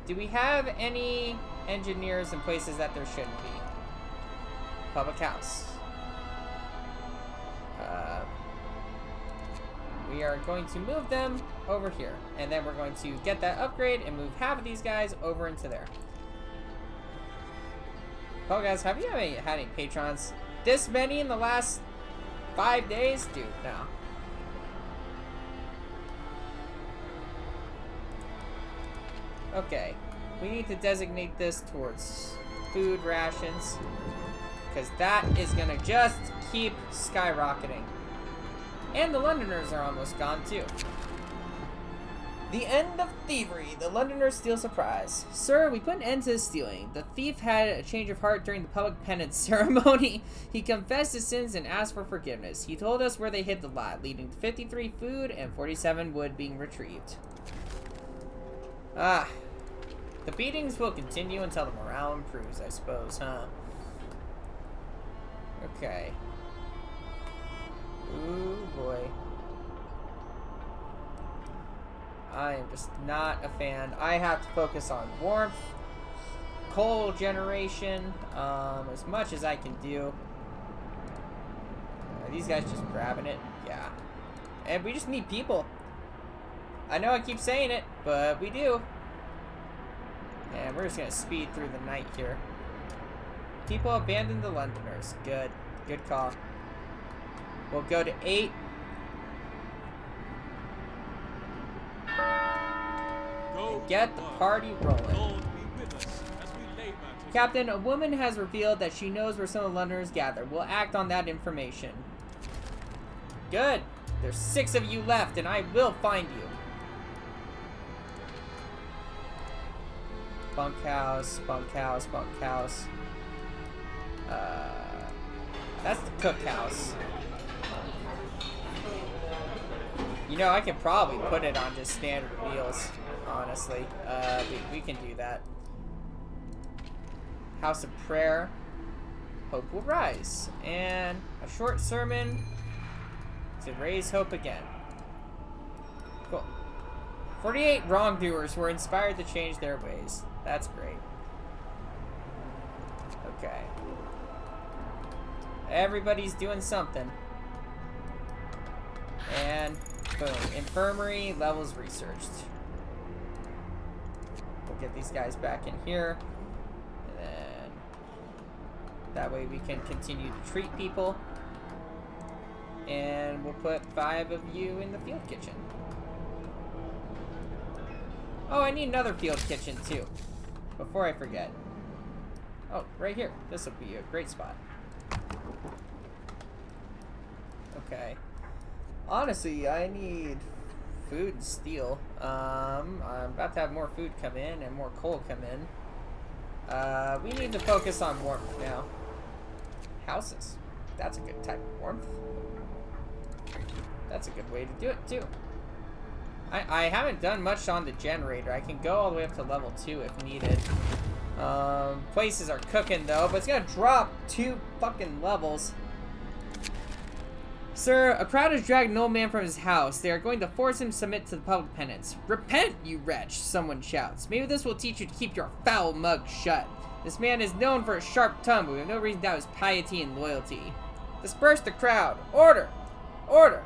Do we have any engineers in places that there shouldn't be? Public house. We are going to move them over here. And then we're going to get that upgrade and move half of these guys over into there. Oh, guys, have you had any patrons? This many in the last 5 days? Dude, no. Okay. We need to designate this towards food rations. Because that is going to just keep skyrocketing. And the Londoners are almost gone, too. The end of thievery. The Londoners steal surprise. Sir, we put an end to the stealing. The thief had a change of heart during the public penance ceremony. He confessed his sins and asked for forgiveness. He told us where they hid the lot, leading to 53 food and 47 wood being retrieved. Ah. The beatings will continue until the morale improves, I suppose, huh? Okay. Ooh, boy. I am just not a fan. I have to focus on warmth, coal generation, as much as I can do. Are these guys just grabbing it? Yeah. And we just need people. I know I keep saying it, but we do. And we're just gonna speed through the night here. People abandon the Londoners. Good. Good call. We'll go to 8. Get the party rolling. Captain, a woman has revealed that she knows where some of the Londoners gather. We'll act on that information. Good. There's 6 of you left, and I will find you. Bunkhouse, bunkhouse, bunkhouse. That's the cookhouse. You know, I could probably put it on just standard meals, honestly. We can do that. House of prayer. Hope will rise. And a short sermon to raise hope again. Cool. 48 wrongdoers were inspired to change their ways. That's great. Okay. Everybody's doing something. And boom. Infirmary levels researched. We'll get these guys back in here. And then that way we can continue to treat people. And we'll put 5 of you in the field kitchen. Oh, I need another field kitchen too. Before I forget. Oh, right here. This will be a great spot. Okay. Honestly, I need food and steel. I'm about to have more food come in and more coal come in. We need to focus on warmth now. Houses. That's a good type of warmth. That's a good way to do it, too. I haven't done much on the generator. I can go all the way up to level 2 if needed. Places are cooking, though, but it's gonna drop 2 fucking levels. Sir, a crowd has dragged an old man from his house. They are going to force him to submit to the public penance. Repent, you wretch, someone shouts. Maybe this will teach you to keep your foul mug shut. This man is known for a sharp tongue, but we have no reason to doubt his piety and loyalty. Disperse the crowd. Order! Order!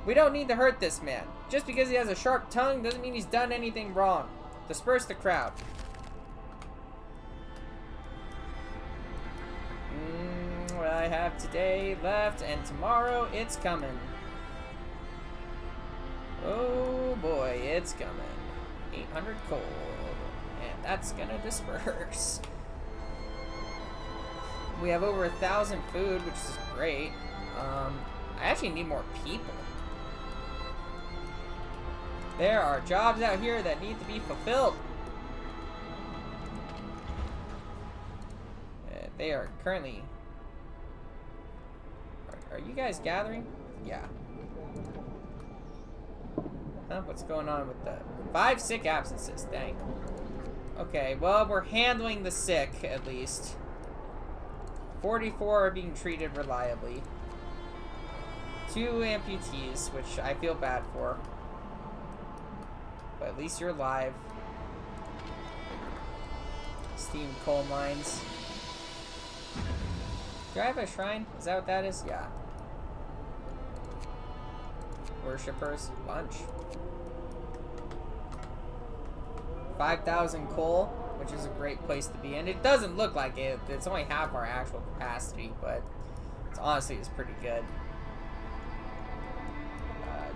We don't need to hurt this man. Just because he has a sharp tongue doesn't mean he's done anything wrong. Disperse the crowd. What I have today left, and tomorrow it's coming. Oh boy, it's coming. 800 coal. And that's gonna disperse. We have over 1,000 food, which is great. I actually need more people. There are jobs out here that need to be fulfilled. They are currently... Are you guys gathering? Yeah. Huh? What's going on with the 5 sick absences? Dang. Okay, well, we're handling the sick, at least. 44 are being treated reliably. 2 amputees, which I feel bad for. But at least you're alive. Steam coal mines. Do I have a shrine? Is that what that is? Yeah. Worshippers. Bunch. 5,000 coal, which is a great place to be. And it doesn't look like it. It's only half our actual capacity, but it's honestly is pretty good.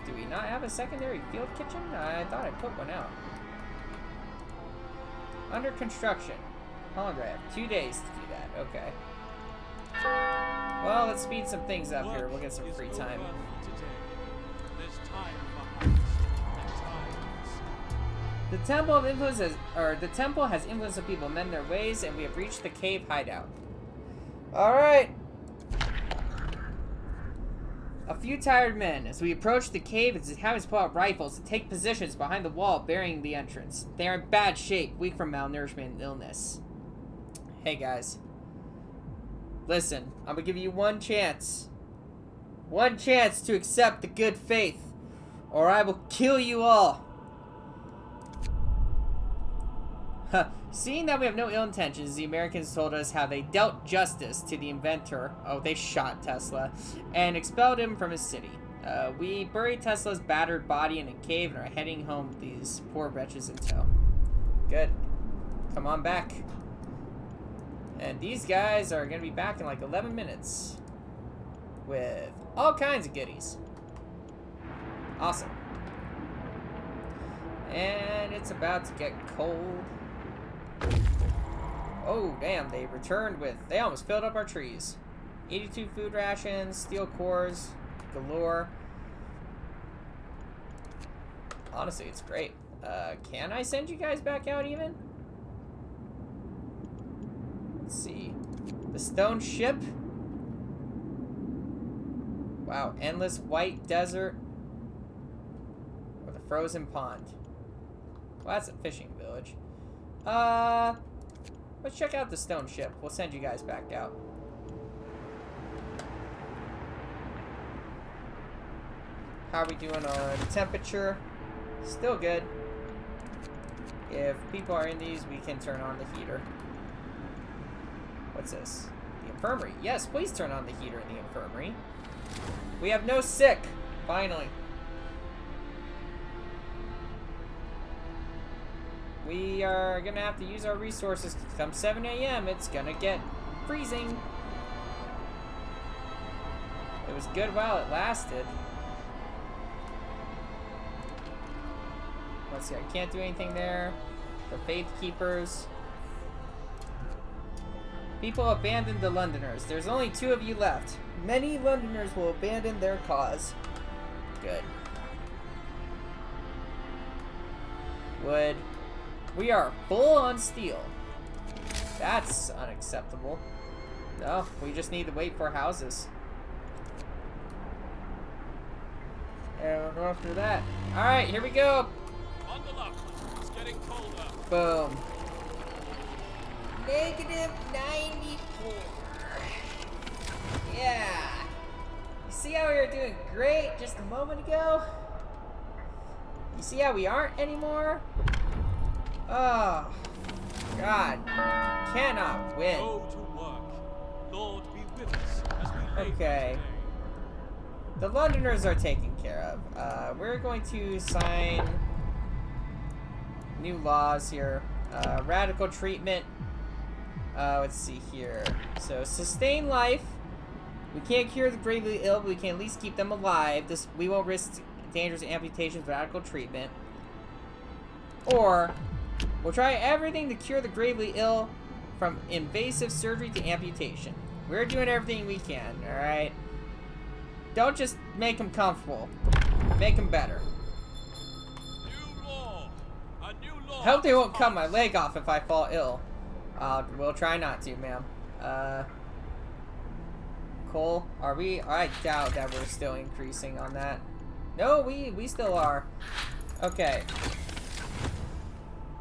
Do we not have a secondary field kitchen? I thought I put one out. Under construction. How long do I have? 2 days to do that. Okay. Well, let's speed some things up here. We'll get some free time. The temple of influence the temple has influenced the people, mend their ways, and we have reached the cave hideout. All right. A few tired men. As we approach the cave, it's having to pull out rifles to take positions behind the wall, burying the entrance. They are in bad shape, weak from malnourishment and illness. Hey guys. Listen, I'm gonna give you one chance. One chance to accept the good faith, or I will kill you all. Seeing that we have no ill intentions, the Americans told us how they dealt justice to the inventor. Oh, they shot Tesla and expelled him from his city. We buried Tesla's battered body in a cave and are heading home with these poor wretches in tow. Good. Come on back. And these guys are going to be back in like 11 minutes with all kinds of goodies. Awesome. And it's about to get cold. Oh, damn, they returned with... They almost filled up our trees. 82 food rations, steel cores, galore. Honestly, it's great. Can I send you guys back out even? Let's see. The stone ship. Wow, endless white desert. With a frozen pond. Well, that's a fishing village. Let's check out the stone ship. We'll send you guys back out. How are we doing on temperature? Still good. If people are in these, we can turn on the heater. What's this? The infirmary. Yes, please turn on the heater in the infirmary. We have no sick. Finally. We are gonna have to use our resources. Come 7 a.m. it's gonna get freezing. It was good while it lasted. Let's see, I can't do anything there. The Faith Keepers. People abandoned the Londoners. There's only 2 of you left. Many Londoners will abandon their cause. Good. Wood. We are full on steel. That's unacceptable. No, we just need to wait for houses. And we'll go after that. Alright, here we go. Bundle up. It's getting colder. Boom. Negative 94. Yeah. You see how we were doing great just a moment ago? You see how we aren't anymore? Oh, God. Cannot win. Go to work. Lord be with us as we labor Okay. today. The Londoners are taken care of. We're going to sign new laws here. Radical treatment. Let's see here. So, sustain life. We can't cure the gravely ill, but we can at least keep them alive. We won't risk dangerous amputations with radical treatment. Or, we'll try everything to cure the gravely ill, from invasive surgery to amputation. We're doing everything we can, alright? Don't just make them comfortable. Make them better. New law. A new law. I hope they won't has cut my passed. leg off if I fall ill. We'll try not to, ma'am. Cole, are we? I doubt that we're still increasing on that. No, we still are. Okay.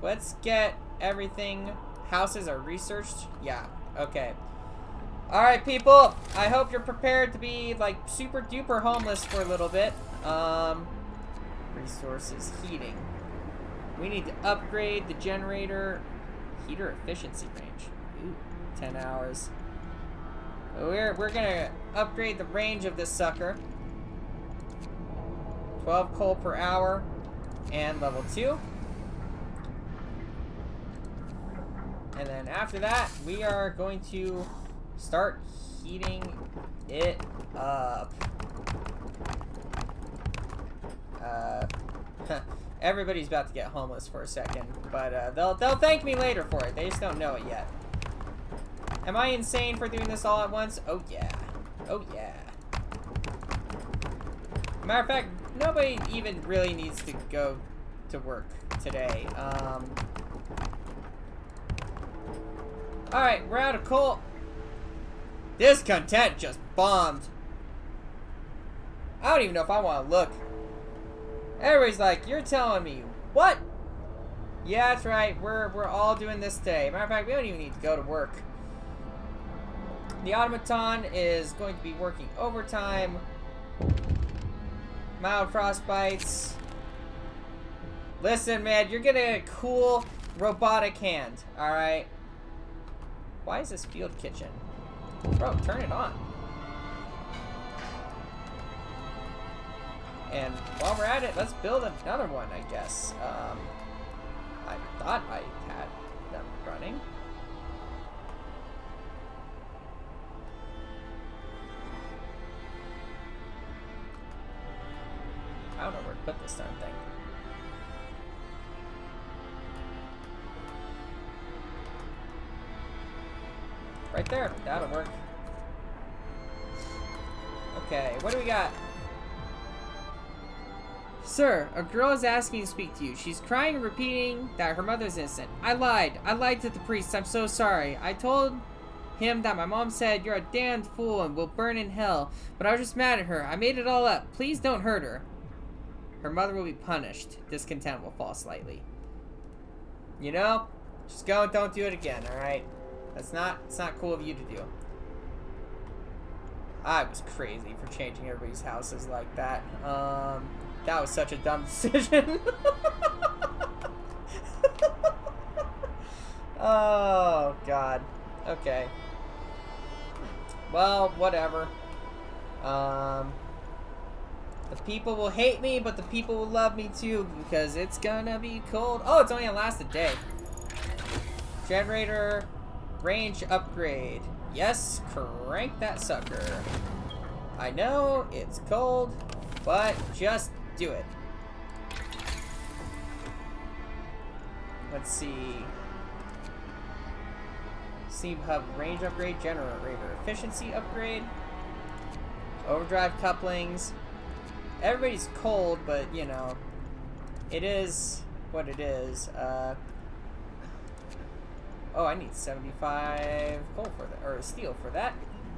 Let's get everything. Houses are researched. Yeah. Okay. Alright, people. I hope you're prepared to be, like, super duper homeless for a little bit. Resources. Heating. We need to upgrade the generator. Heater efficiency range. Ooh, 10 hours. We're gonna upgrade the range of this sucker. 12 coal per hour. And level 2. And then after that, we are going to start heating it up. Everybody's about to get homeless for a second, but they'll thank me later for it. They just don't know it yet. Am I insane for doing this all at once? Oh yeah. Oh yeah. Matter of fact, nobody even really needs to go to work today. Alright, we're out of coal. Discontent just bombed. I don't even know if I want to look. Everybody's like, you're telling me what? Yeah, that's right. We're all doing this today. Matter of fact, we don't even need to go to work. The automaton is going to be working overtime. Mild frostbites. Listen, man, you're getting a cool robotic hand. All right. Why is this field kitchen? Bro, turn it on. And while we're at it, let's build another one, I guess. I thought I had them running. I don't know where to put this darn thing. Right there. That'll work. Okay, what do we got? Sir, a girl is asking to speak to you. She's crying and repeating that her mother's innocent. I lied. I lied to the priest. I'm so sorry. I told him that my mom said, you're a damned fool and will burn in hell. But I was just mad at her. I made it all up. Please don't hurt her. Her mother will be punished. Discontent will fall slightly. You know, just go and don't do it again, alright? It's not cool of you to do. I was crazy for changing everybody's houses like that. That was such a dumb decision. Oh, God. Okay. Well, whatever. The people will hate me, but the people will love me too, because it's gonna be cold. Oh, it's only gonna last a day. Generator range upgrade. Yes, crank that sucker. I know it's cold, but just do it. Let's see. Steam hub range upgrade, generator efficiency upgrade, overdrive couplings. Everybody's cold, but you know, it is what it is. Oh, I need 75 coal for that, or steel for that.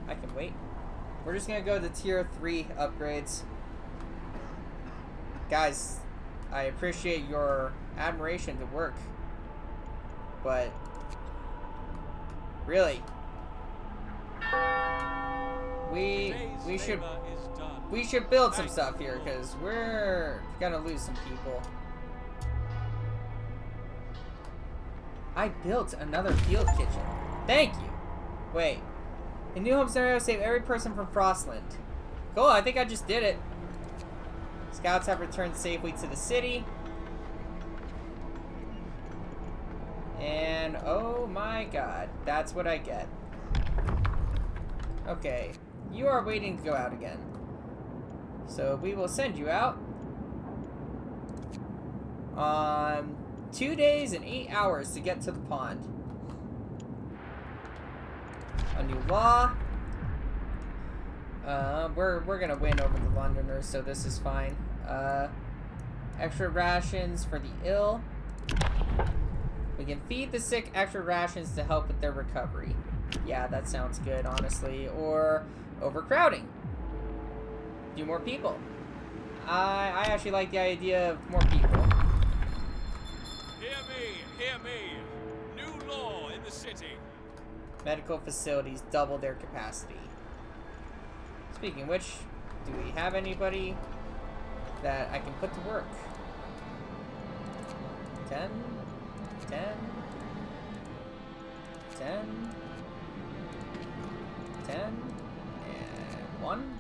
I can wait. We're just gonna go to tier 3 upgrades. Guys, I appreciate your admiration to work. But really, we should build some stuff here, because we're gonna lose some people. I built another field kitchen. Thank you. Wait. A new home scenario save every person from Frostland. Cool, I think I just did it. Scouts have returned safely to the city. And oh my god, that's what I get. Okay, you are waiting to go out again. So we will send you out on 2 days and 8 hours to get to the pond. A new law. We're gonna win over the Londoners, so this is fine. Extra rations for the ill. We can feed the sick extra rations to help with their recovery. Yeah, that sounds good, honestly. Or overcrowding. Do more people. I actually like the idea of more people. Hear me. New law in the city. Medical facilities double their capacity. Speaking of which, do we have anybody that I can put to work? 10, 10, 10, 10, and 1.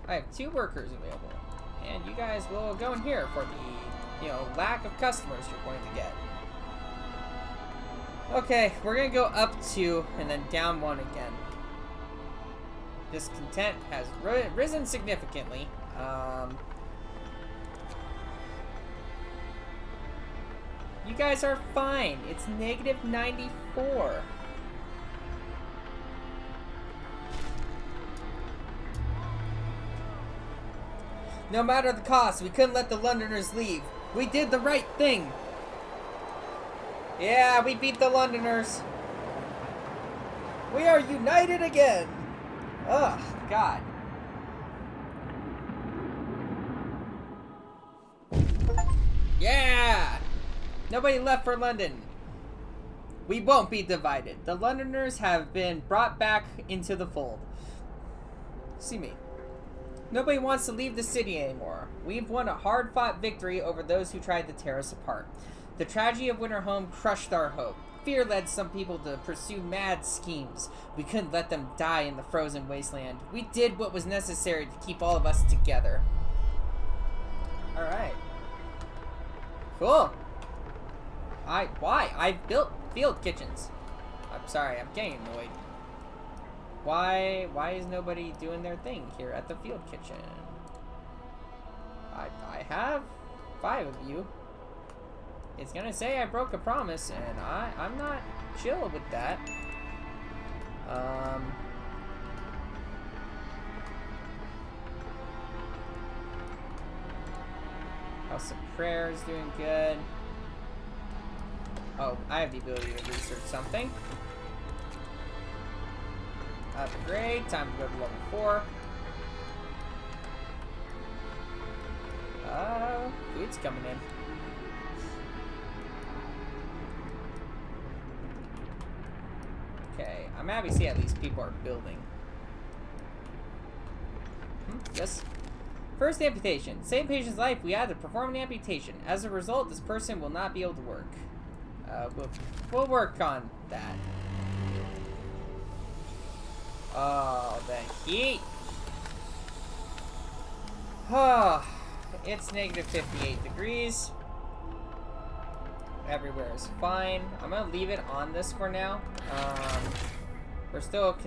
I have 2 workers available, and you guys will go in here for the, lack of customers you're going to get. Okay, we're gonna go up 2 and then down 1 again. Discontent has risen significantly. You guys are fine. It's negative 94. No matter the cost, we couldn't let the Londoners leave. We did the right thing. Yeah, we beat the Londoners. We are united again. Ugh, God. Yeah! Nobody left for London. We won't be divided. The Londoners have been brought back into the fold. See me. Nobody wants to leave the city anymore. We've won a hard-fought victory over those who tried to tear us apart. The tragedy of Winterhome crushed our hope. Fear led some people to pursue mad schemes. We couldn't let them die in the frozen wasteland. We did what was necessary to keep all of us together. Alright. Cool. Why? I built field kitchens. I'm sorry, I'm getting annoyed. Why is nobody doing their thing here at the field kitchen? I have 5 of you. It's gonna say I broke a promise, and I'm not chill with that. House of Prayer is doing good. Oh, I have the ability to research something. Upgrade. Time to go to level 4. Food's coming in. Okay, I'm happy to see at least people are building. Yes. First amputation. To save patient's life, we had to perform an amputation. As a result, this person will not be able to work. We'll work on that. Oh, the heat. Oh, it's negative 58 degrees. Everywhere is fine. I'm gonna leave it on this for now. We're still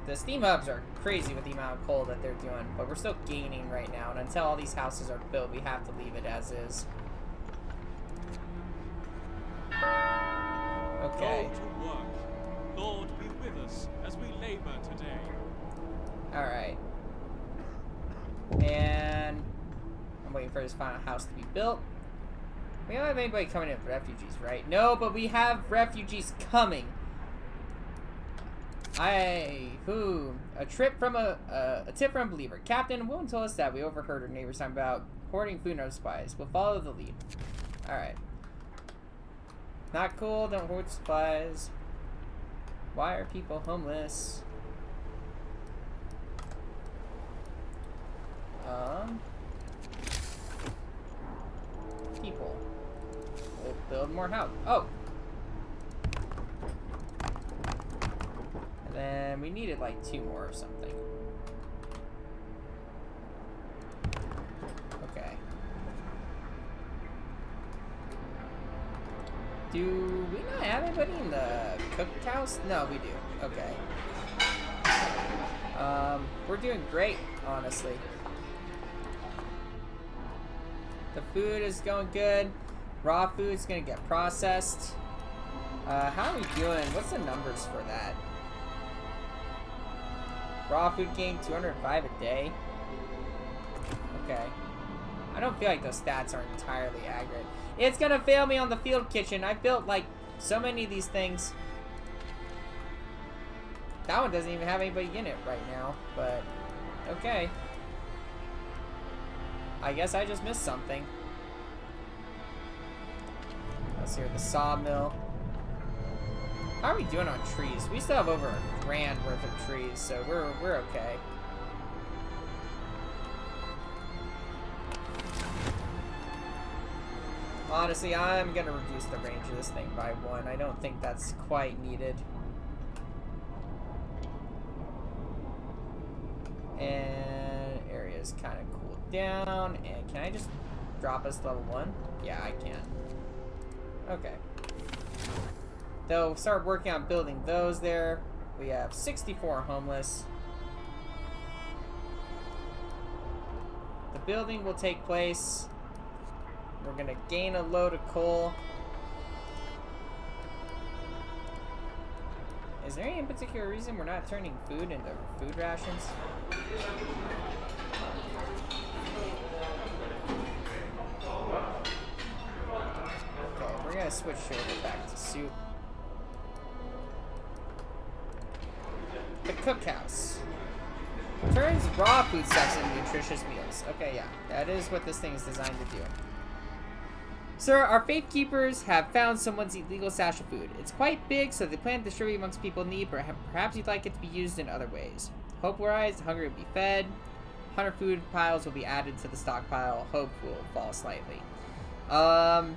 the steam hubs are crazy with the amount of coal that they're doing, but we're still gaining right now. And until all these houses are built, we have to leave it as is. Okay. Go to work. Lord be with us as we labor today. All right. And I'm waiting for this final house to be built. We don't have anybody coming in with refugees, right? No, but we have refugees coming. A tip from a believer. Captain, a woman told us that we overheard her neighbors talking about hoarding food and other supplies. We'll follow the lead. Alright. Not cool, don't hoard supplies. Why are people homeless? People. We'll build more house. Oh! And then we needed like 2 more or something. Okay. Do we not have anybody in the cookhouse? No, we do. Okay. We're doing great, honestly. The food is going good. Raw food's gonna get processed. How are we doing? What's the numbers for that? Raw food gain 205 a day. Okay. I don't feel like those stats are entirely accurate. It's gonna fail me on the field kitchen. I built like so many of these things. That one doesn't even have anybody in it right now, but okay. I guess I just missed something. Let's hear the sawmill. How are we doing on trees? We still have over $1,000 worth of trees, so we're okay. Honestly, I'm gonna reduce the range of this thing by 1. I don't think that's quite needed. And area's kind of cooled down. And can I just drop us to level 1? Yeah, I can. Okay. They'll start working on building those there. We have 64 homeless. The building will take place. We're gonna gain a load of coal. Is there any particular reason we're not turning food into food rations? Okay, we're gonna switch over back to soup. The cookhouse. Turns raw food stuffs into nutritious meals. Okay, yeah. That is what this thing is designed to do. Sir, our faith keepers have found someone's illegal stash of food. It's quite big, so they plan to distribute amongst people in need, but perhaps you'd like it to be used in other ways. Hope will rise, the hungry will be fed. 100 food piles will be added to the stockpile. Hope will fall slightly. Add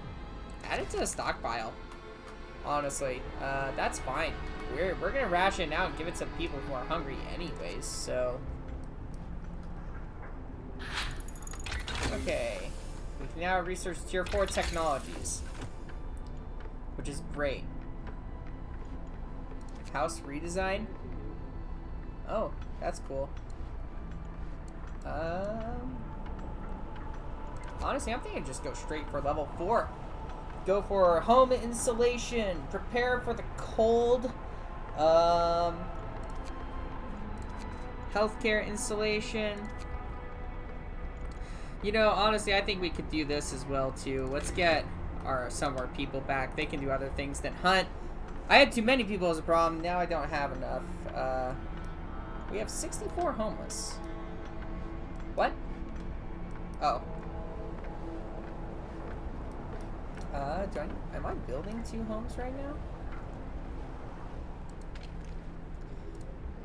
it to the stockpile. Honestly, that's fine. We're gonna ration it out and give it to people who are hungry anyways, so. Okay. We can now research tier 4 technologies, which is great. House redesign. Oh, that's cool. Honestly, I'm thinking just go straight for level 4. Go for home insulation. Prepare for the cold. Healthcare installation. You know, honestly, I think we could do this as well, too. Let's get some of our people back. They can do other things than hunt. I had too many people as a problem. Now I don't have enough. We have 64 homeless. What? Oh. Am I building 2 homes right now?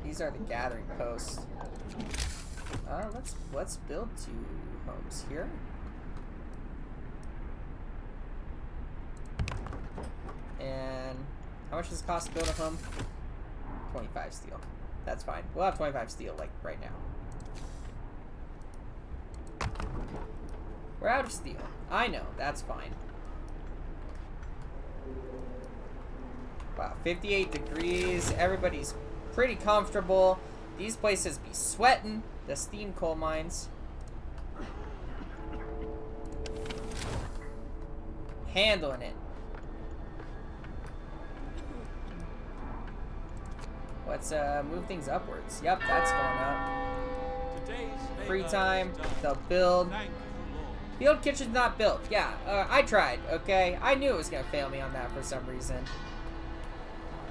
These are the gathering posts. Let's build 2 homes here. And how much does it cost to build a home? 25 steel. That's fine. We'll have 25 steel like right now. We're out of steel. I know, that's fine. Wow, 58 degrees. Everybody's pretty comfortable. These places be sweating. The steam coal mines. Handling it. Let's move things upwards. Yep, that's going up. Free time. They'll build. Field kitchen's not built. Yeah, I tried, okay? I knew it was gonna fail me on that for some reason.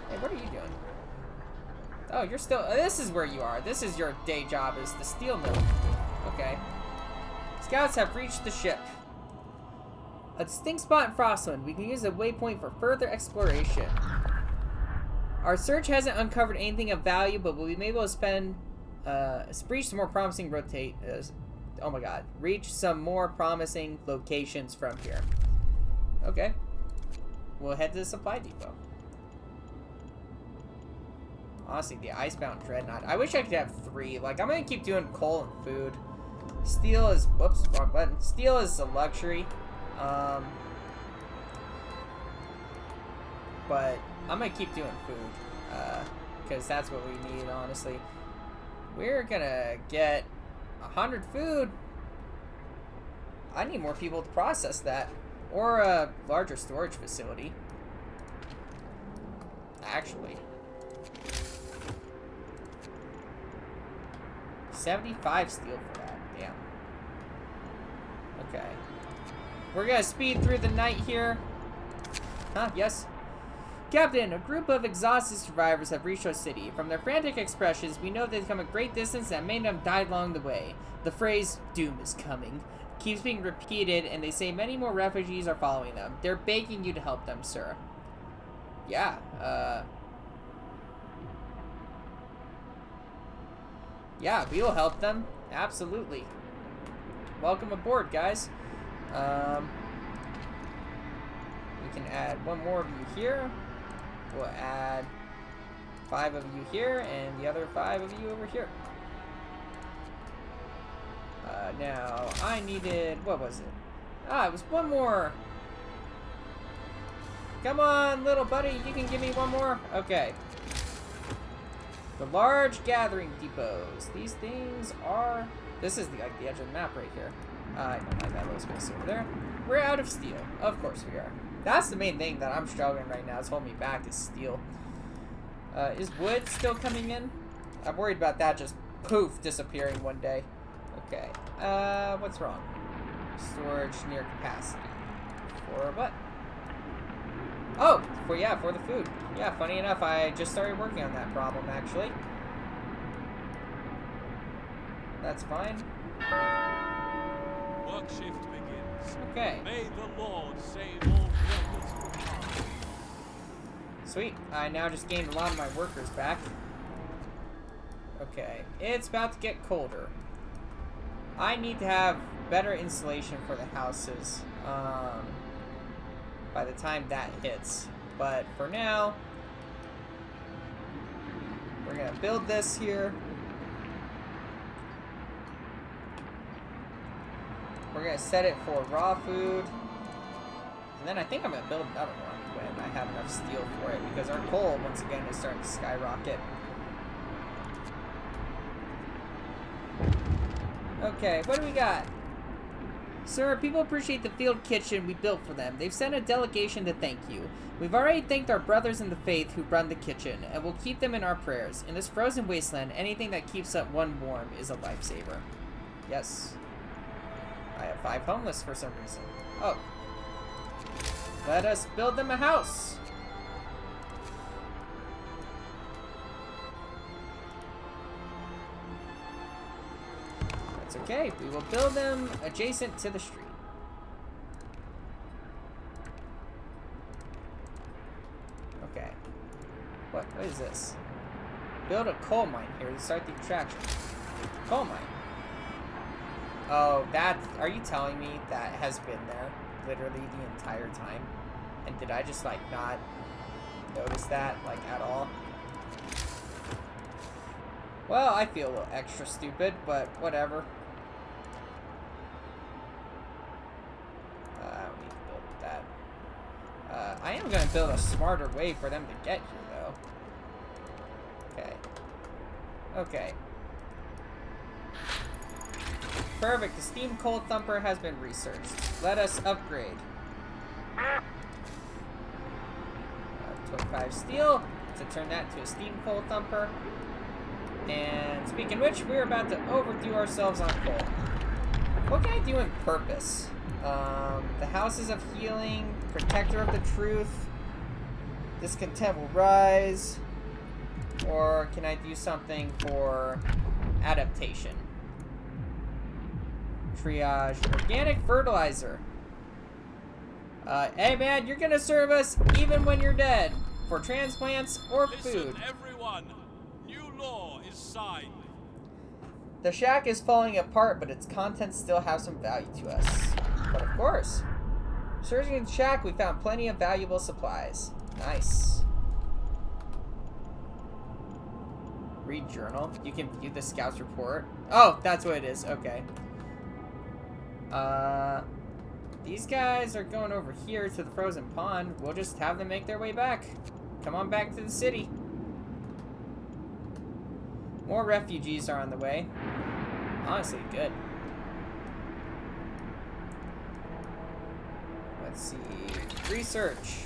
Hey, what are you doing? Oh, you're still... this is where you are. This is your day job, is the steel mill. Okay. Scouts have reached the ship. A distinct spot in Frostland. We can use a waypoint for further exploration. Our search hasn't uncovered anything of value, but we'll be able to reach some more promising oh my god. Reach some more promising locations from here. Okay. We'll head to the supply depot. Honestly, the Icebound Dreadnought. I wish I could have 3. Like, I'm gonna keep doing coal and food. Steel is... Whoops, wrong button. Steel is a luxury. But I'm gonna keep doing food. Because that's what we need, honestly. We're gonna get 100 food. I need more people to process that. Or a larger storage facility. Actually. 75 steel for that. Damn. Okay. We're gonna speed through the night here. Huh? Yes? Captain, a group of exhausted survivors have reached our city. From their frantic expressions, we know they've come a great distance and many of them died along the way. The phrase, "doom is coming," keeps being repeated, and they say many more refugees are following them. They're begging you to help them, sir. Yeah, yeah, we'll help them. Absolutely. Welcome aboard, guys. We can add 1 more of you here. We'll add 5 of you here, and the other 5 of you over here. Now, I needed... What was it? Ah, it was 1 more. Come on, little buddy. You can give me 1 more? Okay. The large gathering depots. These things are... This is like the edge of the map right here. I don't like that little space over there. We're out of steel. Of course we are. That's the main thing that I'm struggling right now. It's holding me back is steel. Is wood still coming in? I'm worried about that just poof disappearing one day. Okay. What's wrong? Storage near capacity. For what? Oh, for the food. Yeah, funny enough, I just started working on that problem, actually. That's fine. Work shift begins. Okay. May the Lord save all workers. Sweet. I now just gained a lot of my workers back. Okay. It's about to get colder. I need to have better insulation for the houses. By the time that hits. But for now, we're gonna build this here. We're gonna set it for raw food. And then I think I'm gonna build another one when I have enough steel for it, because our coal, once again, is starting to skyrocket. Okay, what do we got? Sir, people appreciate the field kitchen we built for them. They've sent a delegation to thank you. We've already thanked our brothers in the faith who run the kitchen, and we'll keep them in our prayers. In this frozen wasteland, anything that keeps up one warm is a lifesaver. Yes. I have 5 homeless for some reason. Oh. Let us build them a house. That's okay. We will build them adjacent to the street. Okay. What is this? Build a coal mine here to start the extraction. Coal mine. Oh, that... Are you telling me that has been there literally the entire time? And did I just, like, not notice that, like, at all? Well, I feel a little extra stupid, but whatever. I don't need to build that. I am going to build a smarter way for them to get here, though. Okay. Okay. Perfect. The steam coal thumper has been researched. Let us upgrade. 25 steel to turn that to a steam coal thumper. And speaking of which, we're about to overdo ourselves on coal. What can I do in purpose? The houses of healing, protector of the truth, discontent will rise, or can I do something for adaptation? Triage. Organic fertilizer. Hey man, you're gonna serve us even when you're dead. For transplants or food. Listen, everyone. New law is signed. The shack is falling apart, but its contents still have some value to us. But of course. Searching the shack, we found plenty of valuable supplies. Nice. Read journal. You can view the scout's report. Oh, that's what it is. Okay. These guys are going over here to the frozen pond. We'll just have them make their way back. Come on back to the city. More refugees are on the way. Honestly, good. Let's see. Research.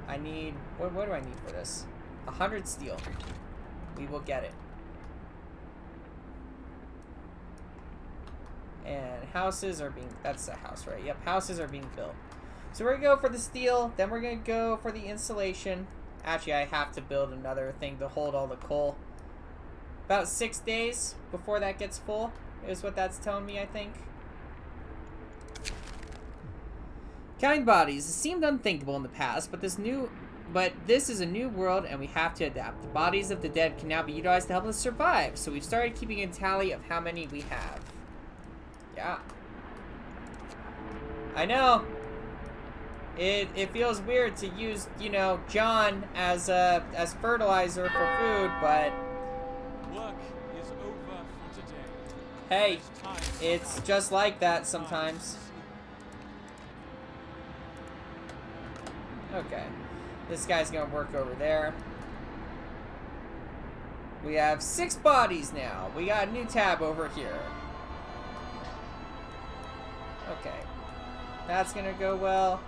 I need... What do I need for this? 100 steel. We will get it. And houses are being... That's a house, right? Yep, houses are being built. So we're going to go for the steel. Then we're going to go for the insulation. Actually, I have to build another thing to hold all the coal. About 6 days before that gets full is what that's telling me, I think. Counting bodies. It seemed unthinkable in the past, but this is a new world and we have to adapt. The bodies of the dead can now be utilized to help us survive, so we've started keeping a tally of how many we have. Yeah. I know. It feels weird to use, you know, John as fertilizer for food, but Work is over for today. hey, It's time for it's rest. just like that sometimes. Okay. This guy's gonna work over there. We have 6 bodies now. We got a new tab over here. Okay. That's gonna go well.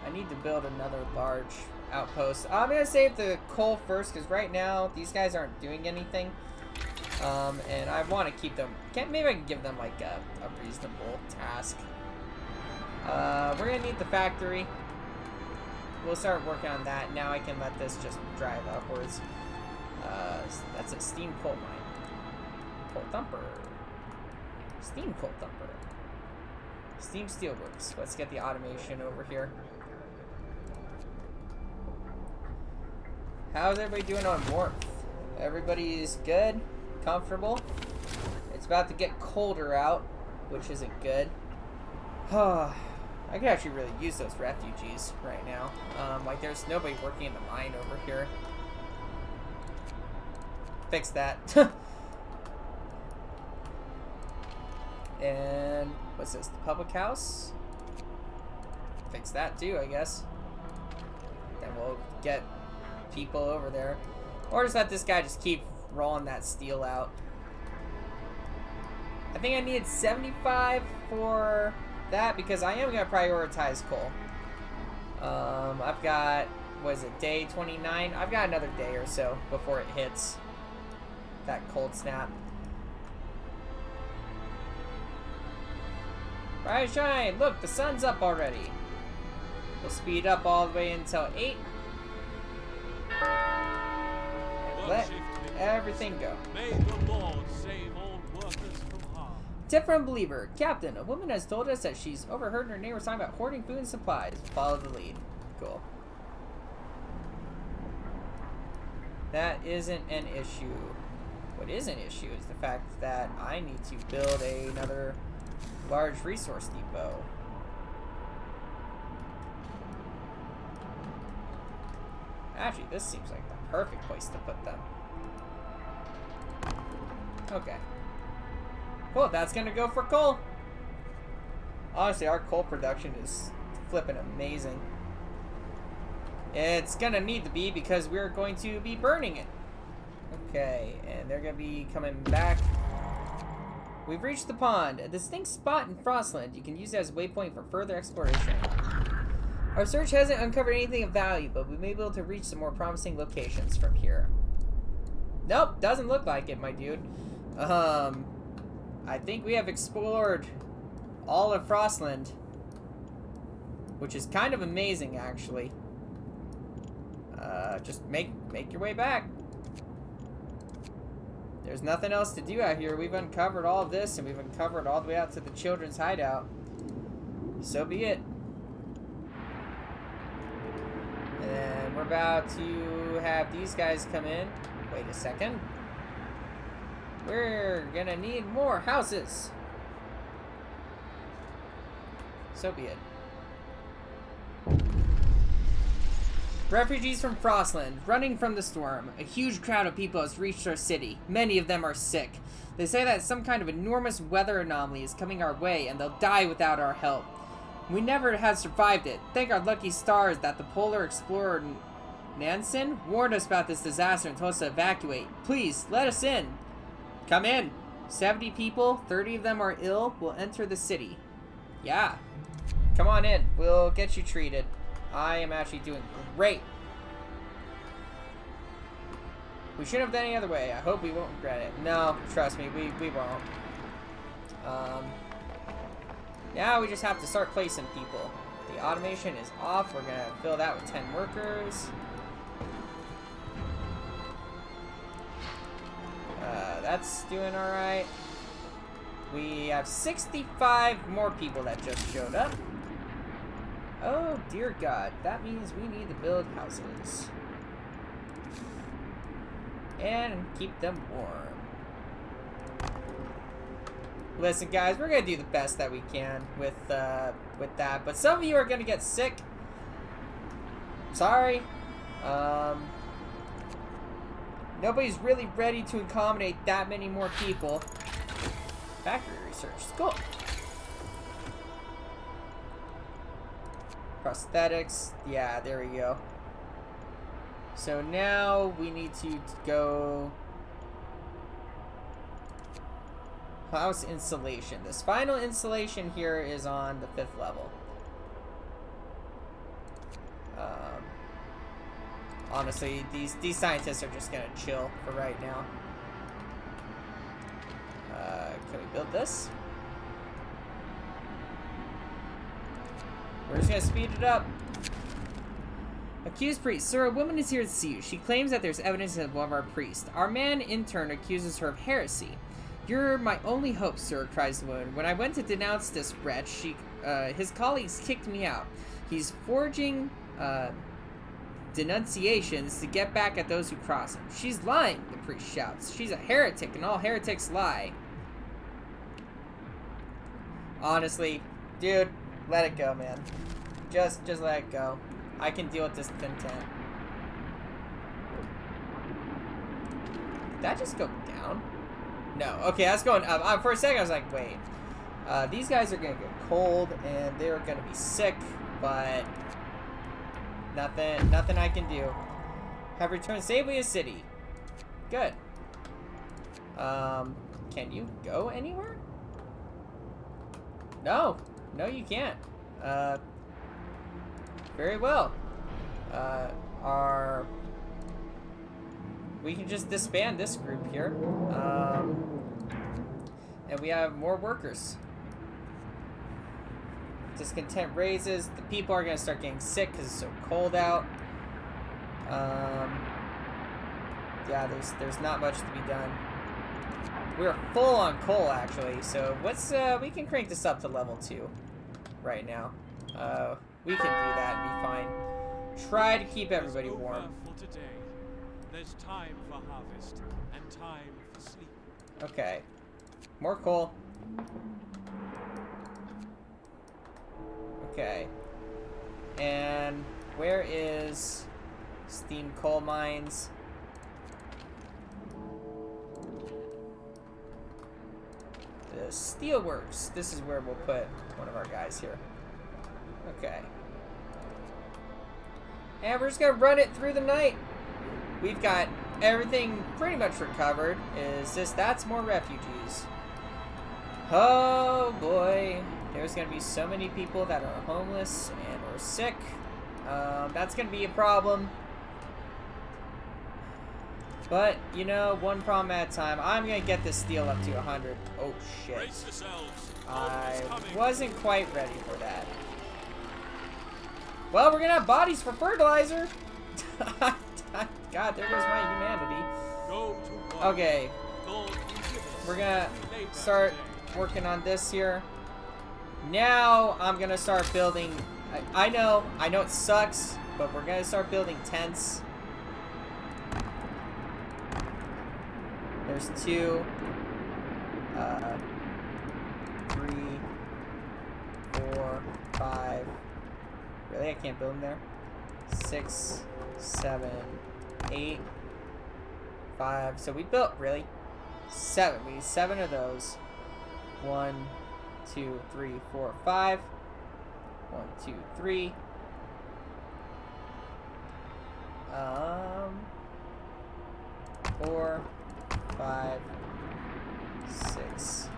I need to build another large outpost. I'm gonna save the coal first, because right now these guys aren't doing anything. And I want to keep them. Maybe I can give them like a reasonable task. We're gonna need the factory. We'll start working on that. Now I can let this just drive upwards. That's a steam coal mine. Coal thumper. Steam coal thumper. Steam steelworks. Let's get the automation over here. How's everybody doing on warmth? Everybody's good? Comfortable? It's about to get colder out, which isn't good. I could actually really use those refugees right now. Like, there's nobody working in the mine over here. Fix that. And what's this? The public house? Fix that too, I guess. Then we'll get people over there. Or just let this guy just keep rolling that steel out. I think I needed 75 for that because I am going to prioritize coal. I've got, what is it, day 29? I've got another day or so before it hits that cold snap. Rise, shine! Look, the sun's up already. We'll speed up all the way until 8. And let everything go. May the Lord save all workers from harm. Tip from Believer. Captain, a woman has told us that she's overheard her neighbors talking about hoarding food and supplies. Follow the lead. Cool. That isn't an issue. What is an issue is the fact that I need to build another large resource depot. Actually, this seems like the perfect place to put them. Okay. Cool, that's gonna go for coal. Honestly, our coal production is flipping amazing. It's gonna need to be because we're going to be burning it. Okay, and they're gonna be coming back. We've reached the pond, a distinct spot in Frostland. You can use it as a waypoint for further exploration. Our search hasn't uncovered anything of value, but we may be able to reach some more promising locations from here. Nope, doesn't look like it, my dude. I think we have explored all of Frostland, which is kind of amazing, actually. Just make your way back. There's nothing else to do out here. We've uncovered all of this, and we've uncovered all the way out to the children's hideout. So be it. And we're about to have these guys come in. Wait a second. We're gonna need more houses. So be it. Refugees from Frostland, running from the storm. A huge crowd of people has reached our city. Many of them are sick. They say that some kind of enormous weather anomaly is coming our way, and they'll die without our help. We never had survived it. Thank our lucky stars that the polar explorer Nansen warned us about this disaster and told us to evacuate. Please, let us in. Come in. 70 people, 30 of them are ill, will enter the city. Yeah. Come on in. We'll get you treated. I am actually doing great. We shouldn't have done any other way. I hope we won't regret it. No, trust me, we won't. Now we just have to start placing people. The automation is off. We're gonna fill that with 10 workers. That's doing all right. We have 65 more people that just showed up. Oh, dear God. That means we need to build houses. And keep them warm. Listen, guys, we're going to do the best that we can with that. But some of you are going to get sick. Sorry. Nobody's really ready to accommodate that many more people. Factory research. Cool. Prosthetics. Yeah, there we go. So now we need to go house installation. This final installation here is on the 5th level. Honestly, these scientists are just gonna chill for right now. Can we build this? We're just gonna speed it up. Accused priest. Sir, a woman is here to see you. She claims that there's evidence of one of our priests. Our man intern accuses her of heresy. You're my only hope, sir, cries the woman. When I went to denounce this wretch, his colleagues kicked me out. He's forging denunciations to get back at those who cross him. She's lying, the priest shouts. She's a heretic, and all heretics lie. Honestly, dude, let it go, man. Just let it go. I can deal with this content. Did that just go down? No. Okay, that's going up. For a second, I was like, wait. These guys are gonna get cold, and they're gonna be sick, but nothing I can do. Have returned safely to city. Good. Can you go anywhere? No, you can't. Very well. We can just disband this group here. And we have more workers. Discontent raises. The people are gonna start getting sick because it's so cold out. Yeah, there's not much to be done. We're full on coal actually, so let's we can crank this up to level 2 right now. We can do that and be fine. Try to keep everybody warm. For today. There's time for harvest and time for sleep. Okay. More coal. Okay. And where is steam coal mines? The steelworks. This is where we'll put one of our guys here. Okay. And we're just gonna run it through the night. We've got everything pretty much recovered. That's more refugees. Oh boy. There's gonna be so many people that are homeless and or sick. That's gonna be a problem. But, you know, one problem at a time. I'm gonna get this steel up to 100. Oh shit. I wasn't quite ready for that. Well, we're gonna have bodies for fertilizer. God, there goes my humanity. Okay, thought you'd give us We're gonna free labor start today. working on this here. Now I'm gonna start building. I know it sucks, but we're gonna start building tents. There's 2, 3, 4, 5. Really, I can't build them there. 6, 7, 8, 5. So we built really 7. We need 7 of those. 1, 2, 3, 4, 5. 1, 2, 3. 4, 5, 6.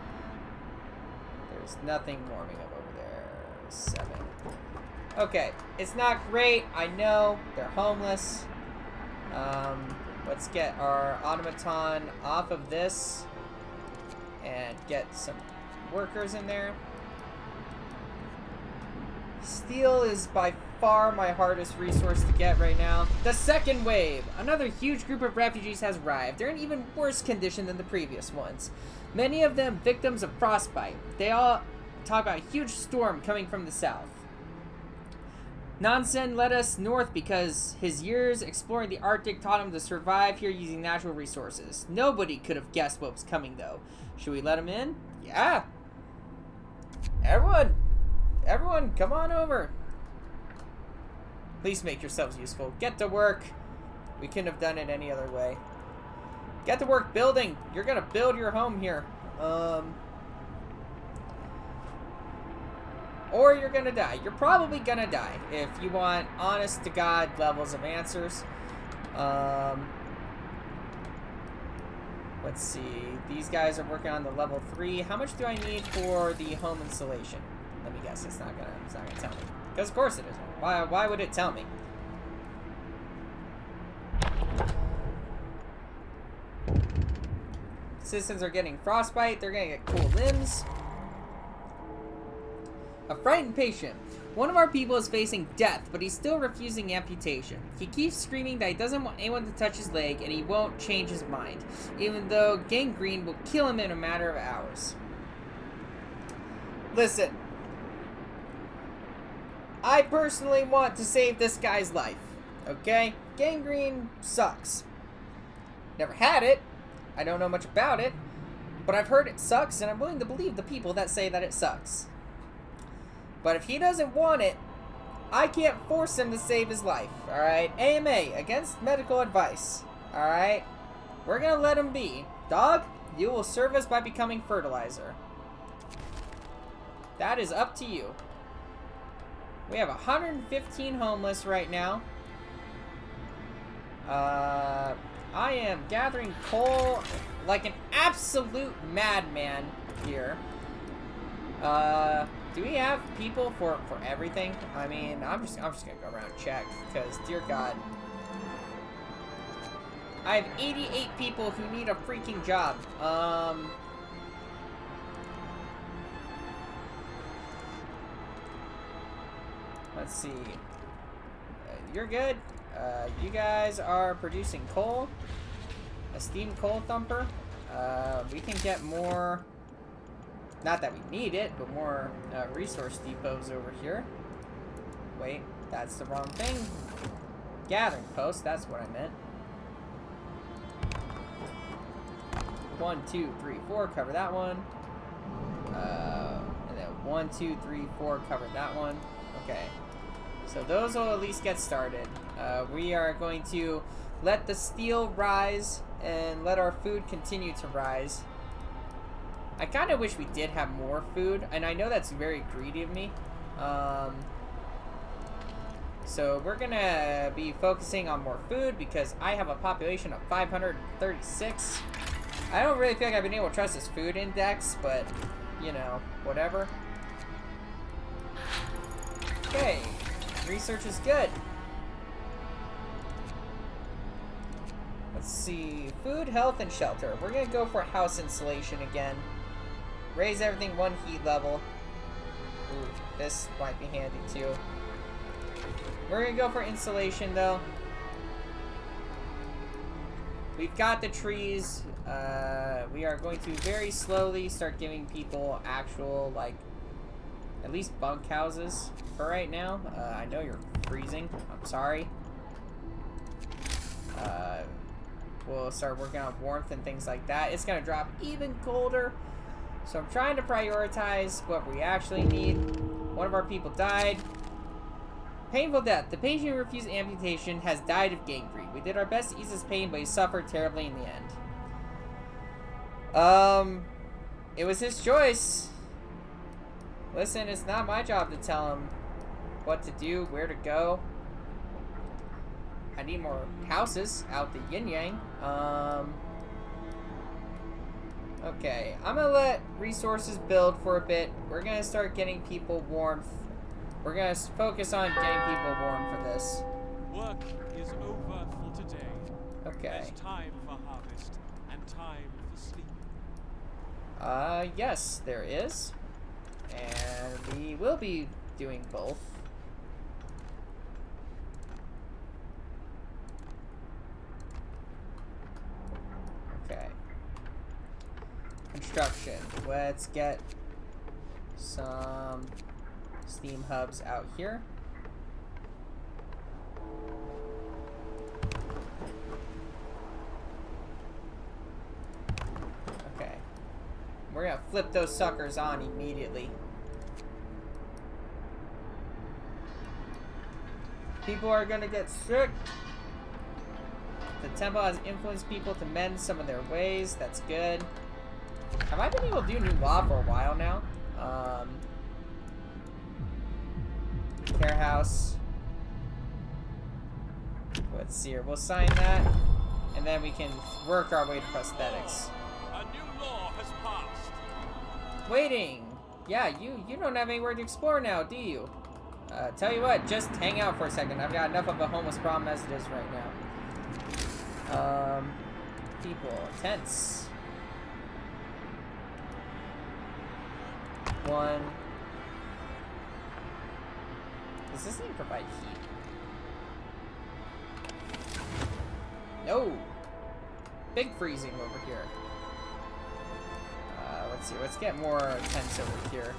There's nothing warming up over there. 7. Okay, it's not great. I know they're homeless. Let's get our automaton off of this and get some workers in there. Steel is by far my hardest resource to get right now. The second wave. Another huge group of refugees has arrived. They're in even worse condition than the previous ones. Many of them victims of frostbite. They all talk about a huge storm coming from the south. Nansen led us north because his years exploring the Arctic taught him to survive here using natural resources. Nobody could have guessed what was coming, though. Should we let him in? Yeah. Everyone, come on over. Please make yourselves useful. Get to work. We couldn't have done it any other way. Get to work building. You're gonna build your home here. Or you're gonna die. You're probably gonna die if you want honest to God levels of answers. Let's see. These guys are working on the level 3. How much do I need for the home installation? Let me guess. It's not gonna tell me. Because of course it isn't. Why would it tell me? Citizens are getting frostbite. They're gonna get cool limbs. A frightened patient. One of our people is facing death, but he's still refusing amputation. He keeps screaming that he doesn't want anyone to touch his leg, and he won't change his mind, even though gangrene will kill him in a matter of hours. Listen. I personally want to save this guy's life, okay? Gangrene sucks. Never had it. I don't know much about it, but I've heard it sucks, and I'm willing to believe the people that say that it sucks. But if he doesn't want it, I can't force him to save his life, alright? AMA, against medical advice, alright? We're gonna let him be. Dog, you will serve us by becoming fertilizer. That is up to you. We have 115 homeless right now. I am gathering coal like an absolute madman here. Do we have people for everything? I mean, I'm just gonna go around and check, because dear God, I have 88 people who need a freaking job. Let's see. You're good. You guys are producing coal. A steam coal thumper. We can get more. Not that we need it, but more resource depots over here. Wait, that's the wrong thing. Gathering post, that's what I meant. 1, 2, 3, 4, cover that one. And then 1, 2, 3, 4, cover that one. Okay. So those will at least get started. We are going to let the steel rise and let our food continue to rise. I kind of wish we did have more food, and I know that's very greedy of me. So we're gonna be focusing on more food because I have a population of 536. I don't really feel like I've been able to trust this food index, but, you know, whatever. Okay, research is good. Let's see, food, health, and shelter. We're gonna go for house insulation again. Raise everything 1 heat level. Ooh, this might be handy too. We're gonna go for insulation though. we've got the trees. We are going to very slowly start giving people actual, like, at least bunk houses for right now. I know you're freezing. I'm sorry. We'll start working on warmth and things like that. It's going to drop even colder. So I'm trying to prioritize what we actually need. One of our people died. Painful death. The patient who refused amputation has died of gangrene. We did our best to ease his pain, but he suffered terribly in the end. It was his choice. Listen, it's not my job to tell him what to do, where to go. I need more houses out the yin-yang. Okay, I'm gonna let resources build for a bit. We're gonna start getting people warmth. We're gonna focus on getting people warm for this. Work is over for today. Okay. There's time for harvest and time for sleep. Yes, there is. And we will be doing both. Okay. Construction. Let's get some steam hubs out here. Okay. We're gonna flip those suckers on immediately. People are gonna get sick. The temple has influenced people to mend some of their ways. That's good. Have I been able to do new law for a while now? Care house. Let's see here. We'll sign that, and then we can work our way to prosthetics. A new law has passed. Waiting. Yeah, you don't have anywhere to explore now, do you? Tell you what, just hang out for a second. I've got enough of a homeless problem as it is right now. People, tents. One. Does this thing provide heat? No. Big freezing over here. Let's see. Let's get more tents over here.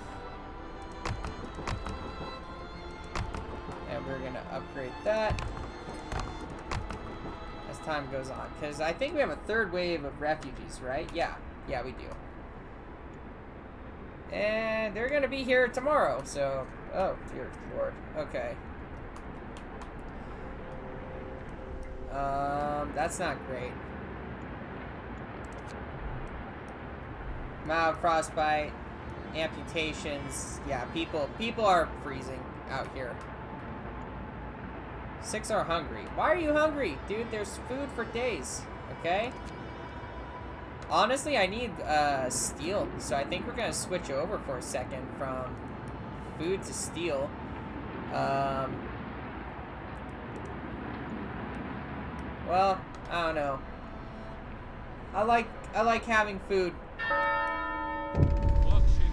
And we're gonna upgrade that as time goes on, because I think we have a third wave of refugees, right? Yeah, we do. And they're gonna be here tomorrow, so... Oh, dear Lord. Okay. That's not great. Mild frostbite, amputations. Yeah, people are freezing out here. 6 are hungry. Why are you hungry? Dude, there's food for days, okay? Honestly, I need steel, so I think we're gonna switch over for a second from food to steel. Well, I don't know. I like having food.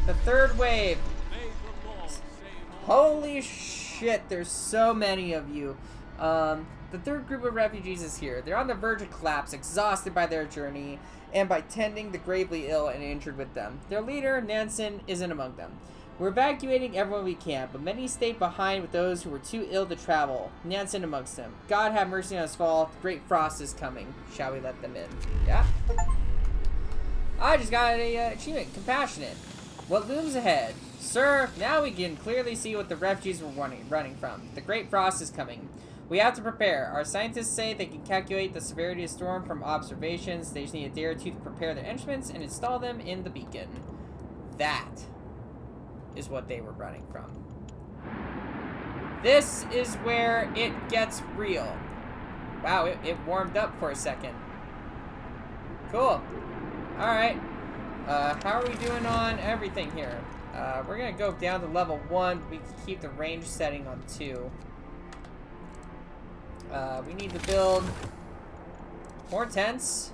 The third wave. Holy shit, there's so many of you. The third group of refugees is here. They're on the verge of collapse, exhausted by their journey and by tending the gravely ill and injured with them. Their leader, Nansen, isn't among them. We're evacuating everyone we can, but many stayed behind with those who were too ill to travel. Nansen amongst them. God have mercy on us all. The great frost is coming. Shall we let them in? Yeah. I just got an achievement. Compassionate. What looms ahead? Sir, now we can clearly see what the refugees were running from. The great frost is coming. We have to prepare. Our scientists say they can calculate the severity of the storm from observations. They just need a day or two to prepare their instruments and install them in the beacon. That is what they were running from. This is where it gets real. Wow, it warmed up for a second. Cool. Alright. How are we doing on everything here? We're gonna go down to level 1. We can keep the range setting on 2. We need to build more tents.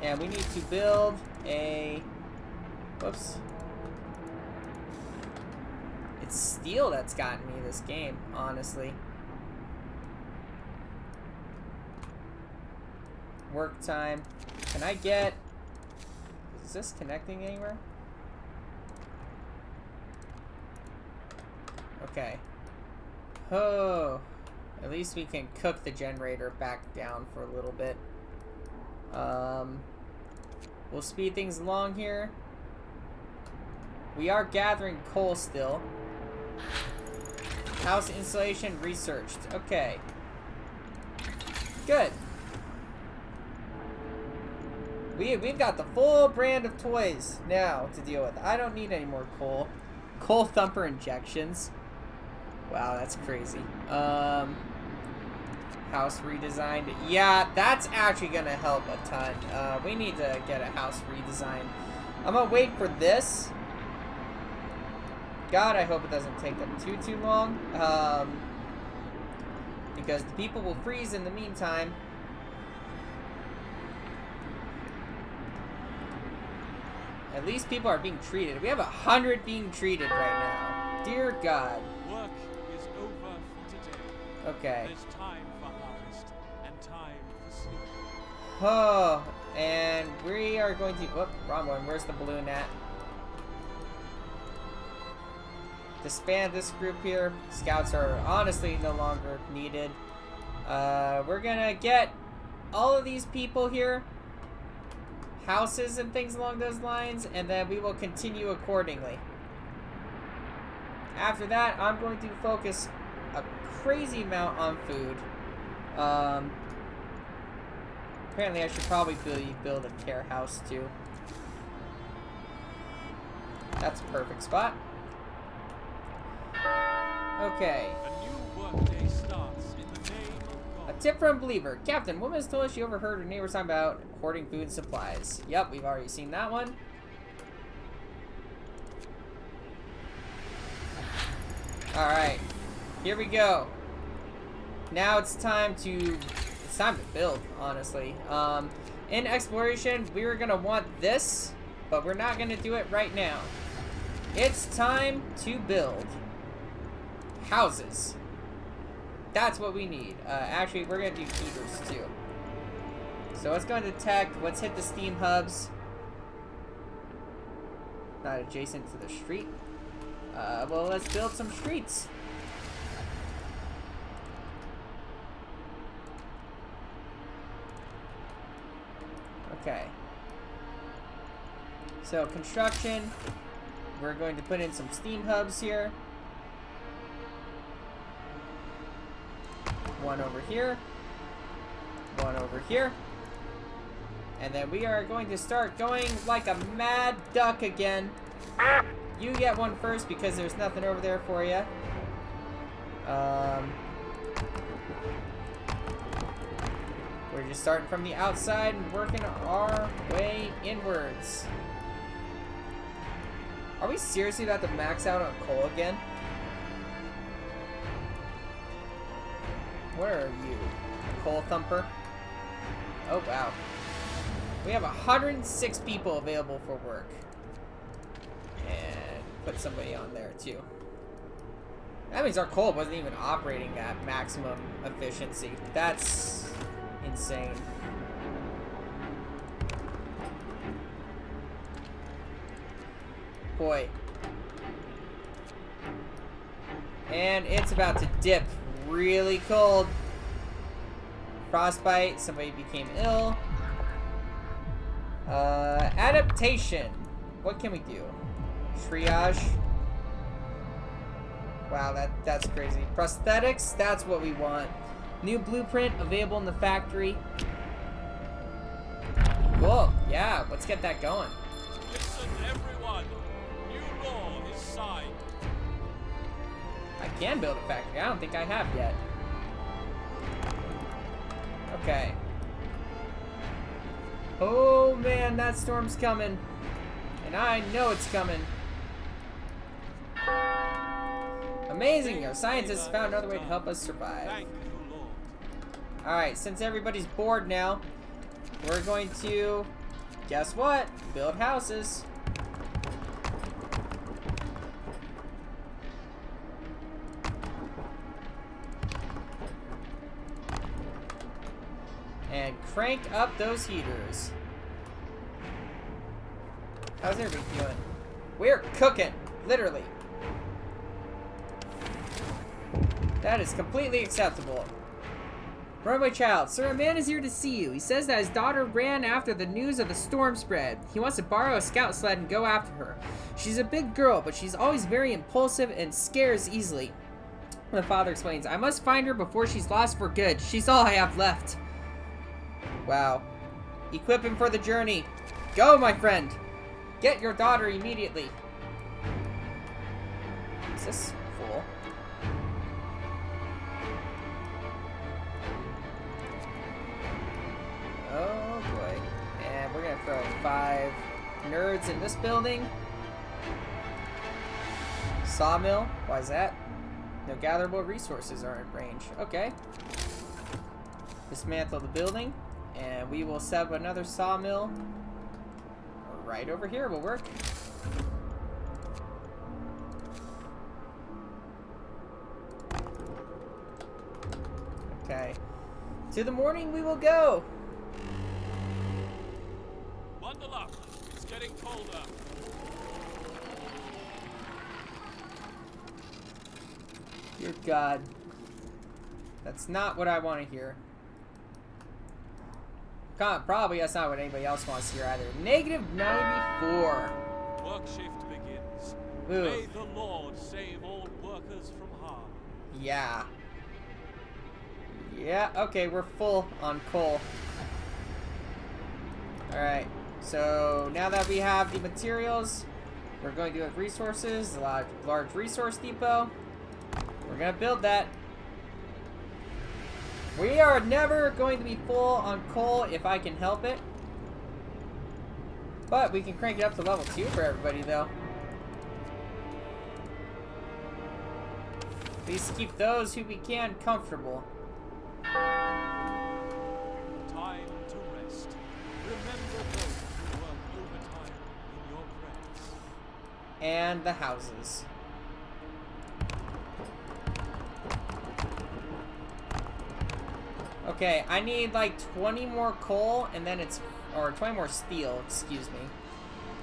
And we need to build a... Whoops. It's steel that's gotten me this game, honestly. Work time. Can I get... Is this connecting anywhere? Okay. Oh. At least we can cook the generator back down for a little bit. We'll speed things along here. We are gathering coal still. House insulation researched. Okay. Good. We've got the full brand of toys now to deal with. I don't need any more coal. Coal thumper injections. Wow, that's crazy. House redesigned. Yeah, that's actually gonna help a ton. We need to get a house redesigned. I'm gonna wait for this. God, I hope it doesn't take them too long. Because the people will freeze in the meantime. At least people are being treated. We have 100 being treated right now. Dear God. Work is over for today. Okay. There's time for harvest and time for sleep. Oh, and we are going to... Whoop, wrong one. Where's the balloon at? Disband this group here. Scouts are honestly no longer needed. We're gonna get all of these people here. Houses and things along those lines, and then we will continue accordingly. After that, I'm going to focus a crazy amount on food. Apparently I should probably build a care house too. That's a perfect spot. Okay. A new workday starts in the name of A God. tip from Believer. Captain, woman has told us she overheard her neighbors talking about hoarding food and supplies. Yep, we've already seen that one. Alright. Here we go. Now it's time to build, honestly. In exploration, we were gonna want this, but we're not gonna do it right now. It's time to build houses. That's what we need. Actually, we're gonna do heaters too. So let's go into tech. Let's hit the steam hubs. Not adjacent to the street. Well, let's build some streets. Okay. So construction. We're going to put in some steam hubs here. One over here. One over here. And then we are going to start going like a mad duck again. You get one first because there's nothing over there for you. We're just starting from the outside and working our way inwards. Are we seriously about to max out on coal again? Where are you? Coal thumper? Oh, wow. We have 106 people available for work. And put somebody on there, too. That means our coal wasn't even operating at maximum efficiency. That's insane. Boy. And it's about to dip really cold. Frostbite, somebody became ill. Adaptation. What can we do? Triage. Wow, that's crazy. Prosthetics, that's what we want. New blueprint available in the factory. Cool. Yeah, let's get that going. Listen, everyone. New law is signed. I can build a factory. I don't think I have yet. Okay. Oh man, that storm's coming. And I know it's coming. Amazing! Our scientists found another way to help us survive. Thank you, Lord. Alright, since everybody's bored now, we're going to, guess what? Build houses. And crank up those heaters. How's everybody feeling? We're cooking, literally. That is completely acceptable. Runaway child, sir, a man is here to see you. He says that his daughter ran after the news of the storm spread. He wants to borrow a scout sled and go after her. She's a big girl, but she's always very impulsive and scares easily. The father explains, I must find her before she's lost for good. She's all I have left. Wow. Equip him for the journey. Go, my friend. Get your daughter immediately. Is this full? Oh boy. And we're gonna throw 5 nerds in this building. Sawmill. Why is that? No gatherable resources are in range. Okay. Dismantle the building. And we will set up another sawmill right over here. Will work. Okay. To the morning we will go. Bundle up. It's getting colder. Dear God. That's not what I want to hear. Probably that's not what anybody else wants to hear either. -94. Work shift begins. Ooh. May the Lord save all workers from harm. Yeah. Yeah, okay, we're full on coal. Alright, so now that we have the materials, we're going to do resources, a large resource depot. We're going to build that. We are never going to be full on coal if I can help it. But we can crank it up to level 2 for everybody, though. At least keep those who we can comfortable. Time to rest. Remember those who work overtime in your credits. And the houses. Okay, I need like 20 more coal and then it's, or 20 more steel, excuse me,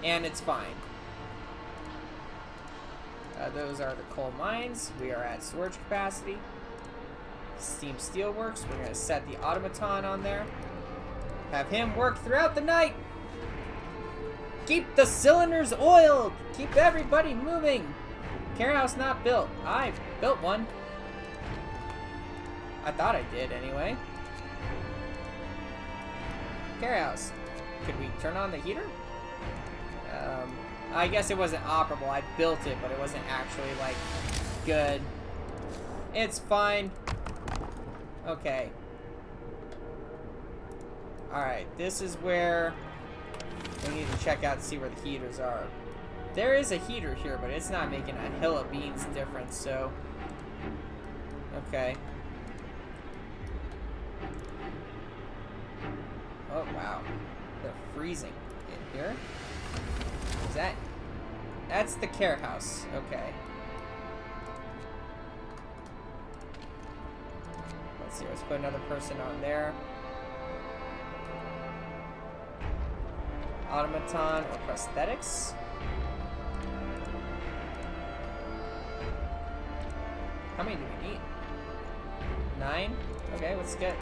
and it's fine. Those are the coal mines. We are at storage capacity. Steam Steelworks. We're going to set the automaton on there. Have him work throughout the night. Keep the cylinders oiled. Keep everybody moving. Care house not built. I built one. I thought I did anyway. Care house. Could we turn on the heater? I guess it wasn't operable. I built it, but it wasn't actually, like, good. It's fine. Okay. Alright, this is where we need to check out to see where the heaters are. There is a heater here, but it's not making a hill of beans difference, so... Okay. Oh, wow. They're freezing in here. Is that... That's the care house. Okay. Let's see. Let's put another person on there. Automaton or prosthetics. How many do we need? 9? Okay, let's get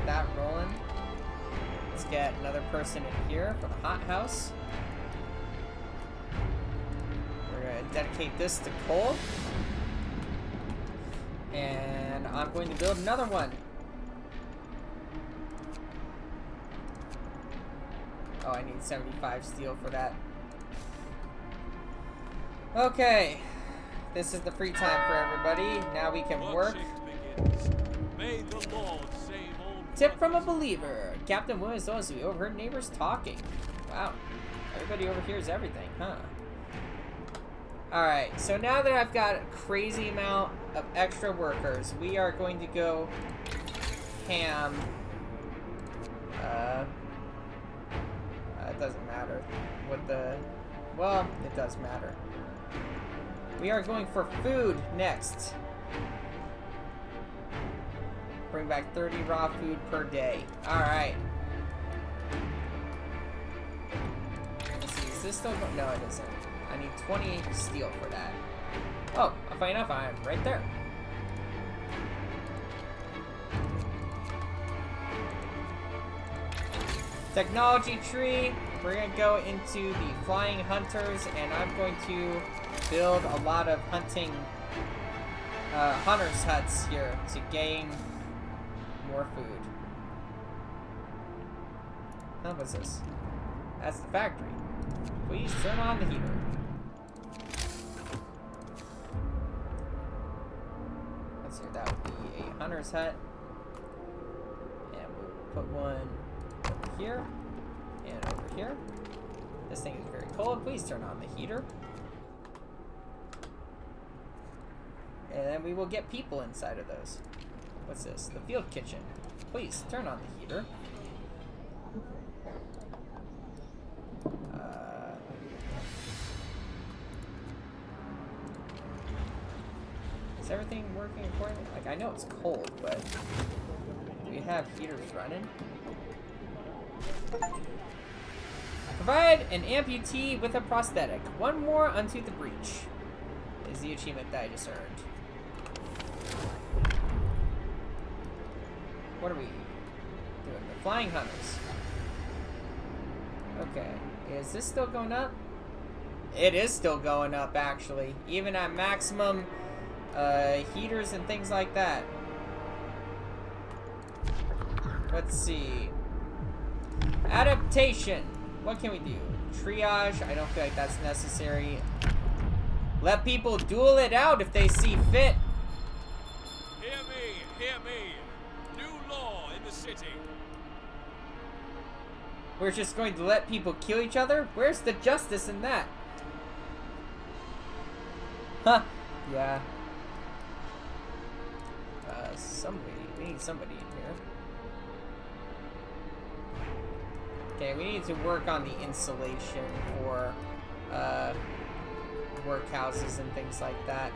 that rolling. Let's get another person in here for the hot house. We're going to dedicate this to coal. And I'm going to build another one. Oh, I need 75 steel for that. Okay. This is the free time for everybody. Now we can work. May the Lord save all. Tip from a believer. Captain Williams knows we overheard neighbors talking. Wow. Everybody overhears everything, huh? Alright, so now that I've got a crazy amount of extra workers, we are going to go ham. It doesn't matter what the... Well, it does matter. We are going for food next. Bring back 30 raw food per day. Alright. Let's see, is this still going? No, it isn't. I need 20 steel for that. Oh, funny enough, I'm right there. Technology tree. We're going to go into the flying hunters, and I'm going to build a lot of hunting hunters' huts here to gain more food. Oh, what's this? That's the factory. Please turn on the heater. Let's see, that would be a hunter's hut. And we'll put one over here and over here. This thing is very cold. Please turn on the heater. And then we will get people inside of those. What's this? The field kitchen. Please turn on the heater. Is everything working accordingly? Like, I know it's cold, but do we have heaters running? Provide an amputee with a prosthetic. One more unto the breach is the achievement that I just earned. What are we doing? The flying hunters. Okay. Is this still going up? It is still going up, actually. Even at maximum heaters and things like that. Let's see. Adaptation. What can we do? Triage. I don't feel like that's necessary. Let people duel it out if they see fit. Hear me, hear me. New law in the city. We're just going to let people kill each other? Where's the justice in that? Huh. Yeah. We need somebody in here. Okay, we need to work on the insulation for workhouses and things like that.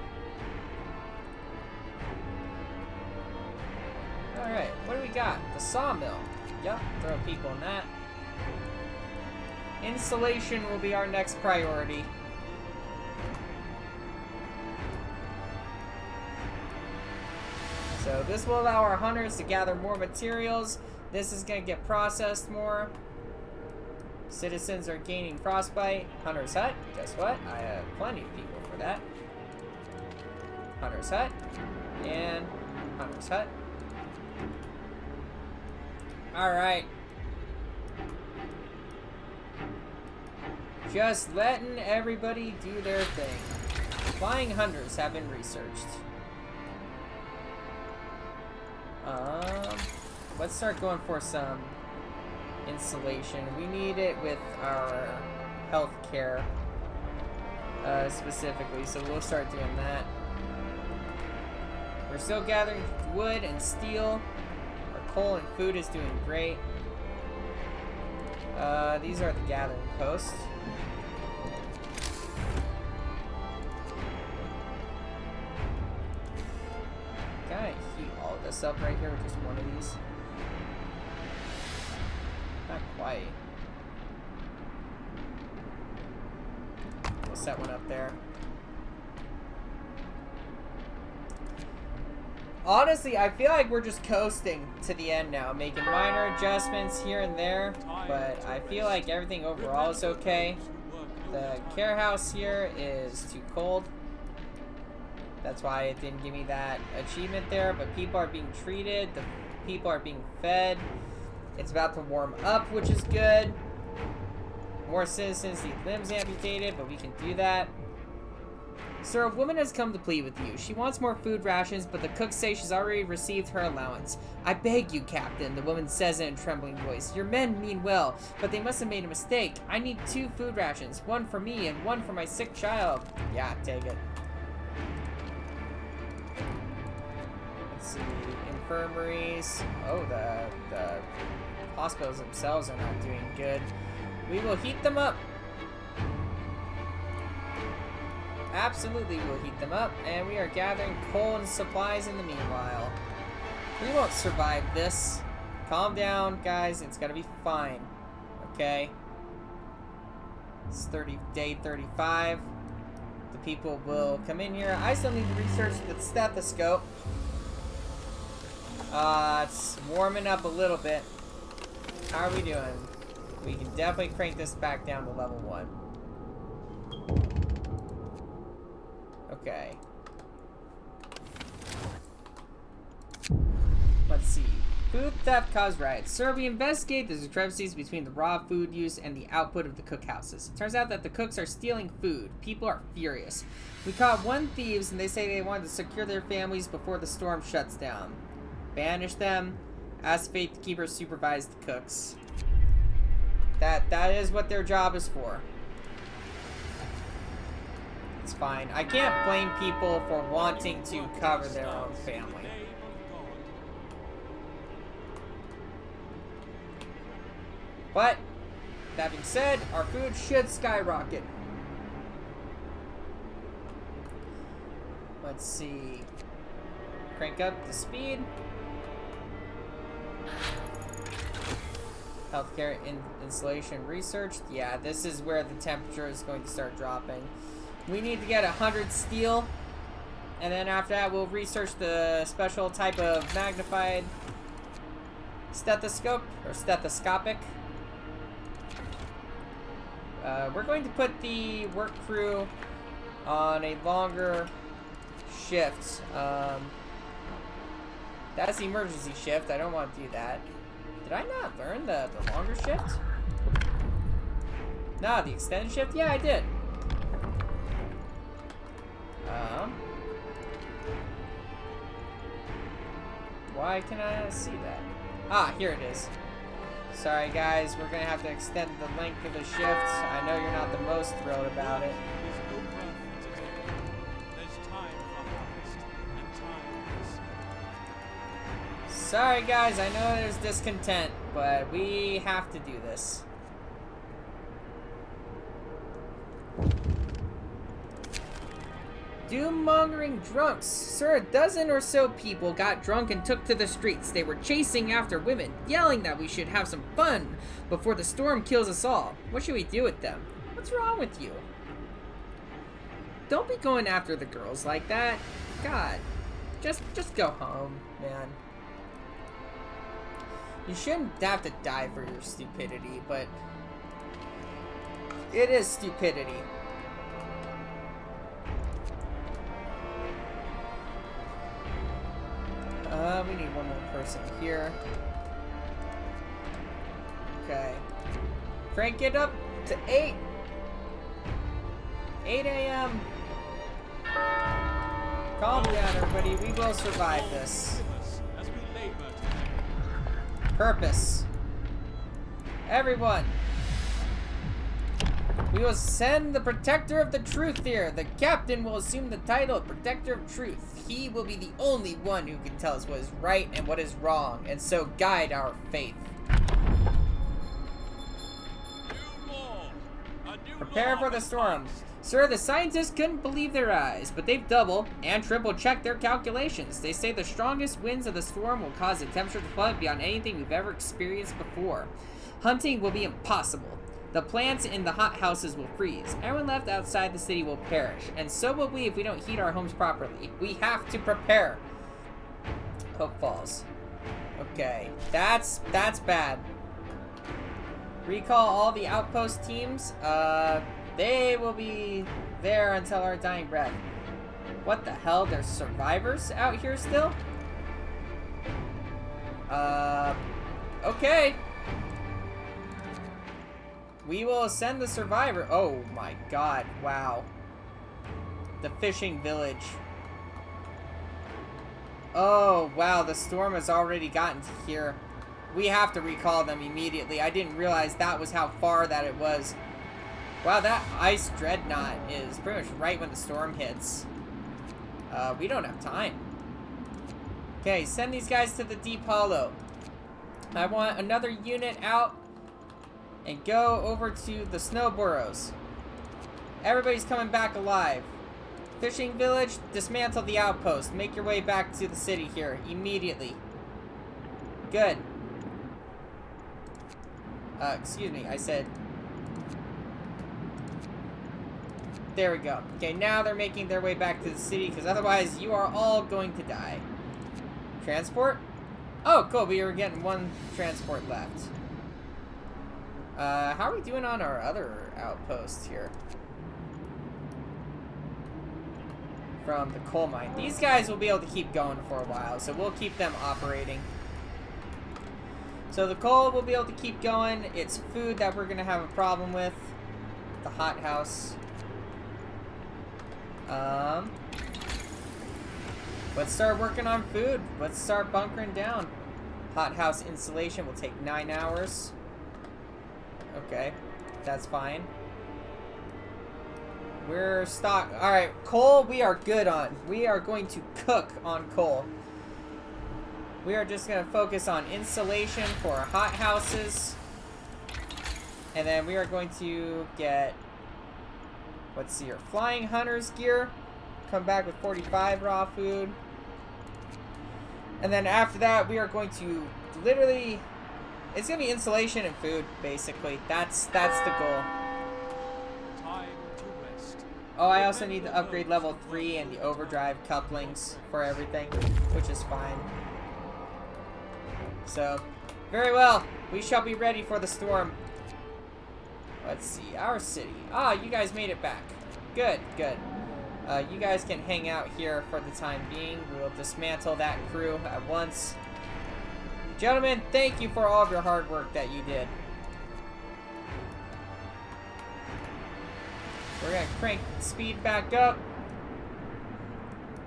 Alright, what do we got? The sawmill. Yep, throw people in that. Insulation will be our next priority. So this will allow our hunters to gather more materials. This is going to get processed more. Citizens are gaining frostbite. Hunter's hut. Guess what? I have plenty of people for that. Hunter's hut. And Hunter's hut. Alright. Just letting everybody do their thing. Flying hunters have been researched. Let's start going for some insulation. We need it with our healthcare specifically, so we'll start doing that. We're still gathering wood and steel. Our coal and food is doing great. These are the gathering posts. Can I heat all of this up right here with just one of these? Not quite. We'll set one up there. Honestly, I feel like we're just coasting to the end now, making minor adjustments here and there, but I feel like everything overall is okay. The care house here is too cold. That's why it didn't give me that achievement there, but people are being treated, the people are being fed. It's about to warm up, which is good. More citizens need limbs amputated, but we can do that. Sir, a woman has come to plead with you. She wants more food rations, but the cooks say she's already received her allowance. I beg you, Captain, the woman says in a trembling voice. Your men mean well, but they must have made a mistake. I need 2 food rations, one for me and one for my sick child. Yeah, take it. Let's see, infirmaries. Oh, the hospitals themselves are not doing good. We will heat them up. Absolutely, we'll heat them up, and we are gathering coal and supplies in the meanwhile. We won't survive this. Calm down, guys. It's gonna be fine. Okay? It's day 35. The people will come in here. I still need to research the stethoscope. It's warming up a little bit. How are we doing? We can definitely crank this back down to level 1. Okay. Let's see. Food theft caused riots. Sir, we investigate the discrepancies between the raw food use and the output of the cookhouses. It turns out that the cooks are stealing food. People are furious. We caught 1 thieves and they say they wanted to secure their families before the storm shuts down. Banish them. Ask Faith to keep her supervise the cooks. That is what their job is for. It's fine. I can't blame people for wanting to cover their own family. But, that being said, our food should skyrocket. Let's see. Crank up the speed. Healthcare installation researched. Yeah, this is where the temperature is going to start dropping. We need to get 100 steel. And then after that, we'll research the special type of magnified stethoscope, or stethoscopic. We're going to put the work crew on a longer shift. That's the emergency shift. I don't want to do that. Did I not learn the longer shift? Nah, the extended shift? Yeah, I did. Why can I not see that? Ah, here it is. Sorry guys, we're gonna have to extend the length of the shift. I know you're not the most thrilled about it. Sorry guys, I know there's discontent, but we have to do this. Doom-mongering drunks. Sir, a dozen or so people got drunk and took to the streets. They were chasing after women, yelling that we should have some fun before the storm kills us all. What should we do with them? What's wrong with you? Don't be going after the girls like that. God, just go home, man. You shouldn't have to die for your stupidity, but it is stupidity. We need one more person here. Okay. Crank it up to 8. 8 a.m. Calm down, everybody. We will survive this. Purpose. Everyone. We will send the Protector of the Truth here. The captain will assume the title of Protector of Truth. He will be the only one who can tell us what is right and what is wrong, and so guide our faith. Prepare for the storm. Sir, the scientists couldn't believe their eyes, but they've double and triple checked their calculations. They say the strongest winds of the storm will cause the temperature to plummet beyond anything we've ever experienced before. Hunting will be impossible. The plants in the hot houses will freeze. Everyone left outside the city will perish. And so will we if we don't heat our homes properly. We have to prepare. Hope Falls. Okay. That's bad. Recall all the outpost teams. They will be there until our dying breath. What the hell? There's survivors out here still? Okay. We will send the survivor. Oh my god, wow. The fishing village. Oh, wow, the storm has already gotten to here. We have to recall them immediately. I didn't realize that was how far that it was. Wow, that ice dreadnought is pretty much right when the storm hits. We don't have time. Okay, send these guys to the Deep Hollow. I want another unit out. And go over to the snow burrows. Everybody's coming back alive. Fishing village, dismantle the outpost. Make your way back to the city here immediately. good. Excuse me, I said... There we go. Okay, now they're making their way back to the city, because otherwise you are all going to die. Transport? Oh, cool, we are getting one transport left. How are we doing on our other outposts here? From the coal mine. These guys will be able to keep going for a while, so we'll keep them operating. So the coal will be able to keep going. It's food that we're going to have a problem with. The hothouse. Let's start working on food. Let's start bunkering down. Hothouse installation will take 9 hours. Okay, that's fine. We're stock. Alright, coal we are good on. We are going to cook on coal. We are just going to focus on insulation for our hothouses. And then we are going to get, let's see here, flying hunter's gear. Come back with 45 raw food. And then after that, we are going to literally, it's going to be insulation and food, basically. That's the goal. Time to rest. Oh, I also need to upgrade level 3 and the overdrive couplings for everything, which is fine. So, very well. We shall be ready for the storm. Let's see, our city. Ah, you guys made it back. Good, good. You guys can hang out here for the time being. We'll dismantle that crew at once. Gentlemen, thank you for all of your hard work that you did. We're gonna crank speed back up.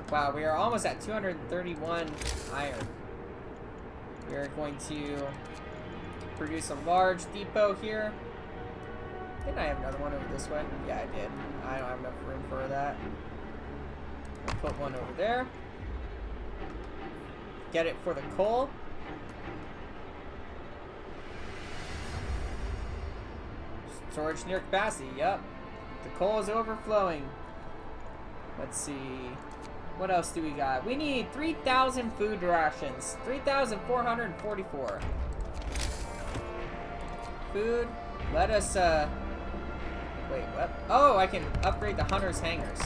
Wow, we are almost at 231 iron. We are going to produce a large depot here. Didn't I have another one over this way? Yeah, I did. I don't have enough room for that. I'll put one over there. Get it for the coal. Storage near capacity, yep. The coal is overflowing. Let's see. What else do we got? We need 3,000 food rations. 3,444. Food. Let us, wait, what? Oh, I can upgrade the hunter's hangars.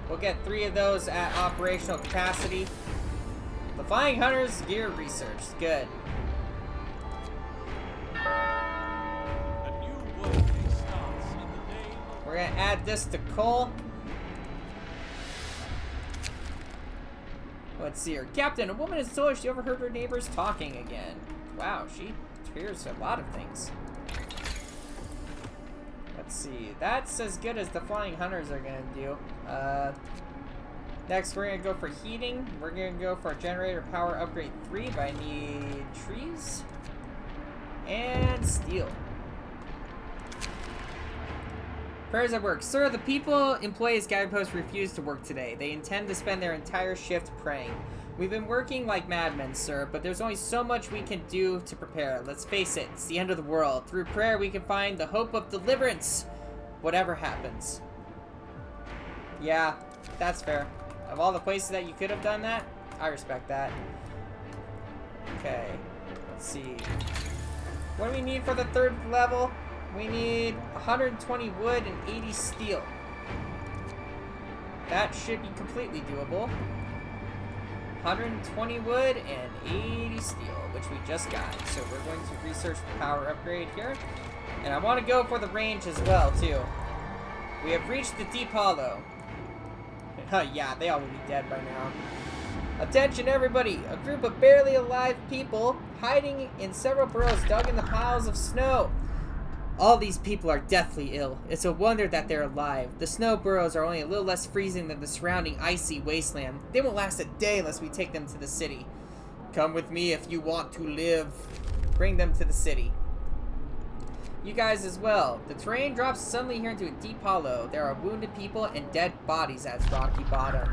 We'll get 3 of those at operational capacity. The flying hunter's gear research. Good. A new workday starts in the name of We're gonna add this to coal. Let's see here. Captain, a woman has told us she overheard her neighbors talking again. Wow, she hears a lot of things. Let's see. That's as good as the flying hunters are gonna do. Next, we're gonna go for heating. We're gonna go for generator power upgrade 3, but I need trees and steel. Prayers at work. Sir, the people employed as guideposts refuse to work today. They intend to spend their entire shift praying. We've been working like madmen, sir, but there's only so much we can do to prepare. Let's face it, it's the end of the world. Through prayer, we can find the hope of deliverance, whatever happens. Yeah, that's fair. Of all the places that you could have done that, I respect that. Okay, let's see. What do we need for the 3rd level? We need 120 wood and 80 steel. That should be completely doable. 120 wood and 80 steel, which we just got. So we're going to research the power upgrade here. And I want to go for the range as well, too. We have reached the deep hollow. Yeah, they all will be dead by now. Attention, everybody! A group of barely alive people hiding in several burrows dug in the piles of snow. All these people are deathly ill. It's a wonder that they're alive. The snow burrows are only a little less freezing than the surrounding icy wasteland. They won't last a day unless we take them to the city. Come with me if you want to live. Bring them to the city. You guys as well. The terrain drops suddenly here into a deep hollow. There are wounded people and dead bodies at its rocky bottom.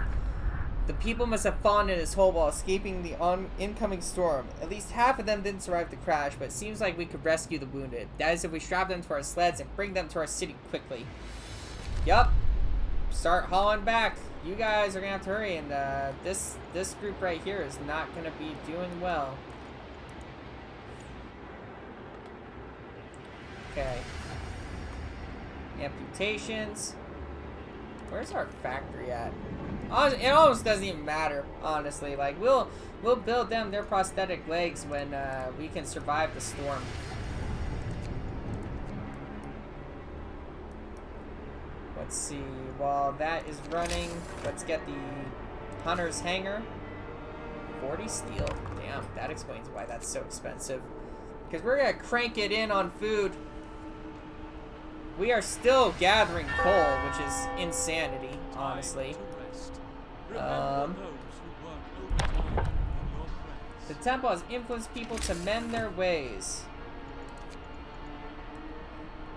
The people must have fallen in this hole while escaping the incoming storm. At least half of them didn't survive the crash, but it seems like we could rescue the wounded. That is if we strap them to our sleds and bring them to our city quickly. Yup. Start hauling back. you guys are gonna have to hurry, and this group right here is not gonna be doing well. Okay. Amputations. Where's our factory at? It almost doesn't even matter, honestly. Like, we'll build them their prosthetic legs when we can survive the storm. Let's see. While that is running, let's get the Hunter's Hangar. 40 steel. Damn, that explains why that's so expensive. Because we're gonna crank it in on food. We are still gathering coal, which is insanity, honestly. The temple has influenced people to mend their ways.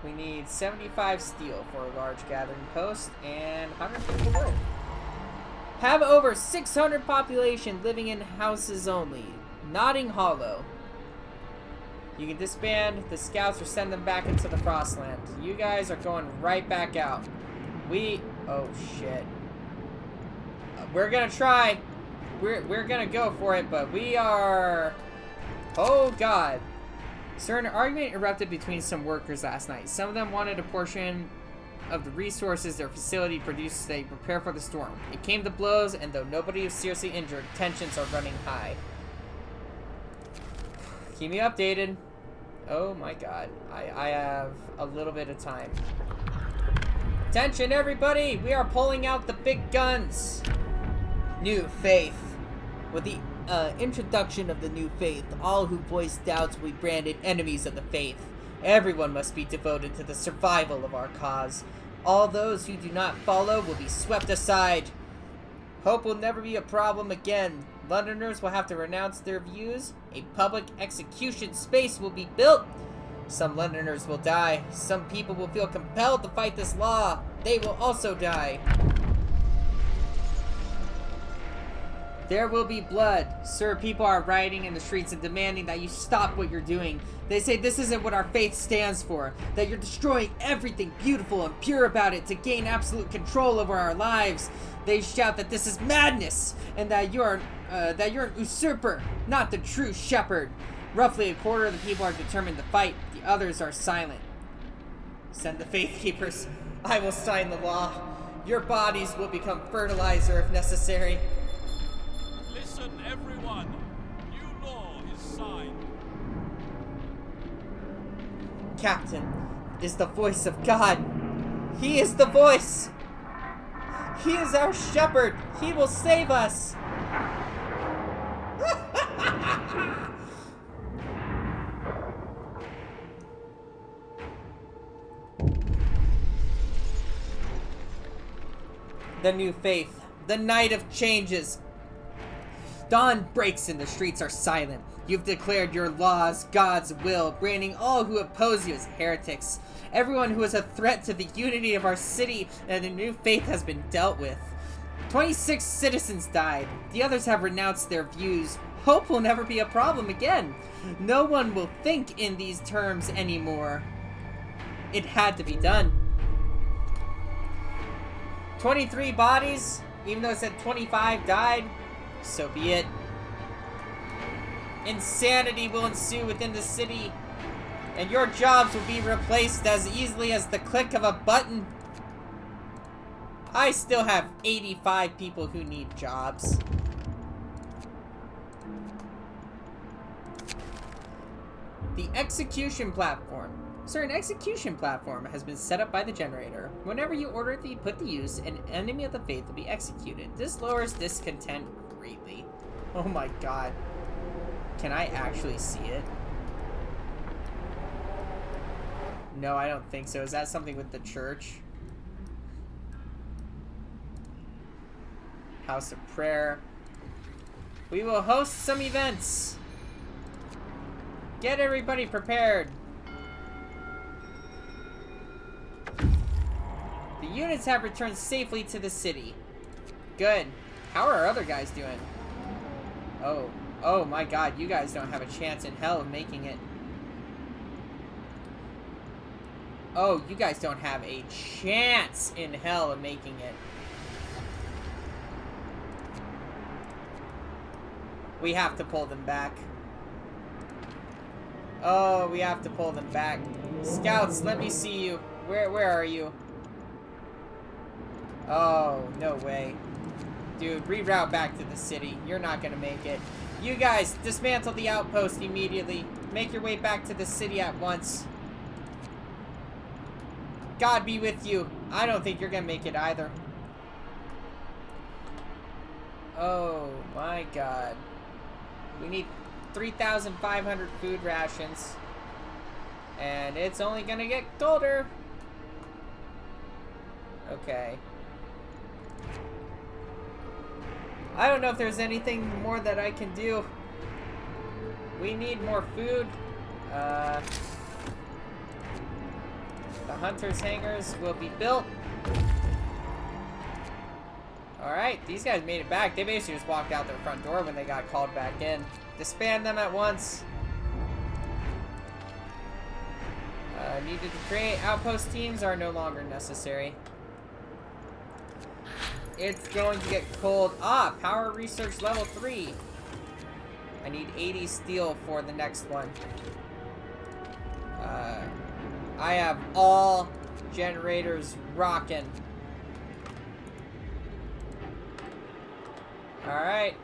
We need 75 steel for a large gathering post and 150 wood. Have over 600 population living in houses only. Nodding Hollow. You can disband the scouts or send them back into the Frostland. You guys are going right back out. Oh shit. We're gonna try. We're gonna go for it, but we are... Oh god. Sir, an argument erupted between some workers last night. Some of them wanted a portion of the resources their facility produced so they prepare for the storm. It came to blows, and though nobody was seriously injured, tensions are running high. Keep me updated. Oh my god. I have a little bit of time. Attention everybody! We are pulling out the big guns! New faith. With the introduction of the new faith, all who voice doubts will be branded enemies of the faith. Everyone must be devoted to the survival of our cause. All those who do not follow will be swept aside. Hope will never be a problem again. Londoners will have to renounce their views. A public execution space will be built. Some Londoners will die. Some people will feel compelled to fight this law. They will also die. There will be blood. Sir, people are rioting in the streets and demanding that you stop what you're doing. They say this isn't what our faith stands for, that you're destroying everything beautiful and pure about it to gain absolute control over our lives. They shout that this is madness and that you're an usurper, not the true shepherd. Roughly a quarter of the people are determined to fight. The others are silent. Send the faith keepers. I will sign the law. Your bodies will become fertilizer if necessary. Listen, everyone. New law is signed. Captain is the voice of God. He is the voice. He is our shepherd. He will save us. The new faith. The night of changes. Dawn breaks and the streets are silent. You've declared your laws God's will, branding all who oppose you as heretics. Everyone who is a threat to the unity of our city and the new faith has been dealt with. 26 citizens died. The others have renounced their views. Hope will never be a problem again. No one will think in these terms anymore. It had to be done. 23 bodies, even though it said 25 died. So be it. Insanity will ensue within the city, and your jobs will be replaced as easily as the click of a button. I still have 85 people who need jobs. The execution platform. Sir, an execution platform has been set up by the generator. Whenever you order it to be put to use, an enemy of the faith will be executed. This lowers discontent greatly. Oh my god. Can I actually see it? No, I don't think so. Is that something with the church? House of Prayer. We will host some events. Get everybody prepared. The units have returned safely to the city. Good. How are our other guys doing? Oh my god, you guys don't have a chance in hell of making it. Oh, you guys don't have a chance in hell of making it. We have to pull them back. Oh, we have to pull them back. Scouts, let me see you. Where are you? Oh, no way. Dude, reroute back to the city. You're not gonna make it. You guys, dismantle the outpost immediately. Make your way back to the city at once. God be with you. I don't think you're gonna make it either. Oh my god. We need 3,500 food rations. And it's only gonna get colder. Okay. I don't know if there's anything more that I can do. We need more food. The hunter's hangars will be built. Alright, these guys made it back. They basically just walked out their front door when they got called back in. Disband them at once. Needed to create outpost teams are no longer necessary. It's going to get cold. Ah, power research level 3. I need 80 steel for the next one. I have all generators rocking. Alright.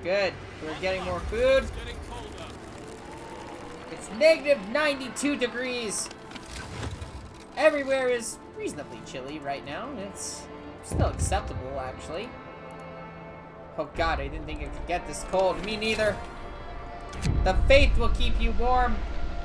Good. We're getting more food. It's negative 92 degrees. Everywhere is reasonably chilly right now. It's still acceptable, actually. Oh god, I didn't think it could get this cold. Me neither. The faith will keep you warm.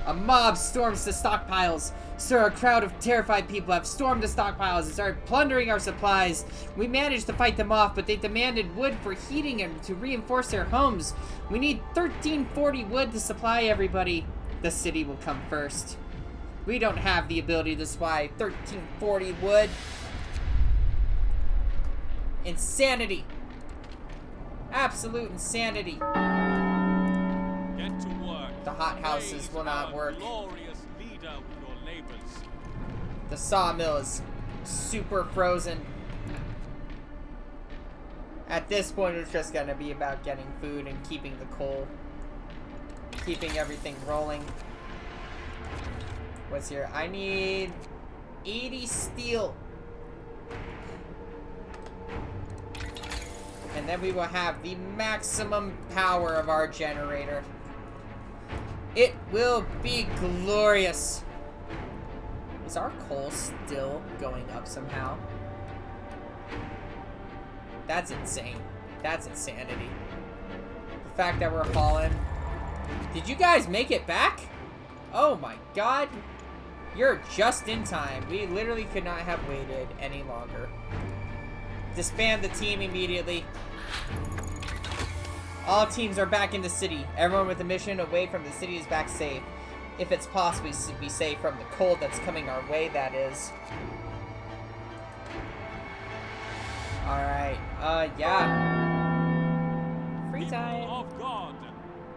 A mob storms the stockpiles. Sir, a crowd of terrified people have stormed the stockpiles and started plundering our supplies. We managed to fight them off, but they demanded wood for heating and to reinforce their homes. We need 1340 wood to supply everybody. The city will come first. We don't have the ability to supply 1340 wood. Insanity. Absolute insanity. Get to work. The hothouses Praise will not our work. Glorious leader with your labors. The sawmill is super frozen. At this point, it's just gonna be about getting food and keeping the coal. Keeping everything rolling. What's here? I need 80 steel. And then we will have the maximum power of our generator. It will be glorious. Is our coal still going up somehow? That's insane. That's insanity. The fact that we're hauling. Did you guys make it back? Oh my god. You're just in time. We literally could not have waited any longer. Disband the team immediately. All teams are back in the city. Everyone with a mission away from the city is back safe. If it's possible to be safe from the cold that's coming our way, that is. Alright, yeah. Free time. People of God,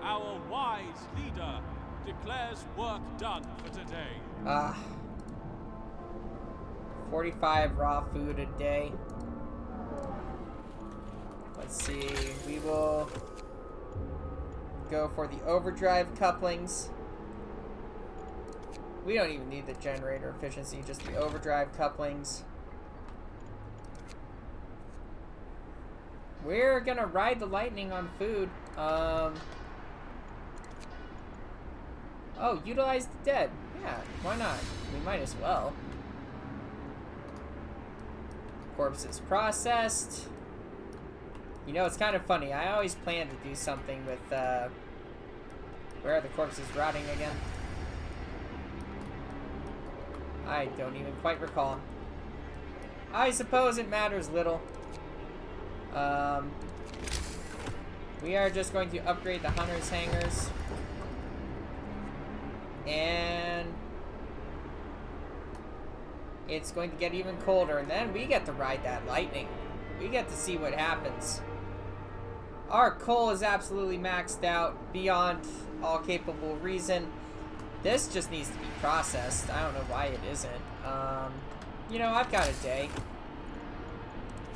our wise leader declares work done for today. 45 raw food a day. Let's see, we will go for the overdrive couplings. We don't even need the generator efficiency, just the overdrive couplings. We're gonna ride the lightning on food. Oh, utilize the dead. Yeah, why not? We might as well. Corpses processed. You know, it's kind of funny. I always plan to do something with, where are the corpses rotting again? I don't even quite recall. I suppose it matters little. We are just going to upgrade the hunter's hangars. And it's going to get even colder, and then we get to ride that lightning. We get to see what happens. Our coal is absolutely maxed out beyond all capable reason. This just needs to be processed. I don't know why it isn't. You know, I've got a day.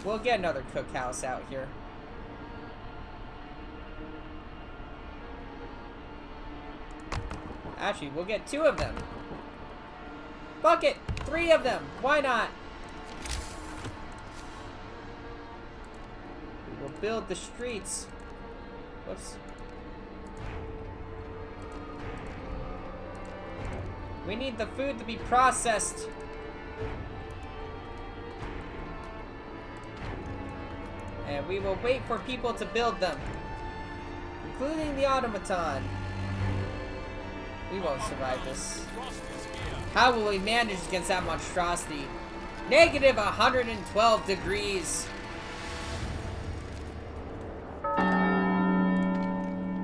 We'll get another cookhouse out here. Actually, we'll get 2 of them. Fuck it! 3 of them! Why not? We will build the streets. Whoops. We need the food to be processed. And we will wait for people to build them. Including the automaton. We won't survive this. How will we manage against that monstrosity? Negative 112 degrees.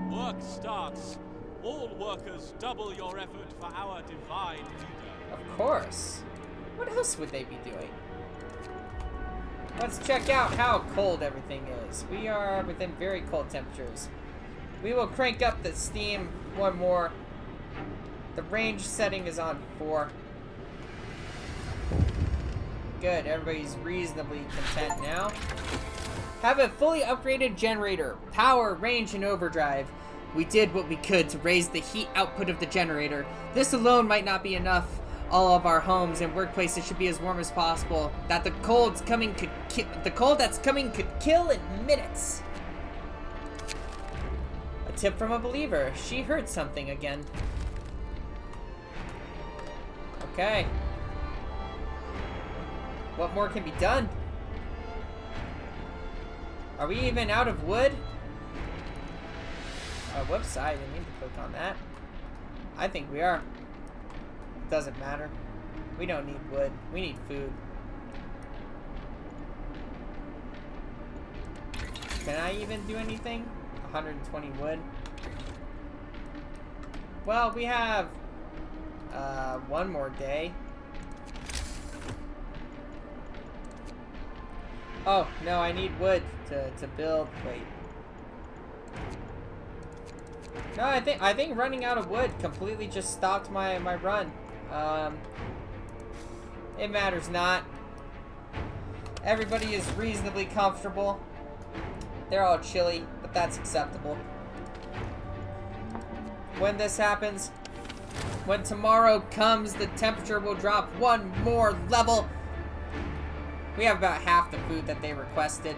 Work starts. All workers double your effort for our divine leader. Of course. What else would they be doing? Let's check out how cold everything is. We are within very cold temperatures. We will crank up the steam 1 more. The range setting is on 4. Good, everybody's reasonably content now. Have a fully upgraded generator. Power, range, and overdrive. We did what we could to raise the heat output of the generator. This alone might not be enough. All of our homes and workplaces should be as warm as possible. That the cold that's coming could kill in minutes. A tip from a believer. She heard something again. Okay. What more can be done? Are we even out of wood? Whoops, I didn't mean to click on that. I think we are. Doesn't matter. We don't need wood. We need food. Can I even do anything? 120 wood. Well, we have 1 more day. Oh, no, I need wood to build. Wait. No, I think running out of wood completely just stopped my run. It matters not. Everybody is reasonably comfortable. They're all chilly, but that's acceptable. When this happens, when tomorrow comes, the temperature will drop 1 more level. We have about half the food that they requested.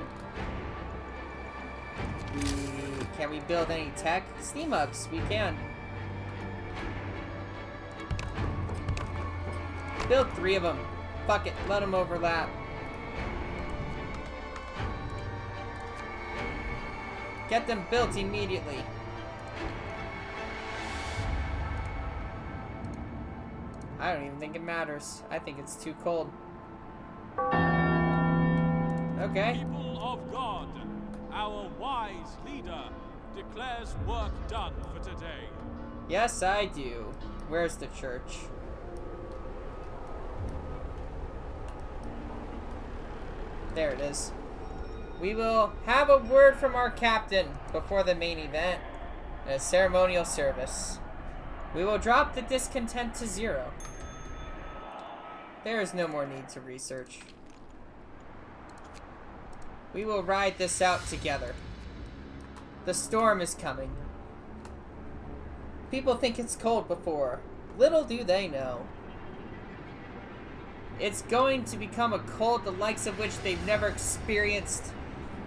Can we build any tech? Steam ups, we can. Build 3 of them. Fuck it, let them overlap. Get them built immediately. I don't even think it matters. I think it's too cold. Okay. People of God, our wise leader declares work done for today. Yes, I do. Where's the church? There it is. We will have a word from our captain before the main event, a ceremonial service. We will drop the discontent to 0. There is no more need to research. We will ride this out together. The storm is coming. People think it's cold before. Little do they know. It's going to become a cold the likes of which they've never experienced.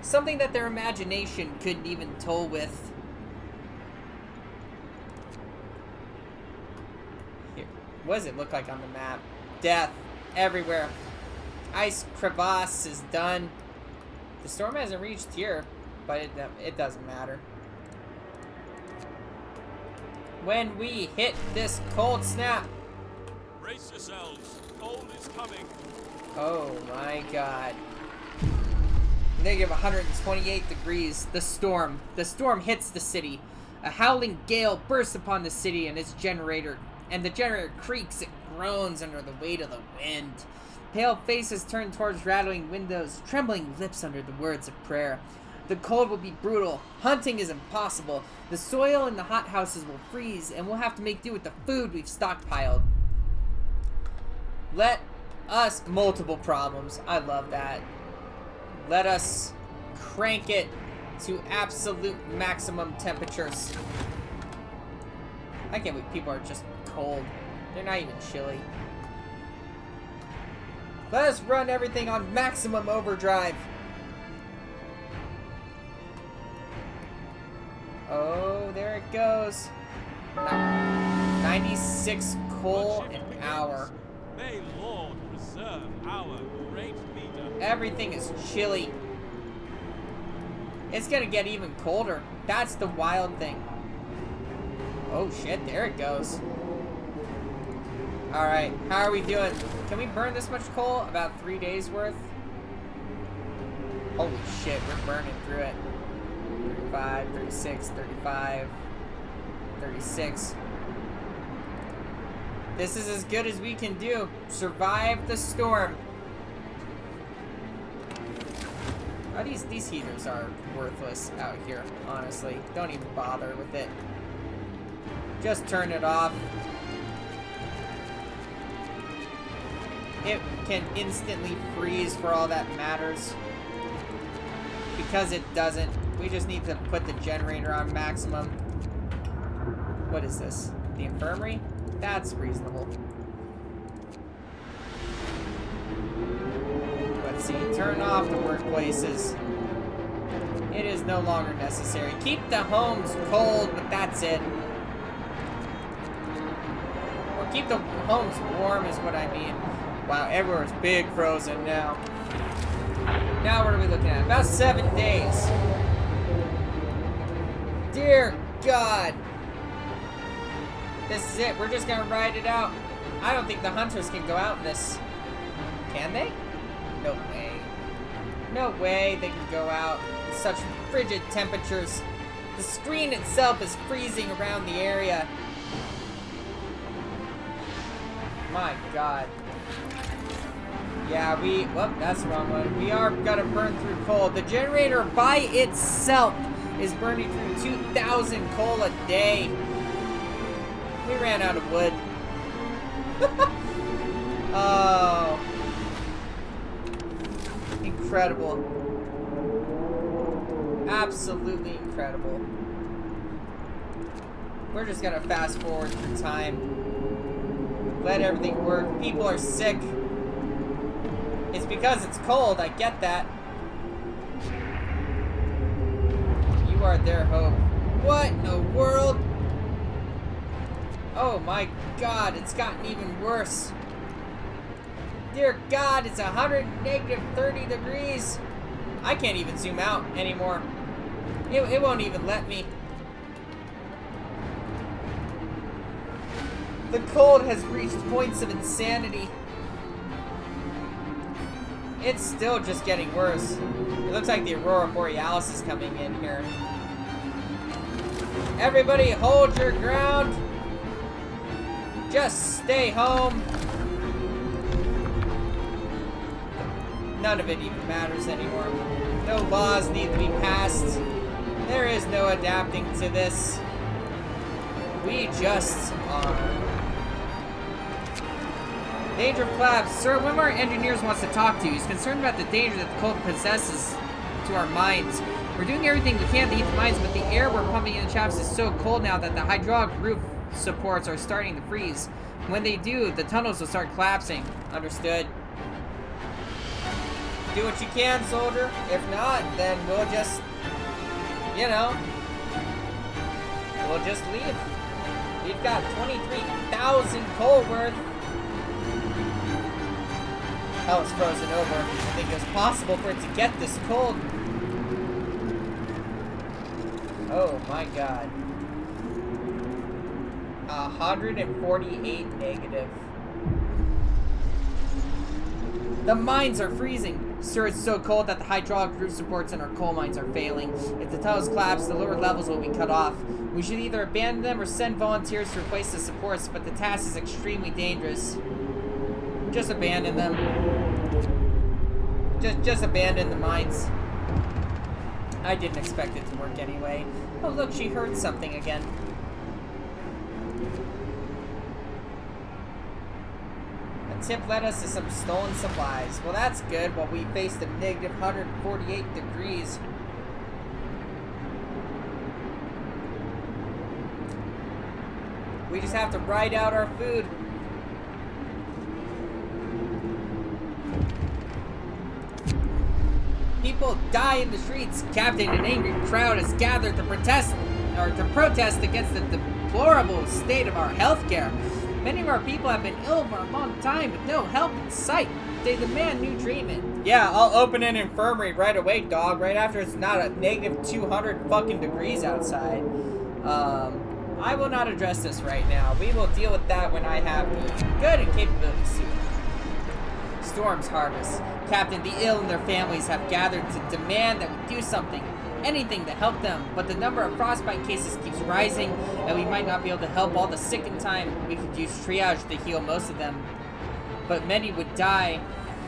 Something that their imagination couldn't even toll with. Here, what does it look like on the map? Death everywhere. Ice crevasse is done. The storm hasn't reached here, but it doesn't matter. When we hit this cold snap. Brace yourselves. Cold is coming. Oh my god. Negative 128 degrees. The storm hits the city. A howling gale bursts upon the city and the generator creaks and groans under the weight of the wind. Pale faces turn towards rattling windows, trembling lips under the words of prayer. The cold will be brutal. Hunting is impossible. The soil in the hothouses will freeze, and we'll have to make do with the food we've stockpiled. Multiple problems. I love that. Let us crank it to absolute maximum temperatures. I can't believe people are just cold. They're not even chilly. Let us run everything on maximum overdrive. Oh, there it goes. 96 coal an hour. May Lord preserve our great leader. Everything is chilly. It's gonna get even colder. That's the wild thing. Oh shit, there it goes. Alright, how are we doing? Can we burn this much coal? About 3 days worth? Holy shit, we're burning through it. 35, 36, 35, 36. This is as good as we can do. Survive the storm. Oh, these heaters are worthless out here, honestly. Don't even bother with it. Just turn it off. It can instantly freeze for all that matters. Because it doesn't. We just need to put the generator on maximum. What is this? The infirmary? That's reasonable. Let's see. Turn off the workplaces. It is no longer necessary. Keep the homes cold, but that's it. Or keep the homes warm is what I mean. Wow, everywhere's big frozen now. Now what are we looking at? About 7 days. Dear God. This is it. We're just gonna ride it out. I don't think the hunters can go out in this. Can they? No way. No way they can go out in such frigid temperatures. The screen itself is freezing around the area. My God. Yeah, whoop, that's the wrong one. We are gonna burn through coal. The generator by itself is burning through 2,000 coal a day. We ran out of wood. Oh. Incredible. Absolutely incredible. We're just gonna fast forward through time. Let everything work. People are sick. It's because it's cold, I get that. You are their hope. What in the world? Oh my God, it's gotten even worse. Dear God, it's -30 degrees. I can't even zoom out anymore. It won't even let me. The cold has reached points of insanity. It's still just getting worse. It looks like the Aurora Borealis is coming in here. Everybody hold your ground. Just stay home. None of it even matters anymore. No laws need to be passed. There is no adapting to this. We just are. Danger of collapse. Sir, one of our engineers wants to talk to you. He's concerned about the danger that the cold possesses to our mines. We're doing everything we can to heat the mines, but the air we're pumping in the shafts is so cold now that the hydraulic roof supports are starting to freeze. When they do, the tunnels will start collapsing. Understood. Do what you can, soldier. If not, then we'll just, we'll just leave. We've got 23,000 coal worth. Hell, it's frozen over. I think it was possible for it to get this cold. Oh my God. 148 negative. The mines are freezing. Sir, it's so cold that the hydraulic roof supports in our coal mines are failing. If the tunnels collapse, the lower levels will be cut off. We should either abandon them or send volunteers to replace the supports, but the task is extremely dangerous. Just abandon them. Just abandon the mines. I didn't expect it to work anyway. Oh look, she heard something again. A tip led us to some stolen supplies. Well, that's good. While we faced a negative 148 degrees. We just have to ride out our food. People die in the streets. Captain, an angry crowd has gathered to protest against the deplorable state of our healthcare. Many of our people have been ill for a long time with no help in sight. They demand new treatment. Yeah, I'll open an infirmary right away, dog. Right after it's not a negative 200 fucking degrees outside. I will not address this right now. We will deal with that when I have the good and capability suit. Storm's harvest. Captain, the ill and their families have gathered to demand that we do something. Anything to help them, but the number of frostbite cases keeps rising, and we might not be able to help all the sick in time. We could use triage to heal most of them, but many would die.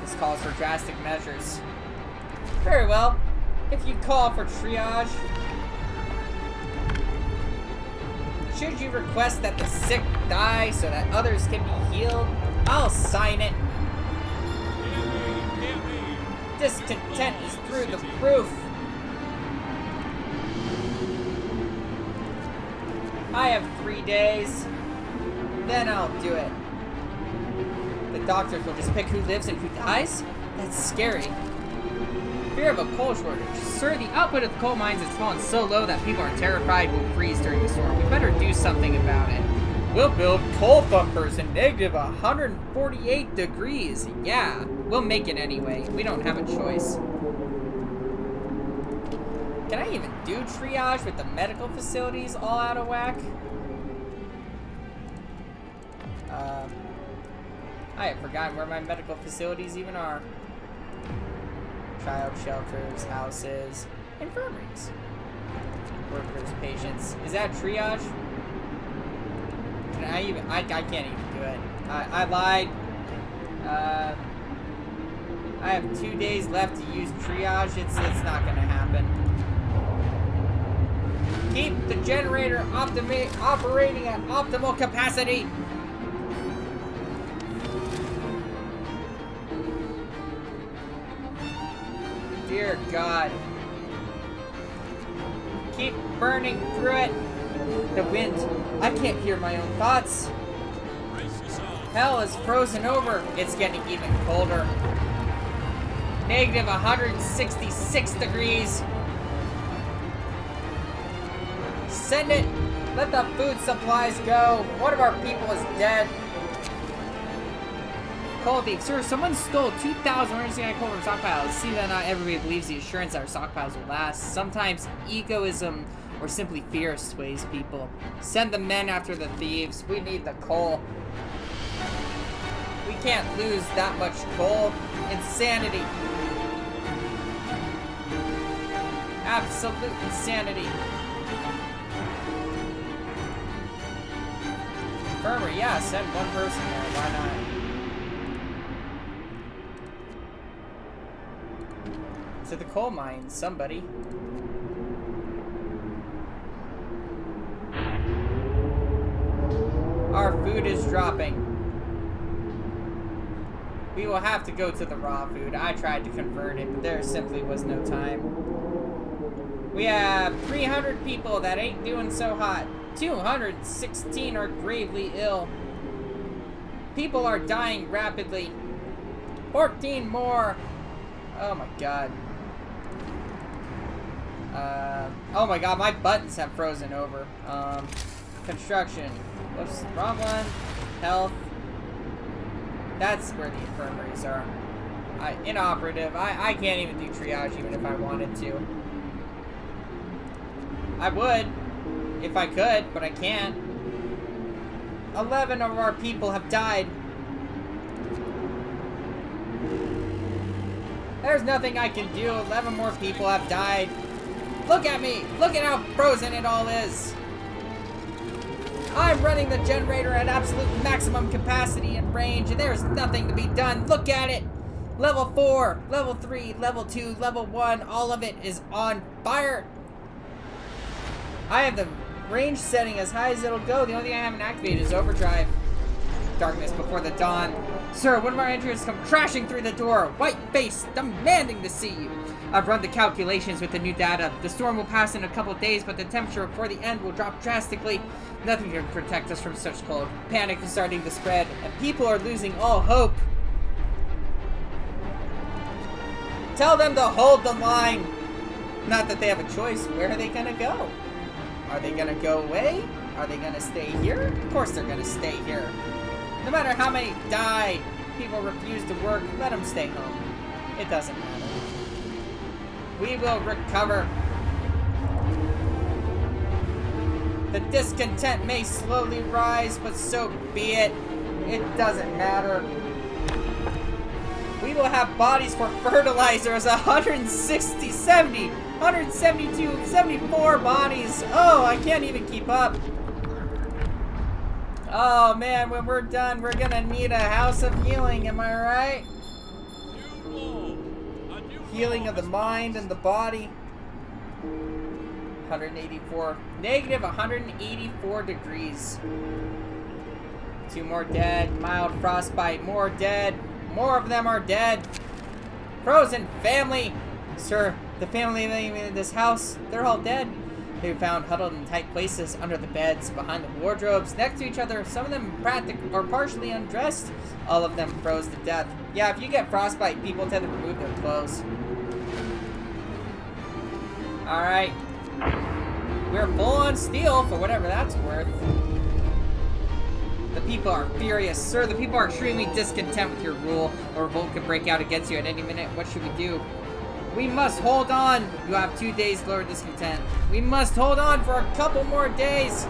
This calls for drastic measures. Very well. If you call for triage, should you request that the sick die so that others can be healed, I'll sign it. Hear me. Discontent is through the roof. I have 3 days. Then I'll do it. The doctors will just pick who lives and who dies? That's scary. Fear of a coal shortage. Sir, the output of the coal mines has fallen so low that people are terrified we'll freeze during the storm. We better do something about it. We'll build coal bunkers in negative 148 degrees. Yeah, we'll make it anyway. We don't have a choice. Can I even do triage with the medical facilities all out of whack? I have forgotten where my medical facilities even are. Child shelters, houses, infirmaries. Workers, patients. Is that triage? Can I even... I can't even do it. I lied. I have 2 days left to use triage. It's not gonna happen. Keep the generator operating at optimal capacity. Dear God. Keep burning through it. The wind. I can't hear my own thoughts. Brace yourself. Hell is frozen over. It's getting even colder. Negative 166 degrees. Send it. Let the food supplies go. One of our people is dead. Coal thief. Sir, someone stole 2,169 coal from stockpiles. See that not everybody believes the assurance that our stockpiles will last. Sometimes egoism or simply fear sways people. Send the men after the thieves. We need the coal. We can't lose that much coal. Insanity. Absolute insanity. Infirmary, yeah, send one person there. Why not? To the coal mine, somebody. Our food is dropping. We will have to go to the raw food. I tried to convert it, but there simply was no time. We have 300 people that ain't doing so hot. 216 are gravely ill. People are dying rapidly. 14 more. Oh my God. Oh my God, my buttons have frozen over. Construction. Whoops, wrong one. Health. That's where the infirmaries are. Inoperative. I can't even do triage even if I wanted to. I would, if I could, but I can't. 11 of our people have died. There's nothing I can do. 11 more people have died. Look at me. Look at how frozen it all is. I'm running the generator at absolute maximum capacity and range, and there's nothing to be done. Look at it. Level 4, level 3, level 2, level 1, all of it is on fire. I have the range setting as high as it'll go. The only thing I haven't activated is overdrive. Darkness before the dawn. Sir, one of our engineers come crashing through the door, white face, demanding to see you. I've run the calculations with the new data. The storm will pass in a couple of days, but the temperature before the end will drop drastically. Nothing can protect us from such cold. Panic is starting to spread, and people are losing all hope. Tell them to hold the line. Not that they have a choice. Where are they gonna go? Are they gonna go away? Are they gonna stay here? Of course they're gonna stay here. No matter how many die, people refuse to work, let them stay home. It doesn't matter. We will recover. The discontent may slowly rise, but so be it. It doesn't matter. We will have bodies for fertilizers. 160, 70, 172, 74 bodies. Oh, I can't even keep up. Oh man, when we're done, we're gonna need a house of healing, am I right? Healing of the mind and the body. 184. Negative 184 degrees. 2 more dead. Mild frostbite. More dead. More of them are dead. Frozen family. Sir, the family living in this house, they're all dead. They were found huddled in tight places under the beds, behind the wardrobes, next to each other. Some of them are partially undressed. All of them froze to death. Yeah, if you get frostbite, people tend to remove their clothes. Alright. We're full on steel for whatever that's worth. The people are furious. Sir, the people are extremely discontent with your rule. A revolt could break out against you at any minute. What should we do? We must hold on. You have 2 days to lower discontent. We must hold on for a couple more days.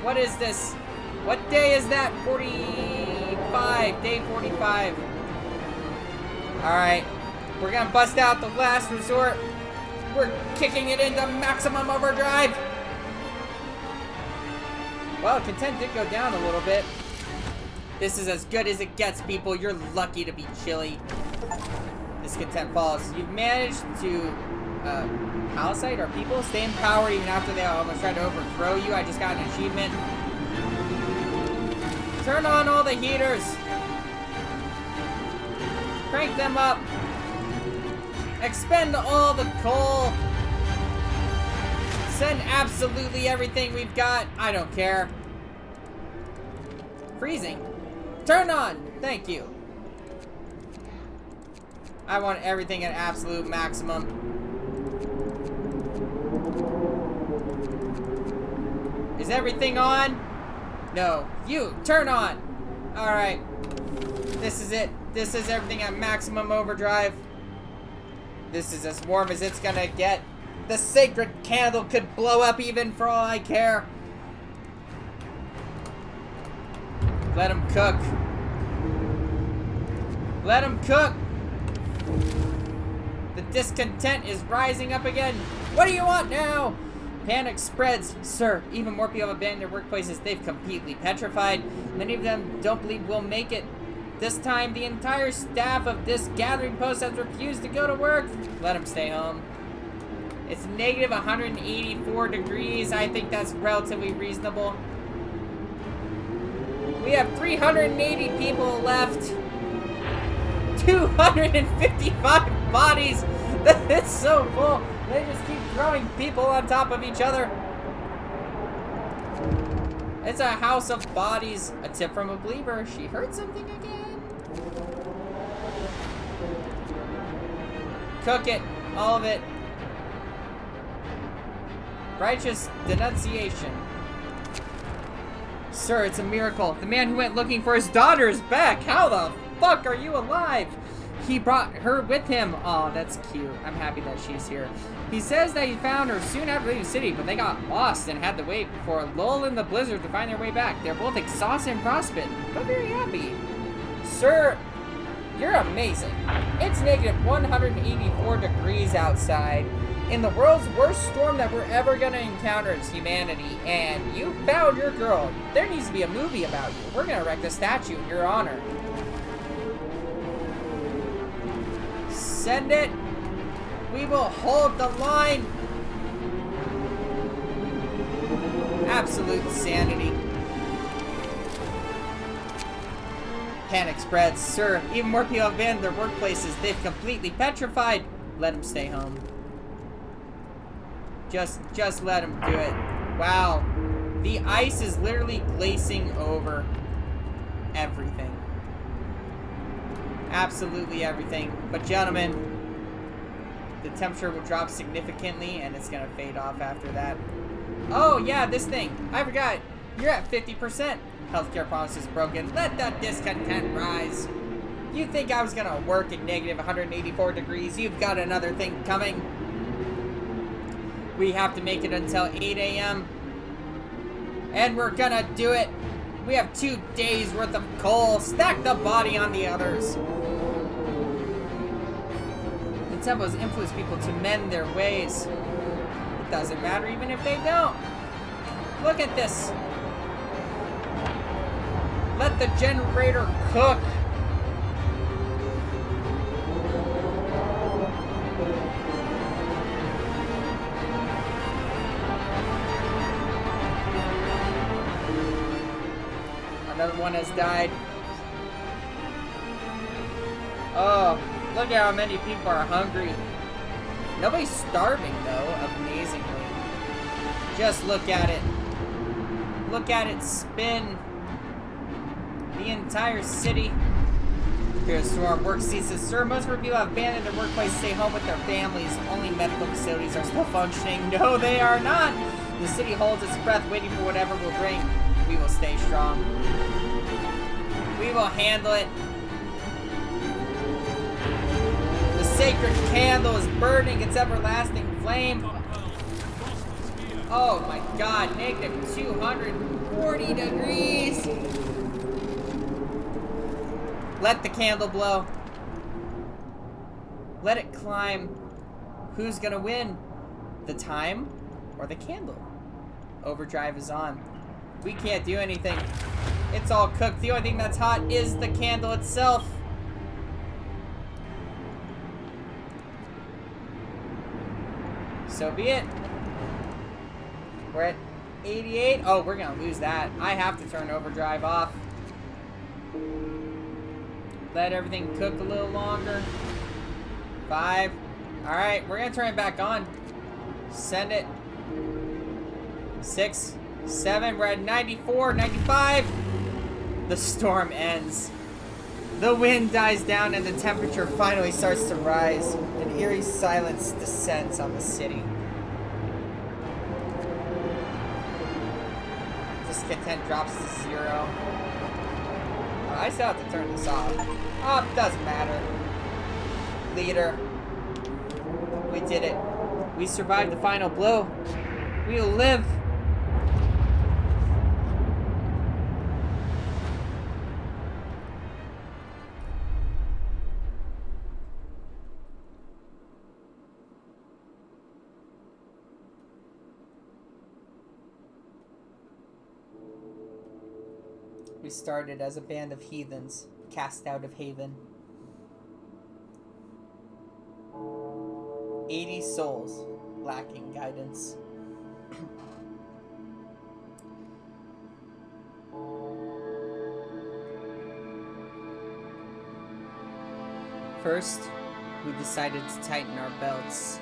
What is this? What day is that? 45. Day 45. Alright. We're gonna bust out the last resort. We're kicking it into maximum overdrive. Well, content did go down a little bit. This is as good as it gets, people. You're lucky to be chilly. Discontent falls. You've managed to palisade our people, stay in power even after they almost tried to overthrow you. I just got an achievement. Turn on all the heaters. Crank them up. Expend all the coal. Send absolutely everything we've got. I don't care. Freezing. Turn on. Thank you. I want everything at absolute maximum. Is everything on? No. You, turn on. Alright. This is it. This is everything at maximum overdrive. This is as warm as it's gonna get. The sacred candle could blow up even for all I care. Let him cook. Let him cook. The discontent is rising up again. What do you want now? Panic spreads. Sir, even more people have abandoned their workplaces. They've completely petrified. Many of them don't believe we'll make it. This time, the entire staff of this gathering post has refused to go to work. Let them stay home. It's negative 184 degrees. I think that's relatively reasonable. We have 380 people left. 255 bodies. It's so full. They just keep throwing people on top of each other. It's a house of bodies. A tip from a believer. She heard something again. Cook it. All of it. Righteous denunciation. Sir, it's a miracle. The man who went looking for his daughter is back. How the fuck are you alive? He brought her with him. Oh, that's cute. I'm happy that she's here. He says that he found her soon after leaving the city, but they got lost and had to wait for a lull in the blizzard to find their way back. They're both exhausted and frostbitten, but very happy. Sir, you're amazing. It's negative 184 degrees outside in the world's worst storm that we're ever gonna encounter as humanity, and you found your girl. There needs to be a movie about you. We're gonna erect a statue in your honor. Send it. We will hold the line. Absolute sanity. Panic spreads. Sir, even more people have abandoned their workplaces. They've completely petrified. Let them stay home. Just let them do it. Wow. The ice is literally glazing over everything. Absolutely everything. But gentlemen, the temperature will drop significantly and it's gonna fade off after that. Oh yeah, this thing. I forgot. You're at 50%. Healthcare promises broken. Let the discontent rise. You think I was gonna work at negative 184 degrees? You've got another thing coming. We have to make it until 8 a.m. And we're gonna do it. We have 2 days worth of coal. Stack the body on the others. The temple has influenced people to mend their ways. It doesn't matter even if they don't. Look at this. Let the generator cook. Another one has died. Oh, look at how many people are hungry. Nobody's starving though, amazingly. Just look at it. Look at it spin. The entire city. Here's to our work ceases. Sir, most of our people have abandoned their workplace to stay home with their families. Only medical facilities are still functioning. No, they are not. The city holds its breath waiting for whatever will bring. We will stay strong. We will handle it. The sacred candle is burning its everlasting flame. Oh my god, negative 240 degrees. Let the candle blow. Let it climb. Who's gonna win? The time or the candle? Overdrive is on. We can't do anything. It's all cooked. The only thing that's hot is the candle itself. So be it. We're at 88. Oh, we're gonna lose that. I have to turn overdrive off. Let everything cook a little longer. 5. Alright, we're gonna turn it back on. Send it. 6, 7, we're at 94, 95. The storm ends. The wind dies down and the temperature finally starts to rise. An eerie silence descends on the city. Discontent drops to 0. I still have to turn this off. Oh, doesn't matter. Leader. We did it. We survived the final blow. We will live. We started as a band of heathens, cast out of haven. 80 souls, lacking guidance. First, we decided to tighten our belts.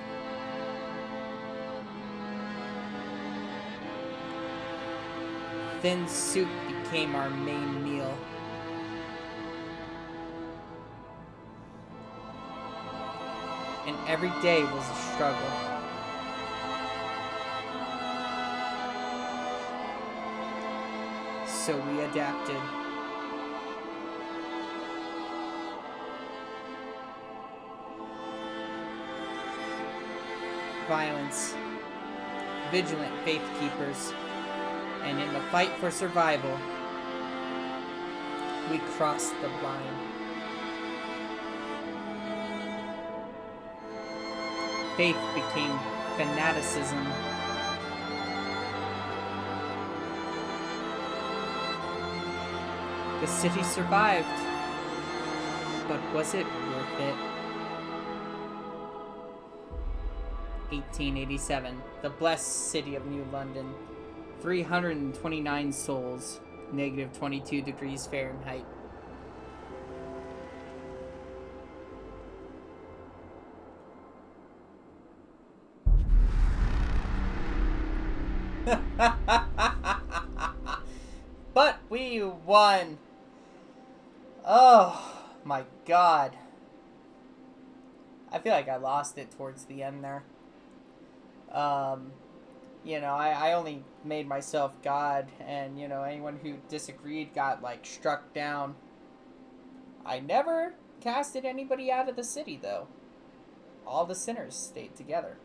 Thin soup became our main meal. And every day was a struggle. So we adapted. Violence, vigilant faith keepers, and in the fight for survival, we crossed the line. Faith became fanaticism. The city survived, but was it worth it? 1887, the blessed city of New London. 329 souls, negative 22 degrees Fahrenheit. But we won. Oh my god. I feel like I lost it towards the end there. I only made myself God, and, anyone who disagreed got, like, struck down. I never casted anybody out of the city, though. All the sinners stayed together.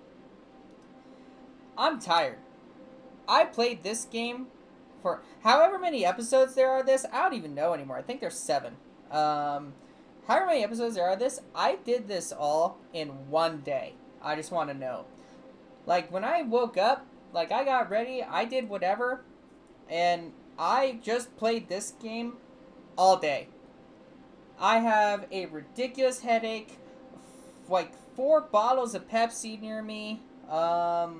I'm tired. I played this game for however many episodes there are this. I don't even know anymore. I think there's 7. However many episodes there are this, I did this all in one day. I just want to know. Like, when I woke up, like, I got ready, I did whatever, and I just played this game all day. I have a ridiculous headache, like 4 bottles of Pepsi near me. I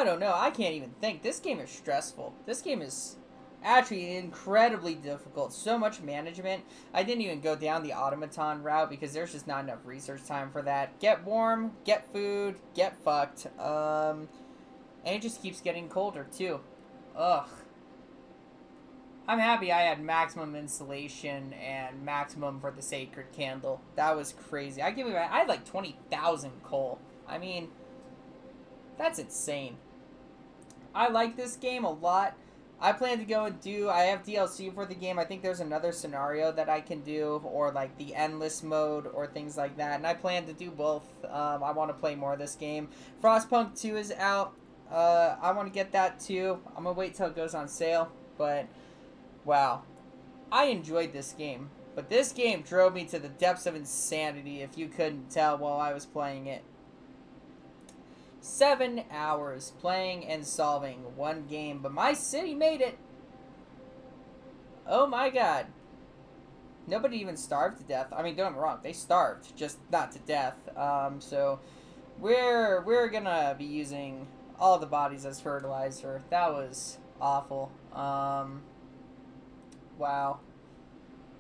don't know. I can't even think. This game is stressful. This game is actually incredibly difficult. So much management. I didn't even go down the automaton route because there's just not enough research time for that. Get warm, get food, get fucked. And it just keeps getting colder too. Ugh. I'm happy I had maximum insulation and maximum for the sacred candle. That was crazy. I had like 20,000 coal. I mean, that's insane. I like this game a lot. I plan to go and I have DLC for the game. I think there's another scenario that I can do, or like the endless mode, or things like that. And I plan to do both. I want to play more of this game. Frostpunk 2 is out. I want to get that too. I'm going to wait till it goes on sale. But, wow. I enjoyed this game. But this game drove me to the depths of insanity, if you couldn't tell while I was playing it. 7 hours playing and solving one game, but my city made it. Oh my god. Nobody even starved to death. I mean, don't get me wrong, they starved, just not to death. So we're gonna be using all the bodies as fertilizer. That was awful. Wow.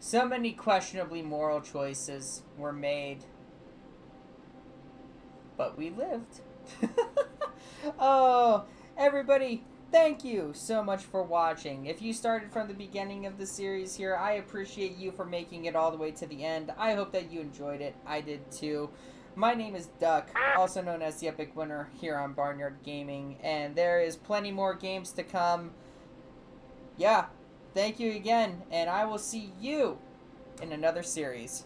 So many questionably moral choices were made, but we lived. Oh, everybody, thank you so much for watching. If you started from the beginning of the series here, I appreciate you for making it all the way to the end. I hope that you enjoyed it. I did too. My name is Duck, also known as the Epic Winner here on Barnyard Gaming, and there is plenty more games to come. Yeah, thank you again, and I will see you in another series.